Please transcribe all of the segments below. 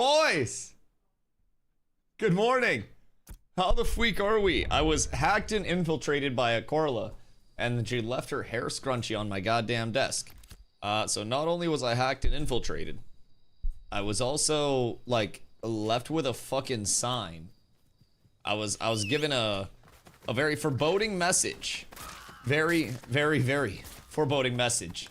Boys! Good morning. How the freak are we? I was hacked and infiltrated by a Corla, and she left her hair scrunchie on my goddamn desk. So not only was I hacked and infiltrated, I was also, like, left with a fucking sign. I was given a very foreboding message. Very, very, very foreboding message.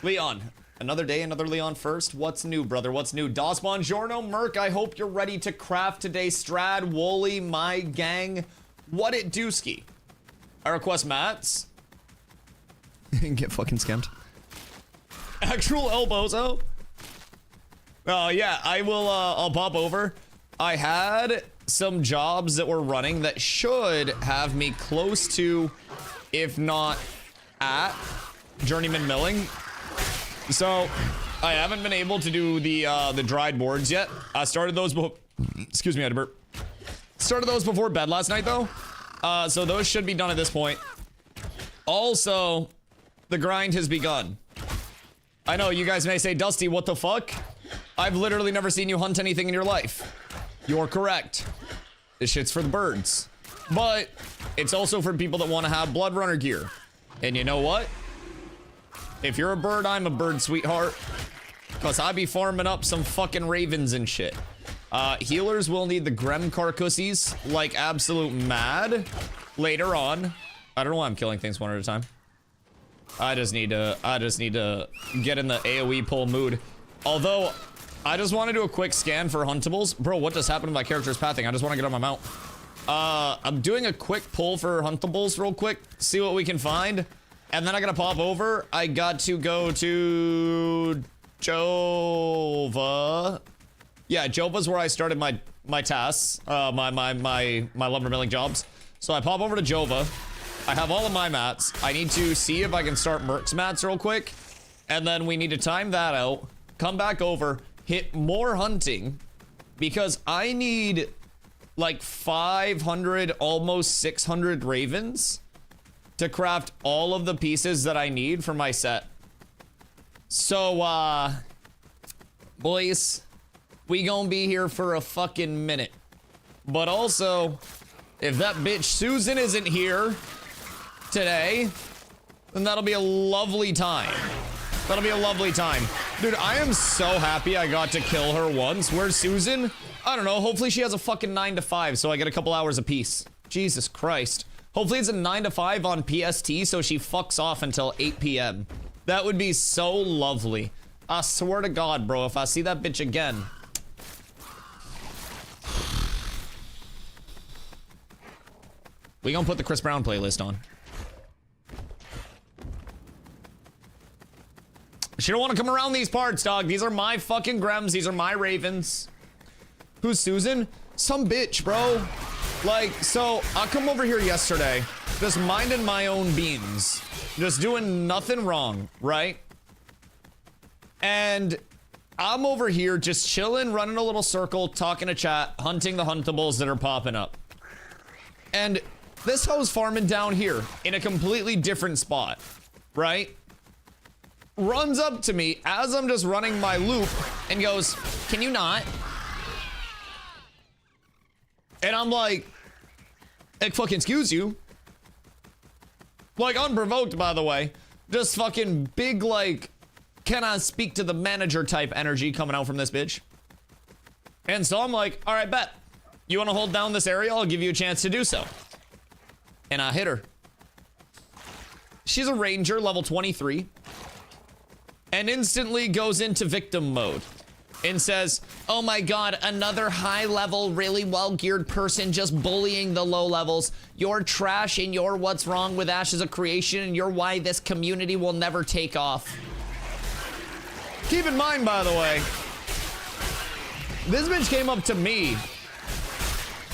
Leon, another day, another Leon first. What's new, brother? What's new? Das Bongiorno, Merc, I hope you're ready to craft today. Strad, Wooly, my gang. What it dooski? I request mats. Get fucking scammed. Actual elbows, oh. Oh, yeah, I will, I'll pop over. I had some jobs that were running that should have me close to, if not at, journeyman milling. So, I haven't been able to do the dried boards yet. I started those excuse me, I had to burp. Started those before bed last night, though. So those should be done at this point. Also, the grind has begun. I know, you guys may say, Dusty, what the fuck? I've literally never seen you hunt anything in your life. You're correct. This shit's for the birds. But, it's also for people that want to have Blood Runner gear. And you know what? If you're a bird, I'm a bird, sweetheart. Because I be farming up some fucking ravens and shit. Healers will need the Grem carcasses like absolute mad later on. I don't know why I'm killing things one at a time. I just need to get in the AoE pull mood. Although, I just want to do a quick scan for huntables. Bro, what just happened to my character's pathing? I just want to get on my mount. I'm doing a quick pull for huntables real quick. See what we can find. And then I gotta pop over. I got to go to Jova. Yeah, Jova's where I started my tasks, my lumber milling jobs. So I pop over to Jova. I have all of my mats. I need to see if I can start Merc's mats real quick. And then we need to time that out. Come back over, hit more hunting. Because I need like 500, almost 600 ravens to craft all of the pieces that I need for my set. So, boys, we gonna be here for a fucking minute. But also, if that bitch Susan isn't here today, then that'll be a lovely time. That'll be a lovely time. Dude, I am so happy I got to kill her once. Where's Susan? I don't know. Hopefully she has a fucking 9 to 5 so I get a couple hours apiece. Jesus Christ. Hopefully it's a 9 to 5 on PST so she fucks off until 8 p.m. That would be so lovely. I swear to God, bro, if I see that bitch again. We gonna put the Chris Brown playlist on. She don't want to come around these parts, dog. These are my fucking Grems. These are my ravens. Who's Susan? Some bitch, bro. Like, so, I come over here yesterday, just minding my own beans. Just doing nothing wrong, right? And I'm over here just chilling, running a little circle, talking to chat, hunting the huntables that are popping up. And this hoe's farming down here in a completely different spot, right? Runs up to me as I'm just running my loop and goes, "Can you not?" And I'm like, fucking excuse you. Like, unprovoked, by the way. Just fucking big, like, can I speak to the manager type energy coming out from this bitch. And so I'm like, all right, bet. You want to hold down this area? I'll give you a chance to do so. And I hit her. She's a ranger, level 23. And instantly goes into victim mode. And says, oh my God, another high level, really well geared person just bullying the low levels. You're trash and you're what's wrong with Ashes of Creation and you're why this community will never take off. Keep in mind, by the way, this bitch came up to me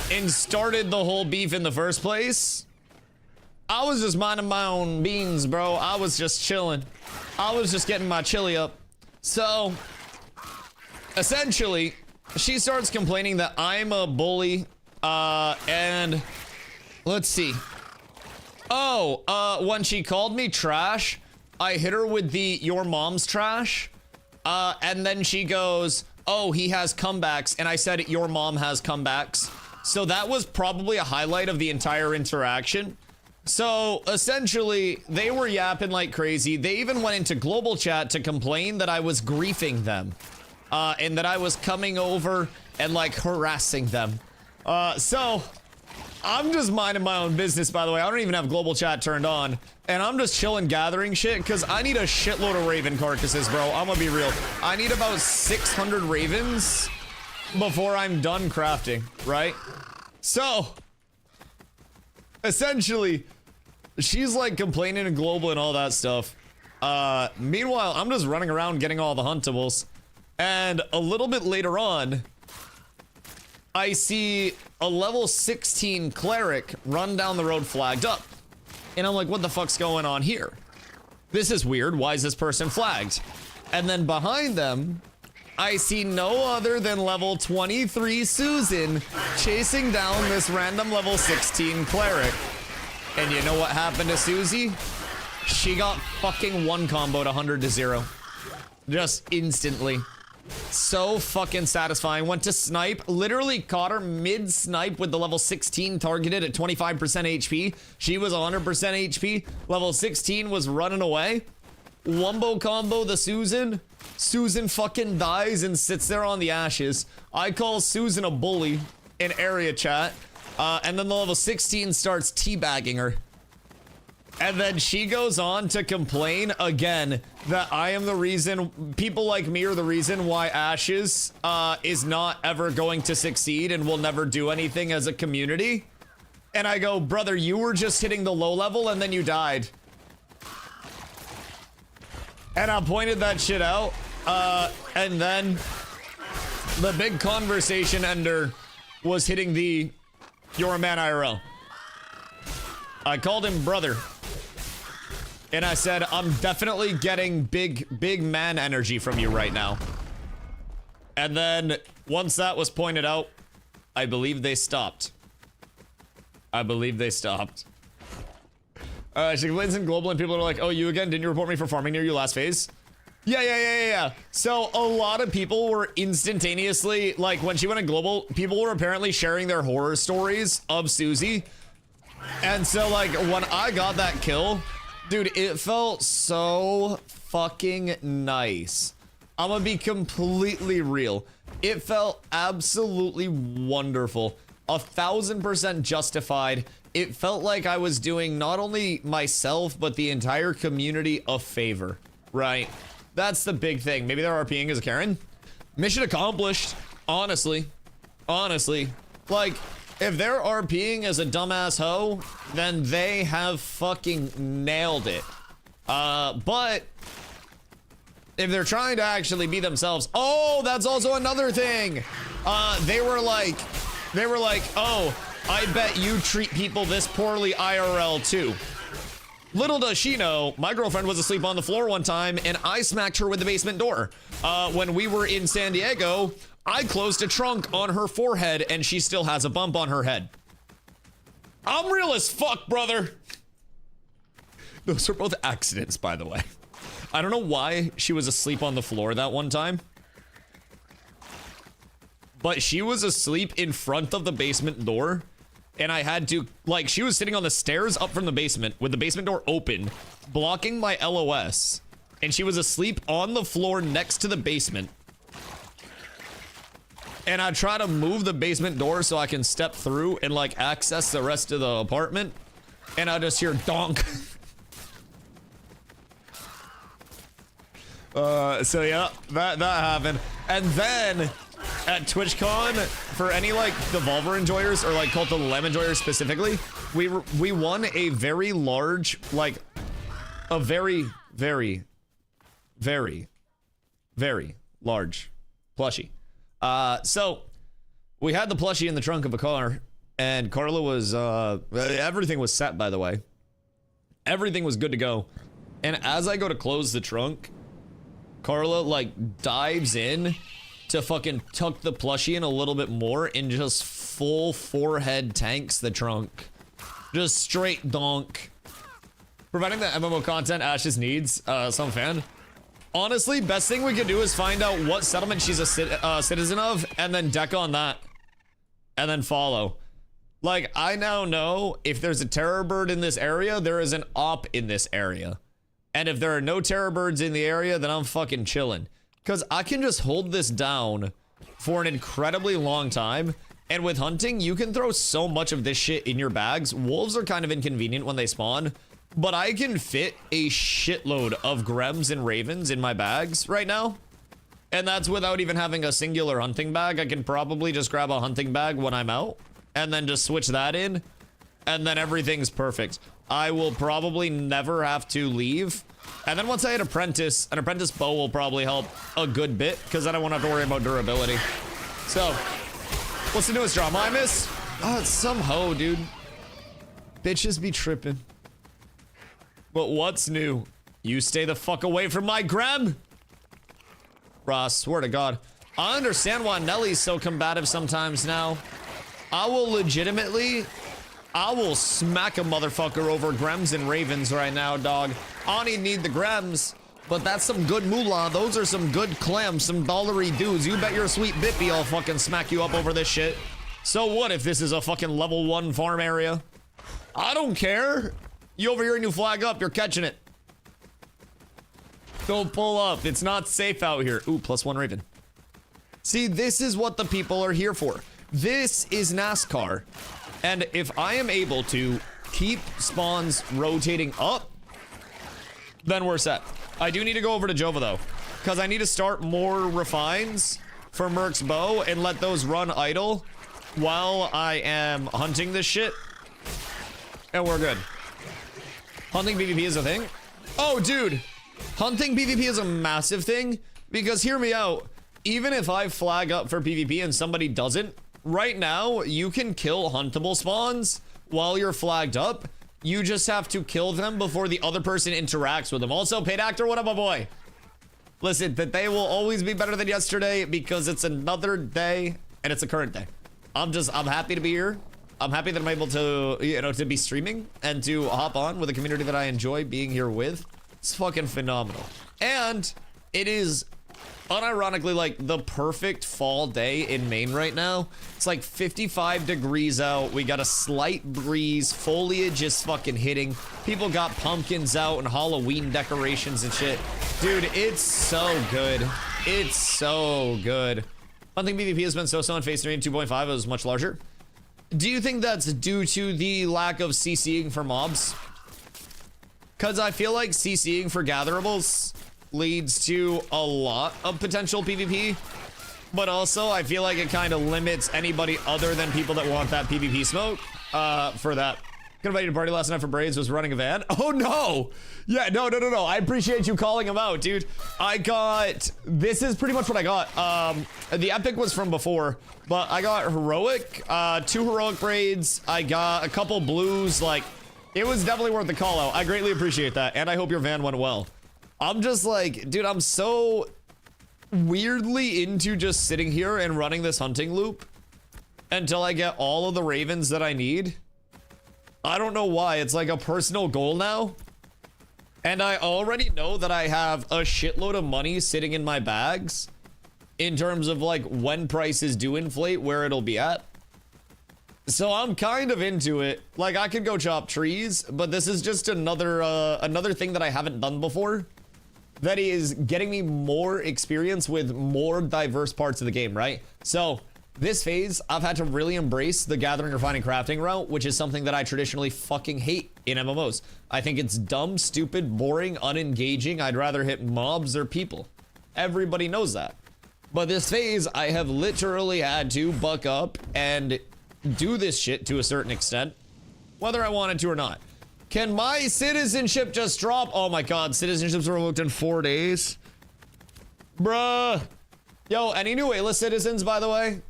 and started the whole beef in the first place. I was just minding my own beans, bro. I was just chilling. I was just getting my chili up. So, essentially, she starts complaining that I'm a bully, and let's see. Oh, when she called me trash, I hit her with the "your mom's trash," and then she goes, oh, he has comebacks, and I said, your mom has comebacks. So that was probably a highlight of the entire interaction. So essentially, they were yapping like crazy. They even went into global chat to complain that I was griefing them. And that I was coming over and like harassing them. So I'm just minding my own business, by the way. I don't even have global chat turned on. And I'm just chilling gathering shit because I need a shitload of raven carcasses, bro. I'm gonna be real. I need about 600 ravens before I'm done crafting, right? So essentially, she's like complaining in global and all that stuff. Meanwhile, I'm just running around getting all the huntables. And a little bit later on, I see a level 16 cleric run down the road flagged up. And I'm like, what the fuck's going on here? This is weird. Why is this person flagged? And then behind them, I see no other than level 23 Susan chasing down this random level 16 cleric. And you know what happened to Susie? She got fucking one comboed 100 to 0. Just instantly. So fucking satisfying. Went to snipe, literally caught her mid-snipe with the level 16 targeted at 25% HP. She was 100% HP. Level 16 was running away. Wumbo combo the Susan. Susan fucking dies and sits there on the ashes. I call Susan a bully in area chat. And then the level 16 starts teabagging her. And then she goes on to complain again that I am the reason, people like me are the reason why Ashes is not ever going to succeed and will never do anything as a community. And I go, brother, you were just hitting the low level and then you died. And I pointed that shit out. And then the big conversation ender was hitting the "You're a man IRL." I called him brother. And I said, I'm definitely getting big man energy from you right now. And then once that was pointed out, I believe they stopped. I believe they stopped. She complains in global and people are like, oh, you again? Didn't you report me for farming near you last phase? Yeah. So a lot of people were instantaneously, like when she went in global, people were apparently sharing their horror stories of Susie. And so like when I got that kill, dude, it felt so fucking nice. I'm gonna be completely real. It felt absolutely wonderful. 1000% justified. It felt like I was doing not only myself, but the entire community a favor, right? That's the big thing. Maybe they're RPing as a Karen. Mission accomplished, honestly. Honestly. Like, if they're RPing as a dumbass hoe, then they have fucking nailed it. But if they're trying to actually be themselves, oh, that's also another thing. They were like, oh, I bet you treat people this poorly IRL too. Little does she know, my girlfriend was asleep on the floor one time and I smacked her with the basement door. When we were in San Diego, I closed a trunk on her forehead and she still has a bump on her head. I'm real as fuck, brother. Those are both accidents, by the way. I don't know why she was asleep on the floor that one time. But she was asleep in front of the basement door. And I had to, like, she was sitting on the stairs up from the basement with the basement door open, blocking my LOS. And she was asleep on the floor next to the basement. And I try to move the basement door so I can step through and, like, access the rest of the apartment. And I just hear donk. So yeah, that happened. And then at TwitchCon, for any like Devolver enjoyers or like Cult of the Lamb enjoyers specifically, we won a very large, like a very large plushie. So we had the plushie in the trunk of a car, and Carla was everything was set, by the way. Everything was good to go. And as I go to close the trunk, Carla like dives in to fucking tuck the plushie in a little bit more and just full forehead tanks the trunk. Just straight donk. Providing the MMO content Ashes needs, some fan. Honestly, best thing we could do is find out what settlement she's a citizen of, and then deck on that. And then follow. Like, I now know if there's a terror bird in this area, there is an op in this area. And if there are no terror birds in the area, then I'm fucking chilling. Because I can just hold this down for an incredibly long time. And with hunting, you can throw so much of this shit in your bags. Wolves are kind of inconvenient when they spawn. But I can fit a shitload of Grems and Ravens in my bags right now. And that's without even having a singular hunting bag. I can probably just grab a hunting bag when I'm out. And then just switch that in. And then everything's perfect. I will probably never have to leave. And then once I hit apprentice, an apprentice bow will probably help a good bit. Because then I won't have to worry about durability. So, what's the newest drama I miss? Oh, it's some hoe, dude. Bitches be tripping. But what's new? You stay the fuck away from my Grem! Ross, swear to God. I understand why Nellie's so combative sometimes now. I will smack a motherfucker over Grems and Ravens right now, dog. I don't even need the Grems, but that's some good moolah. Those are some good clams, some dollary dudes. You bet your sweet bippy I'll fucking smack you up over this shit. So what if this is a fucking level 1 farm area? I don't care. You over here and you flag up, you're catching it. Don't pull up. It's not safe out here. Ooh, +1 Raven. See, this is what the people are here for. This is NASCAR. And if I am able to keep spawns rotating up, then we're set. I do need to go over to Jova, though, because I need to start more refines for Merc's bow and let those run idle while I am hunting this shit. And we're good. Hunting PvP is a thing? Oh, dude. Hunting PvP is a massive thing, because hear me out. Even if I flag up for PvP and somebody doesn't, right now, you can kill huntable spawns while you're flagged up. You just have to kill them before the other person interacts with them. Also, paid actor, what up, my boy? Listen, the day will always be better than yesterday because it's another day and it's a current day. I'm happy to be here. I'm happy that I'm able to, to be streaming and to hop on with a community that I enjoy being here with. It's fucking phenomenal. And it is unironically like the perfect fall day in Maine right now. It's like 55 degrees out. We got a slight breeze. Foliage is fucking hitting. People got pumpkins out and Halloween decorations and shit. Dude, it's so good. It's so good. Hunting PvP has been so-so in Phase 3 and 2.5. It was much larger. Do you think that's due to the lack of CCing for mobs? Because I feel like CCing for gatherables leads to a lot of potential PvP, but also I feel like it kind of limits anybody other than people that want that PvP smoke for that. Got invited to party last night for braids, was running a van. Oh no! Yeah, no. I appreciate you calling him out, dude. This is pretty much what I got. The epic was from before, but I got heroic, 2 heroic braids. I got a couple blues. Like, it was definitely worth the call out. I greatly appreciate that, and I hope your van went well. I'm just like, dude, I'm so weirdly into just sitting here and running this hunting loop until I get all of the ravens that I need. I don't know why. It's like a personal goal now. And I already know that I have a shitload of money sitting in my bags in terms of like when prices do inflate, where it'll be at. So I'm kind of into it. Like, I could go chop trees, but this is just another thing that I haven't done before. That is getting me more experience with more diverse parts of the game, right? So this phase, I've had to really embrace the gathering, refining, crafting route, which is something that I traditionally fucking hate in MMOs. I think it's dumb, stupid, boring, unengaging. I'd rather hit mobs or people. Everybody knows that. But this phase, I have literally had to buck up and do this shit to a certain extent, whether I wanted to or not. Can my citizenship just drop? Oh my god, citizenships were revoked in 4 days. Bruh. Yo, any new Ayla citizens, by the way,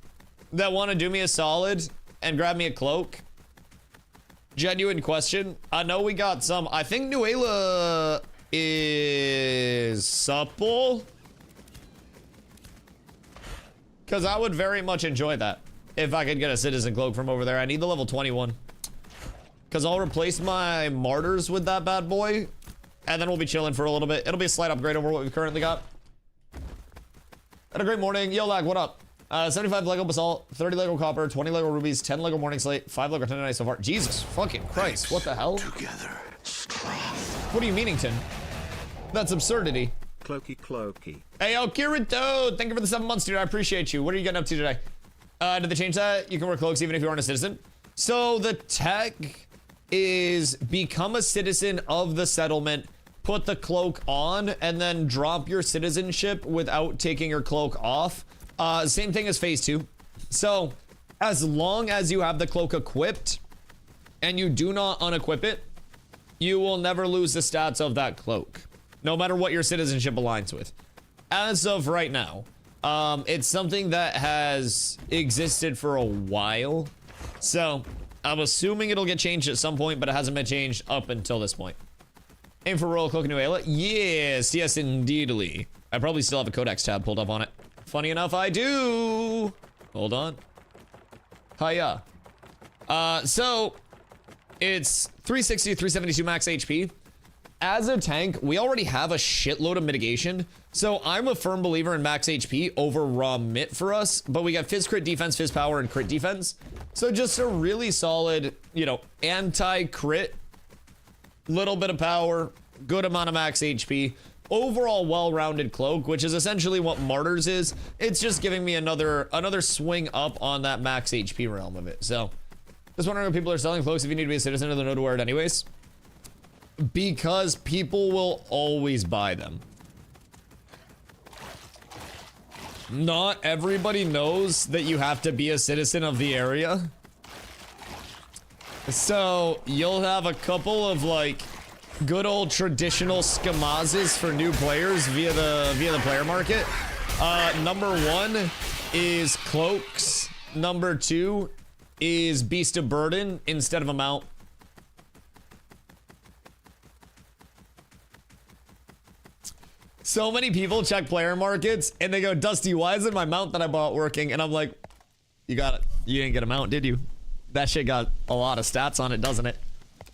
that want to do me a solid and grab me a cloak? Genuine question. I know we got some. I think New Ayla is supple. Because I would very much enjoy that. If I could get a citizen cloak from over there. I need the level 21. Because I'll replace my martyrs with that bad boy. and then we'll be chilling for a little bit. It'll be a slight upgrade over what we've currently got. Had a great morning. Yo, lag, what up? 75 Lego Basalt, 30 Lego Copper, 20 Lego Rubies, 10 Lego Morning Slate, 5 Lego Tendonite so far. Jesus fucking Christ, what the hell? Together, strong. What are you meaning, Tim? That's absurdity. Clokey. Hey, yo, Kirito, thank you for the 7 months, dude. I appreciate you. What are you getting up to today? Did they change that? You can wear cloaks even if you aren't a citizen? So the tech is become a citizen of the settlement, put the cloak on, and then drop your citizenship without taking your cloak off. Same thing as phase 2. So as long as you have the cloak equipped and you do not unequip it, you will never lose the stats of that cloak, no matter what your citizenship aligns with. As of right now, it's something that has existed for a while, so I'm assuming it'll get changed at some point, but it hasn't been changed up until this point. Aim for Royal Cloak Nuela? Yes, indeedly. I probably still have a Codex tab pulled up on it. Funny enough, I do. Hold on. Hiya. So it's 360, 372 max HP. As a tank, we already have a shitload of mitigation, so I'm a firm believer in max HP over raw mit for us, but we got Fizz crit defense, Fizz power, and crit defense. So just a really solid, you know, anti-crit, little bit of power, good amount of max HP, overall well-rounded cloak, which is essentially what Martyrs is. It's just giving me another swing up on that max HP realm of it. So just wondering if people are selling cloaks if you need to be a citizen or they know to wear it anyways. Because people will always buy them. Not everybody knows that you have to be a citizen of the area. So you'll have a couple of like good old traditional skamazes for new players via the player market. Number 1 is cloaks. Number 2 is Beast of Burden instead of a mount. So many people check player markets and they go, Dusty, why isn't my mount that I bought working? And I'm like, you got it. You didn't get a mount, did you? That shit got a lot of stats on it, doesn't it?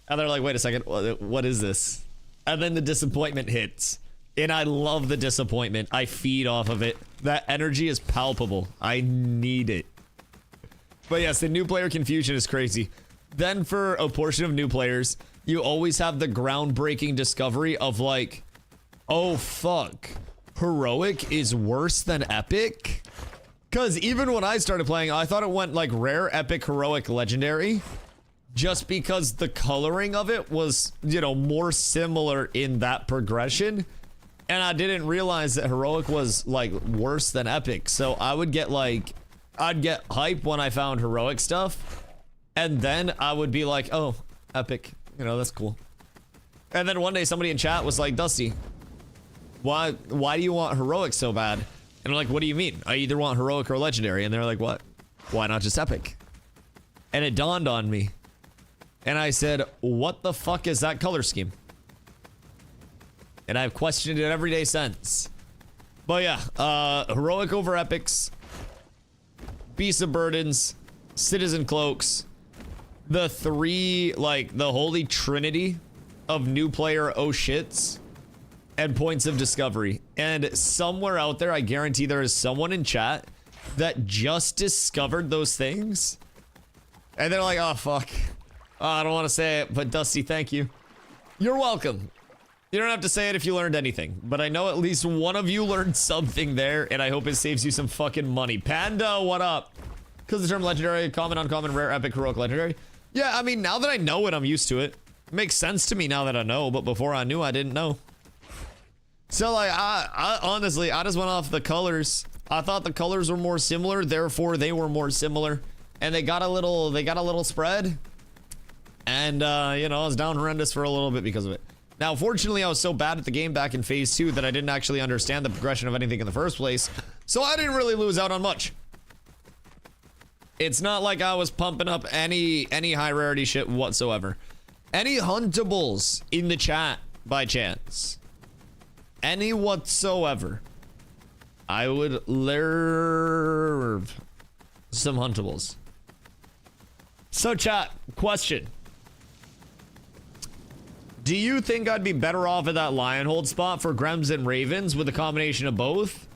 And they're like, wait a second, what is this? And then the disappointment hits. And I love the disappointment. I feed off of it. That energy is palpable. I need it. But yes, the new player confusion is crazy. Then for a portion of new players, you always have the groundbreaking discovery of like, oh fuck, heroic is worse than epic? Because even when I started playing, I thought it went like rare, epic, heroic, legendary. Just because the coloring of it was, you know, more similar in that progression. And I didn't realize that heroic was like worse than epic. So I would get like, I'd get hype when I found heroic stuff. And then I would be like, oh, epic, you know, that's cool. And then one day somebody in chat was like, Dusty, why do you want heroic so bad? And I'm like, what do you mean? I either want heroic or legendary. And they're like, what? Why not just epic? And it dawned on me. And I said, what the fuck is that color scheme? And I've questioned it every day since. But yeah, heroic over epics, Beast of Burdens, Citizen Cloaks, the 3, like, the holy trinity of new player oh shits. And points of discovery. And somewhere out there, I guarantee there is someone in chat that just discovered those things. And they're like, oh, fuck. Oh, I don't want to say it, but Dusty, thank you. You're welcome. You don't have to say it if you learned anything. But I know at least one of you learned something there, and I hope it saves you some fucking money. Panda, what up? Because the term legendary, common, uncommon, rare, epic, heroic, legendary. Yeah, I mean, now that I know it, I'm used to it. It makes sense to me now that I know, but before I knew, I didn't know. So like, I honestly, I just went off the colors. I thought the colors were more similar, therefore they were more similar. And they got a little spread. And, you know, I was down horrendous for a little bit because of it. Now, fortunately, I was so bad at the game back in phase 2 that I didn't actually understand the progression of anything in the first place. So I didn't really lose out on much. It's not like I was pumping up any high rarity shit whatsoever. Any huntables in the chat by chance? Any whatsoever. I would love some huntables. So chat, question. Do you think I'd be better off at that Lionhold spot for Grems and Ravens with a combination of both?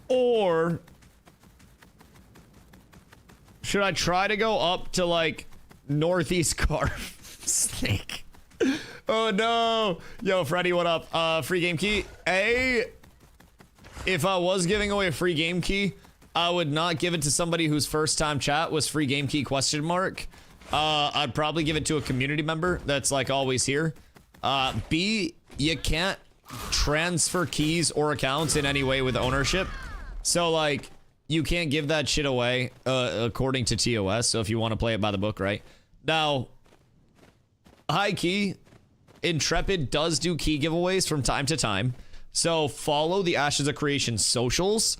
Or should I try to go up to like Northeast Carve Snake? Oh no. Yo, Freddy, what up? Free game key. If I was giving away a free game key, I would not give it to somebody whose first time chat was free game key question mark. I'd probably give it to a community member that's like always here. B, you can't transfer keys or accounts in any way with ownership. So like you can't give that shit away according to TOS. So if you want to play it by the book, right? Now, high key, Intrepid does do key giveaways from time to time. So follow the Ashes of Creation socials.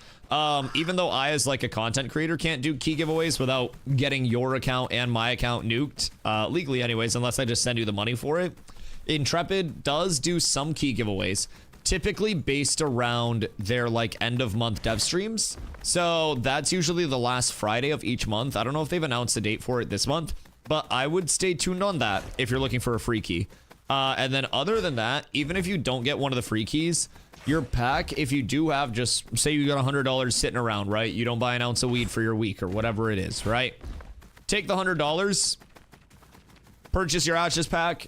Even though I, as like a content creator, can't do key giveaways without getting your account and my account nuked, legally anyways, unless I just send you the money for it. Intrepid does do some key giveaways, typically based around their like end of month dev streams. So that's usually the last Friday of each month. I don't know if they've announced a date for it this month, but I would stay tuned on that if you're looking for a free key. And then other than that, even if you don't get one of the free keys, your pack, if you do have, just say you got $100 sitting around, right? You don't buy an ounce of weed for your week or whatever it is, right? Take the $100, purchase your Ashes pack.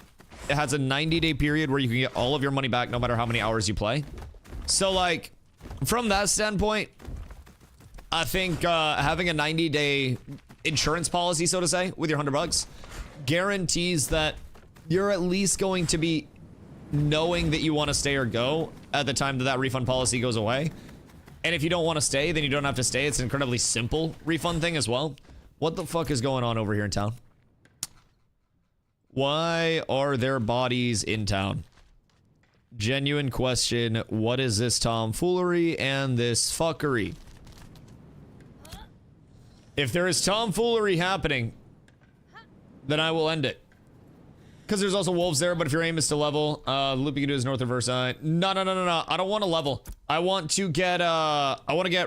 It has a 90-day period where you can get all of your money back no matter how many hours you play. So like, from that standpoint, I think having a 90-day insurance policy, so to say, with your $100 guarantees that you're at least going to be knowing that you want to stay or go at the time that that refund policy goes away. And if you don't want to stay, then you don't have to stay. It's an incredibly simple refund thing as well. What the fuck is going on over here in town? Why are there bodies in town? Genuine question. What is this tomfoolery and this fuckery? If there is tomfoolery happening, then I will end it. Because there's also wolves there, but if your aim is to level, the loop you can do is north or versa. No. I don't want to level. I want to get,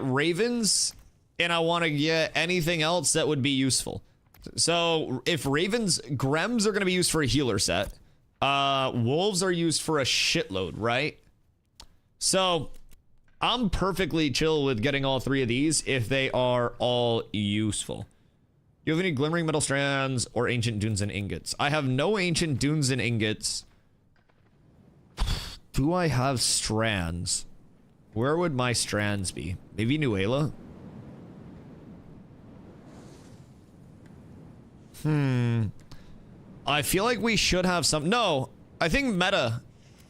ravens, and I want to get anything else that would be useful. So, if ravens, Grems are going to be used for a healer set. Wolves are used for a shitload, right? So, I'm perfectly chill with getting all three of these if they are all useful. Do you have any glimmering metal strands or ancient dunes and ingots? I have no ancient dunes and ingots. Do I have strands? Where would my strands be? Maybe Nuela? I feel like we should have some. No, I think Meta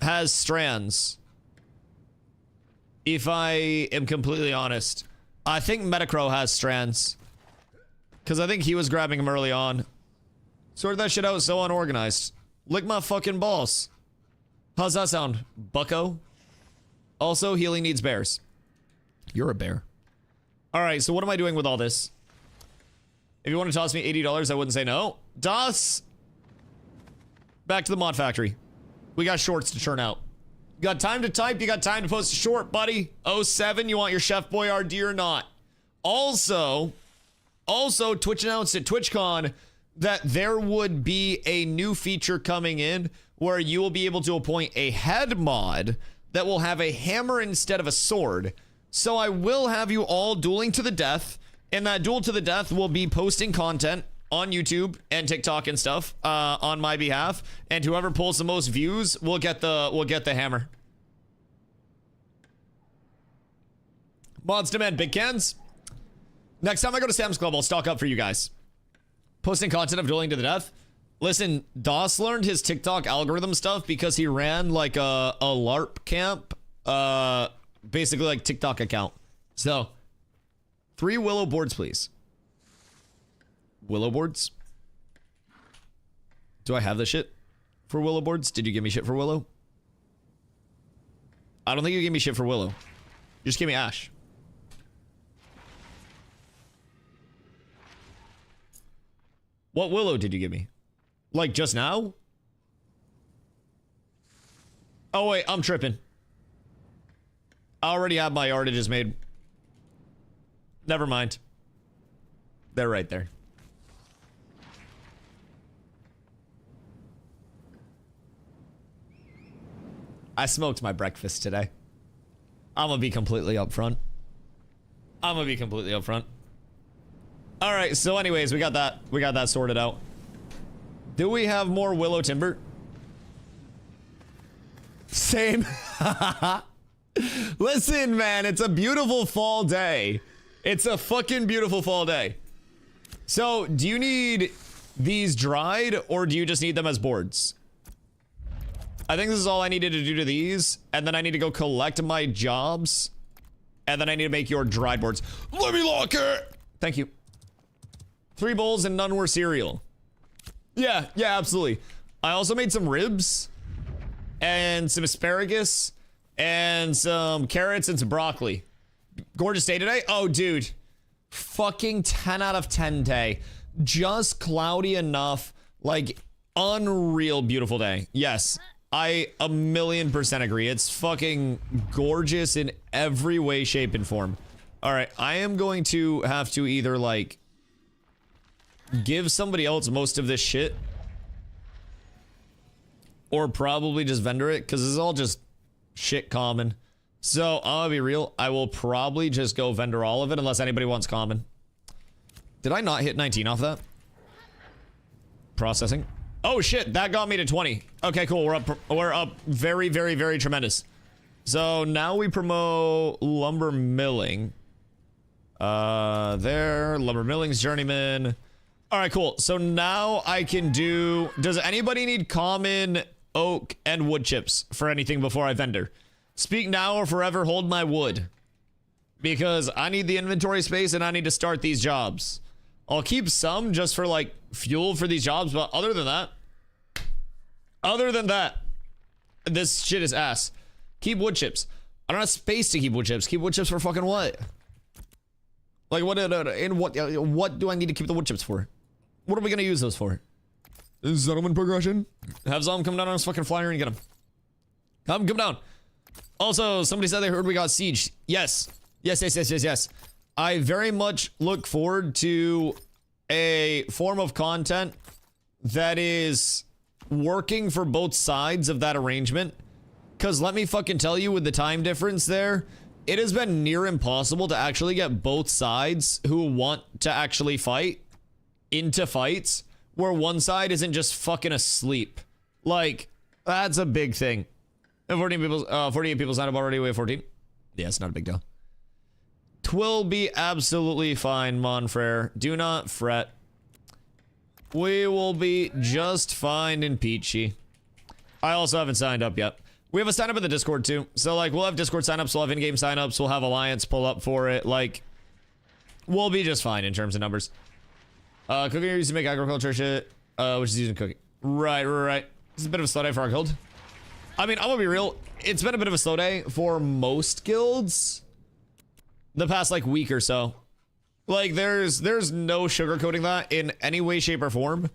has strands. If I am completely honest, I think Metacrow has strands. Because I think he was grabbing him early on. Sorted that shit out so unorganized. Lick my fucking balls. How's that sound, bucko? Also, healing needs bears. You're a bear. Alright, so what am I doing with all this? If you want to toss me $80, I wouldn't say no. Das! Back to the mod factory. We got shorts to churn out. You got time to type, you got time to post a short, buddy. 07, you want your Chef Boyardee or not? Also, Twitch announced at TwitchCon that there would be a new feature coming in where you will be able to appoint a head mod that will have a hammer instead of a sword. So I will have you all dueling to the death, and that duel to the death will be posting content on YouTube and TikTok and stuff on my behalf, and whoever pulls the most views will get the hammer. Mods demand big cans. Next time I go to Sam's Club, I'll stock up for you guys. Posting content of dueling to the death. Listen, Doss learned his TikTok algorithm stuff because he ran like a LARP camp, basically like TikTok account. So, 3 willow boards, please. Willow boards? Do I have the shit for willow boards? Did you give me shit for willow? I don't think you gave me shit for willow. You just gave me ash. What willow did you give me? Like just now? Oh wait, I'm tripping. I already have my yardages made. Never mind. They're right there. I smoked my breakfast today. I'm gonna be completely upfront. All right, so anyways, we got that sorted out. Do we have more willow timber? Same. Listen, man, it's a beautiful fall day. It's a fucking beautiful fall day. So, do you need these dried, or do you just need them as boards? I think this is all I needed to do to these, and then I need to go collect my jobs, and then I need to make your dried boards. Let me lock it! Thank you. 3 bowls and none were cereal. Yeah, absolutely. I also made some ribs, and some asparagus, and some carrots, and some broccoli. Gorgeous day today? Oh, dude. Fucking 10 out of 10 day. Just cloudy enough. Like, unreal beautiful day. Yes, I 1,000,000% agree. It's fucking gorgeous in every way, shape, and form. Alright, I am going to have to either, like, give somebody else most of this shit, or probably just vendor it, because this is all just shit common. So, I'll be real, I will probably just go vendor all of it, unless anybody wants common. Did I not hit 19 off that? Processing. Oh shit, that got me to 20. Okay, cool, we're up very, very, very tremendous. So, now we promote lumber milling. Lumber milling's journeyman. Alright, cool. So now I can do... Does anybody need common oak and wood chips for anything before I vendor? Speak now or forever hold my wood. Because I need the inventory space and I need to start these jobs. I'll keep some just for, like, fuel for these jobs, but other than that, this shit is ass. Keep wood chips. I don't have space to keep wood chips. Keep wood chips for fucking what? Like, what do I need to keep the wood chips for? What are we gonna use those for? Settlement progression? Have Zom come down on his fucking flyer and get him. Come down. Also, somebody said they heard we got sieged. Yes. Yes. I very much look forward to a form of content that is working for both sides of that arrangement. Because let me fucking tell you, with the time difference there, it has been near impossible to actually get both sides who want to actually fight into fights where one side isn't just fucking asleep. Like, that's a big thing. 48 people signed up already. We have 14. Yeah, it's not a big deal. 'Twill be absolutely fine, mon frere. Do not fret. We will be just fine and peachy. I also haven't signed up yet. We have a sign up in the Discord too. So, like, we'll have Discord signups, we'll have in-game signups, we'll have Alliance pull up for it. Like, we'll be just fine in terms of numbers. Cooking are used to make agriculture shit, which is using cooking. Right. This is a bit of a slow day for our guild. I mean, I'm gonna be real. It's been a bit of a slow day for most guilds the past, like, week or so. Like, there's no sugarcoating that in any way, shape, or form.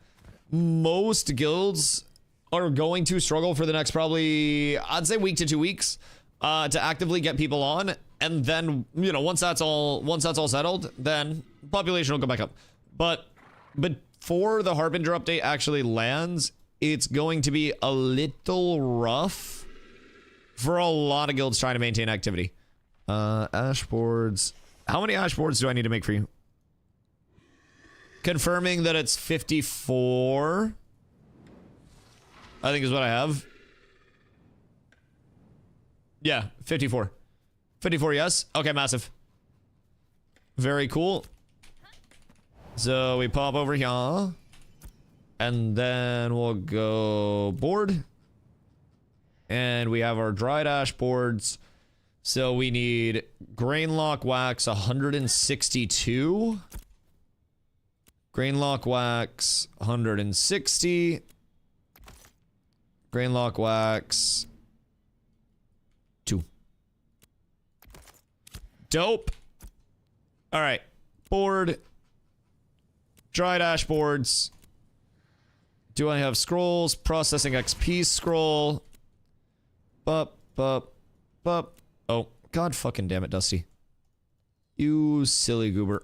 Most guilds are going to struggle for the next probably, I'd say, week to 2 weeks to actively get people on, and then, you know, once that's all settled, then population will go back up. But before the Harbinger update actually lands, it's going to be a little rough for a lot of guilds trying to maintain activity. Ash boards. How many ash boards do I need to make for you? Confirming that it's 54. I think is what I have. Yeah, 54. 54, yes. Okay, massive. Very cool. So we pop over here. And then we'll go board. And we have our dried ash boards. So we need grain lock wax 162. Grain lock wax 160. Grain lock wax 2. Dope. All right. Board. Dried ash boards. Do I have scrolls? Processing XP scroll. Bup. Oh, god fucking damn it, Dusty. You silly goober.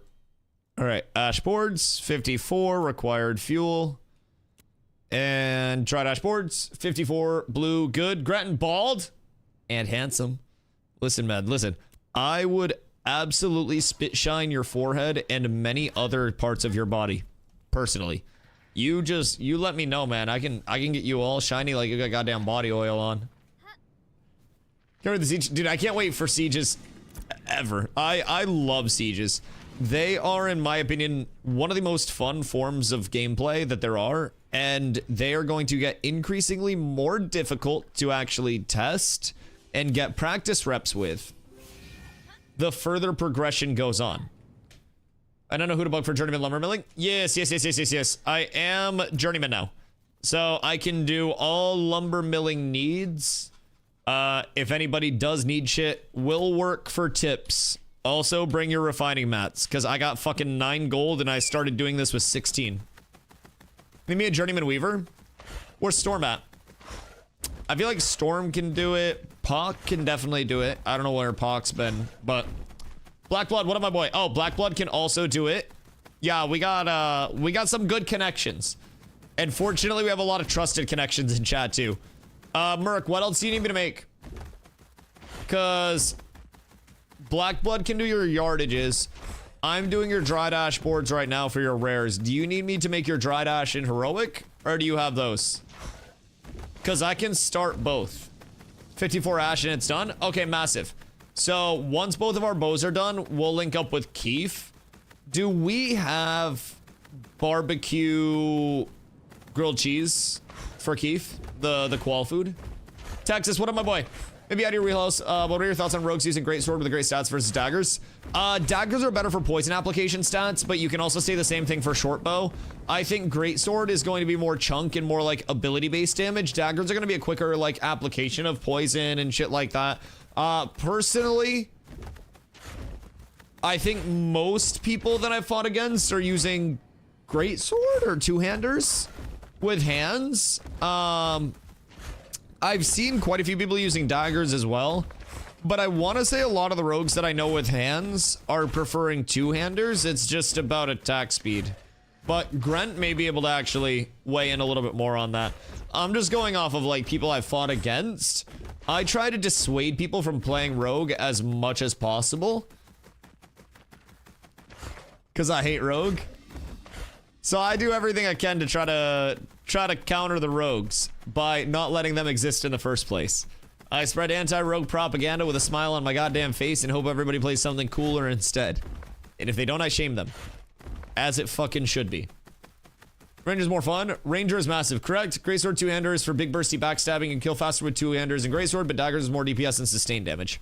Alright, ash boards, 54, required fuel. And dried ash boards, 54, blue, good. Gretton bald? And handsome. Listen, man, listen. I would absolutely spit shine your forehead and many other parts of your body. Personally. You let me know, man. I can get you all shiny like you got goddamn body oil on. Carry the siege. Dude, I can't wait for sieges ever. I love sieges. They are, in my opinion, one of the most fun forms of gameplay that there are, and they are going to get increasingly more difficult to actually test and get practice reps with the further progression goes on. I don't know who to book for journeyman lumber milling. Yes. I am journeyman now. So I can do all lumber milling needs. If anybody does need shit, will work for tips. Also, bring your refining mats, because I got fucking 9 gold and I started doing this with 16. Need me a journeyman weaver? Where's Storm at? I feel like Storm can do it. Pock can definitely do it. I don't know where Pock's been, but... Blackblood, what up, my boy? Oh, Blackblood can also do it. Yeah, we got some good connections. And fortunately, we have a lot of trusted connections in chat, too. Merc, what else do you need me to make? Because... Blackblood can do your yardages. I'm doing your dry dash boards right now for your rares. Do you need me to make your dry dash in heroic? Or do you have those? Because I can start both. 54 ash and it's done? Okay, massive. So once both of our bows are done, we'll link up with Keith. Do we have barbecue grilled cheese for Keith? The qual food? Texas, what up, my boy? Maybe out of your wheelhouse, what are your thoughts on rogues using greatsword with the great stats versus daggers? Daggers are better for poison application stats, but you can also say the same thing for short bow. I think greatsword is going to be more chunk and more like ability-based damage. Daggers are going to be a quicker like application of poison and shit like that. Personally, I think most people that I've fought against are using greatsword or two-handers with hands. I've seen quite a few people using daggers as well, but I want to say a lot of the rogues that I know with hands are preferring two-handers. It's just about attack speed. But Grent may be able to actually weigh in a little bit more on that. I'm just going off of like people I've fought against. I try to dissuade people from playing rogue as much as possible, because I hate rogue. So I do everything I can to try to counter the rogues by not letting them exist in the first place. I spread anti-rogue propaganda with a smile on my goddamn face and hope everybody plays something cooler instead. And if they don't, I shame them. As it fucking should be. Ranger's more fun. Ranger is massive, correct? Greatsword two-hander is for big bursty backstabbing and kill faster with two-handers and Greatsword, but daggers is more DPS and sustain damage.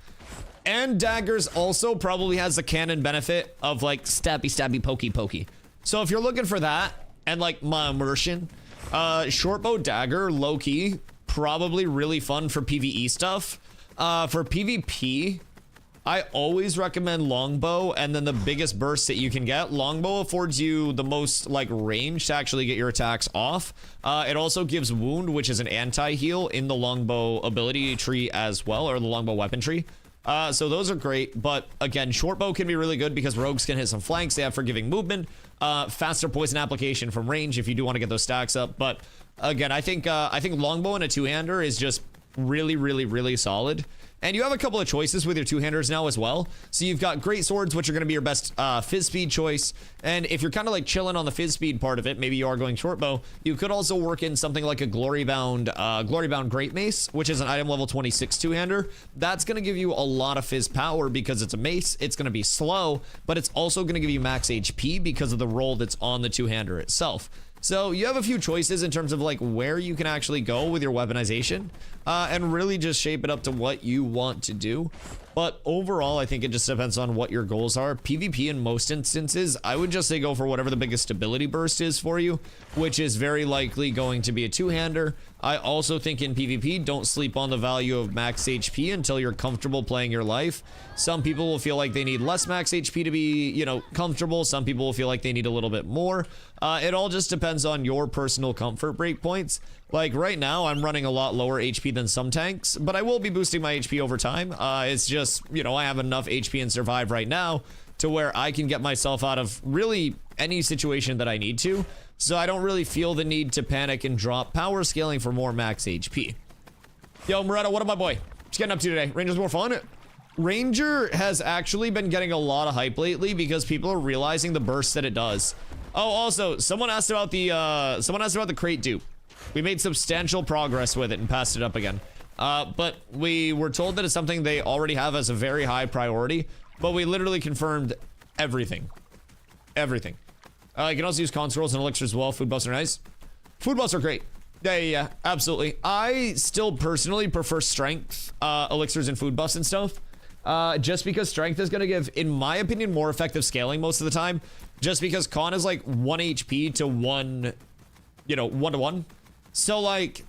And daggers also probably has the canon benefit of like stabby pokey. So if you're looking for that and like my immersion, shortbow dagger, low-key, probably really fun for PvE stuff. For PvP, I always recommend longbow and then the biggest burst that you can get. Longbow affords you the most like range to actually get your attacks off. It also gives wound, which is an anti-heal in the longbow ability tree as well, or the longbow weapon tree. So those are great, but again, shortbow can be really good because rogues can hit some flanks. They have forgiving movement, faster poison application from range if you do want to get those stacks up. But again, I think longbow and a two-hander is just really solid. And you have a couple of choices with your two-handers now as well. So you've got great swords, which are going to be your best fizz speed choice. And if you're kind of like chilling on the fizz speed part of it, maybe you are going short bow, you could also work in something like a glory bound great mace, which is an item level 26 two-hander. That's going to give you a lot of fizz power because it's a mace. It's going to be slow, but it's also going to give you max HP because of the roll that's on the two-hander itself. So you have a few choices in terms of like where you can actually go with your weaponization, and really just shape it up to what you want to do. But overall, I think it just depends on what your goals are. PvP in most instances, I would just say go for whatever the biggest stability burst is for you, which is very likely going to be a two-hander. I also think in PvP, don't sleep on the value of max HP until you're comfortable playing your life. Some people will feel like they need less max HP to be, you know, comfortable. Some people will feel like they need a little bit more. It all just depends on your personal comfort breakpoints. Like right now, I'm running a lot lower HP than some tanks, but I will be boosting my HP over time. It's just, you know, I have enough HP and survive right now to where I can get myself out of really any situation that I need to. So I don't really feel the need to panic and drop power scaling for more max HP. Yo, Moretta, what up, my boy? What's getting up to today? Ranger's more fun. Ranger has actually been getting a lot of hype lately because people are realizing the burst that it does. Oh, also, someone asked about the crate dupe. We made substantial progress with it and passed it up again. But we were told that it's something they already have as a very high priority, but we literally confirmed everything. Everything. You can also use cons rolls and elixirs as well. Food buffs are nice. Food buffs are great. Yeah, absolutely. I still personally prefer strength, elixirs and food buffs and stuff. Just because strength is gonna give, in my opinion, more effective scaling most of the time. Just because con is like 1 HP to 1, you know, 1 to 1. So like,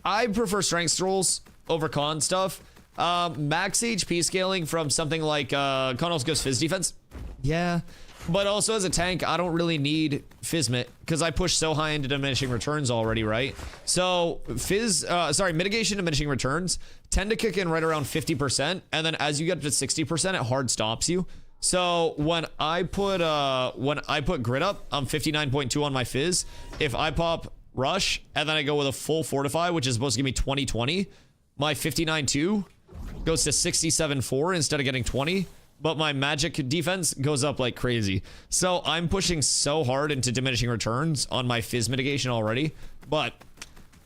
I prefer strength rolls over con stuff. Max HP scaling from something like, con also gives fizz defense. Yeah. But also as a tank, I don't really need Fizzmit because I push so high into diminishing returns already, right? So mitigation diminishing returns tend to kick in right around 50%, and then as you get to 60%, it hard stops you. So when I put grit up, I'm 59.2 on my fizz. If I pop rush and then I go with a full fortify, which is supposed to give me 20/20, my 59.2 goes to 67.4 instead of getting 20. But my magic defense goes up like crazy. So I'm pushing so hard into diminishing returns on my fizz mitigation already. But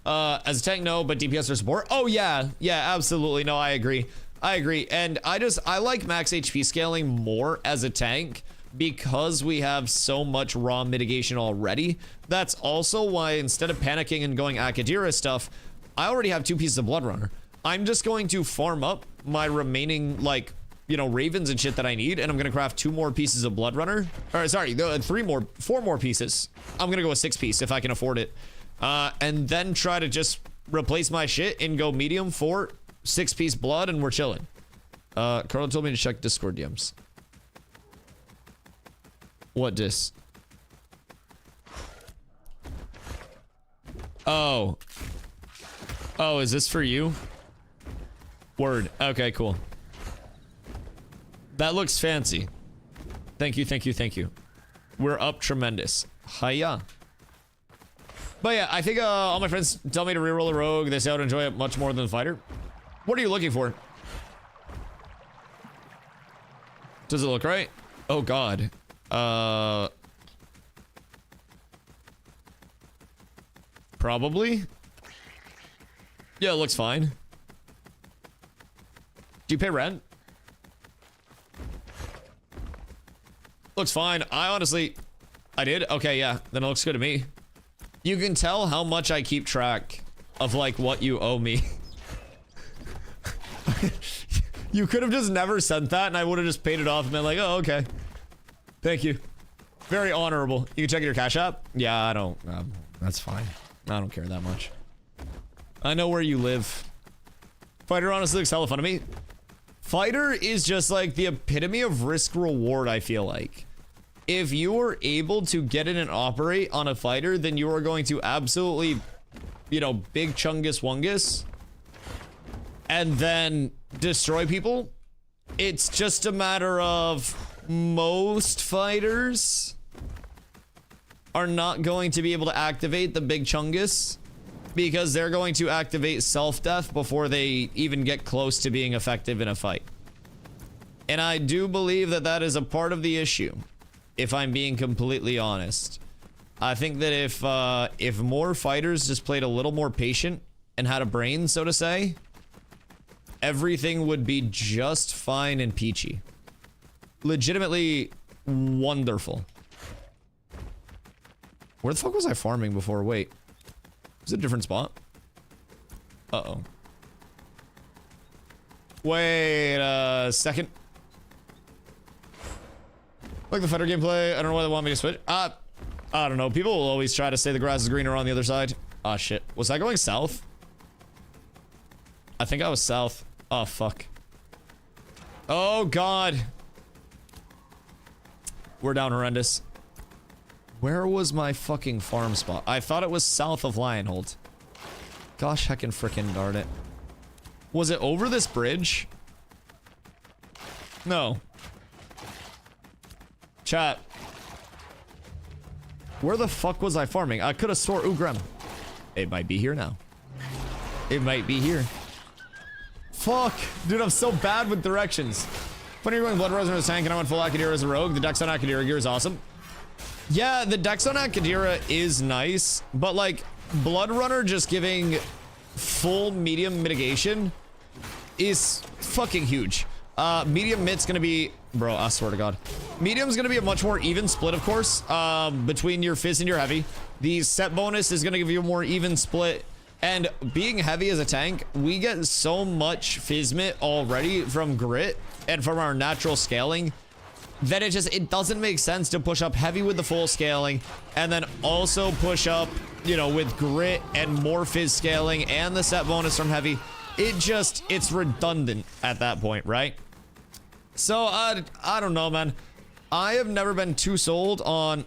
as a tank, no, but DPS or support. Oh yeah, absolutely. No, I agree. And I like max HP scaling more as a tank because we have so much raw mitigation already. That's also why instead of panicking and going Akadira stuff, I already have 2 pieces of Blood Runner. I'm just going to farm up my remaining, like, you know, ravens and shit that I need, and I'm gonna craft 2 more pieces of Blood Runner. Or sorry, 4 more pieces. I'm gonna go a 6 piece if I can afford it. And then try to just replace my shit and go medium for 6 piece blood, and we're chilling. Carlo told me to check Discord DMs. What dis? Oh, is this for you? Word. Okay, cool. That looks fancy. Thank you. We're up tremendous. Hiya. But yeah, I think all my friends tell me to reroll a rogue. They say I would enjoy it much more than the fighter. What are you looking for? Does it look right? Oh god. Probably. Yeah, it looks fine. Do you pay rent? Looks fine. I did? Okay, yeah. Then it looks good to me. You can tell how much I keep track of, like, what you owe me. You could have just never sent that, and I would have just paid it off and been like, oh, okay. Thank you. Very honorable. You can check your Cash App? Yeah, I don't. That's fine. I don't care that much. I know where you live. Fighter honestly looks hella fun to me. Fighter is just like the epitome of risk reward, I feel like. If you are able to get in and operate on a fighter, then you are going to absolutely, you know, big chungus wungus and then destroy people. It's just a matter of most fighters are not going to be able to activate the big chungus because they're going to activate self-death before they even get close to being effective in a fight. And I do believe that that is a part of the issue, if I'm being completely honest. I think that if more fighters just played a little more patient and had a brain, so to say, everything would be just fine and peachy. Legitimately wonderful. Where the fuck was I farming before? Wait. Is it a different spot? Uh-oh. Wait a second. Like the fighter gameplay, I don't know why they want me to switch. I don't know. People will always try to say the grass is greener on the other side. Ah, shit. Was I going south? I think I was south. Oh, fuck. Oh, God. We're down horrendous. Where was my fucking farm spot? I thought it was south of Lionhold. Gosh, heckin' frickin' darn it. Was it over this bridge? No. Chat. Where the fuck was I farming? I could have swore Ugrem. It might be here now. It might be here. Fuck. Dude, I'm so bad with directions. When you're going Blood Runner as a tank and I went full Akadira as a rogue, the Dex on Akadira gear is awesome. Yeah, the Dex on Akadira is nice, but like Blood Runner just giving full medium mitigation is fucking huge. Medium mid's gonna be, bro, I swear to God. Medium's gonna be a much more even split, of course, between your fizz and your heavy. The set bonus is gonna give you a more even split. And being heavy as a tank, we get so much fizzmit already from grit and from our natural scaling that it doesn't make sense to push up heavy with the full scaling and then also push up, you know, with grit and more fizz scaling and the set bonus from heavy. It's redundant at that point, right? So, I don't know, man. I have never been too sold on...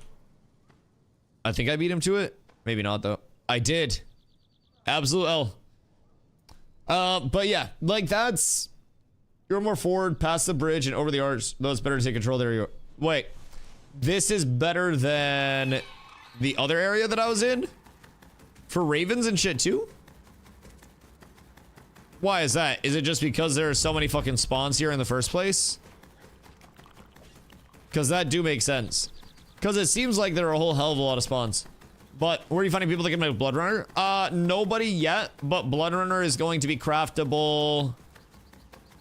I think I beat him to it. Maybe not, though. I did. Absolute L. But yeah, like that's... You're more forward, past the bridge, and over the arch. Though it's better to take control there. You go. Wait. This is better than the other area that I was in? For ravens and shit, too? Why is that? Is it just because there are so many fucking spawns here in the first place? Because that do make sense. Because it seems like there are a whole hell of a lot of spawns. But where are you finding people that can make Blood Runner? Nobody yet, but Blood Runner is going to be craftable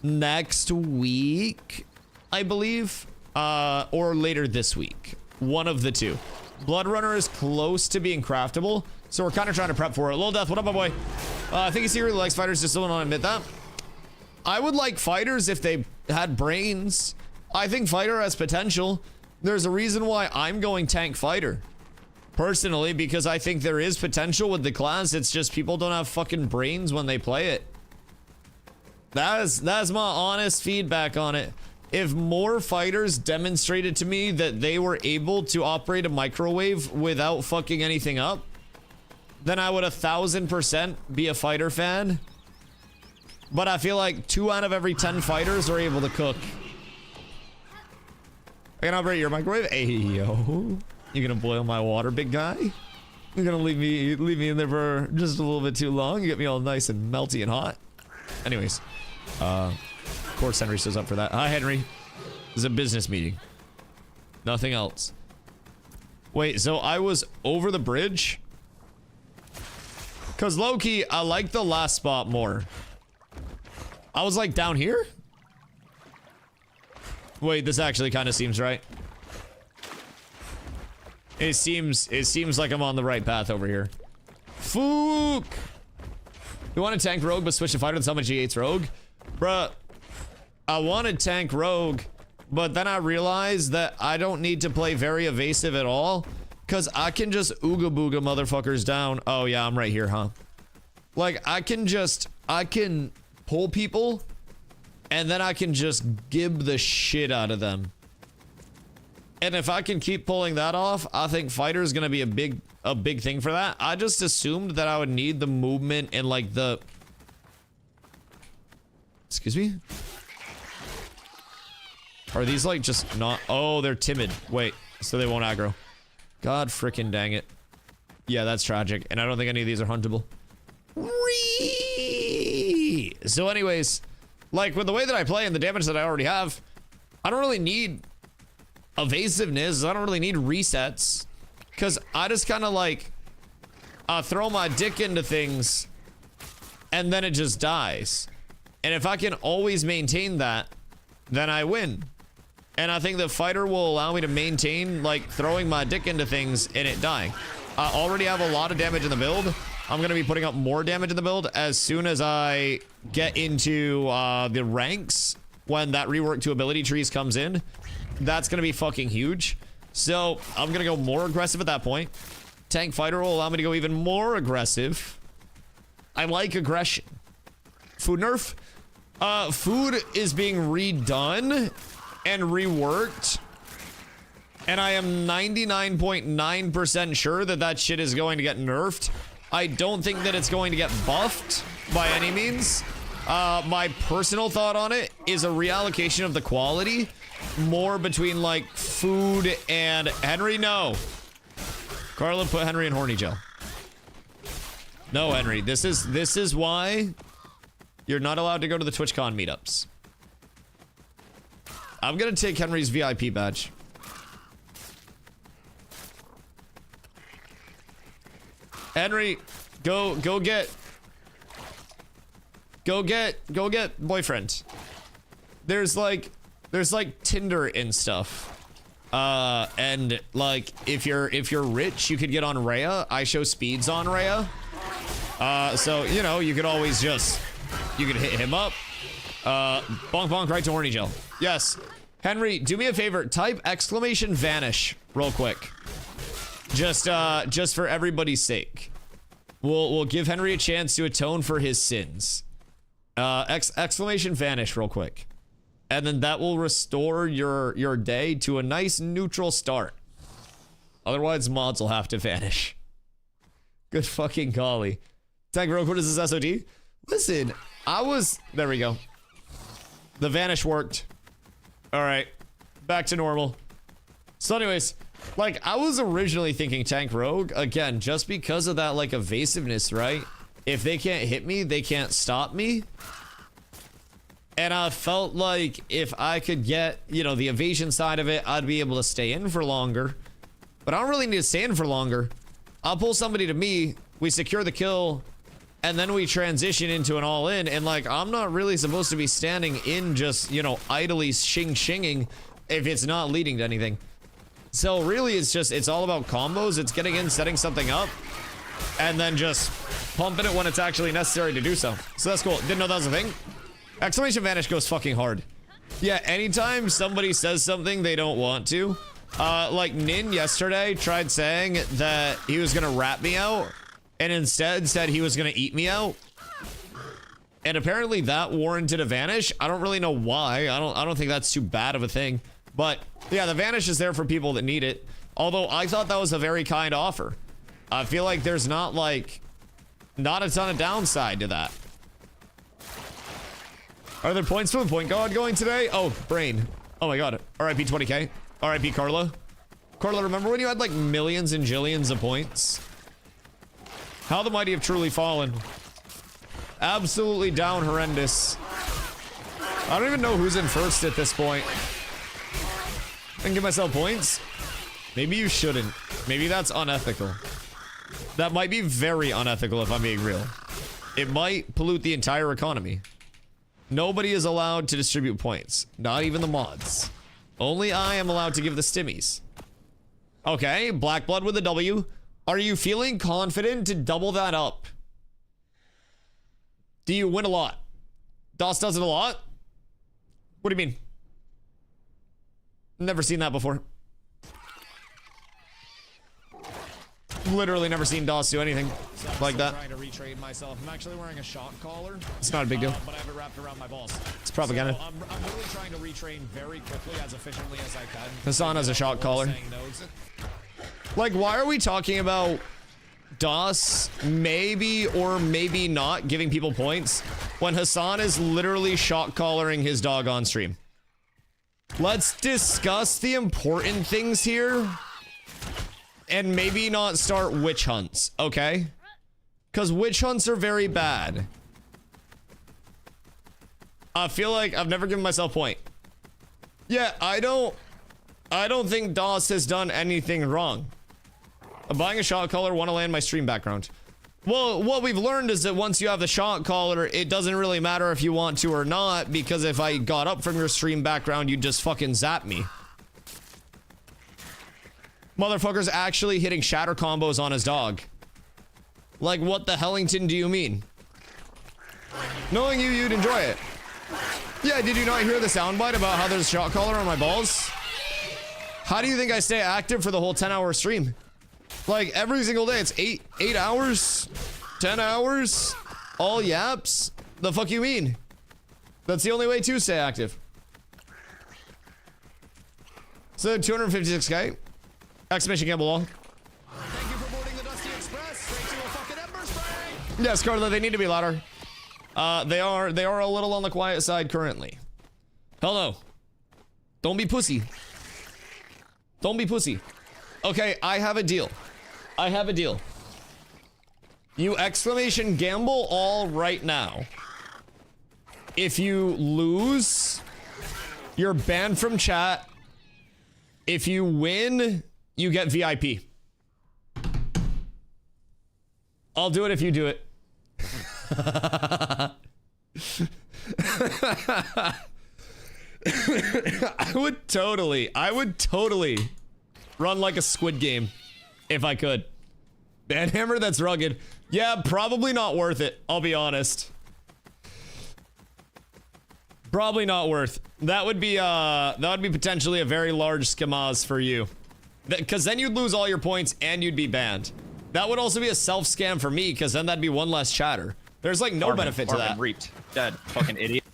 next week, I believe. Or later this week. One of the two. Blood Runner is close to being craftable, so we're kind of trying to prep for it. Lil Death, what up, my boy? I think he really likes fighters, just still don't admit that. I would like fighters if they had brains. I think fighter has potential. There's a reason why I'm going tank fighter. Personally, because I think there is potential with the class. It's just people don't have fucking brains when they play it. That's my honest feedback on it. If more fighters demonstrated to me that they were able to operate a microwave without fucking anything up, then I would 1000% be a fighter fan. But I feel like 2 out of every 10 fighters are able to cook. I can operate your microwave? Hey, yo. You gonna boil my water, big guy? You're gonna leave me in there for just a little bit too long? You get me all nice and melty and hot? Anyways. Of course Henry says up for that. Hi, Henry. This is a business meeting. Nothing else. Wait, so I was over the bridge? Because low-key, I like the last spot more. I was like down here? Wait, this actually kind of seems right. It seems like I'm on the right path over here. Fook! You want to tank rogue but switch to fighter, that's how much he hates rogue? Bruh, I wanted tank rogue, but then I realized that I don't need to play very evasive at all, because I can just ooga booga motherfuckers down. Oh yeah, I'm right here, huh? Like, I can pull people, and then I can just gib the shit out of them. And if I can keep pulling that off, I think fighter is gonna be a big thing for that. I just assumed that I would need the movement and like the... Excuse me? Are these like just not... Oh, they're timid. Wait, so they won't aggro. God frickin' dang it. Yeah, that's tragic. And I don't think any of these are huntable. So anyways, like with the way that I play and the damage that I already have, I don't really need evasiveness. I don't really need resets, because I just kind of like throw my dick into things and then it just dies. And if I can always maintain that, then I win. And I think the fighter will allow me to maintain like throwing my dick into things and it dying. I already have a lot of damage in the build. I'm gonna be putting up more damage in the build as soon as I get into the ranks, when that rework to ability trees comes in. That's gonna be fucking huge. So I'm gonna go more aggressive at that point. Tank fighter will allow me to go even more aggressive. I like aggression. Food nerf? Food is being redone and reworked, and I am 99.9% sure that that shit is going to get nerfed. I don't think that it's going to get buffed by any means. My personal thought on it is a reallocation of the quality more between like food and... Henry, no. Carla, put Henry in horny gel. No, Henry, this is why You're not allowed to go to the TwitchCon meetups. I'm gonna take Henry's VIP badge. Henry, go get boyfriend. There's like Tinder and stuff. And like if you're rich, you could get on Rhea. I show speeds on Rhea. So you know, you could always just hit him up. Bonk bonk right to horny gel. Yes. Henry, do me a favor, type exclamation vanish real quick. Just for everybody's sake. We'll give Henry a chance to atone for his sins. Exclamation vanish real quick. And then that will restore your day to a nice neutral start. Otherwise, mods will have to vanish. Good fucking golly. Tank Rogue, what is this SOD? Listen, there we go. The vanish worked. Alright. Back to normal. So anyways, like, I was originally thinking Tank Rogue, again, just because of that, like, evasiveness, right? If they can't hit me, they can't stop me. And I felt like if I could get, you know, the evasion side of it, I'd be able to stay in for longer. But I don't really need to stay in for longer. I'll pull somebody to me, we secure the kill, and then we transition into an all-in, and, like, I'm not really supposed to be standing in just, you know, idly shing-shinging if it's not leading to anything. So really, it's all about combos. It's getting in, setting something up, and then just pumping it when it's actually necessary to do so. So that's cool. Didn't know that was a thing. Exclamation vanish goes fucking hard. Yeah, anytime somebody says something they don't want to, like Nin yesterday tried saying that he was gonna rat me out, and instead said he was gonna eat me out. And apparently that warranted a vanish. I don't really know why. I don't think that's too bad of a thing. But yeah, the vanish is there for people that need it. Although I thought that was a very kind offer. I feel like there's not a ton of downside to that. Are there points for the point guard going today? Oh, brain. Oh my god. RIP 20k. RIP Carla. Carla, remember when you had like millions and jillions of points? How the mighty have truly fallen. Absolutely down horrendous. I don't even know who's in first at this point. I can give myself points? Maybe you shouldn't. Maybe that's unethical. That might be very unethical if I'm being real. It might pollute the entire economy. Nobody is allowed to distribute points. Not even the mods. Only I am allowed to give the stimmies. Okay, Black Blood with a W. Are you feeling confident to double that up? Do you win a lot? DOS does it a lot? What do you mean? Never seen that before. Literally never seen DOS do anything like that. I'm trying to retrade myself. I'm actually wearing a shock collar. It's not a big deal. But I have it wrapped around my balls. It's propaganda. So I'm really trying to retrain very quickly, as efficiently as I can. Hassan has a shock collar. Like, why are we talking about DOS maybe or maybe not giving people points when Hassan is literally shock collaring his dog on stream? Let's discuss the important things here and maybe not start witch hunts, okay? Because witch hunts are very bad. I feel like I've never given myself a point. Yeah, I don't think DOS has done anything wrong. I'm buying a shot collar, want to land my stream background. Well, what we've learned is that once you have the shot collar, it doesn't really matter if you want to or not, because if I got up from your stream background, you'd just fucking zap me. Motherfucker's actually hitting shatter combos on his dog. Like, what the Hellington do you mean? Knowing you, you'd enjoy it. Yeah, did you not hear the soundbite about how there's a shot collar on my balls? How do you think I stay active for the whole 10-hour stream? Like, every single day, it's 8 hours, 10 hours, all yaps. The fuck you mean? That's the only way to stay active. So, 256k. Exclamation gamble wall. Thank you for boarding the Dusty Express. Straight to a fucking Ember Spray. Yes, Carla, they need to be louder. They are a little on the quiet side currently. Hello. Don't be pussy. Don't be pussy. Okay, I have a deal. I have a deal. You exclamation gamble all right now. If you lose, you're banned from chat. If you win, you get VIP. I'll do it if you do it. I would totally run like a Squid Game if I could. Banhammer, that's rugged. Yeah, probably not worth it. I'll be honest. Probably not worth. That would be potentially a very large scamaz for you. Because then you'd lose all your points and you'd be banned. That would also be a self-scam for me, because then that'd be one less chatter. There's like no benefit to that. Reaped. Dead. Fucking idiot.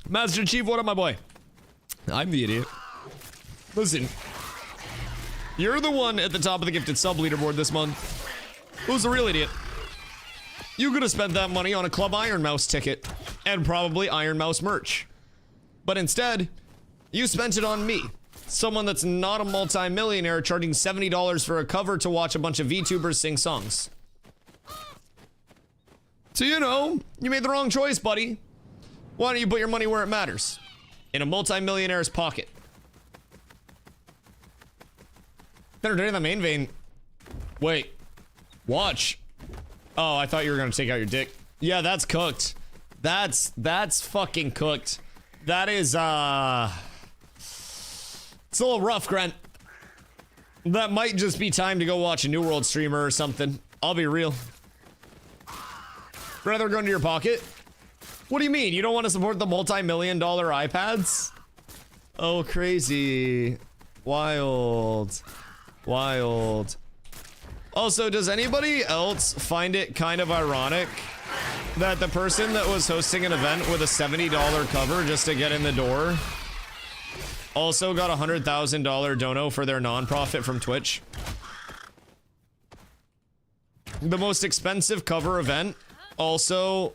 Master Chief, what up, my boy? I'm the idiot. Listen. You're the one at the top of the gifted sub leaderboard this month. Who's the real idiot? You could have spent that money on a Club Iron Mouse ticket and probably Iron Mouse merch. But instead, you spent it on me. Someone that's not a multi-millionaire charging $70 for a cover to watch a bunch of VTubers sing songs. So, you know, you made the wrong choice, buddy. Why don't you put your money where it matters? In a multi-millionaire's pocket. Better do it in the main vein. Wait. Watch. Oh, I thought you were gonna take out your dick. Yeah, that's cooked. That's fucking cooked. That is, it's a little rough, Grant. That might just be time to go watch a New World streamer or something. I'll be real. Rather go into your pocket? What do you mean? You don't want to support the multi-million-dollar iPads? Oh, crazy. Wild. Wild. Also, does anybody else find it kind of ironic that the person that was hosting an event with a $70 cover just to get in the door also got a $100,000 dono for their nonprofit from Twitch? The most expensive cover event, also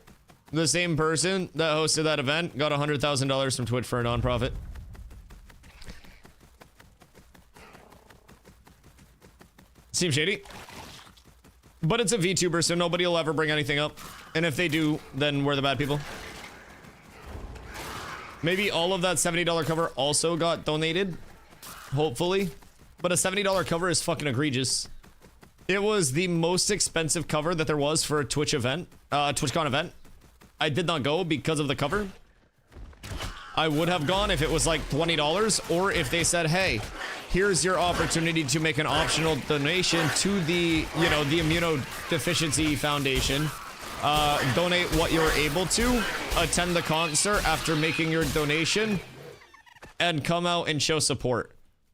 the same person that hosted that event got $100,000 from Twitch for a nonprofit. Seems shady. But it's a VTuber, so nobody will ever bring anything up. And if they do, then we're the bad people. Maybe all of that $70 cover also got donated. Hopefully. But a $70 cover is fucking egregious. It was the most expensive cover that there was for a Twitch event. TwitchCon event. I did not go because of the cover. I would have gone if it was like $20, or if they said, hey, here's your opportunity to make an optional donation to the, you know, the Immunodeficiency Foundation. Donate what you're able to, attend the concert after making your donation, and come out and show support.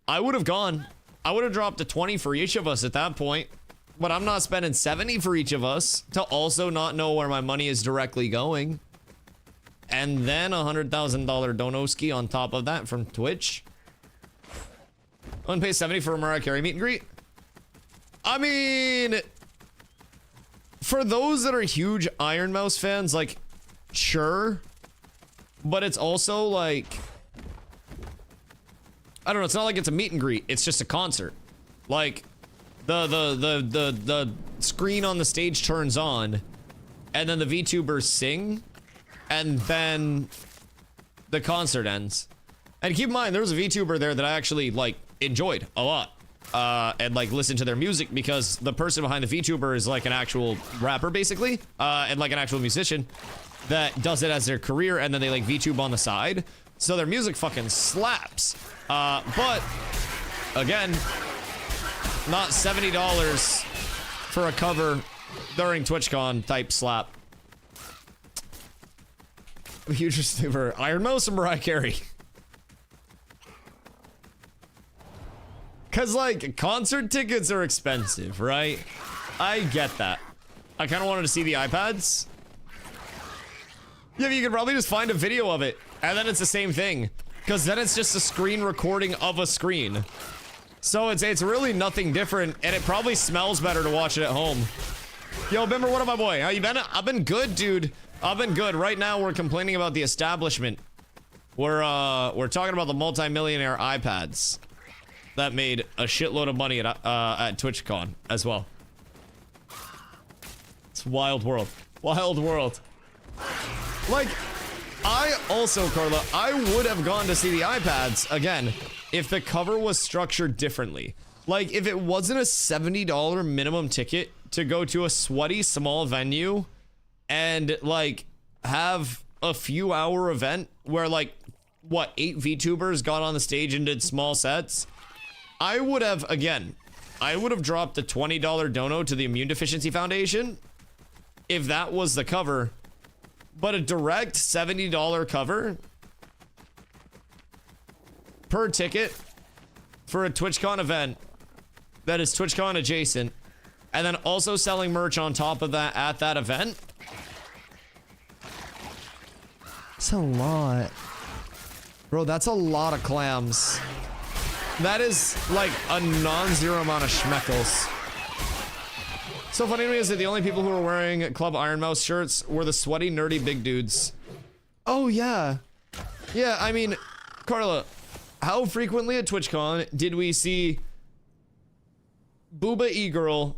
I would have gone. I would have dropped to 20 for each of us at that point, but I'm not spending 70 for each of us to also not know where my money is directly going. And then $100,000 donoski on top of that from Twitch. I'm gonna pay 70 for a Mariah Carey meet and greet. I mean, for those that are huge Iron Mouse fans, like, sure. But it's also like, I don't know, it's not like it's a meet and greet, it's just a concert. Like, the screen on the stage turns on, and then the VTubers sing, and then the concert ends. And keep in mind, there was a VTuber there that I actually, like, enjoyed a lot. And, like, listened to their music, because the person behind the VTuber is, like, an actual rapper, basically. And, like, an actual musician that does it as their career, and then they, like, VTube on the side. So their music fucking slaps. But, again, not $70 for a cover during TwitchCon type slap. Huge receiver. Iron Mouse and Mariah Carey. Cause like concert tickets are expensive, right? I get that. I kind of wanted to see the iPads. Yeah, but you could probably just find a video of it, and then it's the same thing. Cause then it's just a screen recording of a screen. So it's really nothing different, and it probably smells better to watch it at home. Yo, Bimmer, what up, my boy? How you been? I've been good, dude. I've been good. Right now, we're complaining about the establishment. We're talking about the multi-millionaire iPads that made a shitload of money at TwitchCon as well. It's wild world. Wild world. Like, I also, Carla, I would have gone to see the iPads again if the cover was structured differently. Like, if it wasn't a $70 minimum ticket to go to a sweaty small venue and like have a few hour event where like what 8 VTubers got on the stage and did small sets, I would have dropped the $20 dono to the Immune Deficiency Foundation if that was the cover. But a direct $70 cover per ticket for a TwitchCon event that is TwitchCon adjacent, and then also selling merch on top of that at that event. That's a lot. Bro, that's a lot of clams. That is like a non-zero amount of schmeckles. So funny to me is that the only people who were wearing Club Iron Mouse shirts were the sweaty, nerdy big dudes. Oh, yeah. Yeah, I mean, Carla, how frequently at TwitchCon did we see Booba E-Girl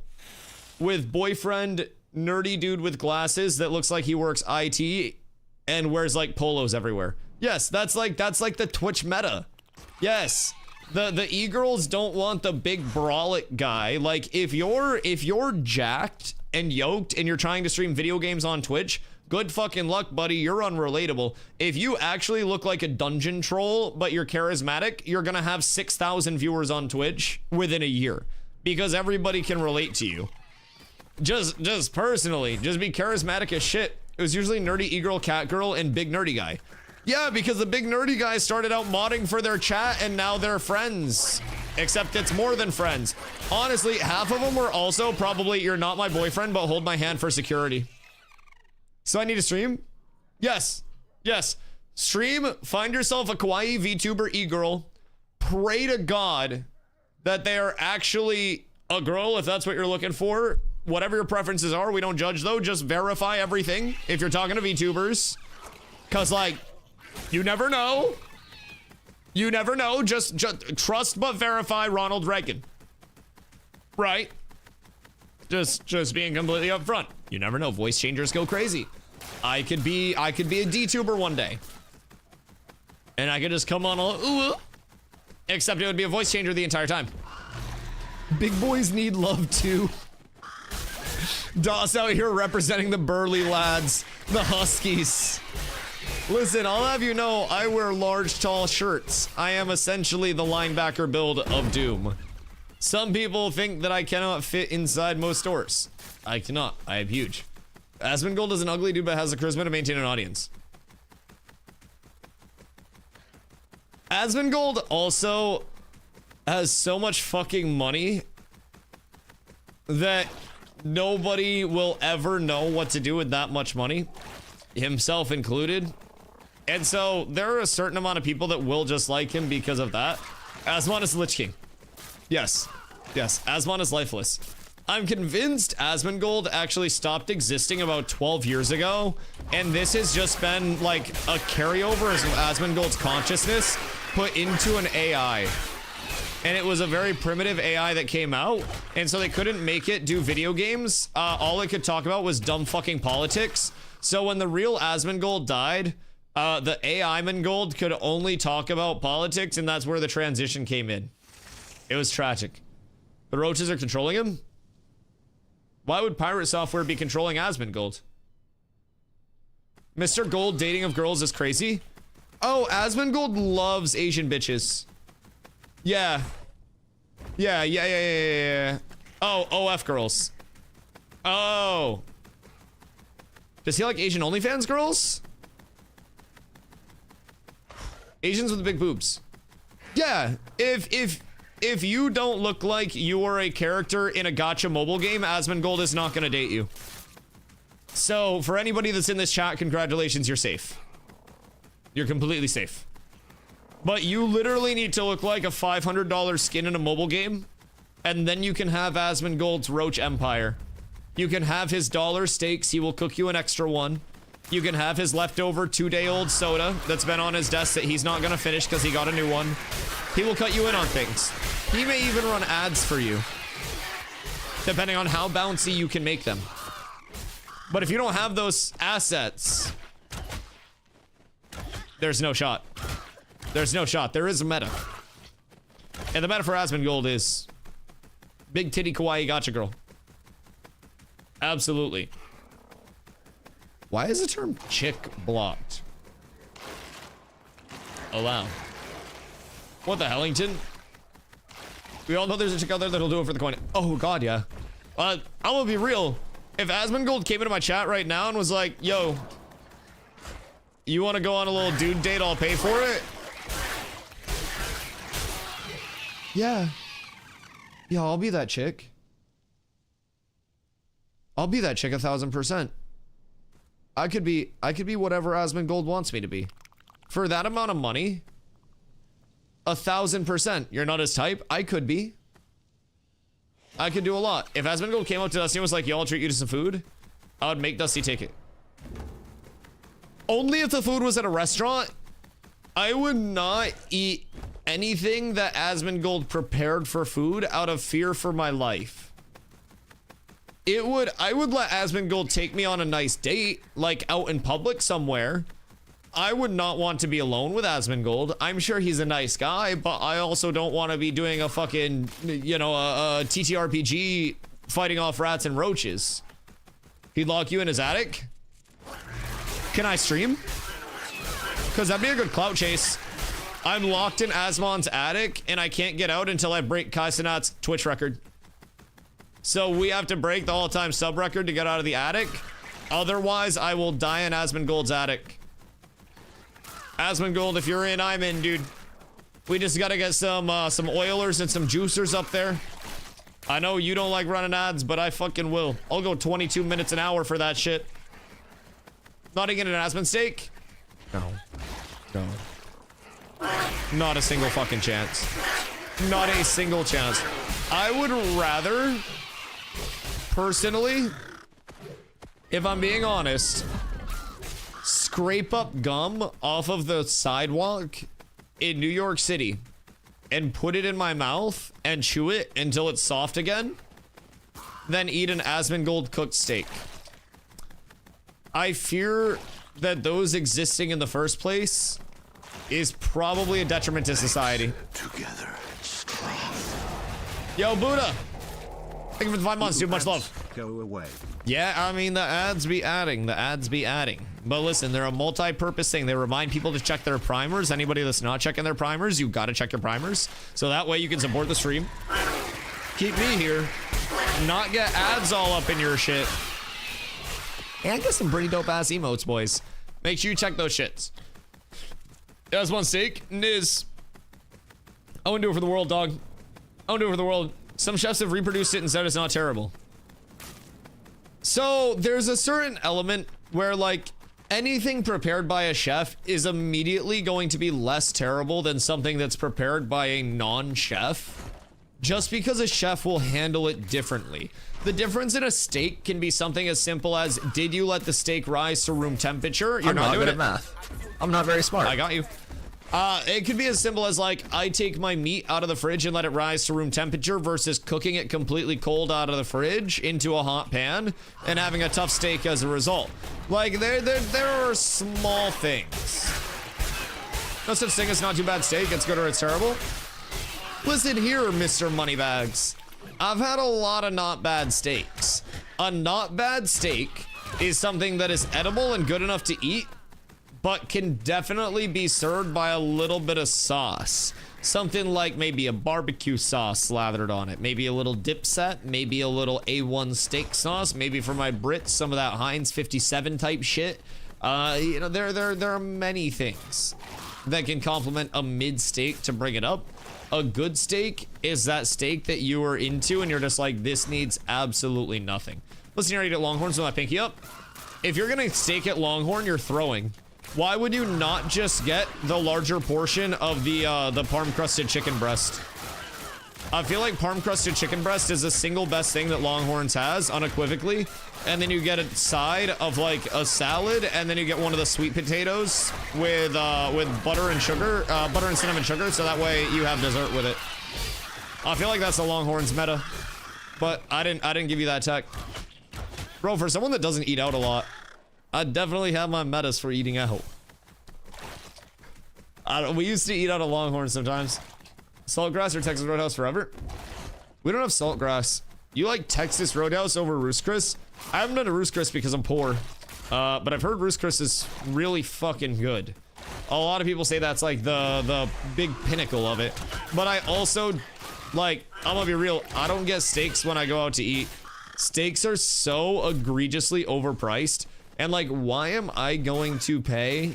with boyfriend, nerdy dude with glasses that looks like he works IT and wears like polos everywhere? Yes, that's like the Twitch meta. Yes. The e-girls don't want the big brolic guy. Like, if you're jacked and yoked and you're trying to stream video games on Twitch, good fucking luck, buddy. You're unrelatable. If you actually look like a dungeon troll, but you're charismatic, you're gonna have 6,000 viewers on Twitch within a year because everybody can relate to you. Just personally, just be charismatic as shit. It was usually nerdy e-girl, cat girl, and big nerdy guy. Yeah, because the big nerdy guys started out modding for their chat and now they're friends. Except it's more than friends. Honestly, half of them were also probably, you're not my boyfriend, but hold my hand for security. So I need to stream? Yes. Yes. Stream, find yourself a kawaii VTuber e-girl. Pray to God that they are actually a girl if that's what you're looking for. Whatever your preferences are, we don't judge though. Just verify everything if you're talking to VTubers. Cause like, you never know. You never know. Just trust but verify Ronald Reagan. Right? Just being completely upfront. You never know. Voice changers go crazy. I could be a DTuber one day. And I could just come on all ooh, except it would be a voice changer the entire time. Big boys need love too. Doss out here representing the burly lads, the huskies. Listen, I'll have you know, I wear large, tall shirts. I am essentially the linebacker build of Doom. Some people think that I cannot fit inside most stores. I cannot. I am huge. Asmongold is an ugly dude, but has the charisma to maintain an audience. Asmongold also has so much fucking money that nobody will ever know what to do with that much money, himself included. And so there are a certain amount of people that will just like him because of that. Asmon is Lich King. Yes. Yes. Asmon is lifeless. I'm convinced Asmongold actually stopped existing about 12 years ago. And this has just been like a carryover of Asmongold's consciousness put into an AI. And it was a very primitive AI that came out. And so they couldn't make it do video games. All it could talk about was dumb fucking politics. So when the real Asmongold died, the AI Mongold could only talk about politics, and that's where the transition came in. It was tragic. The roaches are controlling him? Why would pirate software be controlling Asmongold? Mr. Gold dating of girls is crazy? Oh, Asmongold loves Asian bitches. Yeah. Yeah. Oh, OF girls. Oh. Does he like Asian OnlyFans girls? Asians with big boobs. Yeah, if you don't look like you are a character in a gacha mobile game, Asmongold is not gonna date you. So, for anybody that's in this chat, congratulations, you're safe. You're completely safe. But you literally need to look like a $500 skin in a mobile game, and then you can have Asmongold's Roach Empire. You can have his dollar steaks, he will cook you an extra one. You can have his leftover 2-day-old soda that's been on his desk that he's not gonna finish because he got a new one. He will cut you in on things. He may even run ads for you, depending on how bouncy you can make them. But if you don't have those assets, There's no shot. There's no shot. There is a meta. And the meta for Asmongold is big titty kawaii gotcha girl. Absolutely. Why is the term chick blocked? Allow. What the Hellington? We all know there's a chick out there that'll do it for the coin. Oh god, yeah. I'm gonna be real. If Asmongold came into my chat right now and was like, yo, you wanna go on a little dude date, I'll pay for it? Yeah. Yeah, I'll be that chick. I'll be that chick 1000%. I could be whatever Asmongold wants me to be. For that amount of money, 1000%. You're not his type? I could be. I could do a lot. If Asmongold came up to Dusty and was like, yo, I'll treat you to some food, I would make Dusty take it. Only if the food was at a restaurant. I would not eat anything that Asmongold prepared for food out of fear for my life. I would let Asmongold take me on a nice date, like out in public somewhere. I would not want to be alone with Asmongold. I'm sure he's a nice guy, but I also don't want to be doing a fucking, you know, a TTRPG fighting off rats and roaches. He'd lock you in his attic? Can I stream? Because that'd be a good clout chase. I'm locked in Asmon's attic, and I can't get out until I break Kai Cenat's Twitch record. So we have to break the all-time sub record to get out of the attic. Otherwise, I will die in Asmongold's attic. Asmongold, if you're in, I'm in, dude. We just gotta get some oilers and some juicers up there. I know you don't like running ads, but I fucking will. I'll go 22 minutes an hour for that shit. Not even an Asmon steak? No. No. Not a single fucking chance. Not a single chance. I would rather, personally, if I'm being honest, scrape up gum off of the sidewalk in New York City and put it in my mouth and chew it until it's soft again, than eat an Asmongold cooked steak. I fear that those existing in the first place is probably a detriment to society. Together, strong. Yo, Buddha! Thank you for the 5 months, dude. Much love. Go away. Yeah, I mean, the ads be adding. The ads be adding. But listen, they're a multi-purpose thing. They remind people to check their primers. Anybody that's not checking their primers, you gotta check your primers. So that way you can support the stream. Keep me here. Not get ads all up in your shit. And get some pretty dope-ass emotes, boys. Make sure you check those shits. That's one steak. Niz. I wouldn't do it for the world, dog. I wouldn't do it for the world. Some chefs have reproduced it and said it's not terrible. So there's a certain element where, like, anything prepared by a chef is immediately going to be less terrible than something that's prepared by a non-chef, just because a chef will handle it differently. The difference in a steak can be something as simple as, did you let the steak rise to room temperature? You're I'm not doing good it. at math. I'm not very smart. I got you. It could be as simple as, like, I take my meat out of the fridge and let it rise to room temperature versus cooking it completely cold out of the fridge into a hot pan and having a tough steak as a result. Like, there are small things. No such thing as not too bad steak. It's good or it's terrible. Listen here, Mr. Moneybags. I've had a lot of not bad steaks. A not bad steak is something that is edible and good enough to eat, but can definitely be served by a little bit of sauce. Something like maybe a barbecue sauce slathered on it, maybe a little dip set, maybe a little A1 steak sauce, maybe for my Brits, some of that Heinz 57 type shit. You know, there are many things that can complement a mid steak to bring it up. A good steak is that steak that you are into and you're just like, this needs absolutely nothing. Listen here, I eat at Longhorns with my pinky up. If you're gonna steak at Longhorn, you're throwing. Why would you not just get the larger portion of the parm crusted chicken breast? I feel like parm crusted chicken breast is the single best thing that Longhorns has, unequivocally. And then you get a side of like a salad, and then you get one of the sweet potatoes with butter and sugar, butter and cinnamon sugar, so that way you have dessert with it. I feel like that's the Longhorns meta, but I didn't give you that tech, bro. For someone that doesn't eat out a lot, I definitely have my metas for eating out. We used to eat out of Longhorn sometimes. Saltgrass or Texas Roadhouse forever? We don't have Saltgrass. You like Texas Roadhouse over Roost Chris? I haven't been to Roost Chris because I'm poor. But I've heard Roost Chris is really fucking good. A lot of people say that's like the big pinnacle of it. But I also, like, I'm gonna be real, I don't get steaks when I go out to eat. Steaks are so egregiously overpriced. And like, why am I going to pay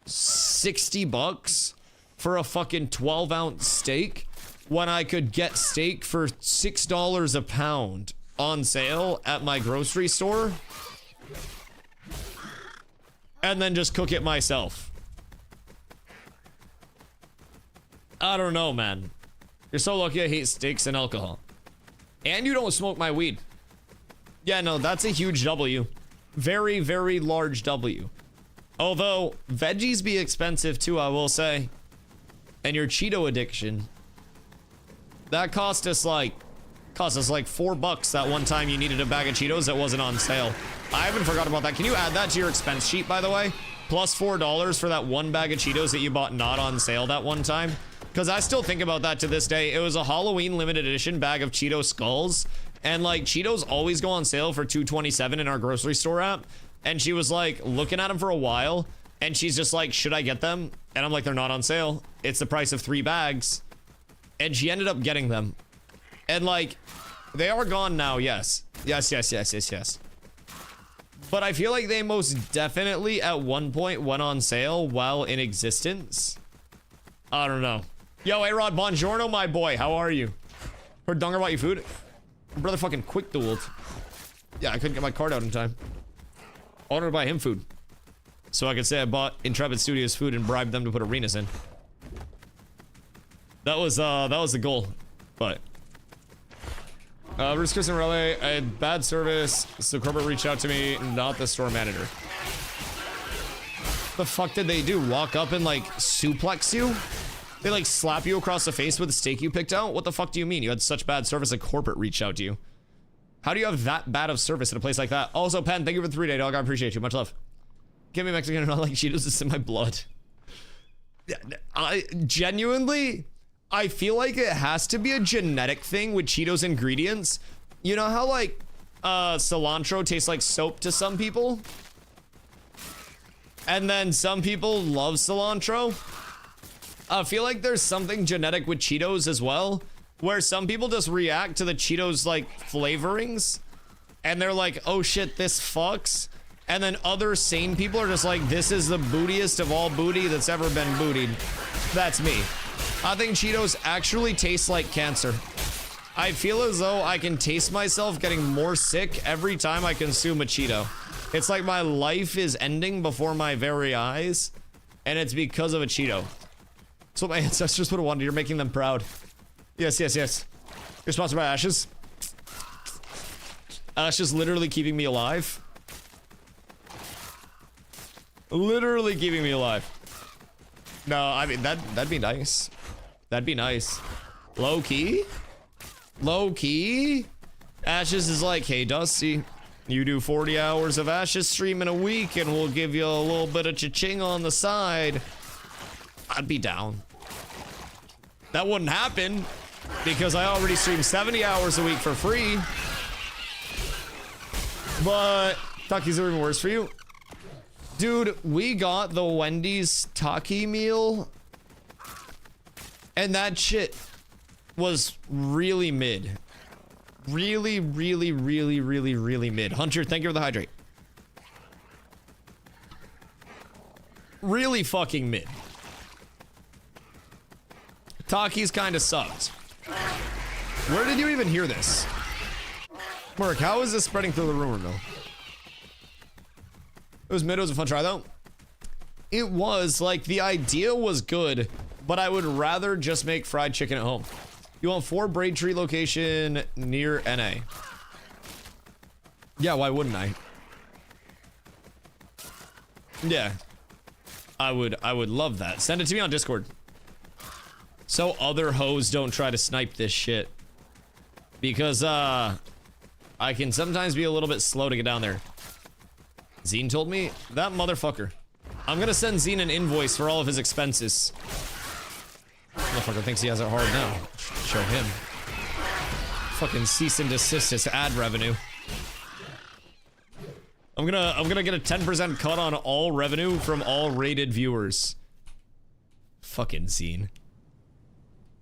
60 bucks for a fucking 12-ounce steak when I could get steak for $6 a pound on sale at my grocery store and then just cook it myself? I don't know, man. You're so lucky I hate steaks and alcohol. And you don't smoke my weed. Yeah, no, that's a huge W. Very, very large W. Although, veggies be expensive too, I will say. And your Cheeto addiction. That cost us like $4 that one time you needed a bag of Cheetos that wasn't on sale. I haven't forgot about that. Can you add that to your expense sheet, by the way? Plus $4 for that one bag of Cheetos that you bought not on sale that one time. Because I still think about that to this day. It was a Halloween limited edition bag of Cheeto skulls. And like, Cheetos always go on sale for $2.27 in our grocery store app. And she was like looking at them for a while. And she's just like, should I get them? And I'm like, they're not on sale. It's the price of 3 bags. And she ended up getting them. And like, they are gone now, yes. Yes. But I feel like they most definitely at one point went on sale while in existence. I don't know. Yo, A-Rod, buongiorno, my boy. How are you? Heard Donger bought you food? Brother fucking quick dueled. Yeah, I couldn't get my card out in time. I wanted to buy him food. So I could say I bought Intrepid Studios food and bribed them to put arenas in. That was the goal. But Bruce Chris and Relay, I had bad service, so corporate reached out to me, not the store manager. The fuck did they do? Walk up and like suplex you? They like slap you across the face with a steak you picked out? What the fuck do you mean? You had such bad service that corporate reached out to you. How do you have that bad of service in a place like that? Also, Pen, thank you for the 3-day dog. I appreciate you. Much love. Give me Mexican and not like Cheetos. It's in my blood. I genuinely, I feel like it has to be a genetic thing with Cheetos ingredients. You know how like cilantro tastes like soap to some people? And then some people love cilantro. I feel like there's something genetic with Cheetos as well, where some people just react to the Cheetos like flavorings and they're like, oh shit, this fucks. And then other sane people are just like, this is the bootiest of all booty that's ever been bootied. That's me. I think Cheetos actually taste like cancer. I feel as though I can taste myself getting more sick every time I consume a Cheeto. It's like my life is ending before my very eyes, and it's because of a Cheeto. That's what my ancestors would have wanted. You're making them proud. Yes. You're sponsored by Ashes. Ashes literally keeping me alive. Literally keeping me alive. No, I mean, that'd be nice. That'd be nice. Low key? Low key? Ashes is like, hey, Dusty, you do 40 hours of Ashes stream in a week and we'll give you a little bit of cha-ching on the side. I'd be down. That wouldn't happen because I already stream 70 hours a week for free. But Takis are even worse for you. Dude, we got the Wendy's Taki meal and that shit was really mid. Really mid. Hunter, thank you for the hydrate. Really fucking mid. Takis kind of sucked. Where did you even hear this? Mark, how is this spreading through the rumor mill? It was mid. It was a fun try though. It was like, the idea was good, but I would rather just make fried chicken at home. You want 4 Braintree location near NA? Yeah, why wouldn't I? Yeah, I would love that. Send it to me on Discord, so other hoes don't try to snipe this shit. Because I can sometimes be a little bit slow to get down there. Zine told me that motherfucker. I'm gonna send Zine an invoice for all of his expenses. Motherfucker thinks he has it hard now. Show him. Fucking cease and desist his ad revenue. I'm gonna get a 10% cut on all revenue from all rated viewers. Fucking Zine.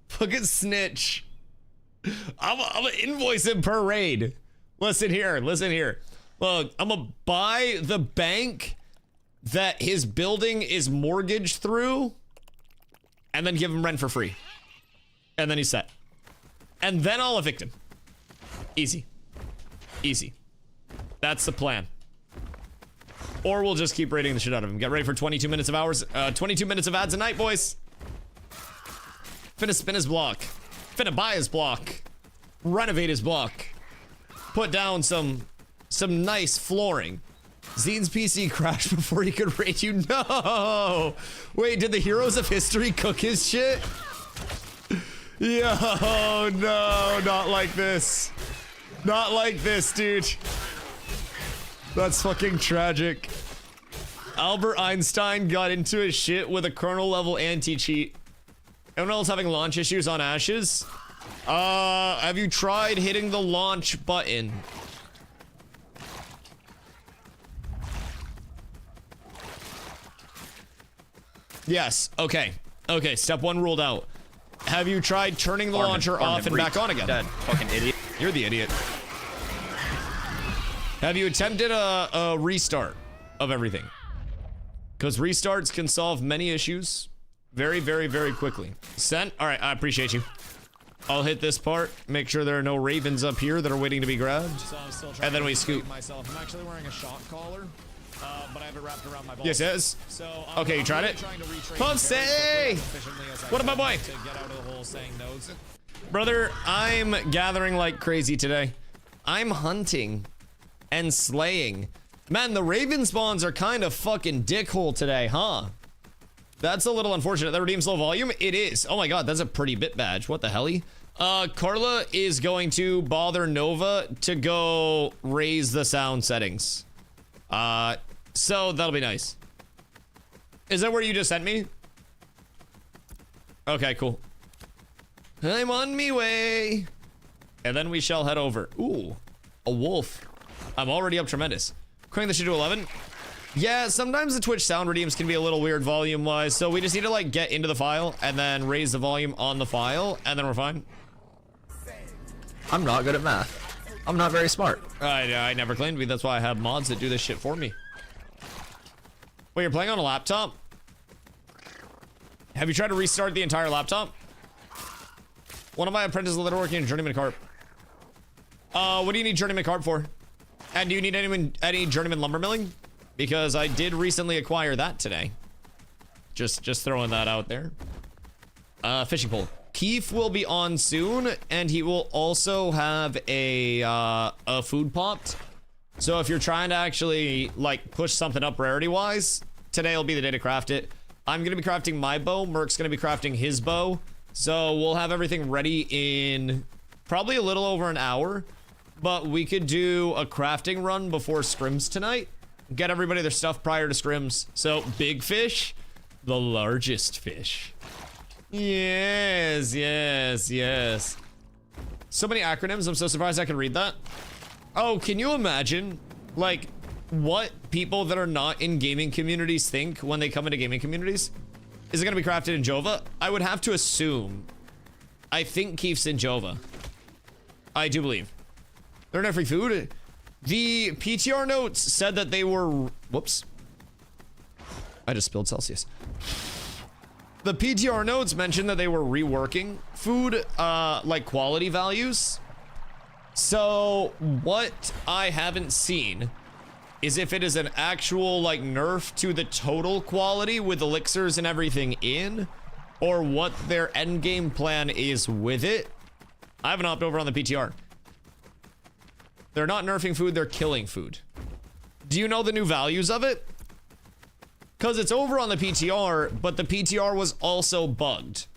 Fucking snitch. I'm gonna invoice him per raid. Listen here, listen here. Look, I'm gonna buy the bank that his building is mortgaged through, and then give him rent for free. And then he's set. And then I'll evict him. Easy. Easy. That's the plan. Or we'll just keep raiding the shit out of him. Get ready for 22 minutes of hours, 22 minutes of ads a night, boys. Finna spin his block. Finna buy his block. Renovate his block. Put down some nice flooring. Zine's PC crashed before he could raid you. No! Wait, did the heroes of history cook his shit? Yo, no, not like this. Not like this, dude. That's fucking tragic. Albert Einstein got into his shit with a kernel level anti-cheat. Anyone else having launch issues on Ashes? Have you tried hitting the launch button? Yes, okay. Okay, step one ruled out. Have you tried turning the launcher off and back on again? Dead. Fucking idiot. You're the idiot. Have you attempted a restart of everything? Because restarts can solve many issues very, very, very quickly. Sent? All right, I appreciate you. I'll hit this part, make sure there are no ravens up here that are waiting to be grabbed, so I'm still trying and then we scoop. Myself. I'm actually wearing a shock collar, but I have it wrapped around my balls. Yes, it is. So, okay, you tried it? Pussy! What about my boy? To get out of the hole saying no's. Brother, I'm gathering like crazy today. I'm hunting and slaying. Man, the raven spawns are kind of fucking dickhole today, huh? That's a little unfortunate. That redeems low volume? It is. Oh my god, that's a pretty bit badge. What the helly? Carla is going to bother Nova to go raise the sound settings. So that'll be nice. Is that where you just sent me? Okay, cool. I'm on me way. And then we shall head over. Ooh, a wolf. I'm already up tremendous. Crank the shit to 11. Yeah, sometimes the Twitch sound redeems can be a little weird volume-wise, so we just need to, like, get into the file and then raise the volume on the file, and then we're fine. I'm not good at math. I'm not very smart. I never claimed to be. That's why I have mods that do this shit for me. Wait, you're playing on a laptop? Have you tried to restart the entire laptop? One of my apprentices is working in Journeyman Carp. What do you need Journeyman Carp for? And do you need any Journeyman lumber milling? Because I did recently acquire that today. Just throwing that out there. Fishing pole. Keith will be on soon, and he will also have a food pot. So if you're trying to actually like push something up rarity wise, today will be the day to craft it. I'm gonna be crafting my bow. Merc's gonna be crafting his bow. So we'll have everything ready in probably a little over an hour. But we could do a crafting run before scrims tonight. Get everybody their stuff prior to scrims. So big fish, the largest fish. Yes, yes, yes. So many acronyms. I'm so surprised I can read that. Oh, can you imagine like what people that are not in gaming communities think when they come into gaming communities? Is it gonna be crafted in Jova? I would have to assume. I think Keef's in Jova. I do believe. They're not free food. The PTR notes said that they were, whoops. I just spilled Celsius. The PTR notes mentioned that they were reworking food, like quality values. So what I haven't seen is if it is an actual like nerf to the total quality with elixirs and everything in, or what their end game plan is with it. I haven't hopped over on the PTR. They're not nerfing food, they're killing food. Do you know the new values of it? Because it's over on the PTR, but the PTR was also bugged.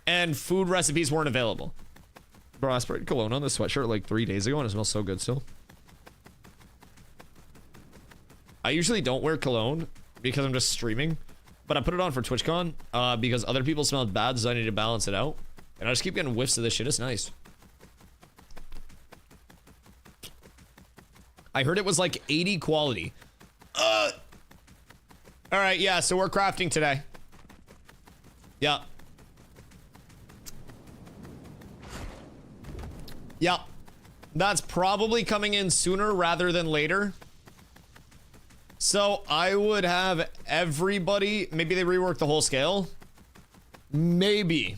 And food recipes weren't available. Bro, I sprayed cologne on this sweatshirt like 3 days ago and it smells so good still. I usually don't wear cologne because I'm just streaming. But I put it on for TwitchCon because other people smelled bad, so I need to balance it out. And I just keep getting whiffs of this shit. It's nice. I heard it was like 80 quality. All right, yeah, so we're crafting today. Yeah. Yeah. That's probably coming in sooner rather than later. So I would have everybody, maybe they rework the whole scale. Maybe.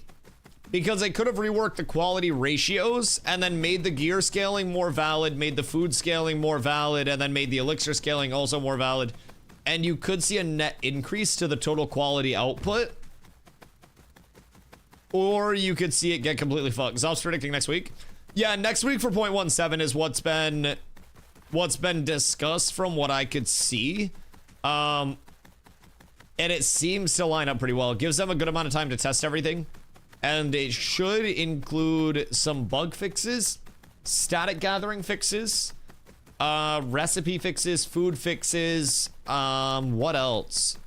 Because they could have reworked the quality ratios and then made the gear scaling more valid, made the food scaling more valid, and then made the elixir scaling also more valid. And you could see a net increase to the total quality output. Or you could see it get completely fucked. Zop's predicting next week. Yeah, next week for 0.17 is what's been discussed from what I could see. And it seems to line up pretty well. It gives them a good amount of time to test everything. And it should include some bug fixes, static gathering fixes, recipe fixes, food fixes, what else?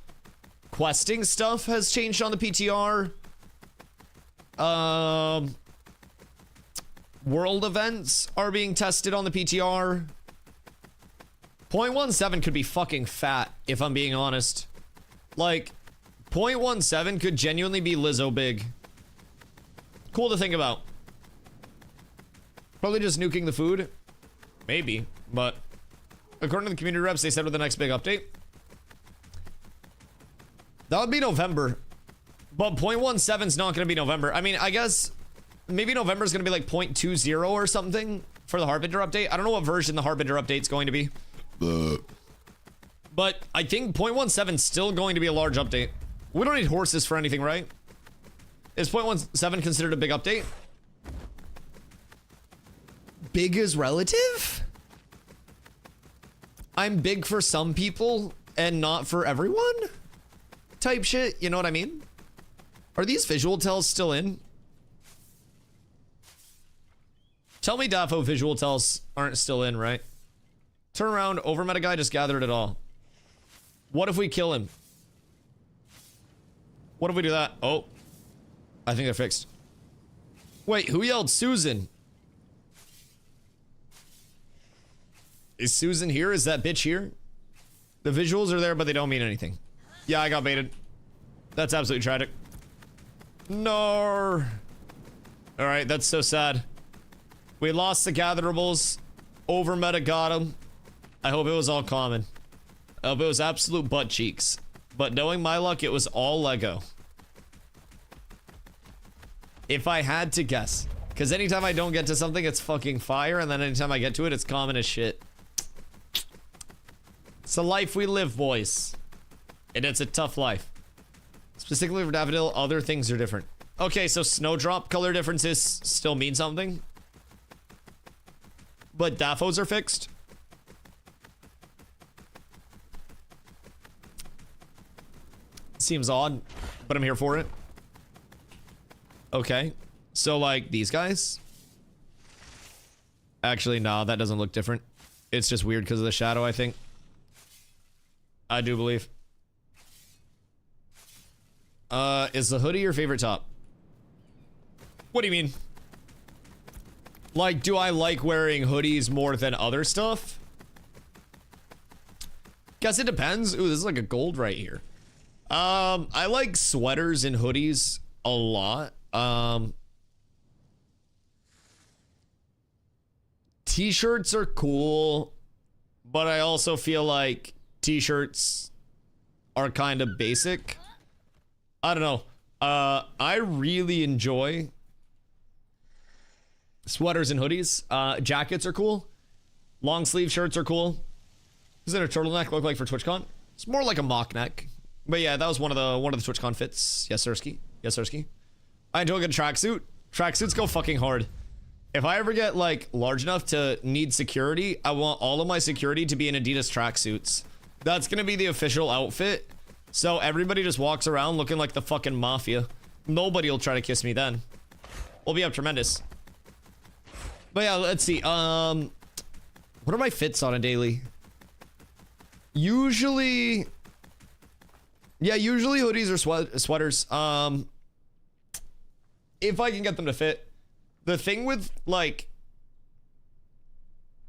Questing stuff has changed on the PTR. World events are being tested on the PTR. 0.17 could be fucking fat, if I'm being honest. Like, 0.17 could genuinely be Lizzo big. Cool to think about. Probably just nuking the food. Maybe, but according to the community reps, they said with the next big update. That would be November. But 0.17 is not going to be November. I mean, I guess maybe November is going to be like 0.20 or something for the Harbinger update. I don't know what version the Harbinger update is going to be. But I think 0.17 is still going to be a large update. We don't need horses for anything, right? Is 0.17 considered a big update? Big is relative? I'm big for some people and not for everyone? Type shit, you know what I mean? Are these visual tells still in? Tell me Daffo visual tells aren't still in, right? Turn around, over meta guy just gathered it all. What if we kill him? What if we do that? Oh. I think they're fixed. Wait, who yelled Susan? Is Susan here? Is that bitch here? The visuals are there, but they don't mean anything. Yeah, I got baited. That's absolutely tragic. No. Alright, that's so sad. We lost the gatherables. Over meta got him. I hope it was all common. I hope it was absolute butt cheeks. But knowing my luck, it was all Lego. If I had to guess. Because anytime I don't get to something, it's fucking fire. And then anytime I get to it, it's common as shit. It's the life we live, boys. And it's a tough life. Specifically for Daffodil, other things are different. Okay, so snowdrop color differences still mean something. But Daffos are fixed. Seems odd, but I'm here for it. Okay, so like these guys. Actually, no, that doesn't look different. It's just weird because of the shadow, I think. I do believe. Is the hoodie your favorite top? What do you mean? Like, do I like wearing hoodies more than other stuff? Guess it depends. Ooh, this is like a gold right here. I like sweaters and hoodies a lot. T-shirts are cool, but I also feel like t-shirts are kind of basic. I don't know. I really enjoy sweaters and hoodies. Jackets are cool. Long sleeve shirts are cool. Does it a turtleneck look like for TwitchCon? It's more like a mock neck. But yeah, that was one of the TwitchCon fits. Yes, Sirski. Yes, Sirski. I enjoy a good tracksuit. Tracksuits go fucking hard. If I ever get like large enough to need security, I want all of my security to be in Adidas tracksuits. That's gonna be the official outfit. So everybody just walks around looking like the fucking mafia. Nobody will try to kiss me then. We'll be up tremendous. But yeah, let's see. What are my fits on a daily? Usually Yeah, usually hoodies or sweaters. If I can get them to fit. The thing with like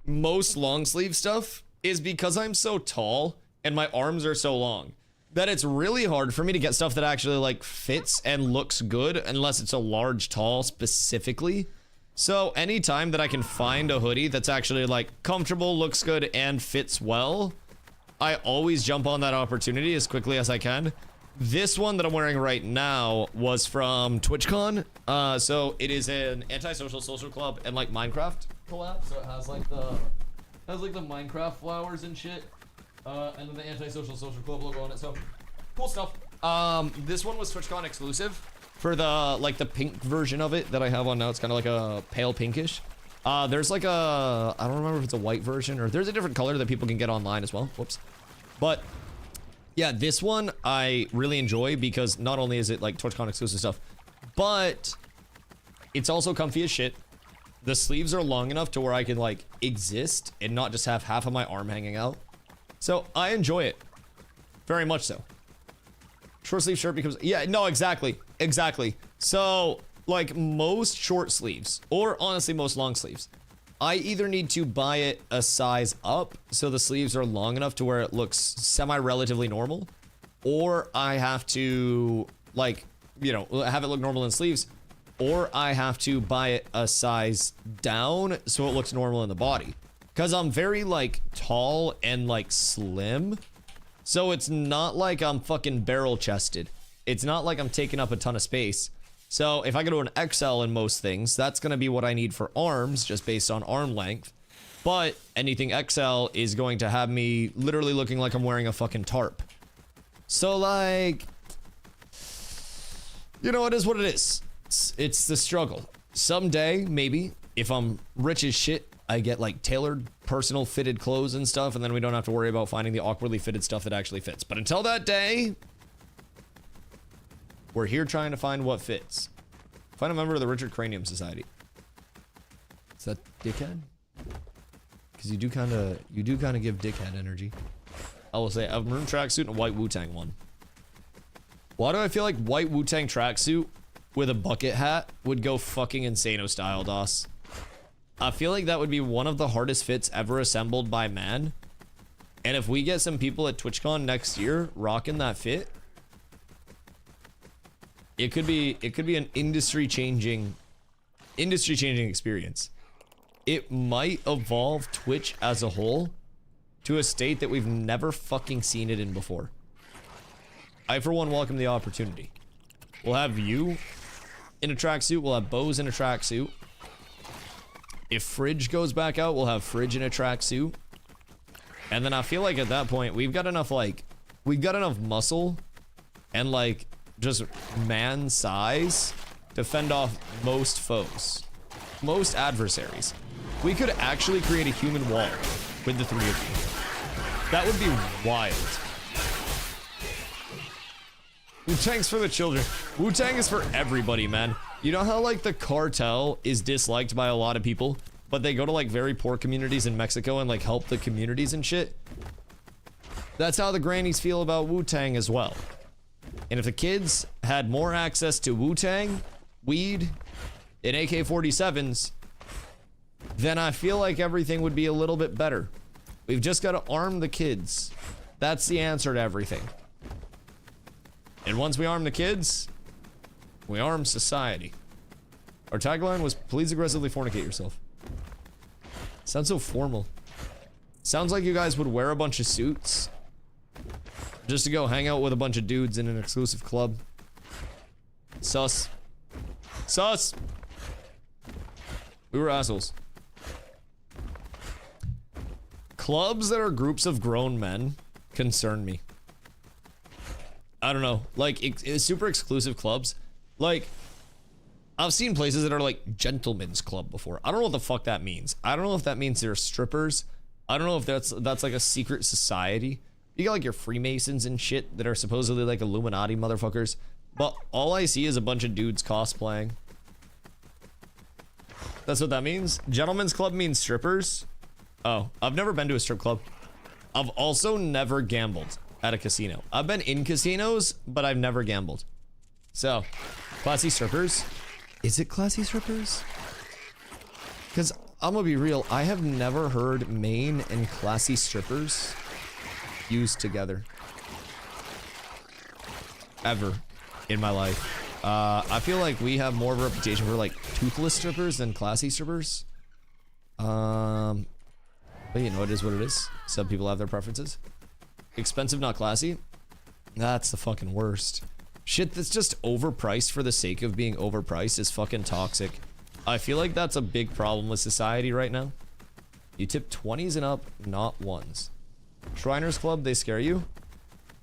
most long sleeve stuff is because I'm so tall and my arms are so long that it's really hard for me to get stuff that actually like fits and looks good unless it's a large tall specifically. So anytime that I can find a hoodie that's actually like comfortable, looks good, and fits well, I always jump on that opportunity as quickly as I can. This one that I'm wearing right now was from TwitchCon. So it is an antisocial social club and like Minecraft collab. So it has like the Minecraft flowers and shit. And then the antisocial social club logo on it. So cool stuff. This one was TwitchCon exclusive for the like the pink version of it that I have on now. It's kind of like a pale pinkish. There's like a, I don't remember if it's a white version or there's a different color that people can get online as well. Whoops. But yeah, this one I really enjoy because not only is it like TwitchCon exclusive stuff, but it's also comfy as shit. The sleeves are long enough to where I can like exist and not just have half of my arm hanging out. So I enjoy it very much so. Short sleeve shirt becomes, yeah, no, exactly. So like most short sleeves or honestly most long sleeves, I either need to buy it a size up so the sleeves are long enough to where it looks semi-relatively normal, or I have to like, you know, have it look normal in sleeves, or I have to buy it a size down so it looks normal in the body. Cause I'm very like tall and like slim, so it's not like I'm fucking barrel chested. It's not like I'm taking up a ton of space. So if I go to an XL in most things, that's gonna be what I need for arms, just based on arm length. But anything XL is going to have me literally looking like I'm wearing a fucking tarp. So like, you know, it is what it is. It's the struggle. Someday, maybe, if I'm rich as shit, I get like tailored, personal fitted clothes and stuff, and then we don't have to worry about finding the awkwardly fitted stuff that actually fits. But until that day, we're here trying to find what fits. Find a member of the Richard Cranium Society. Is that dickhead? Because you do kind of give dickhead energy. I will say a maroon tracksuit and a white Wu-Tang one. Why do I feel like white Wu-Tang tracksuit with a bucket hat would go fucking insano style, DOS? I feel like that would be one of the hardest fits ever assembled by man. And if we get some people at TwitchCon next year rocking that fit, it could be an industry changing experience. It might evolve Twitch as a whole to a state that we've never fucking seen it in before. I for one welcome the opportunity. We'll have you in a tracksuit, we'll have Bose in a tracksuit. If Fridge goes back out, we'll have Fridge in a tracksuit. And then I feel like at that point, we've got enough muscle and like just man size to fend off most foes, most adversaries. We could actually create a human wall with the three of you. That would be wild. Wu-Tang's for the children. Wu-Tang is for everybody, man. You know how like the cartel is disliked by a lot of people, but they go to like very poor communities in Mexico and like help the communities and shit? That's how the grannies feel about Wu-Tang as well. And if the kids had more access to Wu-Tang, weed, and AK-47s, then I feel like everything would be a little bit better. We've just got to arm the kids. That's the answer to everything. And once we arm the kids, we arm society. Our tagline was, please aggressively fornicate yourself. Sounds so formal. Sounds like you guys would wear a bunch of suits just to go hang out with a bunch of dudes in an exclusive club. Sus. Sus! We were assholes. Clubs that are groups of grown men concern me. I don't know, like it's super exclusive clubs. Like, I've seen places that are like gentlemen's club before. I don't know what the fuck that means. I don't know if that means they're strippers. I don't know if that's like a secret society. You got like your Freemasons and shit that are supposedly like Illuminati motherfuckers. But all I see is a bunch of dudes cosplaying. That's what that means? Gentlemen's club means strippers? Oh, I've never been to a strip club. I've also never gambled. at a casino. I've been in casinos, but I've never gambled. So, classy strippers. Is it classy strippers? Because I'm gonna be real, I have never heard main and classy strippers used together. Ever in my life. I feel like we have more of a reputation for like toothless strippers than classy strippers. But you know, it is what it is. Some people have their preferences. Expensive, not classy. That's the fucking worst. Shit that's just overpriced for the sake of being overpriced is fucking toxic. I feel like that's a big problem with society right now. You tip 20s and up, not 1s. Shriners Club, they scare you?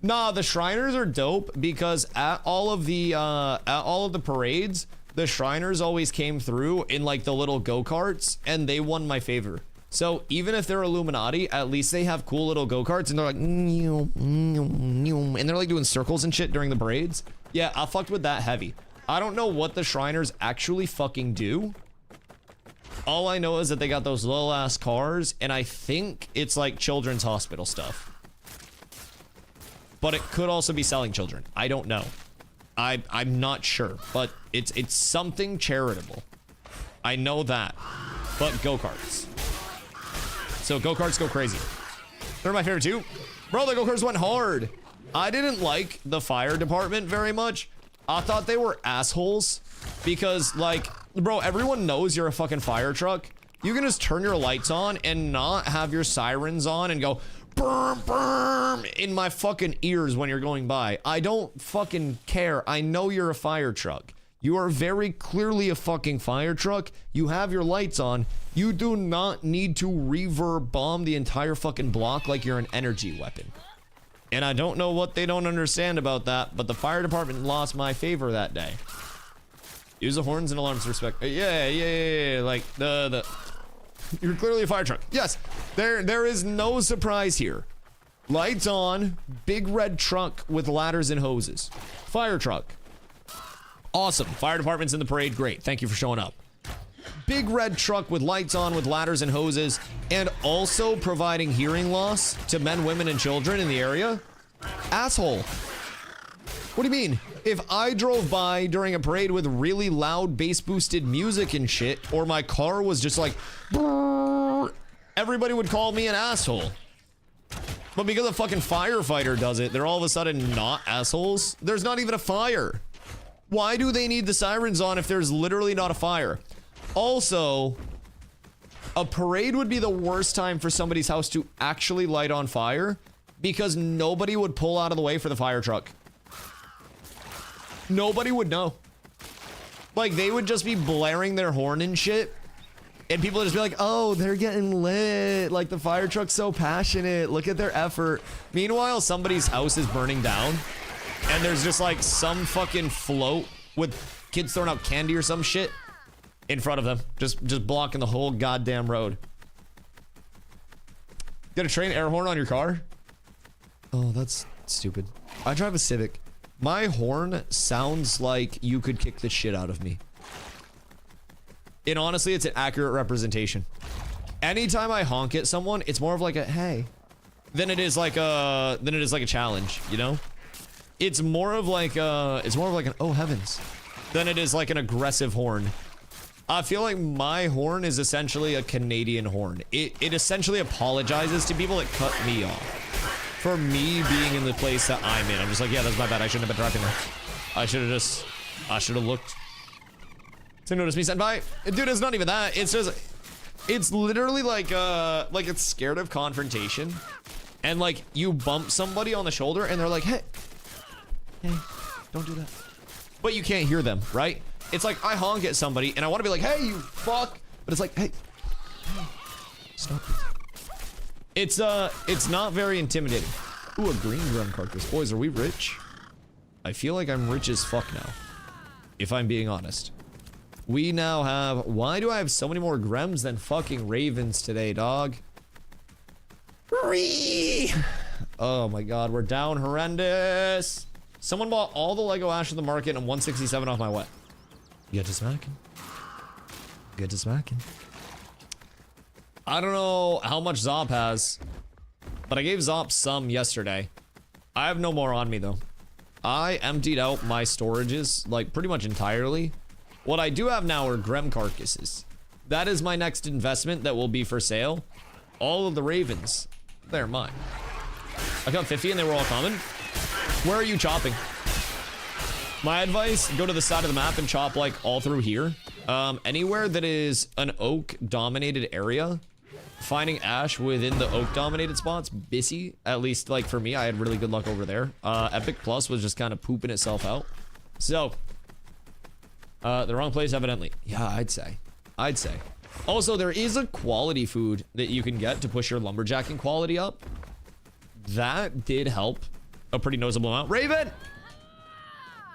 Nah, the Shriners are dope because at all of the parades, the Shriners always came through in like the little go-karts and they won my favor. So even if they're Illuminati, at least they have cool little go-karts and they're like, and they're like doing circles and shit during the parades. Yeah, I fucked with that heavy. I don't know what the Shriners actually fucking do. All I know is that they got those little ass cars and I think it's like children's hospital stuff. But it could also be selling children. I don't know. I'm not sure, but it's something charitable. I know that. But go-karts. So go-karts go crazy. They're my favorite too. Bro, the go-karts went hard. I didn't like the fire department very much. I thought they were assholes because like, bro, everyone knows you're a fucking fire truck. You can just turn your lights on and not have your sirens on and go burm, burm in my fucking ears when you're going by. I don't fucking care. I know you're a fire truck. You are very clearly a fucking fire truck. You have your lights on. You do not need to reverb bomb the entire fucking block like you're an energy weapon. And I don't know what they don't understand about that, but the fire department lost my favor that day. Use the horns and alarms to respect. Yeah. Like you're clearly a fire truck. Yes, there is no surprise here. Lights on, big red truck with ladders and hoses. Fire truck. Awesome. Fire department's in the parade. Great. Thank you for showing up. Big red truck with lights on with ladders and hoses and also providing hearing loss to men, women, and children in the area. Asshole. What do you mean? If I drove by during a parade with really loud bass boosted music and shit, or my car was just like, brrr, everybody would call me an asshole. But because a fucking firefighter does it, they're all of a sudden not assholes. There's not even a fire. Why do they need the sirens on if there's literally not a fire? Also, a parade would be the worst time for somebody's house to actually light on fire because nobody would pull out of the way for the fire truck. Nobody would know. Like, they would just be blaring their horn and shit. And people would just be like, oh, they're getting lit. Like, the fire truck's so passionate. Look at their effort. Meanwhile, somebody's house is burning down. And there's just like some fucking float with kids throwing out candy or some shit in front of them. Just blocking the whole goddamn road. Get a train air horn on your car? Oh, that's stupid. I drive a Civic. My horn sounds like you could kick the shit out of me. And honestly, it's an accurate representation. Anytime I honk at someone, it's more of like a hey than it is like a challenge, you know? It's more of like an oh heavens than it is like an aggressive horn. I feel like my horn is essentially a Canadian horn. It essentially apologizes to people that cut me off for me being in the place that I'm in. I'm just like, yeah, that's my bad. I shouldn't have been driving there. I should have looked to notice me senpai. Dude, it's not even that. It's just, it's literally like it's scared of confrontation. And like you bump somebody on the shoulder and they're like, hey, don't do that. But you can't hear them, right? It's like I honk at somebody and I want to be like, hey, you fuck. But it's like, hey, stop it. It's not very intimidating. Ooh, a green drum carcass. Boys, are we rich? I feel like I'm rich as fuck now. If I'm being honest. We now have, why do I have so many more Grems than fucking Ravens today, dog? Oh my god, we're down horrendous. Someone bought all the Lego Ash at the market and 167 off my wet. Get to smacking. Get to smacking. I don't know how much Zop has, but I gave Zop some yesterday. I have no more on me though. I emptied out my storages like pretty much entirely. What I do have now are Grem carcasses. That is my next investment that will be for sale. All of the ravens, they're mine. I got 50 and they were all common. Where are you chopping? My advice, go to the side of the map and chop like all through here. Anywhere that is an oak dominated area, finding ash within the oak dominated spots, busy. At least like for me, I had really good luck over there. Epic Plus was just kind of pooping itself out. So, the wrong place evidently. Yeah, I'd say. Also, there is a quality food that you can get to push your lumberjacking quality up. That did help a pretty noticeable amount. Raven!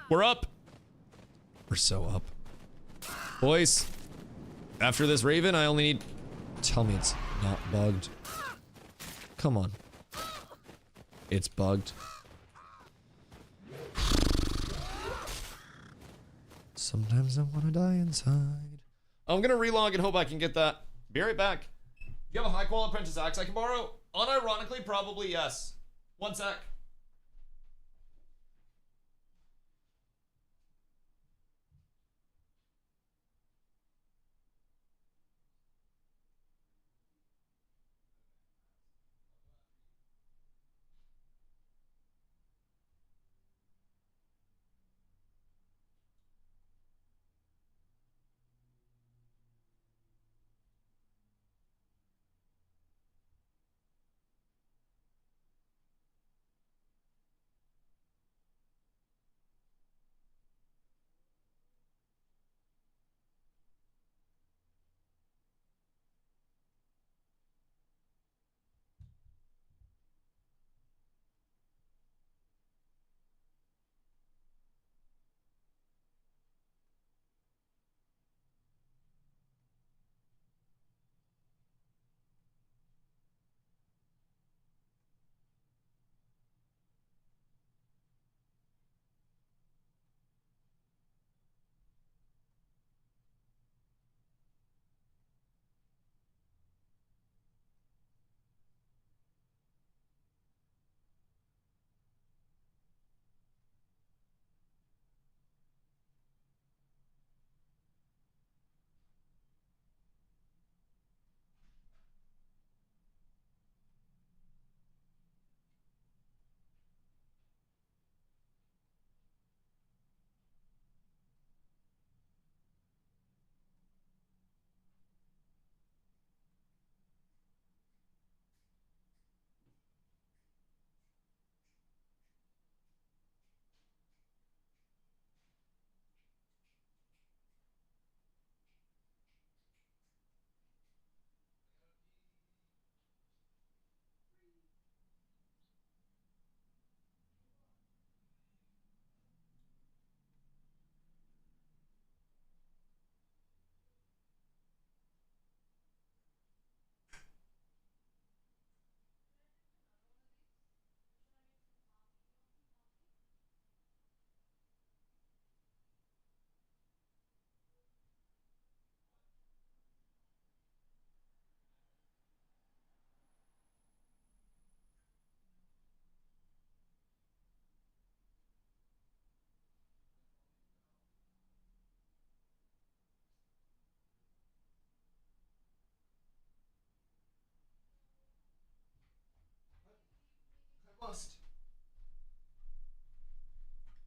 We're up. We're so up. Boys, after this Raven, I only need... Tell me it's not bugged. Come on. It's bugged. Sometimes I want to die inside. I'm gonna relog and hope I can get that. Be right back. You have a high quality apprentice axe I can borrow? Unironically, probably yes. One sec.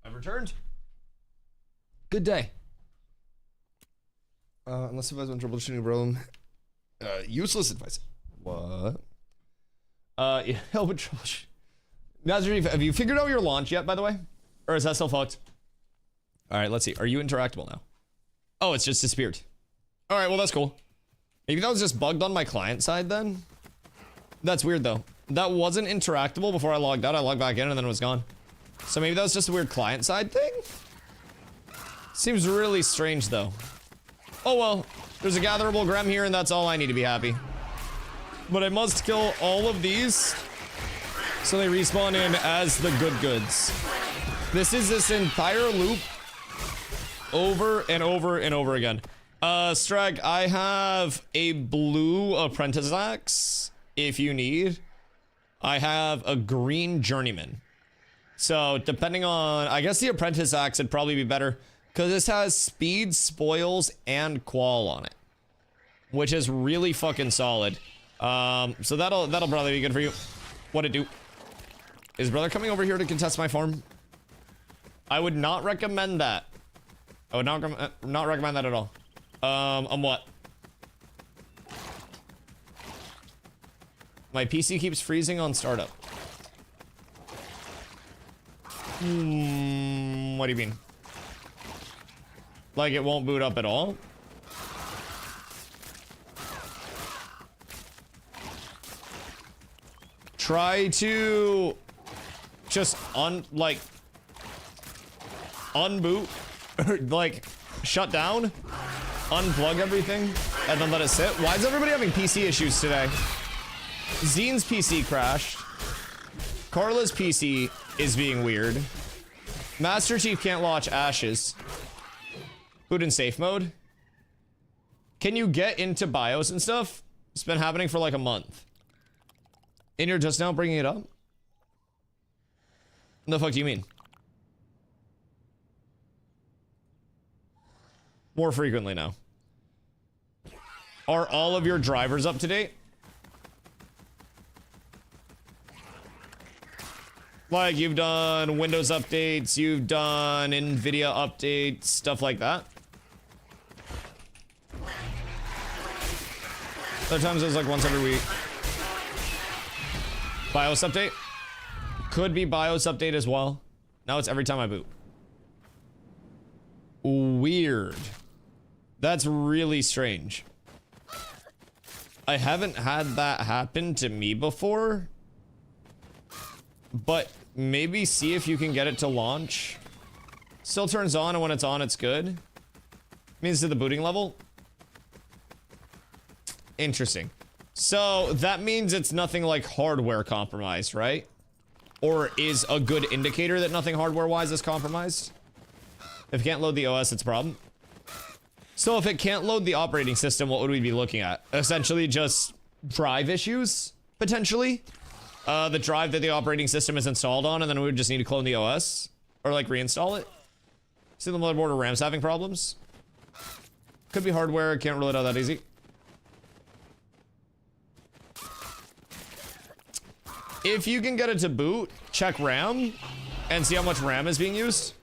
I've returned. Good day. Unless advice on troubleshooting problem. Useless advice. What? Yeah, help with troubleshooting. Nazarene, have you figured out your launch yet, by the way? Or is that still fucked? Alright, let's see. Are you interactable now? Oh, it's just disappeared. Alright, well that's cool. Maybe that was just bugged on my client side then? That's weird though. That wasn't interactable before I logged out. I logged back in and then it was gone. So maybe that was just a weird client side thing? Seems really strange though. Oh well, there's a gatherable Grem here and that's all I need to be happy. But I must kill all of these so they respawn in as the good goods. This is this entire loop over and over and over again. Strag, I have a blue apprentice axe if you need. I have a green journeyman. So depending on, I guess the Apprentice axe would probably be better because this has speed, spoils, and qual on it, which is really fucking solid. So that'll probably be good for you. What'd it do? Is brother coming over here to contest my farm? I would not recommend that. I would not recommend that at all. On what? My PC keeps freezing on startup. What do you mean? Like it won't boot up at all? Try to just unboot, or like shut down, unplug everything, and then let it sit. Why is everybody having PC issues today? Zine's PC crashed. Carla's PC is being weird. Master Chief can't launch Ashes. Boot in safe mode. Can you get into BIOS and stuff? It's been happening for like a month. And you're just now bringing it up? What the fuck do you mean? More frequently now. Are all of your drivers up to date? Like you've done Windows updates, you've done NVIDIA updates, stuff like that? Other times it was like once every week. BIOS update? Could be BIOS update as well. Now it's every time I boot. Weird. That's really strange. I haven't had that happen to me before. But maybe see if you can get it to launch. Still turns on, and when it's on, it's good. Means to the booting level. Interesting. So that means it's nothing like hardware compromised, right? Or is a good indicator that nothing hardware-wise is compromised? If it can't load the OS, it's a problem. So if it can't load the operating system, what would we be looking at? Essentially just drive issues, potentially. The drive that the operating system is installed on, and then we would just need to clone the OS. Or like reinstall it. See the motherboard or RAM's having problems? Could be hardware, can't rule it out that easy. If you can get it to boot, check RAM and see how much RAM is being used.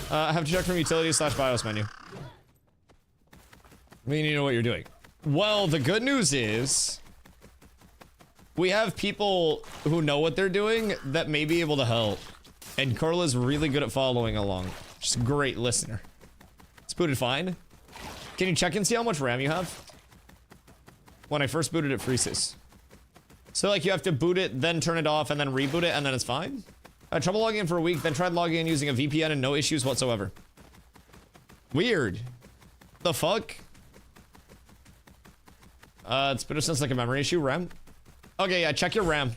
Have to check from utilities / BIOS menu. I mean, you know what you're doing. Well, the good news is we have people who know what they're doing that may be able to help. And Carla's really good at following along. She's a great listener. It's booted fine. Can you check and see how much RAM you have? When I first booted it freezes. So like you have to boot it, then turn it off, and then reboot it, and then it's fine? I had trouble logging in for a week, then tried logging in using a VPN and no issues whatsoever. Weird. The fuck? It's better since like a memory issue, RAM. Okay, yeah, check your RAM.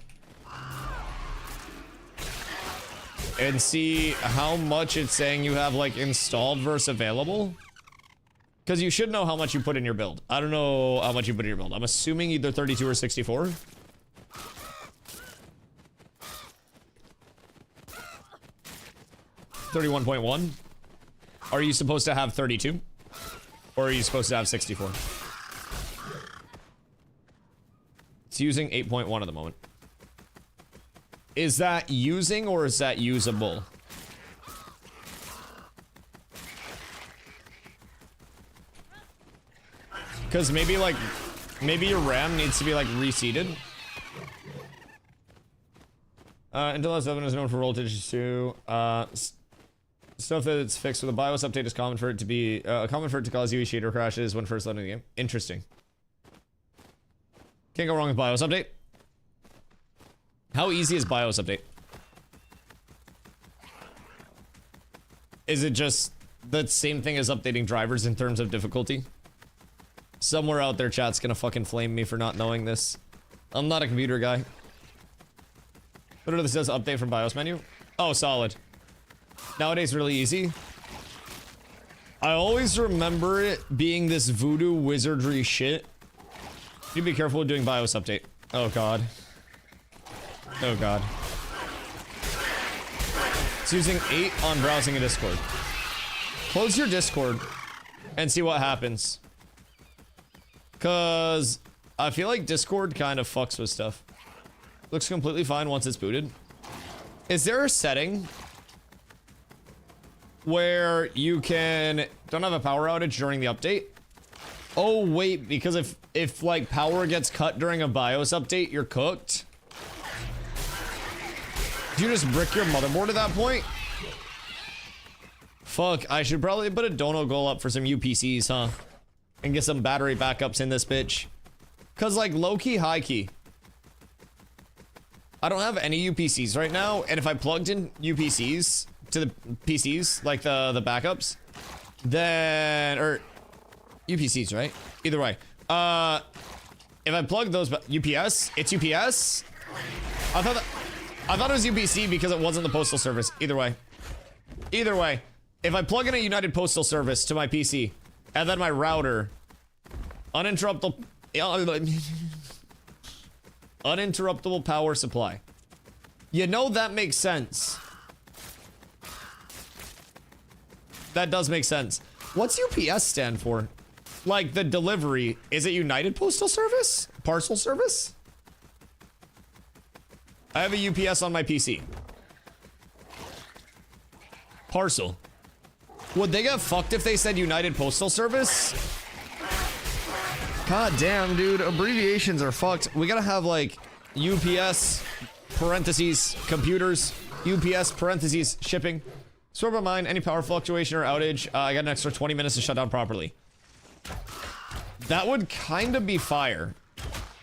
And see how much it's saying you have like installed versus available. Because you should know how much you put in your build. I don't know how much you put in your build. I'm assuming either 32 or 64. 31.1. Are you supposed to have 32? Or are you supposed to have 64? It's using 8.1 at the moment. Is that using or is that usable? Because maybe like, maybe your RAM needs to be like reseated. Intel S7 is known for voltage too. Stuff that's fixed with a BIOS update is common for it to be common for it to cause UE shader crashes when first loading the game. Interesting. Can't go wrong with BIOS update. How easy is BIOS update? Is it just the same thing as updating drivers in terms of difficulty? Somewhere out there, chat's gonna fucking flame me for not knowing this. I'm not a computer guy. What this says update from BIOS menu? Oh, solid. Nowadays, really easy. I always remember it being this voodoo wizardry shit. You be careful with doing BIOS update. Oh god. Oh god. using 8 on browsing a Discord. Close your Discord and see what happens. Cause I feel like Discord kind of fucks with stuff. Looks completely fine once it's booted. Is there a setting where you don't have a power outage during the update? Oh wait, because if like power gets cut during a BIOS update, you're cooked. Do you just brick your motherboard at that point? Fuck, I should probably put a dono goal up for some UPCs, huh? And get some battery backups in this bitch. Cause like low-key, high-key. I don't have any UPCs right now, and if I plugged in UPCs to the PCs, like the backups, then, or UPCs, right? Either way. If I plug those, UPS? It's UPS? I thought it was UPC because it wasn't the postal service. Either way. Either way. If I plug in a United Postal Service to my PC, and then my router, uninterruptible power supply. You know that makes sense. That does make sense. What's UPS stand for? Like the delivery, is it United Postal Service? Parcel service? I have a UPS on my PC. Parcel. Would they get fucked if they said United Postal Service? God damn, dude. Abbreviations are fucked. We gotta have like UPS parentheses computers, UPS parentheses shipping. Sort by mine, any power fluctuation or outage, I got an extra 20 minutes to shut down properly. That would kind of be fire.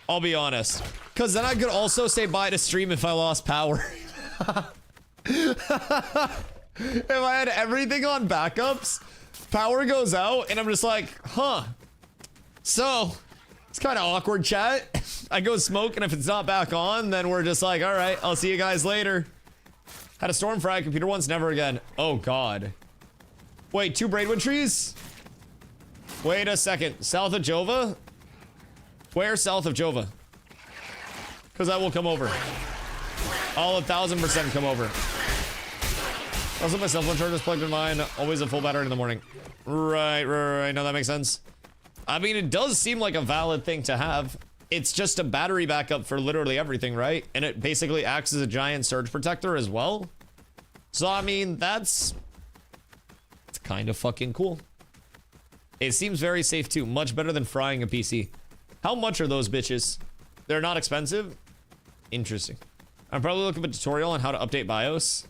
I'll be honest. Because then I could also say bye to stream if I lost power. If I had everything on backups, power goes out, and I'm just like, huh. So, it's kind of awkward, chat. I go smoke, and if it's not back on, then we're just like, all right, I'll see you guys later. Had a storm frag computer once, never again. Oh, God. Wait, 2 braidwood trees? Wait a second. South of Jova? Where south of Jova? Because I will come over. I'll 1000% come over. Also, my cell phone charger is plugged in mine. Always a full battery in the morning. Right. No, that makes sense. I mean, it does seem like a valid thing to have. It's just a battery backup for literally everything, right? And it basically acts as a giant surge protector as well. So, I mean, it's kind of fucking cool. It seems very safe too. Much better than frying a PC. How much are those bitches? They're not expensive? Interesting. I'm probably looking at a tutorial on how to update BIOS.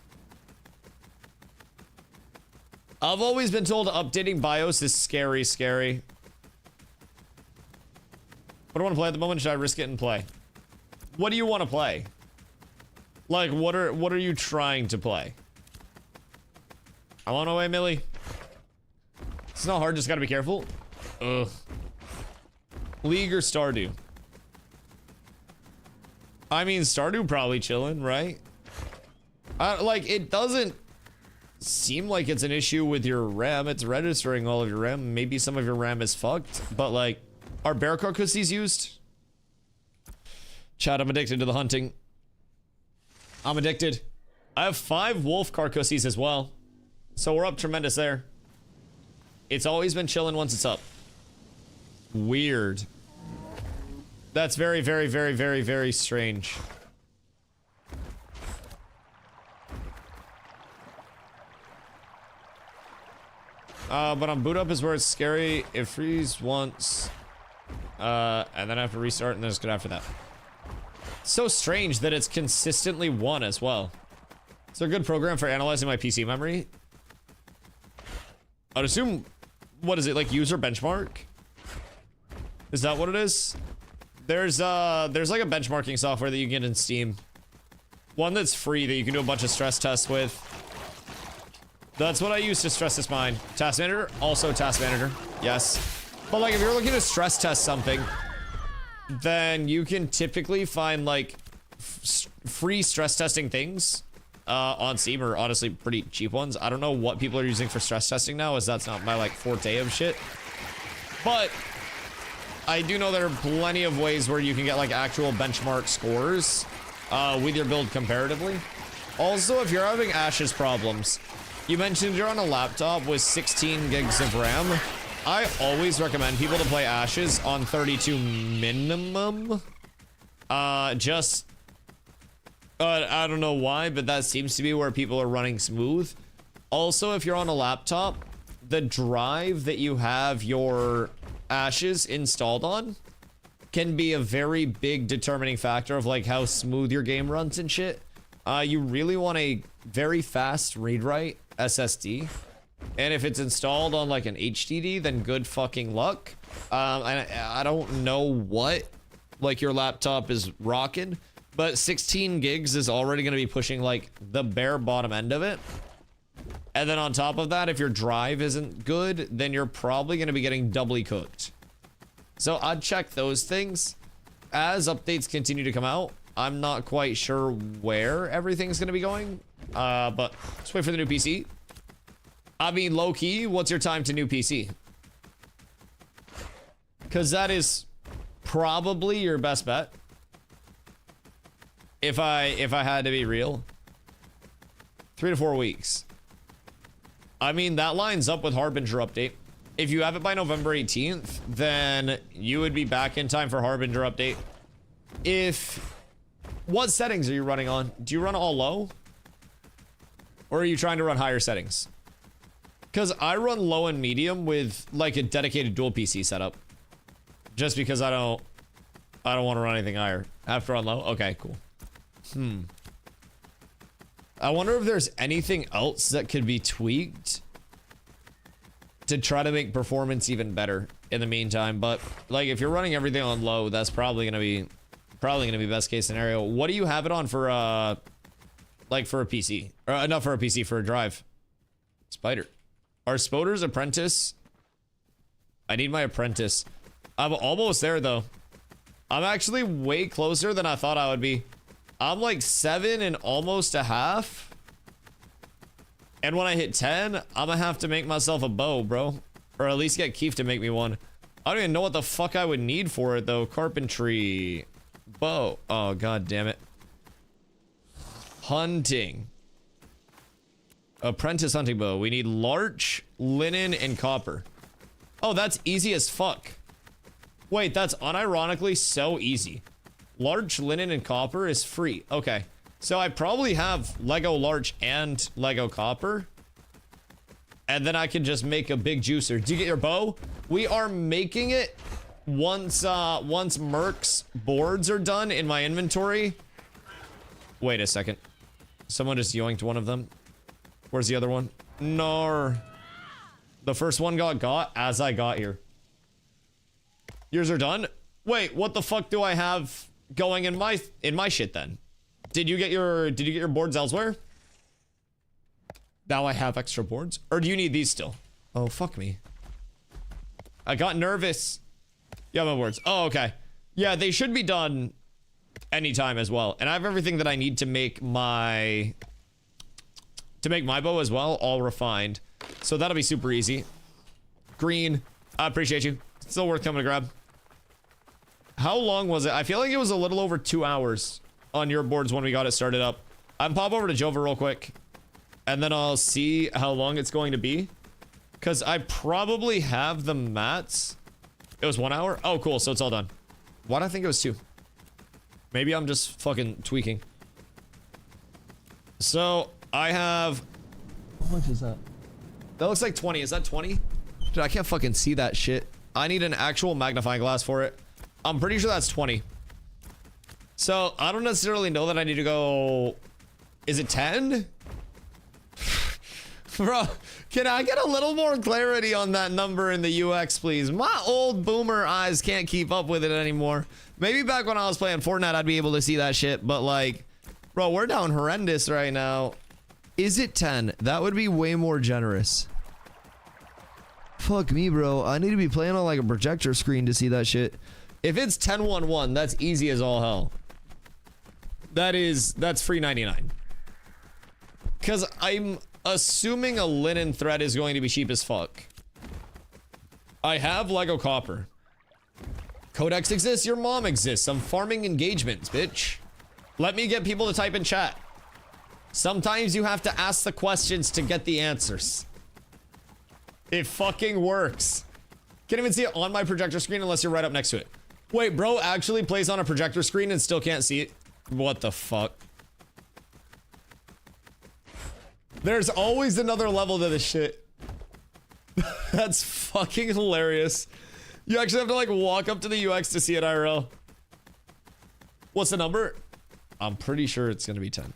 I've always been told updating BIOS is scary. What do I want to play at the moment? Should I risk it and play? What do you want to play? Like, what are you trying to play? I'm on my way, Millie. It's not hard, just gotta be careful. Ugh. League or Stardew? I mean, Stardew probably chilling, right? Like, it doesn't seem like it's an issue with your RAM. It's registering all of your RAM. Maybe some of your RAM is fucked, but like, are bear carcasses used? Chat, I'm addicted to the hunting. I'm addicted. I have 5 wolf carcasses as well. So we're up tremendous there. It's always been chilling once it's up. Weird. That's very strange. But on boot up is where it's scary. It freezes once. And then I have to restart and then it's good after that. So strange that it's consistently 1 as well. Is there a good program for analyzing my PC memory? I'd assume, what is it, like user benchmark? Is that what it is? There's like a benchmarking software that you can get in Steam. One that's free that you can do a bunch of stress tests with. That's what I use to stress test mine. Task Manager, also Task Manager, yes. But like if you're looking to stress test something, then you can typically find like free stress testing things on Steam, or honestly pretty cheap ones. I don't know what people are using for stress testing now, as that's not my like forte of shit. But I do know there are plenty of ways where you can get like actual benchmark scores with your build comparatively. Also, if you're having Ashes problems, you mentioned you're on a laptop with 16 gigs of RAM. I always recommend people to play Ashes on 32 minimum. I don't know why, but that seems to be where people are running smooth. Also, if you're on a laptop, the drive that you have your Ashes installed on can be a very big determining factor of like how smooth your game runs and shit. You really want a very fast read-write SSD. And if it's installed on like an HDD, then good fucking luck. I don't know what like your laptop is rocking, but 16 gigs is already going to be pushing like the bare bottom end of it. And then on top of that, if your drive isn't good, then you're probably going to be getting doubly cooked. So I'd check those things. As updates continue to come out, I'm not quite sure where everything's going to be going. But let's wait for the new PC. I mean, low-key, what's your time to new PC? Because that is probably your best bet. If I had to be real. 3 to 4 weeks. I mean, that lines up with Harbinger update. If you have it by November 18th, then you would be back in time for Harbinger update. What settings are you running on? Do you run all low? Or are you trying to run higher settings? Because I run low and medium with like a dedicated dual PC setup. Just because I don't want to run anything higher. After on low? Okay, cool. I wonder if there's anything else that could be tweaked to try to make performance even better in the meantime. But like if you're running everything on low, that's probably gonna be best case scenario. What do you have it on for like for a PC? Or not for a PC, for a drive. Spider. Our Spoder's apprentice. I need my apprentice. I'm almost there though. I'm actually way closer than I thought I would be. I'm like 7 and almost a half. And when I hit 10, I'm gonna have to make myself a bow, bro. Or at least get Keith to make me one. I don't even know what the fuck I would need for it though. Carpentry. Bow. Oh, god damn it. Hunting. Apprentice hunting bow. We need larch, linen, and copper. Oh, that's easy as fuck. Wait, that's unironically so easy. Larch, linen, and copper is free. Okay. So I probably have Lego larch and Lego copper. And then I can just make a big juicer. Do you get your bow? We are making it once Merc's boards are done in my inventory. Wait a second. Someone just yoinked one of them. Where's the other one? No. The first one got as I got here. Yours are done? Wait, what the fuck do I have going in my shit then? Did you get your boards elsewhere? Now I have extra boards? Or do you need these still? Oh, fuck me. I got nervous. Yeah, my boards. Oh, okay. Yeah, they should be done anytime as well. And I have everything that I need to make my bow as well, all refined. So that'll be super easy. Green, I appreciate you. It's still worth coming to grab. How long was it? I feel like it was a little over 2 hours on your boards when we got it started up. I'm pop over to Jova real quick. And then I'll see how long it's going to be. Because I probably have the mats. It was 1 hour? Oh, cool. So it's all done. Why do I think it was 2? Maybe I'm just fucking tweaking. So I have... How much is that? That looks like 20. Is that 20? Dude, I can't fucking see that shit. I need an actual magnifying glass for it. I'm pretty sure that's 20. So I don't necessarily know that I need to go... Is it 10? Bro, can I get a little more clarity on that number in the UX, please? My old boomer eyes can't keep up with it anymore. Maybe back when I was playing Fortnite, I'd be able to see that shit. But like, bro, we're down horrendous right now. Is it 10? That would be way more generous. Fuck me, bro. I need to be playing on like a projector screen to see that shit. If it's 10-1-1, that's easy as all hell. That's free 99. Because I'm assuming a linen thread is going to be cheap as fuck. I have Lego copper. Codex exists, your mom exists. I'm farming engagements, bitch. Let me get people to type in chat. Sometimes you have to ask the questions to get the answers. It fucking works. Can't even see it on my projector screen unless you're right up next to it. Wait, bro actually plays on a projector screen and still can't see it? What the fuck? There's always another level to this shit. That's fucking hilarious. You actually have to like walk up to the UX to see it IRL. What's the number? I'm pretty sure it's gonna be 10.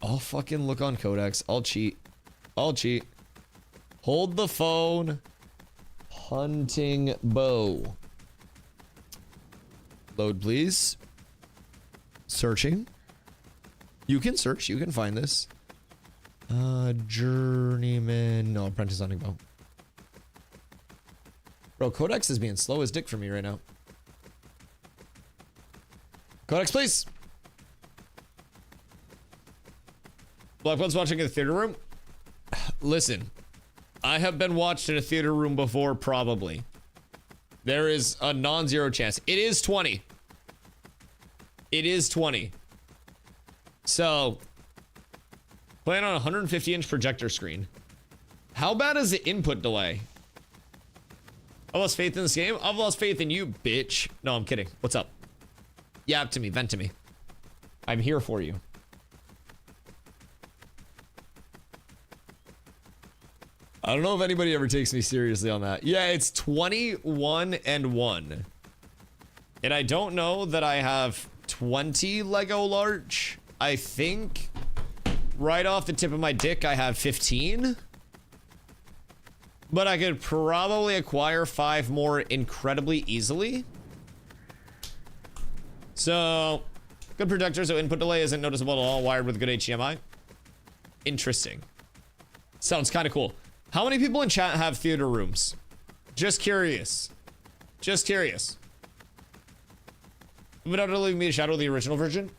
I'll fucking look on Codex. I'll cheat. I'll cheat. Hold the phone. Hunting bow. Load, please. Searching. You can search. You can find this. Journeyman. No, apprentice hunting bow. Bro, Codex is being slow as dick for me right now. Codex, please. Black Blood's watching in the theater room. Listen, I have been watched in a theater room before, probably. There is a non-zero chance. It is 20. It is 20. So, playing on a 150-inch projector screen. How bad is the input delay? I lost faith in this game. I've lost faith in you, bitch. No, I'm kidding. What's up? Yap to me. Vent to me. I'm here for you. I don't know if anybody ever takes me seriously on that. Yeah, it's 21-1. And I don't know that I have 20 Lego large. I think right off the tip of my dick, I have 15. But I could probably acquire 5 more incredibly easily. So, good projector, so input delay isn't noticeable at all, wired with good HDMI. Interesting. Sounds kind of cool. How many people in chat have theater rooms? Just curious. Just curious. Would utterly me a shadow of the original Vision?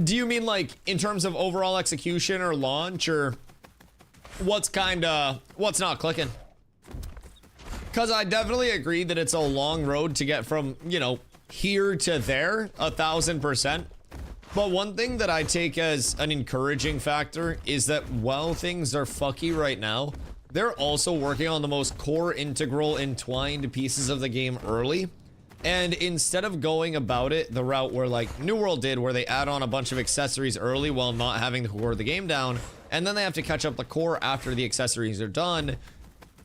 Do you mean like in terms of overall execution or launch, or what's not clicking? Because I definitely agree that it's a long road to get from, you know, here to there, 1000%. But one thing that I take as an encouraging factor is that while things are fucky right now, they're also working on the most core, integral, entwined pieces of the game early. And instead of going about it the route where like New World did, where they add on a bunch of accessories early while not having the core of the game down, and then they have to catch up the core after the accessories are done,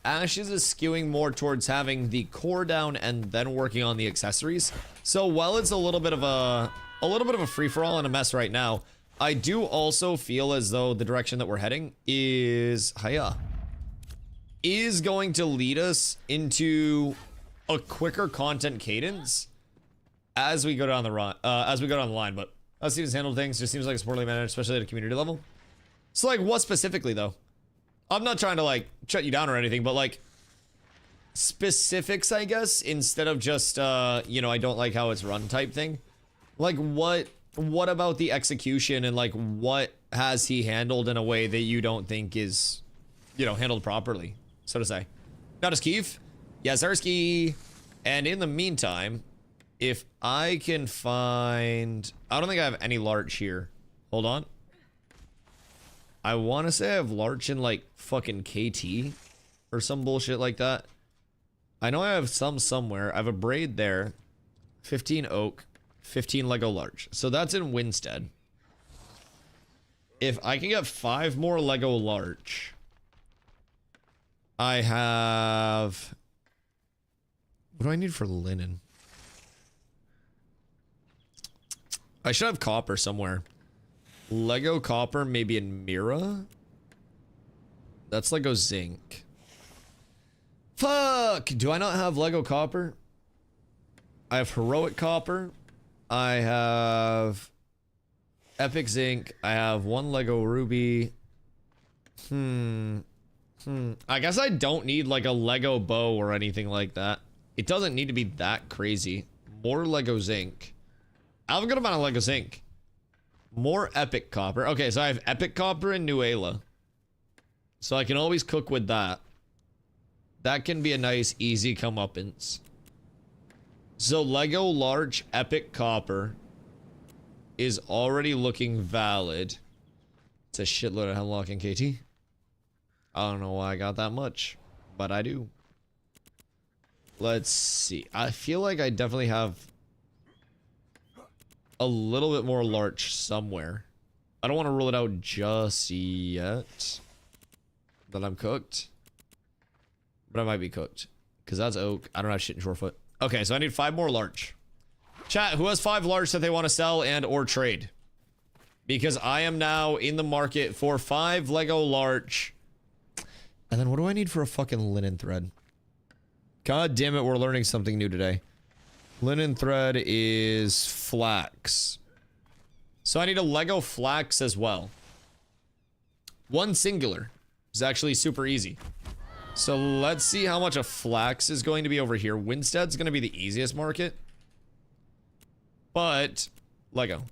Ashes is skewing more towards having the core down and then working on the accessories. So while it's a little bit of a free-for-all and a mess right now, I do also feel as though the direction that we're heading is going to lead us into a quicker content cadence as we go down the line. But how Steven's handled things just seems like it's poorly managed, especially at a community level. So like, what specifically though? I'm not trying to like shut you down or anything, but like specifics, I guess, instead of just you know, I don't like how it's run type thing. Like what about the execution, and like what has he handled in a way that you don't think is, you know, handled properly, so to say? Not as Keith. Yes, Ersky. And in the meantime, if I can find, I don't think I have any larch here. Hold on. I want to say I have larch in like fucking KT or some bullshit like that. I know I have some somewhere. I have a braid there. 15 oak, 15 Lego larch. So that's in Winstead. If I can get 5 more Lego larch, I have... What do I need for linen? I should have copper somewhere. Lego copper, maybe in Mira? That's Lego zinc. Fuck! Do I not have Lego copper? I have heroic copper. I have epic zinc. I have 1 Lego ruby. I guess I don't need like a Lego bow or anything like that. It doesn't need to be that crazy. More Lego zinc. I have a good amount of Lego zinc. More epic copper. Okay, so I have epic copper and Nuela. So I can always cook with that. That can be a nice, easy comeuppance. So Lego large epic copper is already looking valid. It's a shitload of hemlock and KT. I don't know why I got that much, but I do. Let's see. I feel like I definitely have a little bit more larch somewhere. I don't want to rule it out just yet that I'm cooked, but I might be cooked because that's oak. I don't have shit in Shorefoot. Okay, so I need 5 more larch. Chat, who has 5 larch that they want to sell and or trade? Because I am now in the market for 5 Lego larch. And then what do I need for a fucking linen thread? God damn it, we're learning something new today. Linen thread is flax. So I need a Lego flax as well. 1 singular is actually super easy. So let's see how much a flax is going to be over here. Winstead's going to be the easiest market. But, Lego.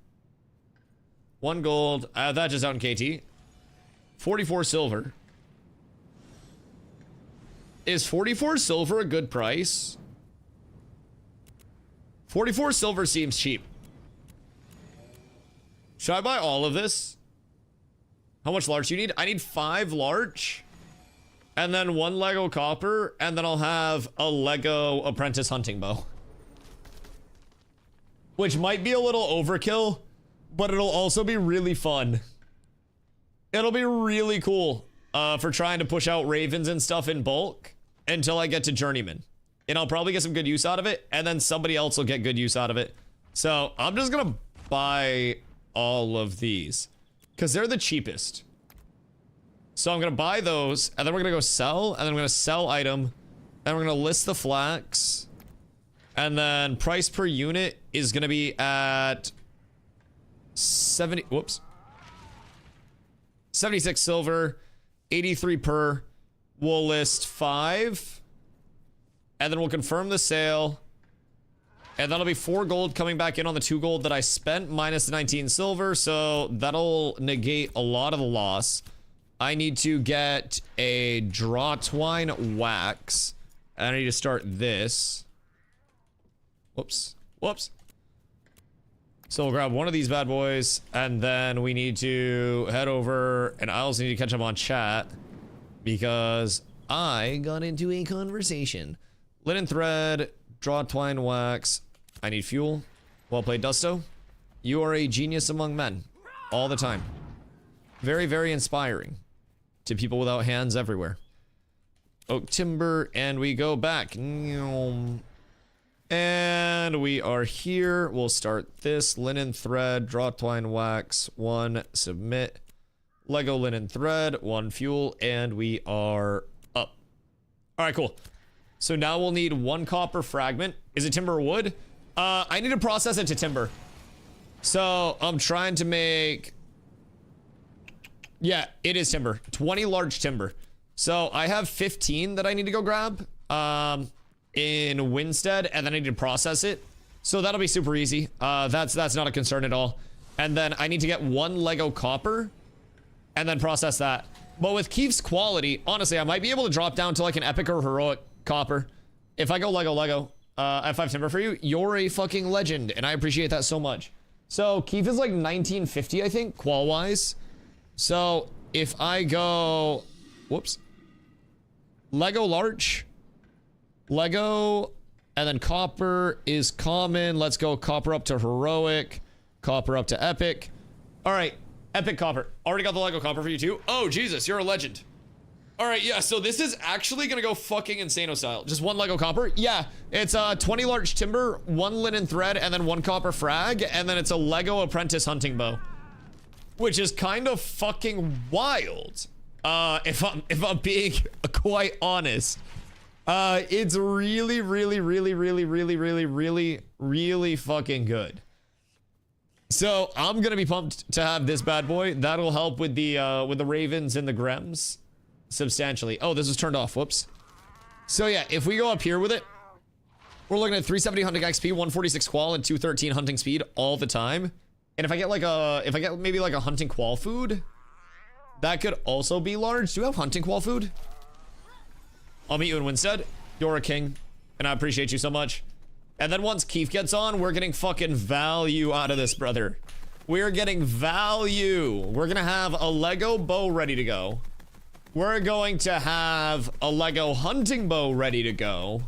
1 gold. That just out in KT. 44 silver. Is 44 silver a good price? 44 silver seems cheap. Should I buy all of this? How much larch do you need? I need 5 larch. And then 1 Lego copper. And then I'll have a Lego apprentice hunting bow. Which might be a little overkill, but it'll also be really fun. It'll be really cool for trying to push out ravens and stuff in bulk until I get to journeyman. And I'll probably get some good use out of it, and then somebody else will get good use out of it. So I'm just gonna buy all of these because they're the cheapest. So I'm gonna buy those, and then we're gonna go sell, and then I'm gonna sell item, and we're gonna list the flax, and then price per unit is gonna be at 76 silver, 83 per. We'll list 5, and then we'll confirm the sale, and that'll be 4 gold coming back in on the 2 gold that I spent minus the 19 silver, so that'll negate a lot of the loss. I need to get a draw twine wax, and I need to start this. Whoops. So we'll grab one of these bad boys, and then we need to head over, and I also need to catch up on chat because I got into a conversation. Linen thread, draw twine wax. I need fuel. Well played, Dusto. You are a genius among men. All the time. Very, very inspiring to people without hands everywhere. Oak timber, and we go back. And we are here. We'll start this. Linen thread, draw twine wax, 1, submit. Lego linen thread, 1 fuel, and we are up. All right, cool. So now we'll need 1 copper fragment. Is it timber or wood? I need to process it to timber. So I'm trying to make... Yeah, it is timber. 20 large timber. So I have 15 that I need to go grab in Winstead, and then I need to process it. So that'll be super easy. That's not a concern at all. And then I need to get 1 Lego copper and then process that. But with Keef's quality, honestly, I might be able to drop down to like an epic or heroic copper. If I go Lego, I have 5 timber for you. You're a fucking legend, and I appreciate that so much. So Keef is like 1950, I think, qual-wise. So if I go, whoops, Lego larch, Lego, and then copper is common. Let's go copper up to heroic, copper up to epic. All right, epic copper. Already got the Lego copper for you too. Oh, Jesus, you're a legend. All right, yeah, so this is actually gonna go fucking insano style. Just 1 Lego copper. Yeah, it's 20 large timber, 1 linen thread, and then 1 copper frag, and then it's a Lego apprentice hunting bow. Which is kind of fucking wild. If I'm being quite honest. It's really fucking good. So I'm gonna be pumped to have this bad boy. That'll help with the ravens and the grems substantially. Oh, this was turned off. Whoops. So yeah, if we go up here with it, we're looking at 370 hunting XP, 146 qual, and 213 hunting speed all the time. And if I get maybe like a hunting qual food, that could also be large. Do you have hunting qual food? I'll meet you in Winstead. You're a king, and I appreciate you so much. And then once Keith gets on, we're getting fucking value out of this, brother. We're getting value. We're gonna have a Lego bow ready to go. We're going to have a Lego hunting bow ready to go.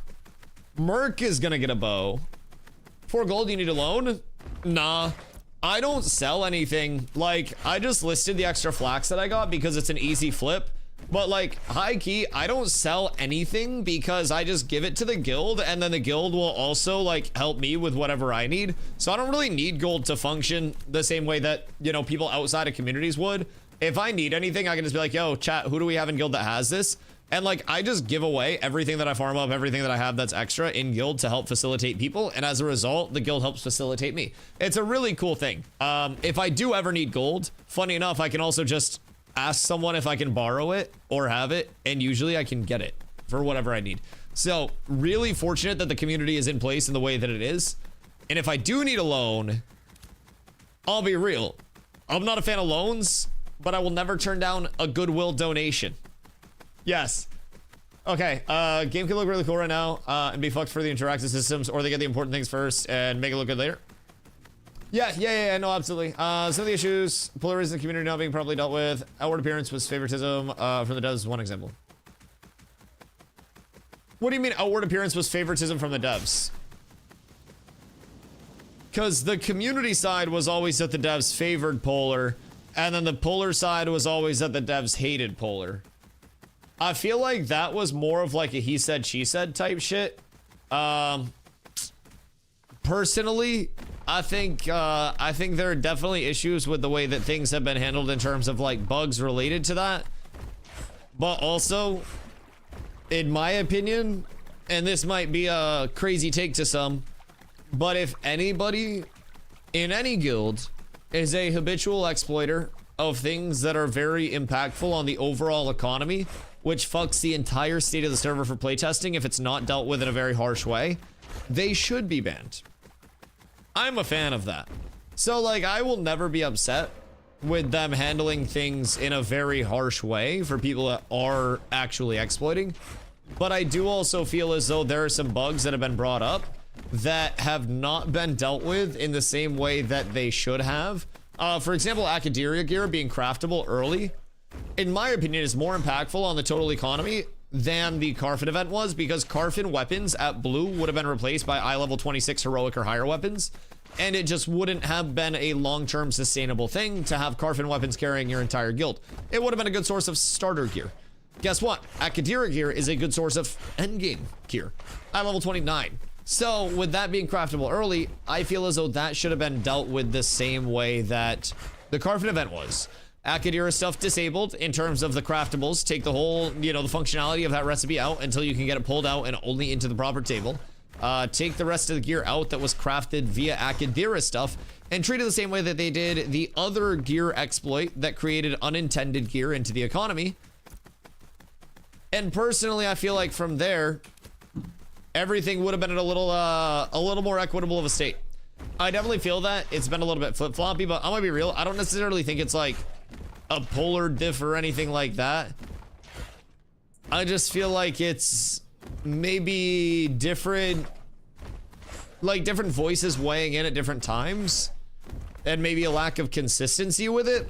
Merc is gonna get a bow. 4 gold, you need a loan? Nah. I don't sell anything. Like, I just listed the extra flax that I got because it's an easy flip. But like, high key, I don't sell anything because I just give it to the guild, and then the guild will also like help me with whatever I need. So I don't really need gold to function the same way that, you know, people outside of communities would. If I need anything, I can just be like, yo, chat, who do we have in guild that has this? And like, I just give away everything that I farm up, everything that I have that's extra in guild to help facilitate people. And as a result, the guild helps facilitate me. It's a really cool thing. If I do ever need gold, funny enough, I can also just ask someone if I can borrow it or have it. And usually I can get it for whatever I need. So really fortunate that the community is in place in the way that it is. And if I do need a loan, I'll be real. I'm not a fan of loans, but I will never turn down a goodwill donation. Yes. Okay, game can look really cool right now and be fucked for the interactive systems, or they get the important things first and make it look good later. Yeah, no, absolutely. Some of the issues, polarization in the community not being properly dealt with, outward appearance was favoritism from the devs is one example. What do you mean outward appearance was favoritism from the devs? Because the community side was always that the devs favored Polar, and then the Polar side was always that the devs hated Polar. I feel like that was more of like a he said, she said type shit. Personally, I think there are definitely issues with the way that things have been handled in terms of like bugs related to that. But also, in my opinion, and this might be a crazy take to some, but if anybody in any guild is a habitual exploiter of things that are very impactful on the overall economy, which fucks the entire state of the server for playtesting if it's not dealt with in a very harsh way, they should be banned. I'm a fan of that. So like, I will never be upset with them handling things in a very harsh way for people that are actually exploiting. But I do also feel as though there are some bugs that have been brought up that have not been dealt with in the same way that they should have. For example, Academia gear being craftable early, in my opinion, is more impactful on the total economy than the Carfin event was, because Carfin weapons at blue would have been replaced by eye level 26 heroic or higher weapons, and it just wouldn't have been a long-term sustainable thing to have Carfin weapons carrying your entire guild. It would have been a good source of starter gear. Guess what? Academia gear is a good source of endgame gear. Eye level 29. So with that being craftable early, I feel as though that should have been dealt with the same way that the Carfin event was. Academia stuff disabled in terms of the craftables. Take the whole, you know, the functionality of that recipe out until you can get it pulled out and only into the proper table. Take the rest of the gear out that was crafted via Academia stuff and treat it the same way that they did the other gear exploit that created unintended gear into the economy. And personally, I feel like from there, everything would have been at a little more equitable of a state. I definitely feel that it's been a little bit flip-floppy, but I'm gonna be real. I don't necessarily think it's like a polar diff or anything like that. I just feel like it's maybe different, like different voices weighing in at different times, and maybe a lack of consistency with it.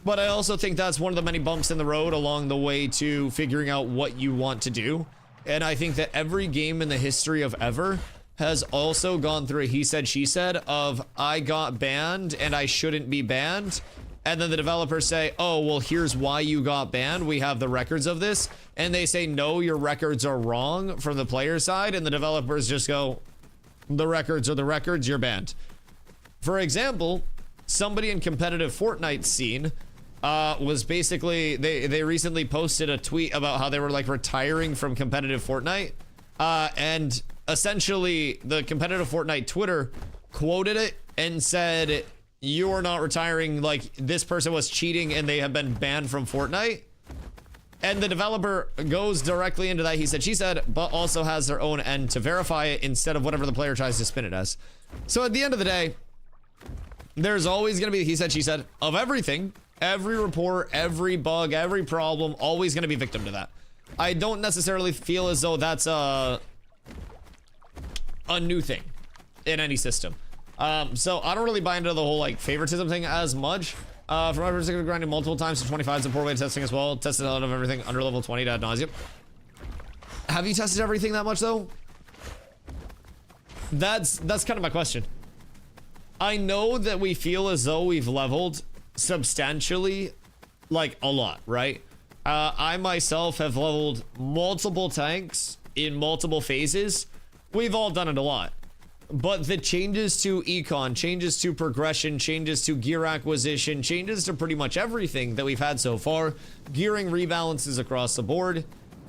But I also think that's one of the many bumps in the road along the way to figuring out what you want to do. And I think that every game in the history of ever has also gone through a he said, she said of I got banned and I shouldn't be banned. And then the developers say, oh, well, here's why you got banned. We have the records of this. And they say, no, your records are wrong from the player side. And the developers just go, the records are the records, you're banned. For example, somebody in competitive Fortnite scene was basically, they recently posted a tweet about how they were like retiring from competitive Fortnite. And essentially the competitive Fortnite Twitter quoted it and said, you're not retiring, like this person was cheating and they have been banned from Fortnite. And the developer goes directly into that he said, she said, but also has their own end to verify it instead of whatever the player tries to spin it as. So at the end of the day, there's always going to be he said, she said of everything. Every report, every bug, every problem, always going to be victim to that. I don't necessarily feel as though that's a new thing. in any system. So I don't really buy into the whole like favoritism thing as much. From my perspective, grinding multiple times to 25 is a poor way of testing as well. Tested a lot of everything under level 20 to ad nauseum. Have you tested everything that much though? That's kind of my question. I know that we feel as though we've leveled substantially, like a lot, right? I myself have leveled multiple tanks in multiple phases. We've all done it a lot. But the changes to econ, changes to progression, changes to gear acquisition, changes to pretty much everything that we've had so far, gearing rebalances across the board,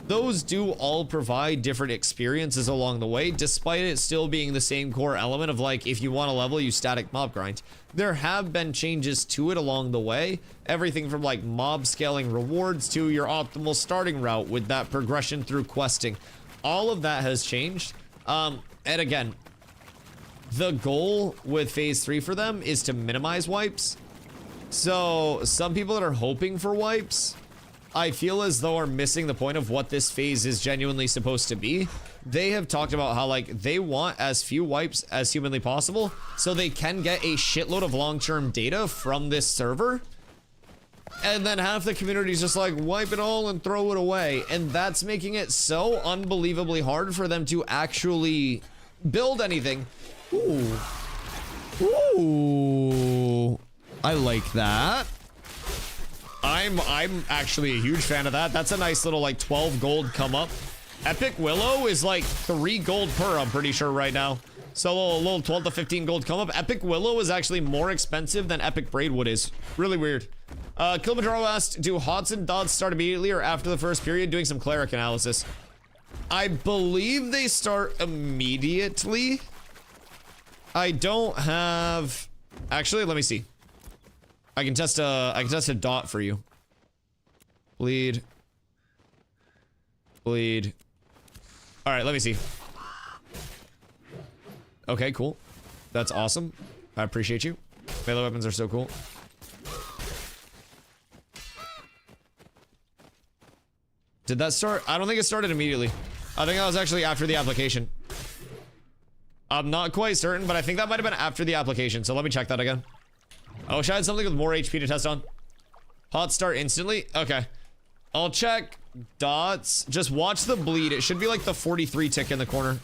those do all provide different experiences along the way, despite it still being the same core element of like, if you want to level, you static mob grind. There have been changes to it along the way, everything from like mob scaling rewards to your optimal starting route with that progression through questing. All of that has changed. And again, the goal with phase 3 for them is to minimize wipes. So some people that are hoping for wipes, I feel as though are missing the point of what this phase is genuinely supposed to be. They have talked about how like they want as few wipes as humanly possible so they can get a shitload of long-term data from this server. And then half the community is just like, wipe it all and throw it away. And that's making it so unbelievably hard for them to actually build anything. Ooh. Ooh. I like that. I'm actually a huge fan of that. That's a nice little like 12 gold come up. Epic Willow is like 3 gold per, I'm pretty sure right now. So a little 12 to 15 gold come up. Epic Willow is actually more expensive than Epic Braidwood is. Really weird. Kilimanjaro asked, do HOTS and DOTS start immediately or after the first period? Doing some cleric analysis. I believe they start immediately. I don't have... Actually, let me see. I can test a dot for you. Bleed. Bleed. All right, let me see. Okay, cool. That's awesome. I appreciate you. Melee weapons are so cool. Did that start? I don't think it started immediately. I think that was actually after the application. I'm not quite certain, but I think that might have been after the application. So let me check that again. Oh, should I have something with more HP to test on? Hot start instantly? Okay. I'll check dots. Just watch the bleed. It should be like the 43 tick in the corner.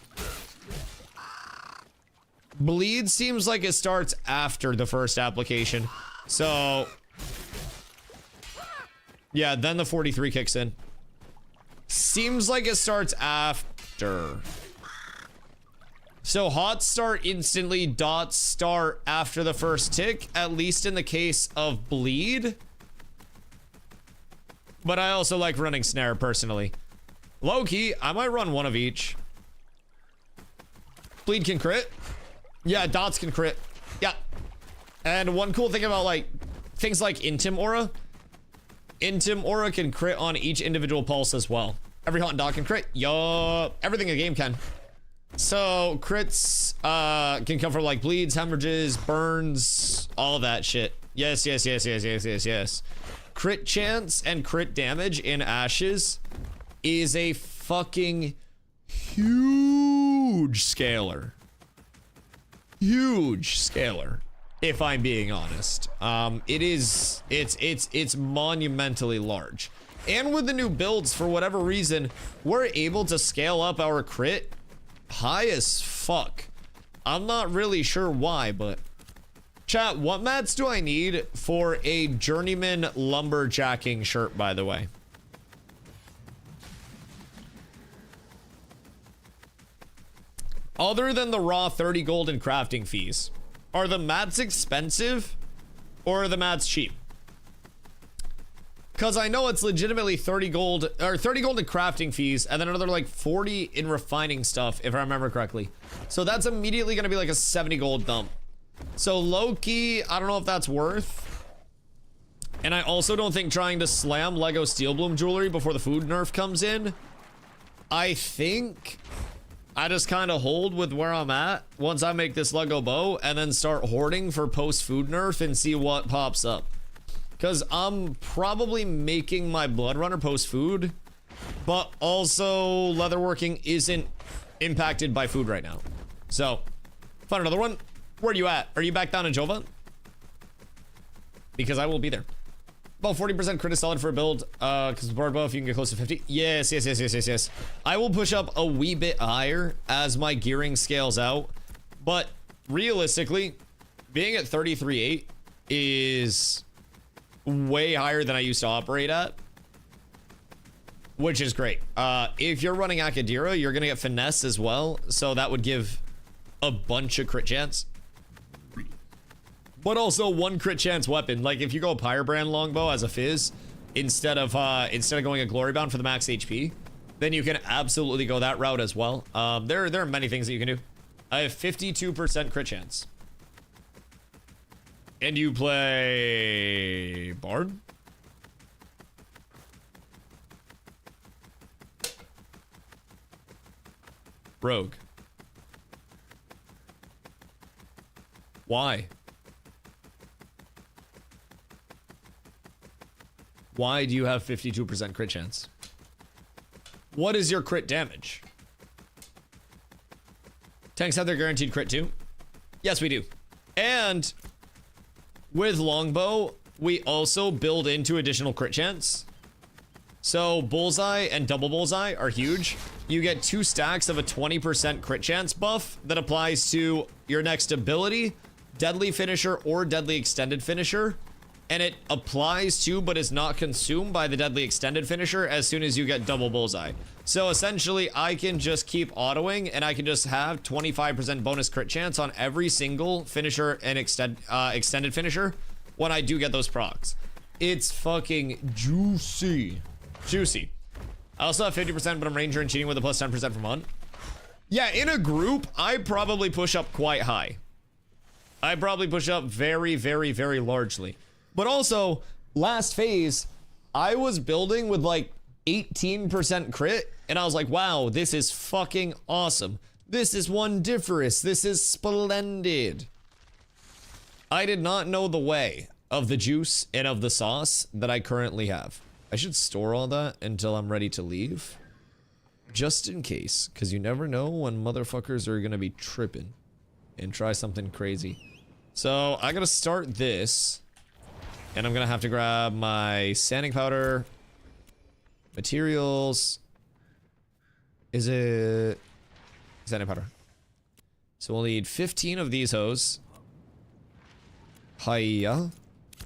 Bleed seems like it starts after the first application. So... yeah, then the 43 kicks in. Seems like it starts after. So hot start instantly, dots start after the first tick, at least in the case of bleed. But I also like running snare personally. Low-key, I might run one of each. Bleed can crit. Yeah, dots can crit. Yeah. And one cool thing about like things like Intim Aura. Intim Aura can crit on each individual pulse as well. Every hot dot can crit. Yup. Everything in the game can. So crits can come from like bleeds, hemorrhages, burns, all that shit. Yes, yes, yes, yes, yes, yes, yes. Crit chance and crit damage in Ashes is a fucking huge scaler. Huge scaler, if I'm being honest. It's monumentally large. And with the new builds, for whatever reason, we're able to scale up our crit high as fuck. I'm not really sure why, but chat, what mats do I need for a journeyman lumberjacking shirt, by the way? Other than the raw 30 gold in crafting fees, are the mats expensive or are the mats cheap? Because I know it's legitimately 30 gold, or 30 gold in crafting fees, and then another like 40 in refining stuff, if I remember correctly. So that's immediately going to be like a 70 gold dump. So low-key, I don't know if that's worth. And I also don't think trying to slam Lego Steel Bloom jewelry before the food nerf comes in. I think I just kind of hold with where I'm at once I make this Lego bow and then start hoarding for post-food nerf and see what pops up. Because I'm probably making my blood runner post-food, but also leatherworking isn't impacted by food right now. So Find another one. Where are you at? Are you back down in Jova? Because I will be there. About 40% crit is solid for a build. Because with board buff, you can get close to 50. Yes, yes, yes, yes, yes, yes. I will push up a wee bit higher as my gearing scales out. But realistically, being at 33.8 is way higher than I used to operate at. Which is great. If you're running Akadira, you're going to get finesse as well. So that would give a bunch of crit chance. But also one crit chance weapon. Like if you go Pyrebrand Longbow as a fizz, instead of going a Glory Bound for the max HP, then you can absolutely go that route as well. There are many things that you can do. I have 52% crit chance. And you play Bard? Rogue. Why? Why do you have 52% crit chance? What is your crit damage? Tanks have their guaranteed crit too? Yes, we do. And with Longbow, we also build into additional crit chance. So Bullseye and Double Bullseye are huge. You get 2 stacks of a 20% crit chance buff that applies to your next ability, Deadly Finisher or Deadly Extended Finisher. And it applies to, but is not consumed by the Deadly Extended Finisher as soon as you get Double Bullseye. So essentially, I can just keep autoing, and I can just have 25% bonus crit chance on every single finisher and extended finisher when I do get those procs. It's fucking juicy. Juicy. I also have 50%, but I'm Ranger and cheating with a plus 10% from hunt. Yeah, in a group, I probably push up quite high. I probably push up very, very, very largely. But also, last phase, I was building with like 18% crit, and I was like, wow, this is fucking awesome. This is wondiferous. This is splendid. I did not know the way of the juice and of the sauce that I currently have. I should store all that until I'm ready to leave. Just in case, because you never know when motherfuckers are gonna be tripping and try something crazy. So, I gotta start this. And I'm gonna have to grab my sanding powder. Materials. Is it sanding powder? So we'll need 15 of these hoes. Hiya.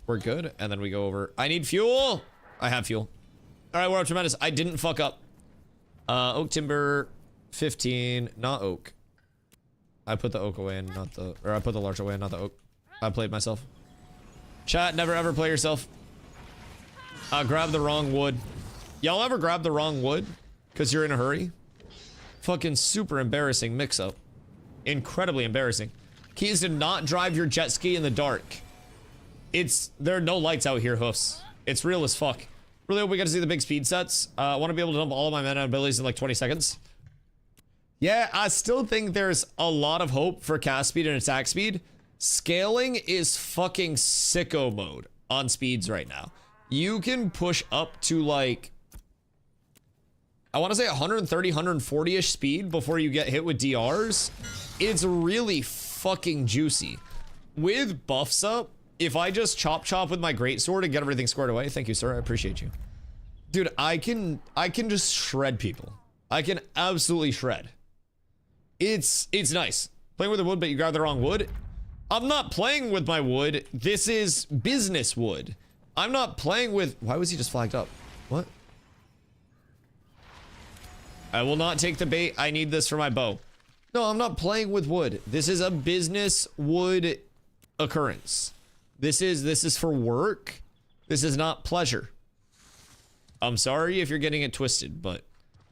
We're good. And then we go over. I need fuel. I have fuel. Alright, we're up tremendous. I didn't fuck up. Oak timber 15, not oak. I put the oak away and not the, or I put the larch away and not the oak. I played myself. Chat, never ever play yourself. Grab the wrong wood. Y'all ever grab the wrong wood? Because you're in a hurry? Fucking super embarrassing mix-up. Incredibly embarrassing. Keys to not drive your jet ski in the dark. There are no lights out here, hoofs. It's real as fuck. Really hope we get to see the big speed sets. I want to be able to dump all of my mana abilities in like 20 seconds. Yeah, I still think there's a lot of hope for cast speed and attack speed. Scaling is fucking sicko mode on speeds right now. You can push up to like, I want to say 130, 140-ish speed before you get hit with DRs. It's really fucking juicy. With buffs up, if I just chop with my greatsword and get everything squared away, thank you, sir, I appreciate you. Dude, I can just shred people. I can absolutely shred. It's nice. Playing with the wood, but you grab the wrong wood. I'm not playing with my wood. This is business wood. I'm not playing with... Why was he just flagged up? What? I will not take the bait. I need this for my bow. No, I'm not playing with wood. This is a business wood occurrence. This is for work. This is not pleasure. I'm sorry if you're getting it twisted, but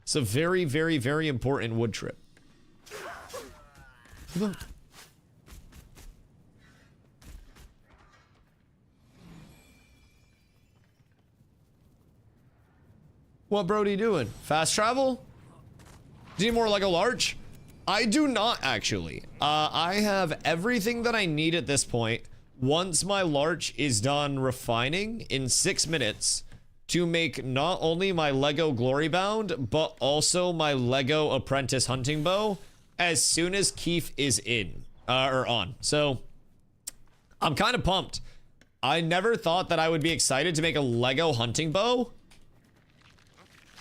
it's a very, very, very important wood trip. What Brody doing? Fast travel? Do you need more Lego large? I do not actually. I have everything that I need at this point. Once my larch is done refining in 6 minutes to make not only my Lego Glory Bound, but also my Lego Apprentice Hunting Bow as soon as Keith is in. or on. So I'm kind of pumped. I never thought that I would be excited to make a Lego hunting bow,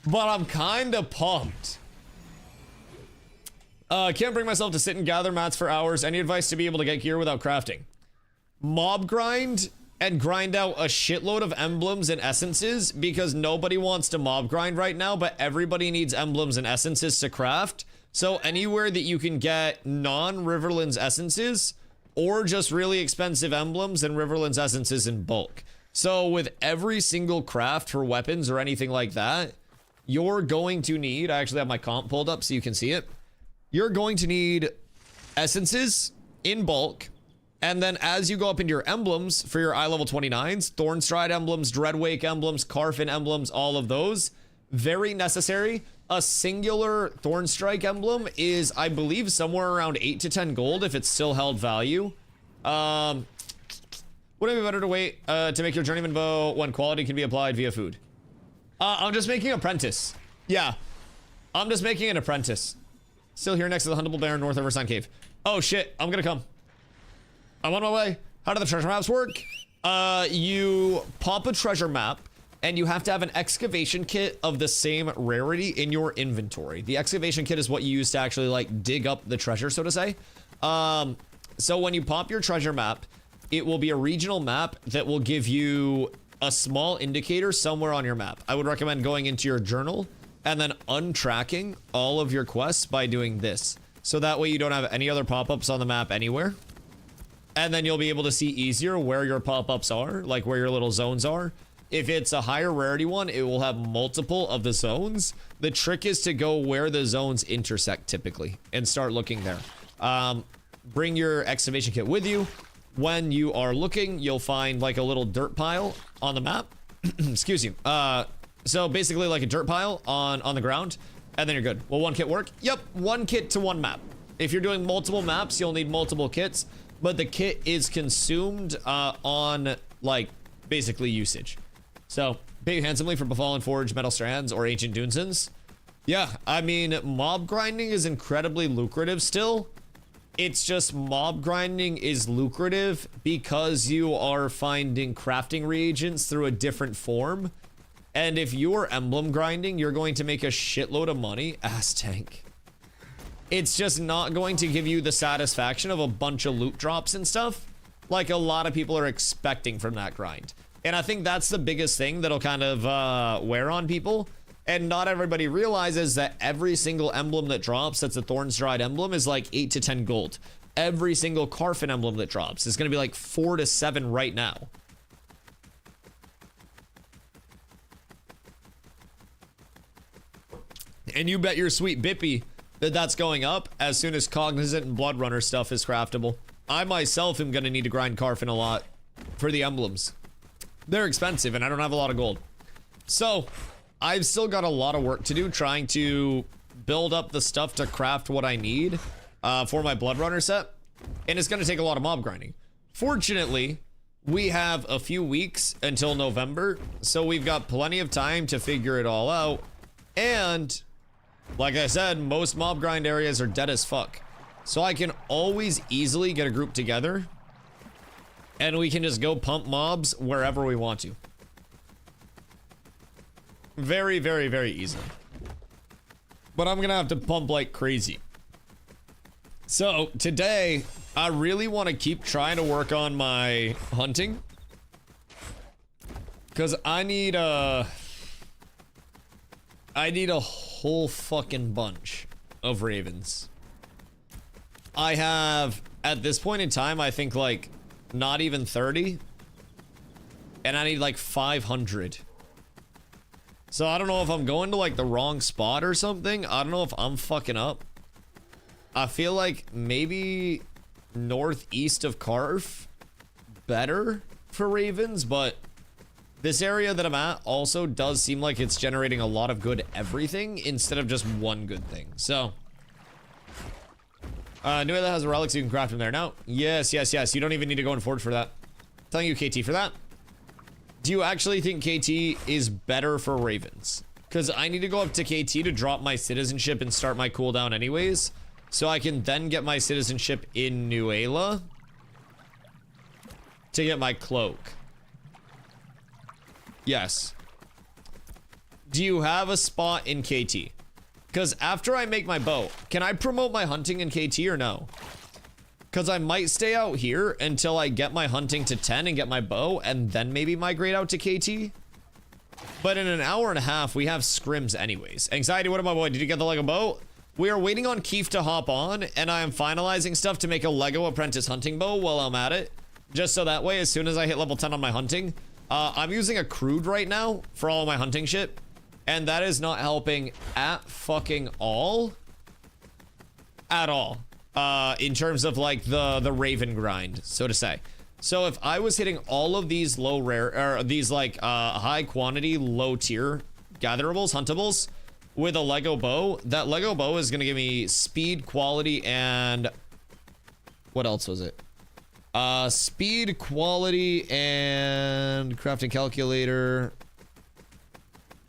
but I'm kind of pumped. Can't bring myself to sit and gather mats for hours. Any advice to be able to get gear without crafting? Mob grind and grind out a shitload of emblems and essences, because nobody wants to mob grind right now, but everybody needs emblems and essences to craft. So anywhere that you can get non-Riverlands essences, or just really expensive emblems and Riverlands essences in bulk. So with every single craft for weapons or anything like that, you're going to need, I actually have my comp pulled up so you can see it. You're going to need essences in bulk. And then as you go up into your emblems for your eye level 29s, Thornstride emblems, Dreadwake emblems, Carfin emblems, all of those, very necessary. A singular Thornstrike emblem is, I believe, somewhere around 8 to 10 gold if it's still held value. Would it be better to wait to make your journeyman bow when quality can be applied via food? I'm just making apprentice. Yeah, I'm just making an apprentice. Still here next to the Huntable Bear north of Riverside Cave. Oh shit, I'm gonna come. I'm on my way. How do the treasure maps work? You pop a treasure map, and you have to have an excavation kit of the same rarity in your inventory. The excavation kit is what you use to actually like dig up the treasure, so to say. So when you pop your treasure map, it will be a regional map that will give you a small indicator somewhere on your map. I would recommend going into your journal and then untracking all of your quests by doing this. So that way you don't have any other pop-ups on the map anywhere. And then you'll be able to see easier where your pop-ups are, like where your little zones are. If it's a higher rarity one, it will have multiple of the zones. The trick is to go where the zones intersect typically and start looking there. Bring your excavation kit with you. When you are looking, you'll find like a little dirt pile on the map. Excuse me. So basically like a dirt pile on the ground, and then you're good. Will one kit work? Yep, one kit to one map. If you're doing multiple maps, you'll need multiple kits, but the kit is consumed on like basically usage. So pay you handsomely for Befallen Forge, Metal Strands, or Ancient Dunesons. Yeah, I mean, mob grinding is incredibly lucrative still. It's just mob grinding is lucrative because you are finding crafting reagents through a different form. And if you're emblem grinding, you're going to make a shitload of money. Ass tank. It's just not going to give you the satisfaction of a bunch of loot drops and stuff like a lot of people are expecting from that grind. And I think that's the biggest thing that'll kind of wear on people. And not everybody realizes that every single emblem that drops that's a Thornstride emblem is like 8 to 10 gold. Every single Carfin emblem that drops is going to be like 4 to 7 right now. And you bet your sweet Bippy that that's going up as soon as Cognizant and Bloodrunner stuff is craftable. I myself am going to need to grind Carfin a lot for the emblems. They're expensive and I don't have a lot of gold. So I've still got a lot of work to do trying to build up the stuff to craft what I need for my Bloodrunner set. And it's going to take a lot of mob grinding. Fortunately, we have a few weeks until November, so we've got plenty of time to figure it all out. And like I said, most mob grind areas are dead as fuck. So I can always easily get a group together and we can just go pump mobs wherever we want to. Very, very, very easily. But I'm gonna have to pump like crazy. So today, I really want to keep trying to work on my hunting. Because I need a whole fucking bunch of ravens. I have, at this point in time, I think like not even 30. And I need like 500. So I don't know if I'm going to like the wrong spot or something. I don't know if I'm fucking up. I feel like maybe northeast of Carf better for ravens, but this area that I'm at also does seem like it's generating a lot of good everything instead of just one good thing. So new that has a relic so you can craft them there now. Yes, yes, yes. You don't even need to go and forge for that. Telling you KT for that. Do you actually think KT is better for ravens? Because I need to go up to KT to drop my citizenship and start my cooldown anyways. so I can then get my citizenship in Nuela to get my cloak. Yes. Do you have a spot in KT? Because after I make my bow, can I promote my hunting in KT or no? Because I might stay out here until I get my hunting to 10 and get my bow, and then maybe migrate out to KT. But in an hour and a half, we have scrims anyways. Anxiety, what am I, boy? Did you get the Lego bow? We are waiting on Keith to hop on, and I am finalizing stuff to make a Lego apprentice hunting bow while I'm at it. Just so that way, as soon as I hit level 10 on my hunting, I'm using a crude right now for all of my hunting shit. And that is not helping at fucking all. At all. In terms of like the Raven grind, so to say. So if I was hitting all of these low rare, or these like high quantity, low tier gatherables, huntables, with a Lego bow, that Lego bow is gonna give me speed, quality, and what else was it? Speed, quality, and crafting calculator.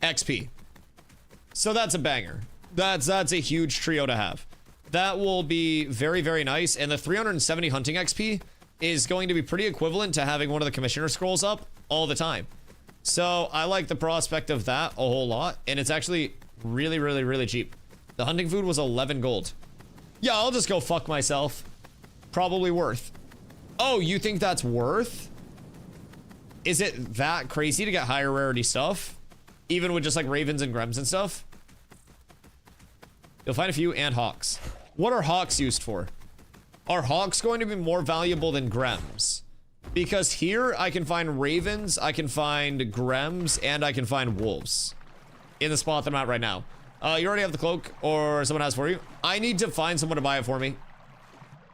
XP. So that's a banger. That's a huge trio to have. That will be very, very nice. And the 370 hunting XP is going to be pretty equivalent to having one of the commissioner scrolls up all the time. So I like the prospect of that a whole lot. And it's actually really, really, really cheap. The hunting food was 11 gold. Yeah, I'll just go fuck myself. Probably worth. Oh, you think that's worth? Is it that crazy to get higher rarity stuff? Even with just like ravens and grems and stuff? You'll find a few, and hawks. What are hawks used for? Are hawks going to be more valuable than grems? Because here I can find ravens, I can find grems, and I can find wolves. In the spot that I'm at right now. You already have the cloak, or someone has for you. I need to find someone to buy it for me.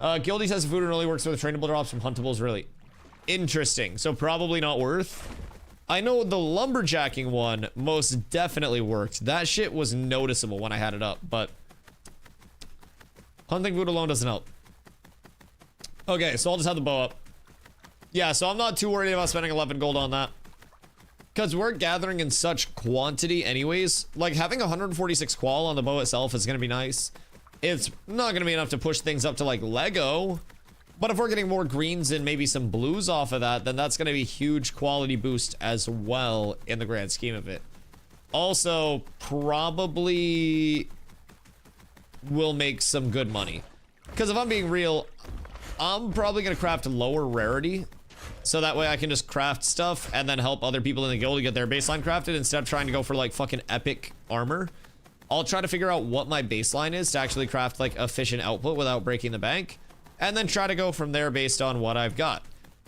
Gildy says the food only works with trainable drops from huntables, really. Interesting, so probably not worth. I know the lumberjacking one most definitely worked. That shit was noticeable when I had it up, but hunting food alone doesn't help. Okay, so I'll just have the bow up. Yeah, so I'm not too worried about spending 11 gold on that. Because we're gathering in such quantity anyways. Like, having 146 qual on the bow itself is going to be nice. It's not going to be enough to push things up to, like, Lego. But if we're getting more greens and maybe some blues off of that, then that's going to be a huge quality boost as well in the grand scheme of it. Also, probably will make some good money. Because if I'm being real, I'm probably going to craft lower rarity. So that way I can just craft stuff and then help other people in the guild to get their baseline crafted instead of trying to go for like fucking epic armor. I'll try to figure out what my baseline is to actually craft like efficient output without breaking the bank. And then try to go from there based on what I've got.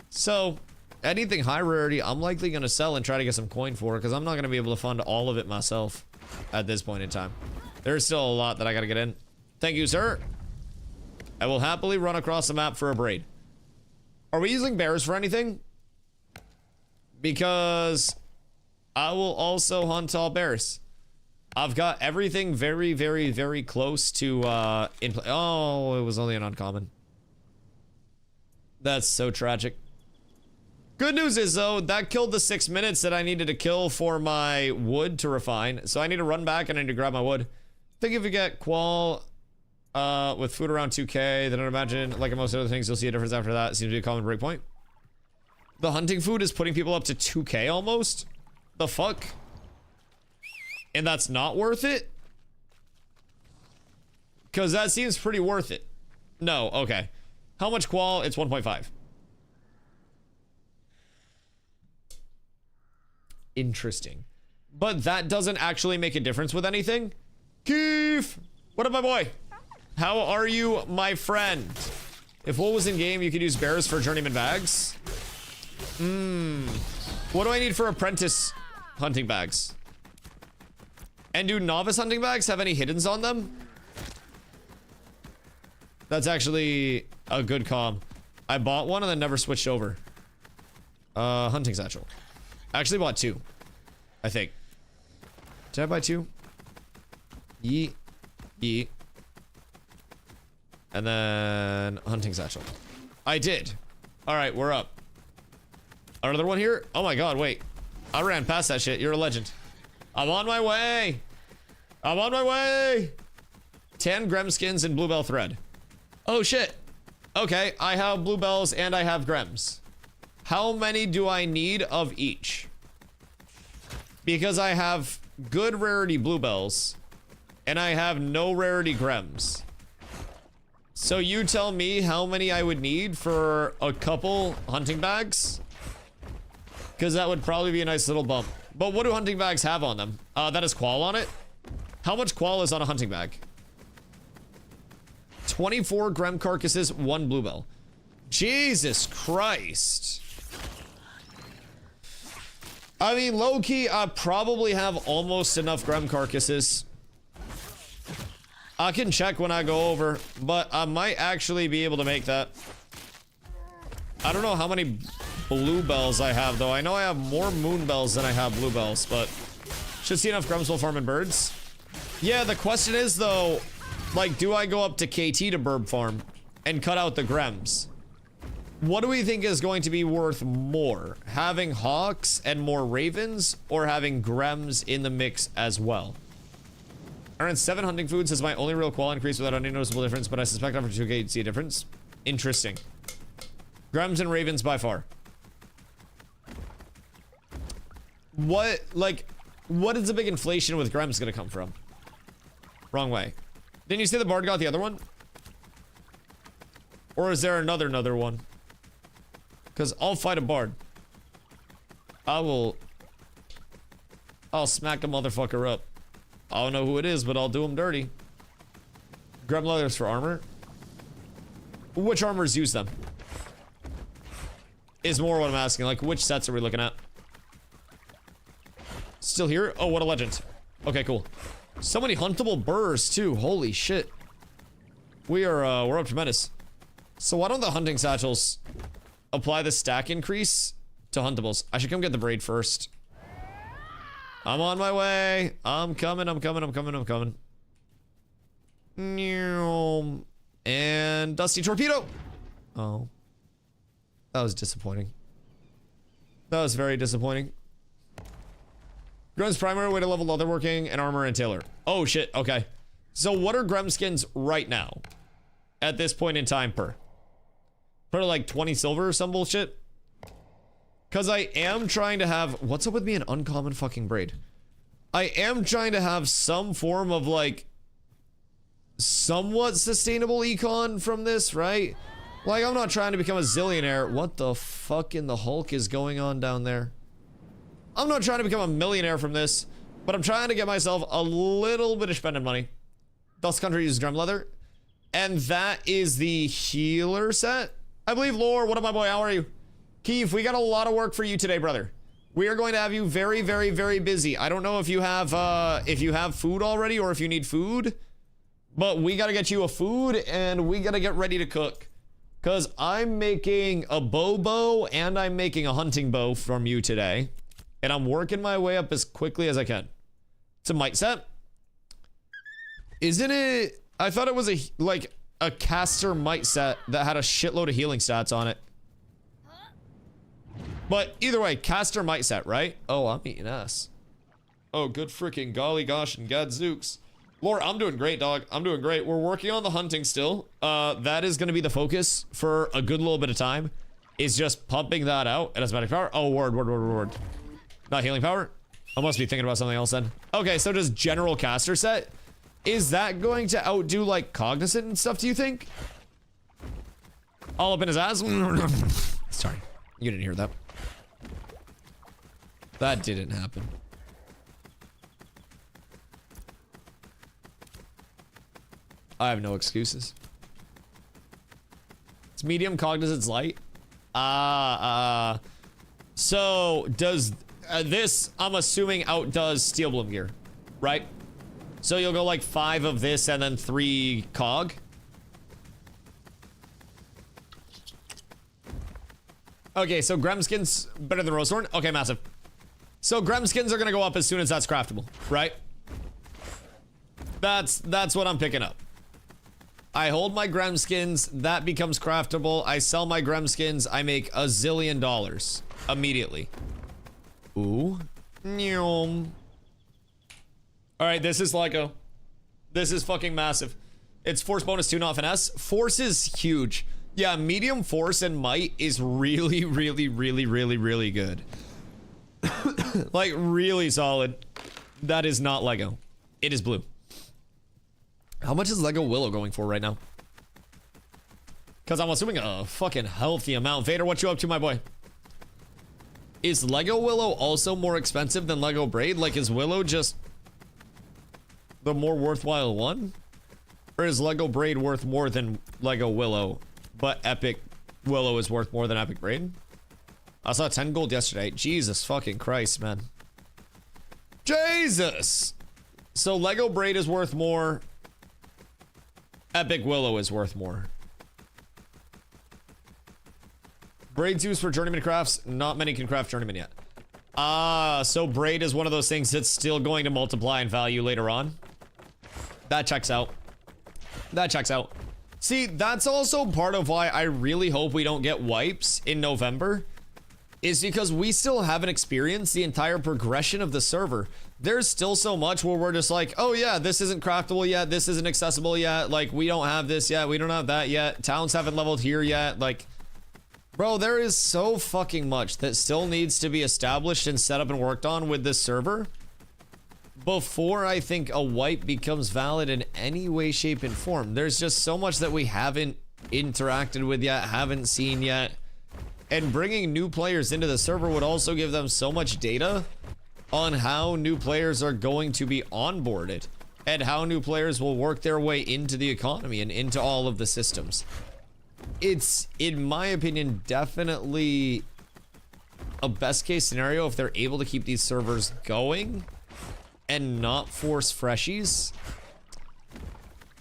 So, anything high rarity, I'm likely going to sell and try to get some coin for, because I'm not going to be able to fund all of it myself at this point in time. There's still a lot that I got to get in. Thank you, sir. I will happily run across the map for a braid. Are we using bears for anything? Because I will also hunt all bears. I've got everything very, very, very close to, oh, it was only an uncommon. That's so tragic. Good news is, though, that killed the 6 minutes that I needed to kill for my wood to refine. So I need to run back and I need to grab my wood. I think if you get qual with food around 2k, then I'd imagine, like most other things, you'll see a difference after that. It seems to be a common breakpoint. The hunting food is putting people up to 2k almost? The fuck? And that's not worth it? Because that seems pretty worth it. No, okay. How much qual? It's 1.5. Interesting. But that doesn't actually make a difference with anything. Keith! What up, my boy? How are you, my friend? If what was in game, you could use bears for journeyman bags. What do I need for apprentice hunting bags? And do novice hunting bags have any hiddens on them? That's actually a good comm. I bought one and then never switched over. Hunting satchel. I actually bought two, I think. Did I buy two? Yeet. Yeet. And then hunting satchel. I did. All right, we're up. Another one here? Oh my god, wait. I ran past that shit. You're a legend. I'm on my way. I'm on my way. 10 Grem skins and bluebell thread. Oh shit. Okay, I have bluebells and I have Grems. How many do I need of each? Because I have good rarity bluebells and I have no rarity Grems. So you tell me how many I would need for a couple hunting bags? Because that would probably be a nice little bump. But what do hunting bags have on them? That has qual on it. How much qual is on a hunting bag? 24 Grem carcasses, 1 bluebell. Jesus Christ. I mean, low-key, I probably have almost enough Grem carcasses. I can check when I go over, but I might actually be able to make that. I don't know how many bluebells I have, though. I know I have more moonbells than I have bluebells, but should see enough Grems while farming birds. Yeah, the question is, though, like, do I go up to KT to burb farm and cut out the Grems? What do we think is going to be worth more? Having hawks and more ravens, or having Grems in the mix as well? Around 7 hunting foods is my only real qual increase without any noticeable difference, but I suspect after 2K you'd see a difference. Interesting. Grems and ravens by far. What, like, what is the big inflation with Grems gonna come from? Wrong way. Didn't you say the bard got the other one? Or is there another one? Because I'll fight a bard. I'll smack a motherfucker up. I don't know who it is, but I'll do him dirty. Grem leathers for armor. Which armors use them? Is more what I'm asking. Like, which sets are we looking at? Still here? Oh, what a legend. Okay, cool. So many huntable burrs, too. Holy shit. We're up to menace. So why don't the hunting satchels apply the stack increase to huntables? I should come get the braid first. I'm on my way. I'm coming. And Dusty Torpedo. Oh. That was disappointing. That was very disappointing. Grem's primary way to level leatherworking and armor and tailor. Oh shit, okay. So what are Grem skins right now? At this point in time per? Probably like 20 silver or some bullshit? Because I am trying to have... What's up with me an uncommon fucking braid? I am trying to have some form of like... somewhat sustainable econ from this, right? Like, I'm not trying to become a zillionaire. What the fuck in the Hulk is going on down there? I'm not trying to become a millionaire from this, but I'm trying to get myself a little bit of spending money. Dust Country uses Grem leather. And that is the healer set. I believe, Lore, what up, my boy? How are you? Keith, we got a lot of work for you today, brother. We are going to have you very, very, very busy. I don't know if you have food already or if you need food, but we got to get you a food and we got to get ready to cook. Because I'm making a bow and I'm making a hunting bow from you today. And I'm working my way up as quickly as I can. It's a might set. Isn't it? I thought it was a caster might set that had a shitload of healing stats on it. But either way, caster might set, right? Oh, I'm eating ass. Oh, good freaking golly gosh and gadzooks. Lore, I'm doing great, dog. I'm doing great. We're working on the hunting still. That is going to be the focus for a good little bit of time. Is just pumping that out at asthmatic power. Oh, word. Not healing power? I must be thinking about something else then. Okay, so just general caster set. Is that going to outdo, like, cognizant and stuff, do you think? All up in his ass? Sorry, you didn't hear that. That didn't happen. I have no excuses. It's medium, cognizant's light. So does this, I'm assuming, outdoes Steel Bloom gear, right? So you'll go like 5 of this and then 3 cog. Okay, so Grem skins better than Rose Thorn. Okay, massive. So Grem skins are gonna go up as soon as that's craftable, right? That's what I'm picking up. I hold my Grem skins, that becomes craftable. I sell my Grem skins, I make $1 zillion immediately. Ooh. All right, this is Lyco. This is fucking massive. It's force bonus 2, not finesse. Force is huge. Yeah, medium force and might is really, really, really, really, really good. Like, really solid. That is not Lego. It is blue. How much is Lego Willow going for right now? Because I'm assuming a fucking healthy amount. Vader, what you up to, my boy? Is Lego Willow also more expensive than Lego Braid? Like, is Willow just the more worthwhile one? Or is Lego Braid worth more than Lego Willow, but Epic Willow is worth more than Epic Braid? I saw 10 gold yesterday. Jesus fucking Christ, man. Jesus! So Lego Braid is worth more. Epic Willow is worth more. Braid's used for journeyman crafts. Not many can craft journeyman yet. Ah, so Braid is one of those things that's still going to multiply in value later on. That checks out. That checks out. See, that's also part of why I really hope we don't get wipes in November, is because we still haven't experienced the entire progression of the server. There's still so much where we're just like, oh yeah, this isn't craftable yet, this isn't accessible yet, like we don't have this yet, we don't have that yet, towns haven't leveled here yet, like, bro, there is so fucking much that still needs to be established and set up and worked on with this server before I think a wipe becomes valid in any way, shape, and form. There's just so much that we haven't interacted with yet, haven't seen yet. And bringing new players into the server would also give them so much data on how new players are going to be onboarded and how new players will work their way into the economy and into all of the systems. It's, in my opinion, definitely a best case scenario if they're able to keep these servers going and not force freshies.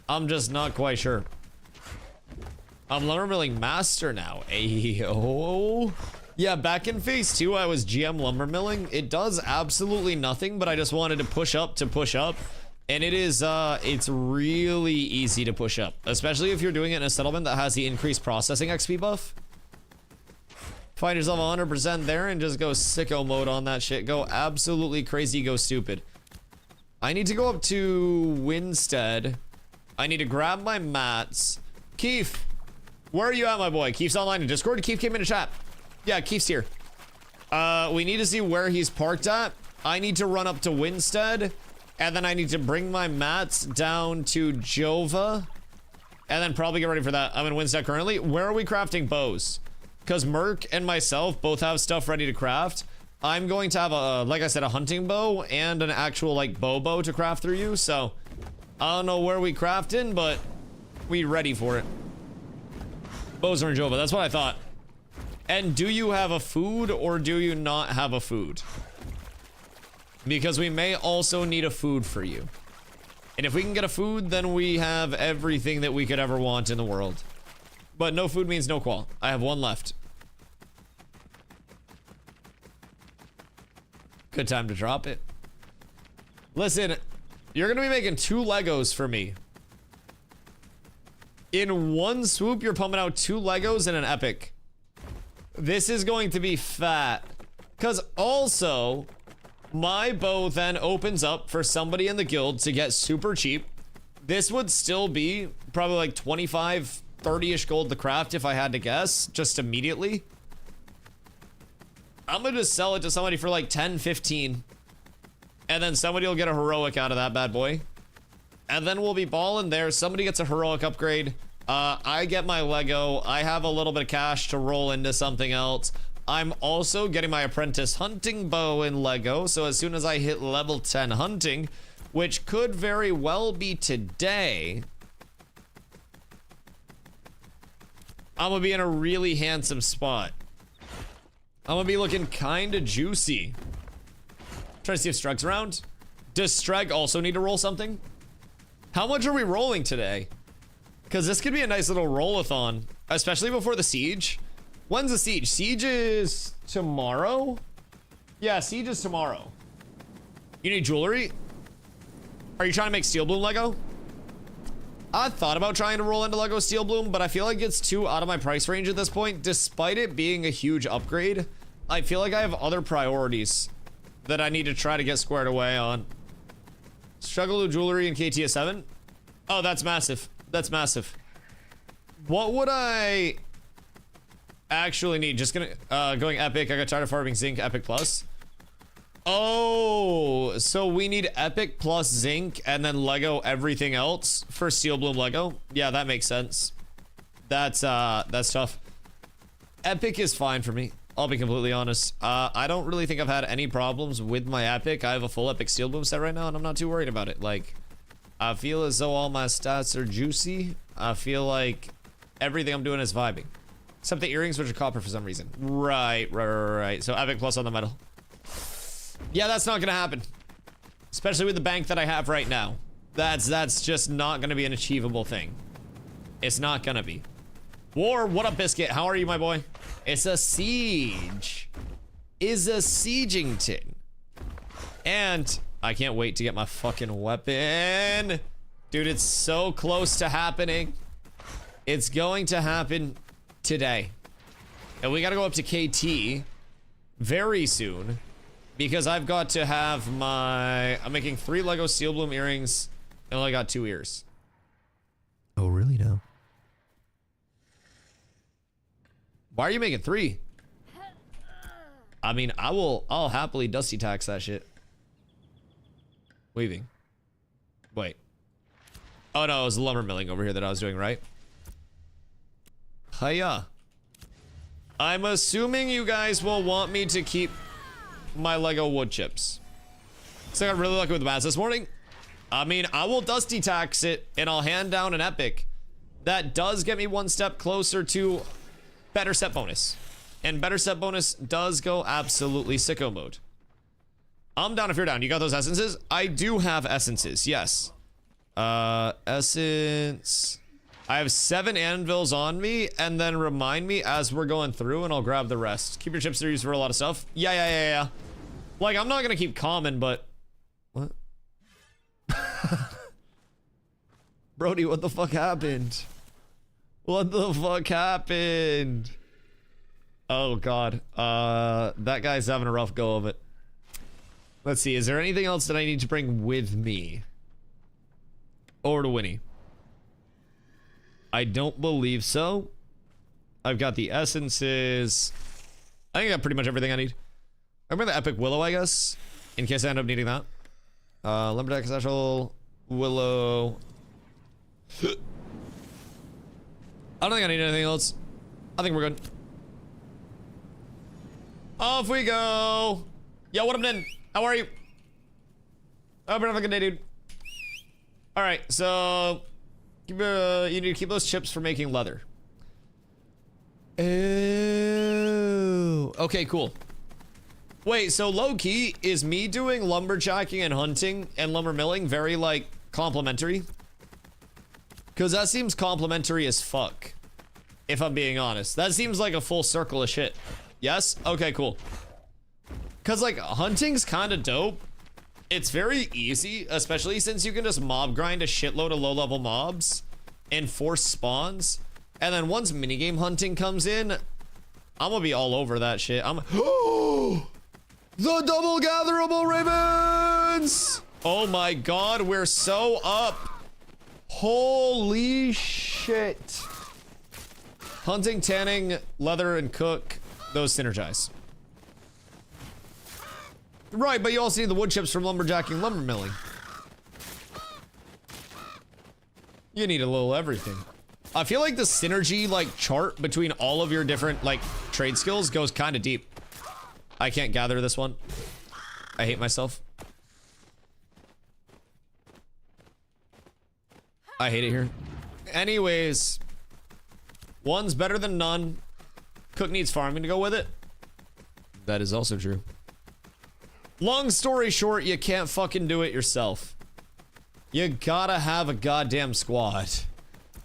I'm just not quite sure. I'm lumber milling master now. Ayo. Yeah, back in phase 2, I was GM lumber milling. It does absolutely nothing, but I just wanted to push up. And it is, it's really easy to push up, especially if you're doing it in a settlement that has the increased processing XP buff. Find yourself 100% there and just go sicko mode on that shit. Go absolutely crazy, go stupid. I need to go up to Winstead. I need to grab my mats. Keith, where are you at, my boy? Keith's online in Discord. Keith came in the chat. Yeah, Keith's here. We need to see where he's parked at. I need to run up to Winstead. And then I need to bring my mats down to Jova. And then probably get ready for that. I'm in Winstead currently. Where are we crafting bows? Because Merc and myself both have stuff ready to craft. I'm going to have a, like I said, a hunting bow and an actual like bow to craft through you. So I don't know where we craft in, but we ready for it. Bows are in Jova. That's what I thought. And do you have a food or do you not have a food? Because we may also need a food for you. And if we can get a food, then we have everything that we could ever want in the world. But no food means no qual. I have one left. Good time to drop it. Listen, you're gonna be making 2 Legos for me. In one swoop, you're pumping out 2 Legos and an epic. This is going to be fat. Because also, my bow then opens up for somebody in the guild to get super cheap. This would still be probably like 25, 30-ish gold to craft if I had to guess, just immediately. I'm gonna just sell it to somebody for like 10, 15. And then somebody will get a heroic out of that bad boy. And then we'll be balling there. Somebody gets a heroic upgrade. I get my Lego. I have a little bit of cash to roll into something else. I'm also getting my apprentice hunting bow in Lego. So as soon as I hit level 10 hunting, which could very well be today, I'm gonna be in a really handsome spot. I'm gonna be looking kinda juicy. Try to see if Streg's around. Does Streg also need to roll something? How much are we rolling today? Because this could be a nice little roll-a-thon, especially before the siege. When's the siege? Siege is tomorrow? Yeah, siege is tomorrow. You need jewelry? Are you trying to make Steel Bloom Lego? I thought about trying to roll into Lego Steel Bloom, but I feel like it's too out of my price range at this point. Despite it being a huge upgrade, I feel like I have other priorities that I need to try to get squared away on. Struggle with jewelry in KTS 7? Oh, that's massive. That's massive. What would I actually need? Just going epic. I got tired of farming zinc epic plus. Oh, so we need epic plus zinc and then Lego everything else for steel bloom Lego. Yeah, that makes sense. That's tough. Epic is fine for me. I'll be completely honest. I don't really think I've had any problems with my epic. I have a full epic steel bloom set right now and I'm not too worried about it. Like, I feel as though all my stats are juicy. I feel like everything I'm doing is vibing. Except the earrings, which are copper for some reason. Right. So epic plus on the metal. Yeah, that's not gonna happen. Especially with the bank that I have right now. That's just not gonna be an achievable thing. It's not gonna be. War, what up, Biscuit? How are you, my boy? It's a siege. Is a siegington. And I can't wait to get my fucking weapon. Dude, it's so close to happening. It's going to happen today. And we gotta go up to KT very soon. Because I've got to have my... I'm making 3 Lego steel bloom earrings. And I only got 2 ears. Oh, really now? Why are you making 3? I mean, I'll happily dusty tax that shit. Weaving. Wait. Oh no, it was lumber milling over here that I was doing, right? Hiya. I'm assuming you guys will want me to keep my Lego wood chips. So I got really lucky with the maths this morning. I mean, I will dusty tax it and I'll hand down an epic. That does get me 1 step closer to better set bonus. And better set bonus does go absolutely sicko mode. I'm down if you're down. You got those essences? I do have essences, yes. Essence. I have 7 anvils on me, and then remind me as we're going through, and I'll grab the rest. Keep your chips there used for a lot of stuff. Yeah. Like, I'm not gonna keep common, but... What? Brody, what the fuck happened? What the fuck happened? Oh, God. That guy's having a rough go of it. Let's see, is there anything else that I need to bring with me? Over to Winnie. I don't believe so. I've got the essences. I think I got pretty much everything I need. I remember the epic willow, I guess, in case I end up needing that. Lumberjack essential, willow. I don't think I need anything else. I think we're good. Off we go. Yo, what up, Nin? How are you? Hope you're having a good day, dude. All right, so you need to keep those chips for making leather. Oh, okay, cool. Wait, so low-key, is me doing lumberjacking and hunting and lumber milling very, like, complimentary? Because that seems complimentary as fuck, if I'm being honest. That seems like a full circle of shit. Yes? Okay, cool. Because, like, hunting's kind of dope. It's very easy, especially since you can just mob grind a shitload of low-level mobs and force spawns. And then once minigame hunting comes in, I'm gonna be all over that shit. The double gatherable ravens! Oh my god, we're so up. Holy shit. Hunting, tanning, leather, and cook, those synergize. Right, but you also need the wood chips from lumberjacking, lumber milling. You need a little everything. I feel like the synergy, like, chart between all of your different, like, trade skills goes kind of deep. I can't gather this one. I hate myself. I hate it here. Anyways. One's better than none. Cook needs farming to go with it. That is also true. Long story short, you can't fucking do it yourself. You gotta have a goddamn squad.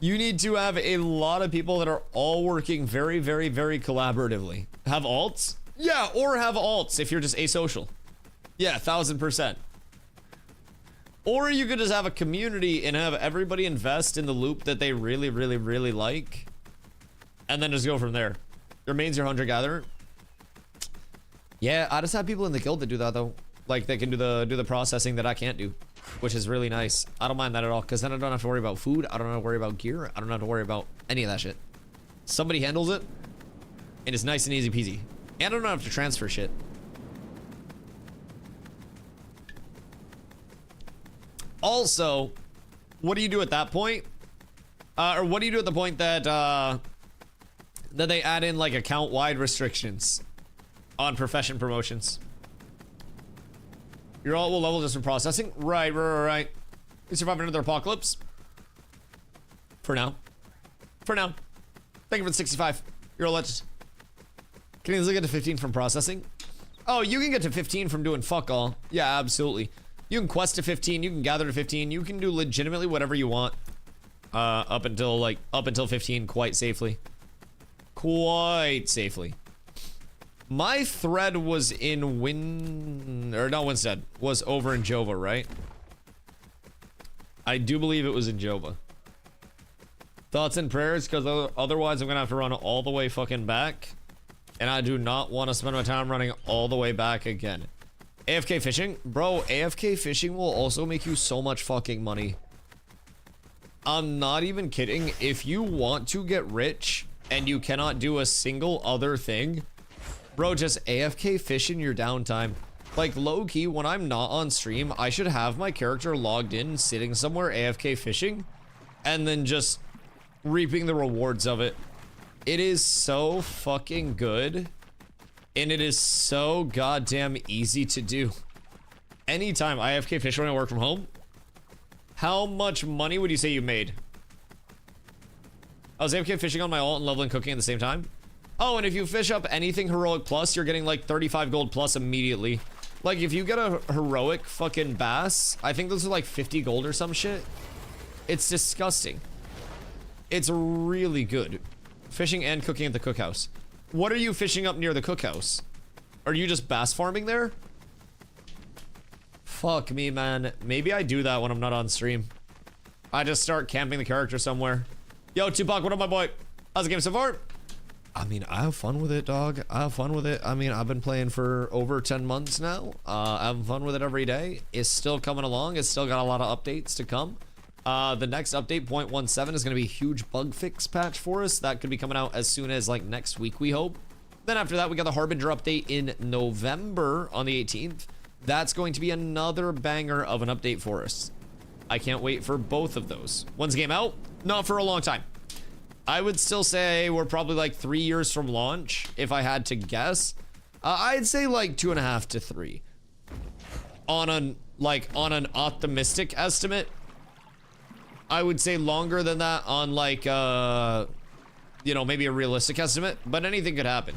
You need to have a lot of people that are all working very, very, very collaboratively. Have alts? Yeah, or have alts if you're just asocial. Yeah, 1000%. Or you could just have a community and have everybody invest in the loop that they really, really, really like. And then just go from there. Your main's your hunter-gatherer. Yeah, I just have people in the guild that do that though. Like they can do the processing that I can't do. which is really nice. I don't mind that at all, because then I don't have to worry about food. I don't have to worry about gear. I don't have to worry about any of that shit. Somebody handles it, and it's nice and easy peasy. And I don't have to transfer shit. Also, what do you do at that point? Or what do you do at the point that that they add in like account-wide restrictions on profession promotions? Your alt will level just from processing? Right. You survive another apocalypse? For now. For now. Thank you for the 65. You're a legend. Can you easily get to 15 from processing? Oh, you can get to 15 from doing fuck all. Yeah, absolutely. You can quest to 15, you can gather to 15, you can do legitimately whatever you want. Up until 15 quite safely. Quite safely. My thread was in Winstead. Was over in Jova, right? I do believe it was in Jova. Thoughts and prayers, because otherwise I'm gonna have to run all the way fucking back. And I do not want to spend my time running all the way back again. AFK fishing? Bro, AFK fishing will also make you so much fucking money. I'm not even kidding. If you want to get rich and you cannot do a single other thing, bro, just AFK fish in your downtime. Like, low-key, when I'm not on stream, I should have my character logged in, sitting somewhere AFK fishing, and then just reaping the rewards of it. It is so fucking good, and it is so goddamn easy to do. Anytime I AFK fish when I work from home, how much money would you say you made? I was AFK fishing on my alt and leveling cooking at the same time. Oh, and if you fish up anything heroic plus, you're getting like 35 gold plus immediately. Like, if you get a heroic fucking bass, I think those are like 50 gold or some shit. It's disgusting. It's really good. Fishing and cooking at the cookhouse. What are you fishing up near the cookhouse? Are you just bass farming there? Fuck me, man. Maybe I do that when I'm not on stream. I just start camping the character somewhere. Yo, Tupac, what up, my boy? How's the game so far? I mean, I have fun with it, dog. I have fun with it. I mean, I've been playing for over 10 months now. Having fun with it every day. It's still coming along. It's still got a lot of updates to come. The next update, 0.17, is going to be a huge bug fix patch for us. That could be coming out as soon as, like, next week, we hope. Then after that, we got the Harbinger update in November on the 18th. That's going to be another banger of an update for us. I can't wait for both of those. When's the game out? Not for a long time. I would still say we're probably like 3 years from launch, if I had to guess. I'd say like 2.5 to 3. On an optimistic estimate. I would say longer than that on like, you know, maybe a realistic estimate, but anything could happen.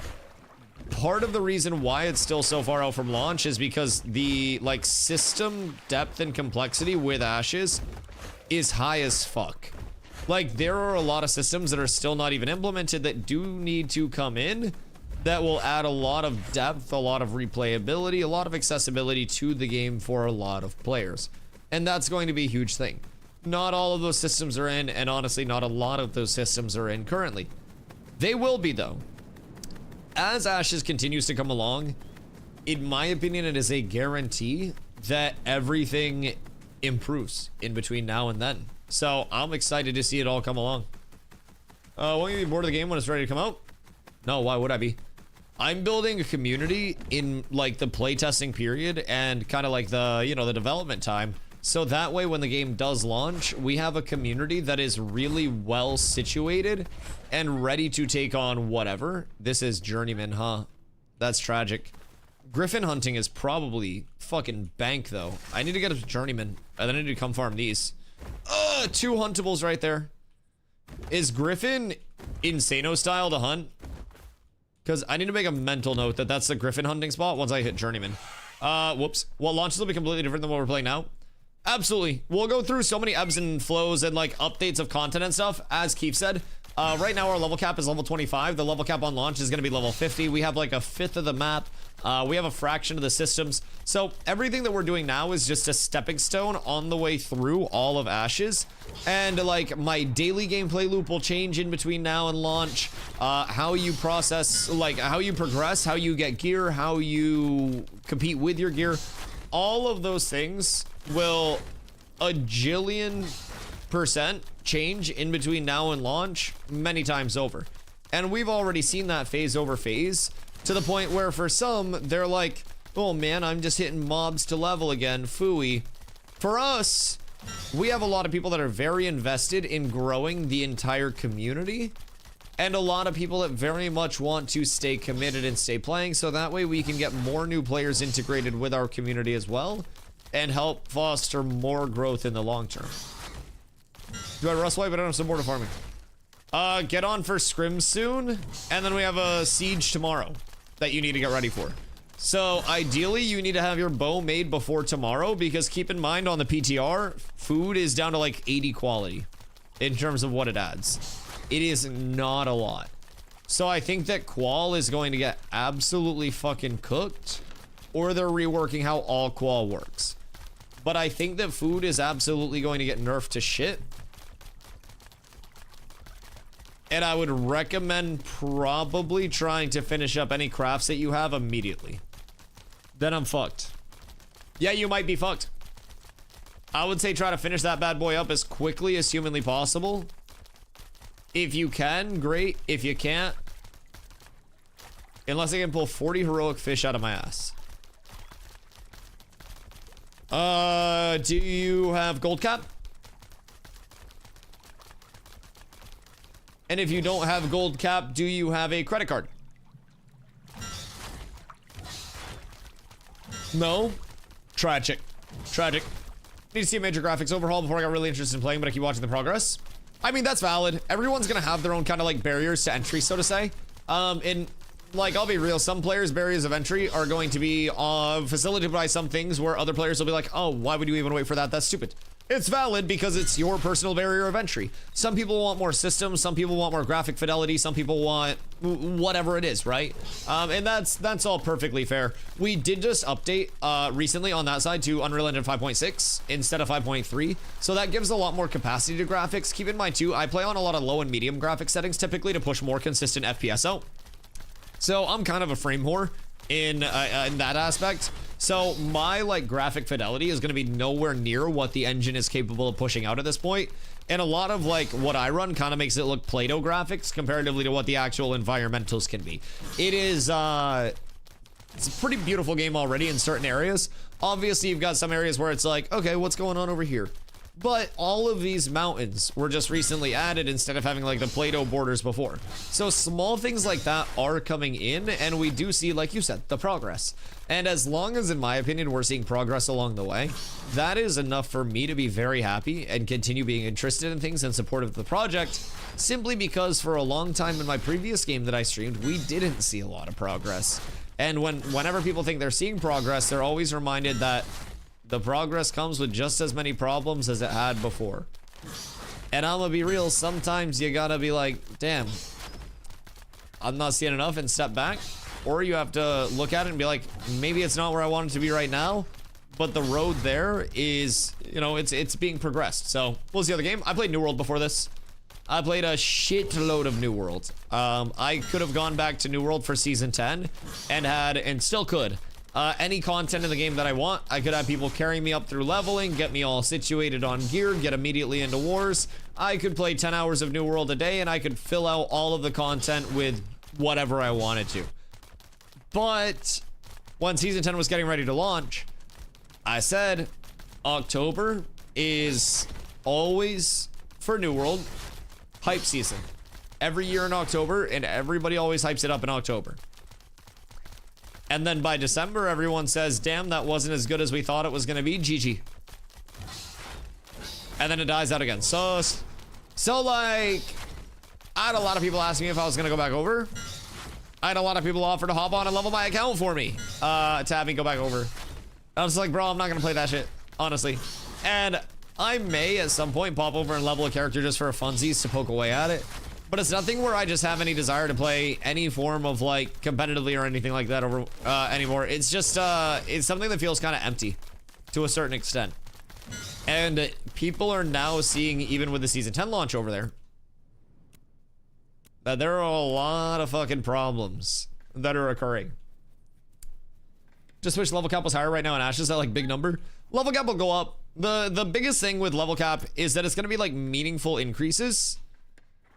Part of the reason why it's still so far out from launch is because the like system depth and complexity with Ashes is high as fuck. Like, there are a lot of systems that are still not even implemented that do need to come in that will add a lot of depth, a lot of replayability, a lot of accessibility to the game for a lot of players. And that's going to be a huge thing. Not all of those systems are in, and honestly, not a lot of those systems are in currently. They will be, though. As Ashes continues to come along, in my opinion, it is a guarantee that everything improves in between now and then. So I'm excited to see it all come along. Won't you be bored of the game when it's ready to come out? No, why would I be? I'm building a community in like the playtesting period and kind of like the, you know, the development time. So that way when the game does launch, we have a community that is really well situated and ready to take on whatever. This is Journeyman, huh? That's tragic. Griffin hunting is probably fucking bank though. I need to get a Journeyman and then I need to come farm these. 2 huntables right there. Is Griffin Insano style to hunt? Because I need to make a mental note that that's the Griffin hunting spot once I hit Journeyman. Whoops. Well, launches will be completely different than what we're playing now. Absolutely. We'll go through so many ebbs and flows and like updates of content and stuff, as Keith said. Right now our level cap is level 25. The level cap on launch is going to be level 50. We have like a fifth of the map. We have a fraction of the systems. So everything that we're doing now is just a stepping stone on the way through all of Ashes. And like my daily gameplay loop will change in between now and launch. How you process, like how you progress, how you get gear, how you compete with your gear. All of those things will a jillion % change in between now and launch many times over. And we've already seen that phase over phase to the point where for some, they're like, oh man, I'm just hitting mobs to level again, phooey. For us, we have a lot of people that are very invested in growing the entire community, and a lot of people that very much want to stay committed and stay playing, so that way we can get more new players integrated with our community as well and help foster more growth in the long term. Do I rust wipe? I don't have some border farming. Get on for scrim soon, and then we have a siege tomorrow that you need to get ready for. So ideally you need to have your bow made before tomorrow, because keep in mind on the PTR, food is down to like 80 quality in terms of what it adds. It is not a lot. So I think that qual is going to get absolutely fucking cooked, or they're reworking how all qual works. But I think that food is absolutely going to get nerfed to shit. And I would recommend probably trying to finish up any crafts that you have immediately. Then I'm fucked. Yeah, you might be fucked. I would say try to finish that bad boy up as quickly as humanly possible. If you can, great. If you can't, unless I can pull 40 heroic fish out of my ass. Do you have gold cap? And if you don't have gold cap, do you have a credit card? No? Tragic. Tragic. Need to see a major graphics overhaul before I got really interested in playing, but I keep watching the progress. I mean, that's valid. Everyone's gonna have their own kind of like barriers to entry, so to say. And like, I'll be real, some players' barriers of entry are going to be facilitated by some things where other players will be like, oh, why would you even wait for that? That's stupid. It's valid because it's your personal barrier of entry. Some people want more systems, some people want more graphic fidelity, some people want whatever it is, right? And that's all perfectly fair. We did just update recently on that side to Unreal Engine 5.6 instead of 5.3, so that gives a lot more capacity to graphics. Keep in mind too, I play on a lot of low and medium graphic settings typically to push more consistent FPS out. So I'm kind of a frame whore in that aspect. So my like graphic fidelity is going to be nowhere near what the engine is capable of pushing out at this point. And a lot of like what I run kind of makes it look Play-Doh graphics comparatively to what the actual environmentals can be. It is it's a pretty beautiful game already in certain areas. Obviously you've got some areas where it's like, okay, what's going on over here? But all of these mountains were just recently added instead of having like the Play-Doh borders before. So small things like that are coming in, and we do see, like you said, the progress. And as long as, in my opinion, we're seeing progress along the way, that is enough for me to be very happy and continue being interested in things and supportive of the project, simply because for a long time in my previous game that I streamed, we didn't see a lot of progress. And whenever people think they're seeing progress, they're always reminded that the progress comes with just as many problems as it had before. And I'm gonna be real, sometimes you gotta be like, damn, I'm not seeing enough, and step back. Or you have to look at it and be like, maybe it's not where I want it to be right now, but the road there is, you know, it's being progressed. So, what was the other game? I played New World before this. I played a shitload of New World. I could have gone back to New World for Season 10 and still could. Any content in the game that I want. I could have people carry me up through leveling, get me all situated on gear, get immediately into wars. I could play 10 hours of New World a day, and I could fill out all of the content with whatever I wanted to. But when Season 10 was getting ready to launch, I said October is always, for New World, hype season. Every year in October, and everybody always hypes it up in October. And then by December, everyone says, damn, that wasn't as good as we thought it was going to be. GG. And then it dies out again. So like, I had a lot of people ask me if I was going to go back over. I had a lot of people offer to hop on and level my account for me, to have me go back over. I was like, bro, I'm not going to play that shit, honestly. And I may at some point pop over and level a character just for funsies to poke away at it. But it's nothing where I just have any desire to play any form of like competitively or anything like that over anymore. It's just it's something that feels kind of empty to a certain extent. And people are now seeing, even with the Season 10 launch over there, that there are a lot of fucking problems that are occurring. Just wish level cap was higher right now in Ashes. That like big number. Level cap will go up. The biggest thing with level cap is that it's going to be like meaningful increases.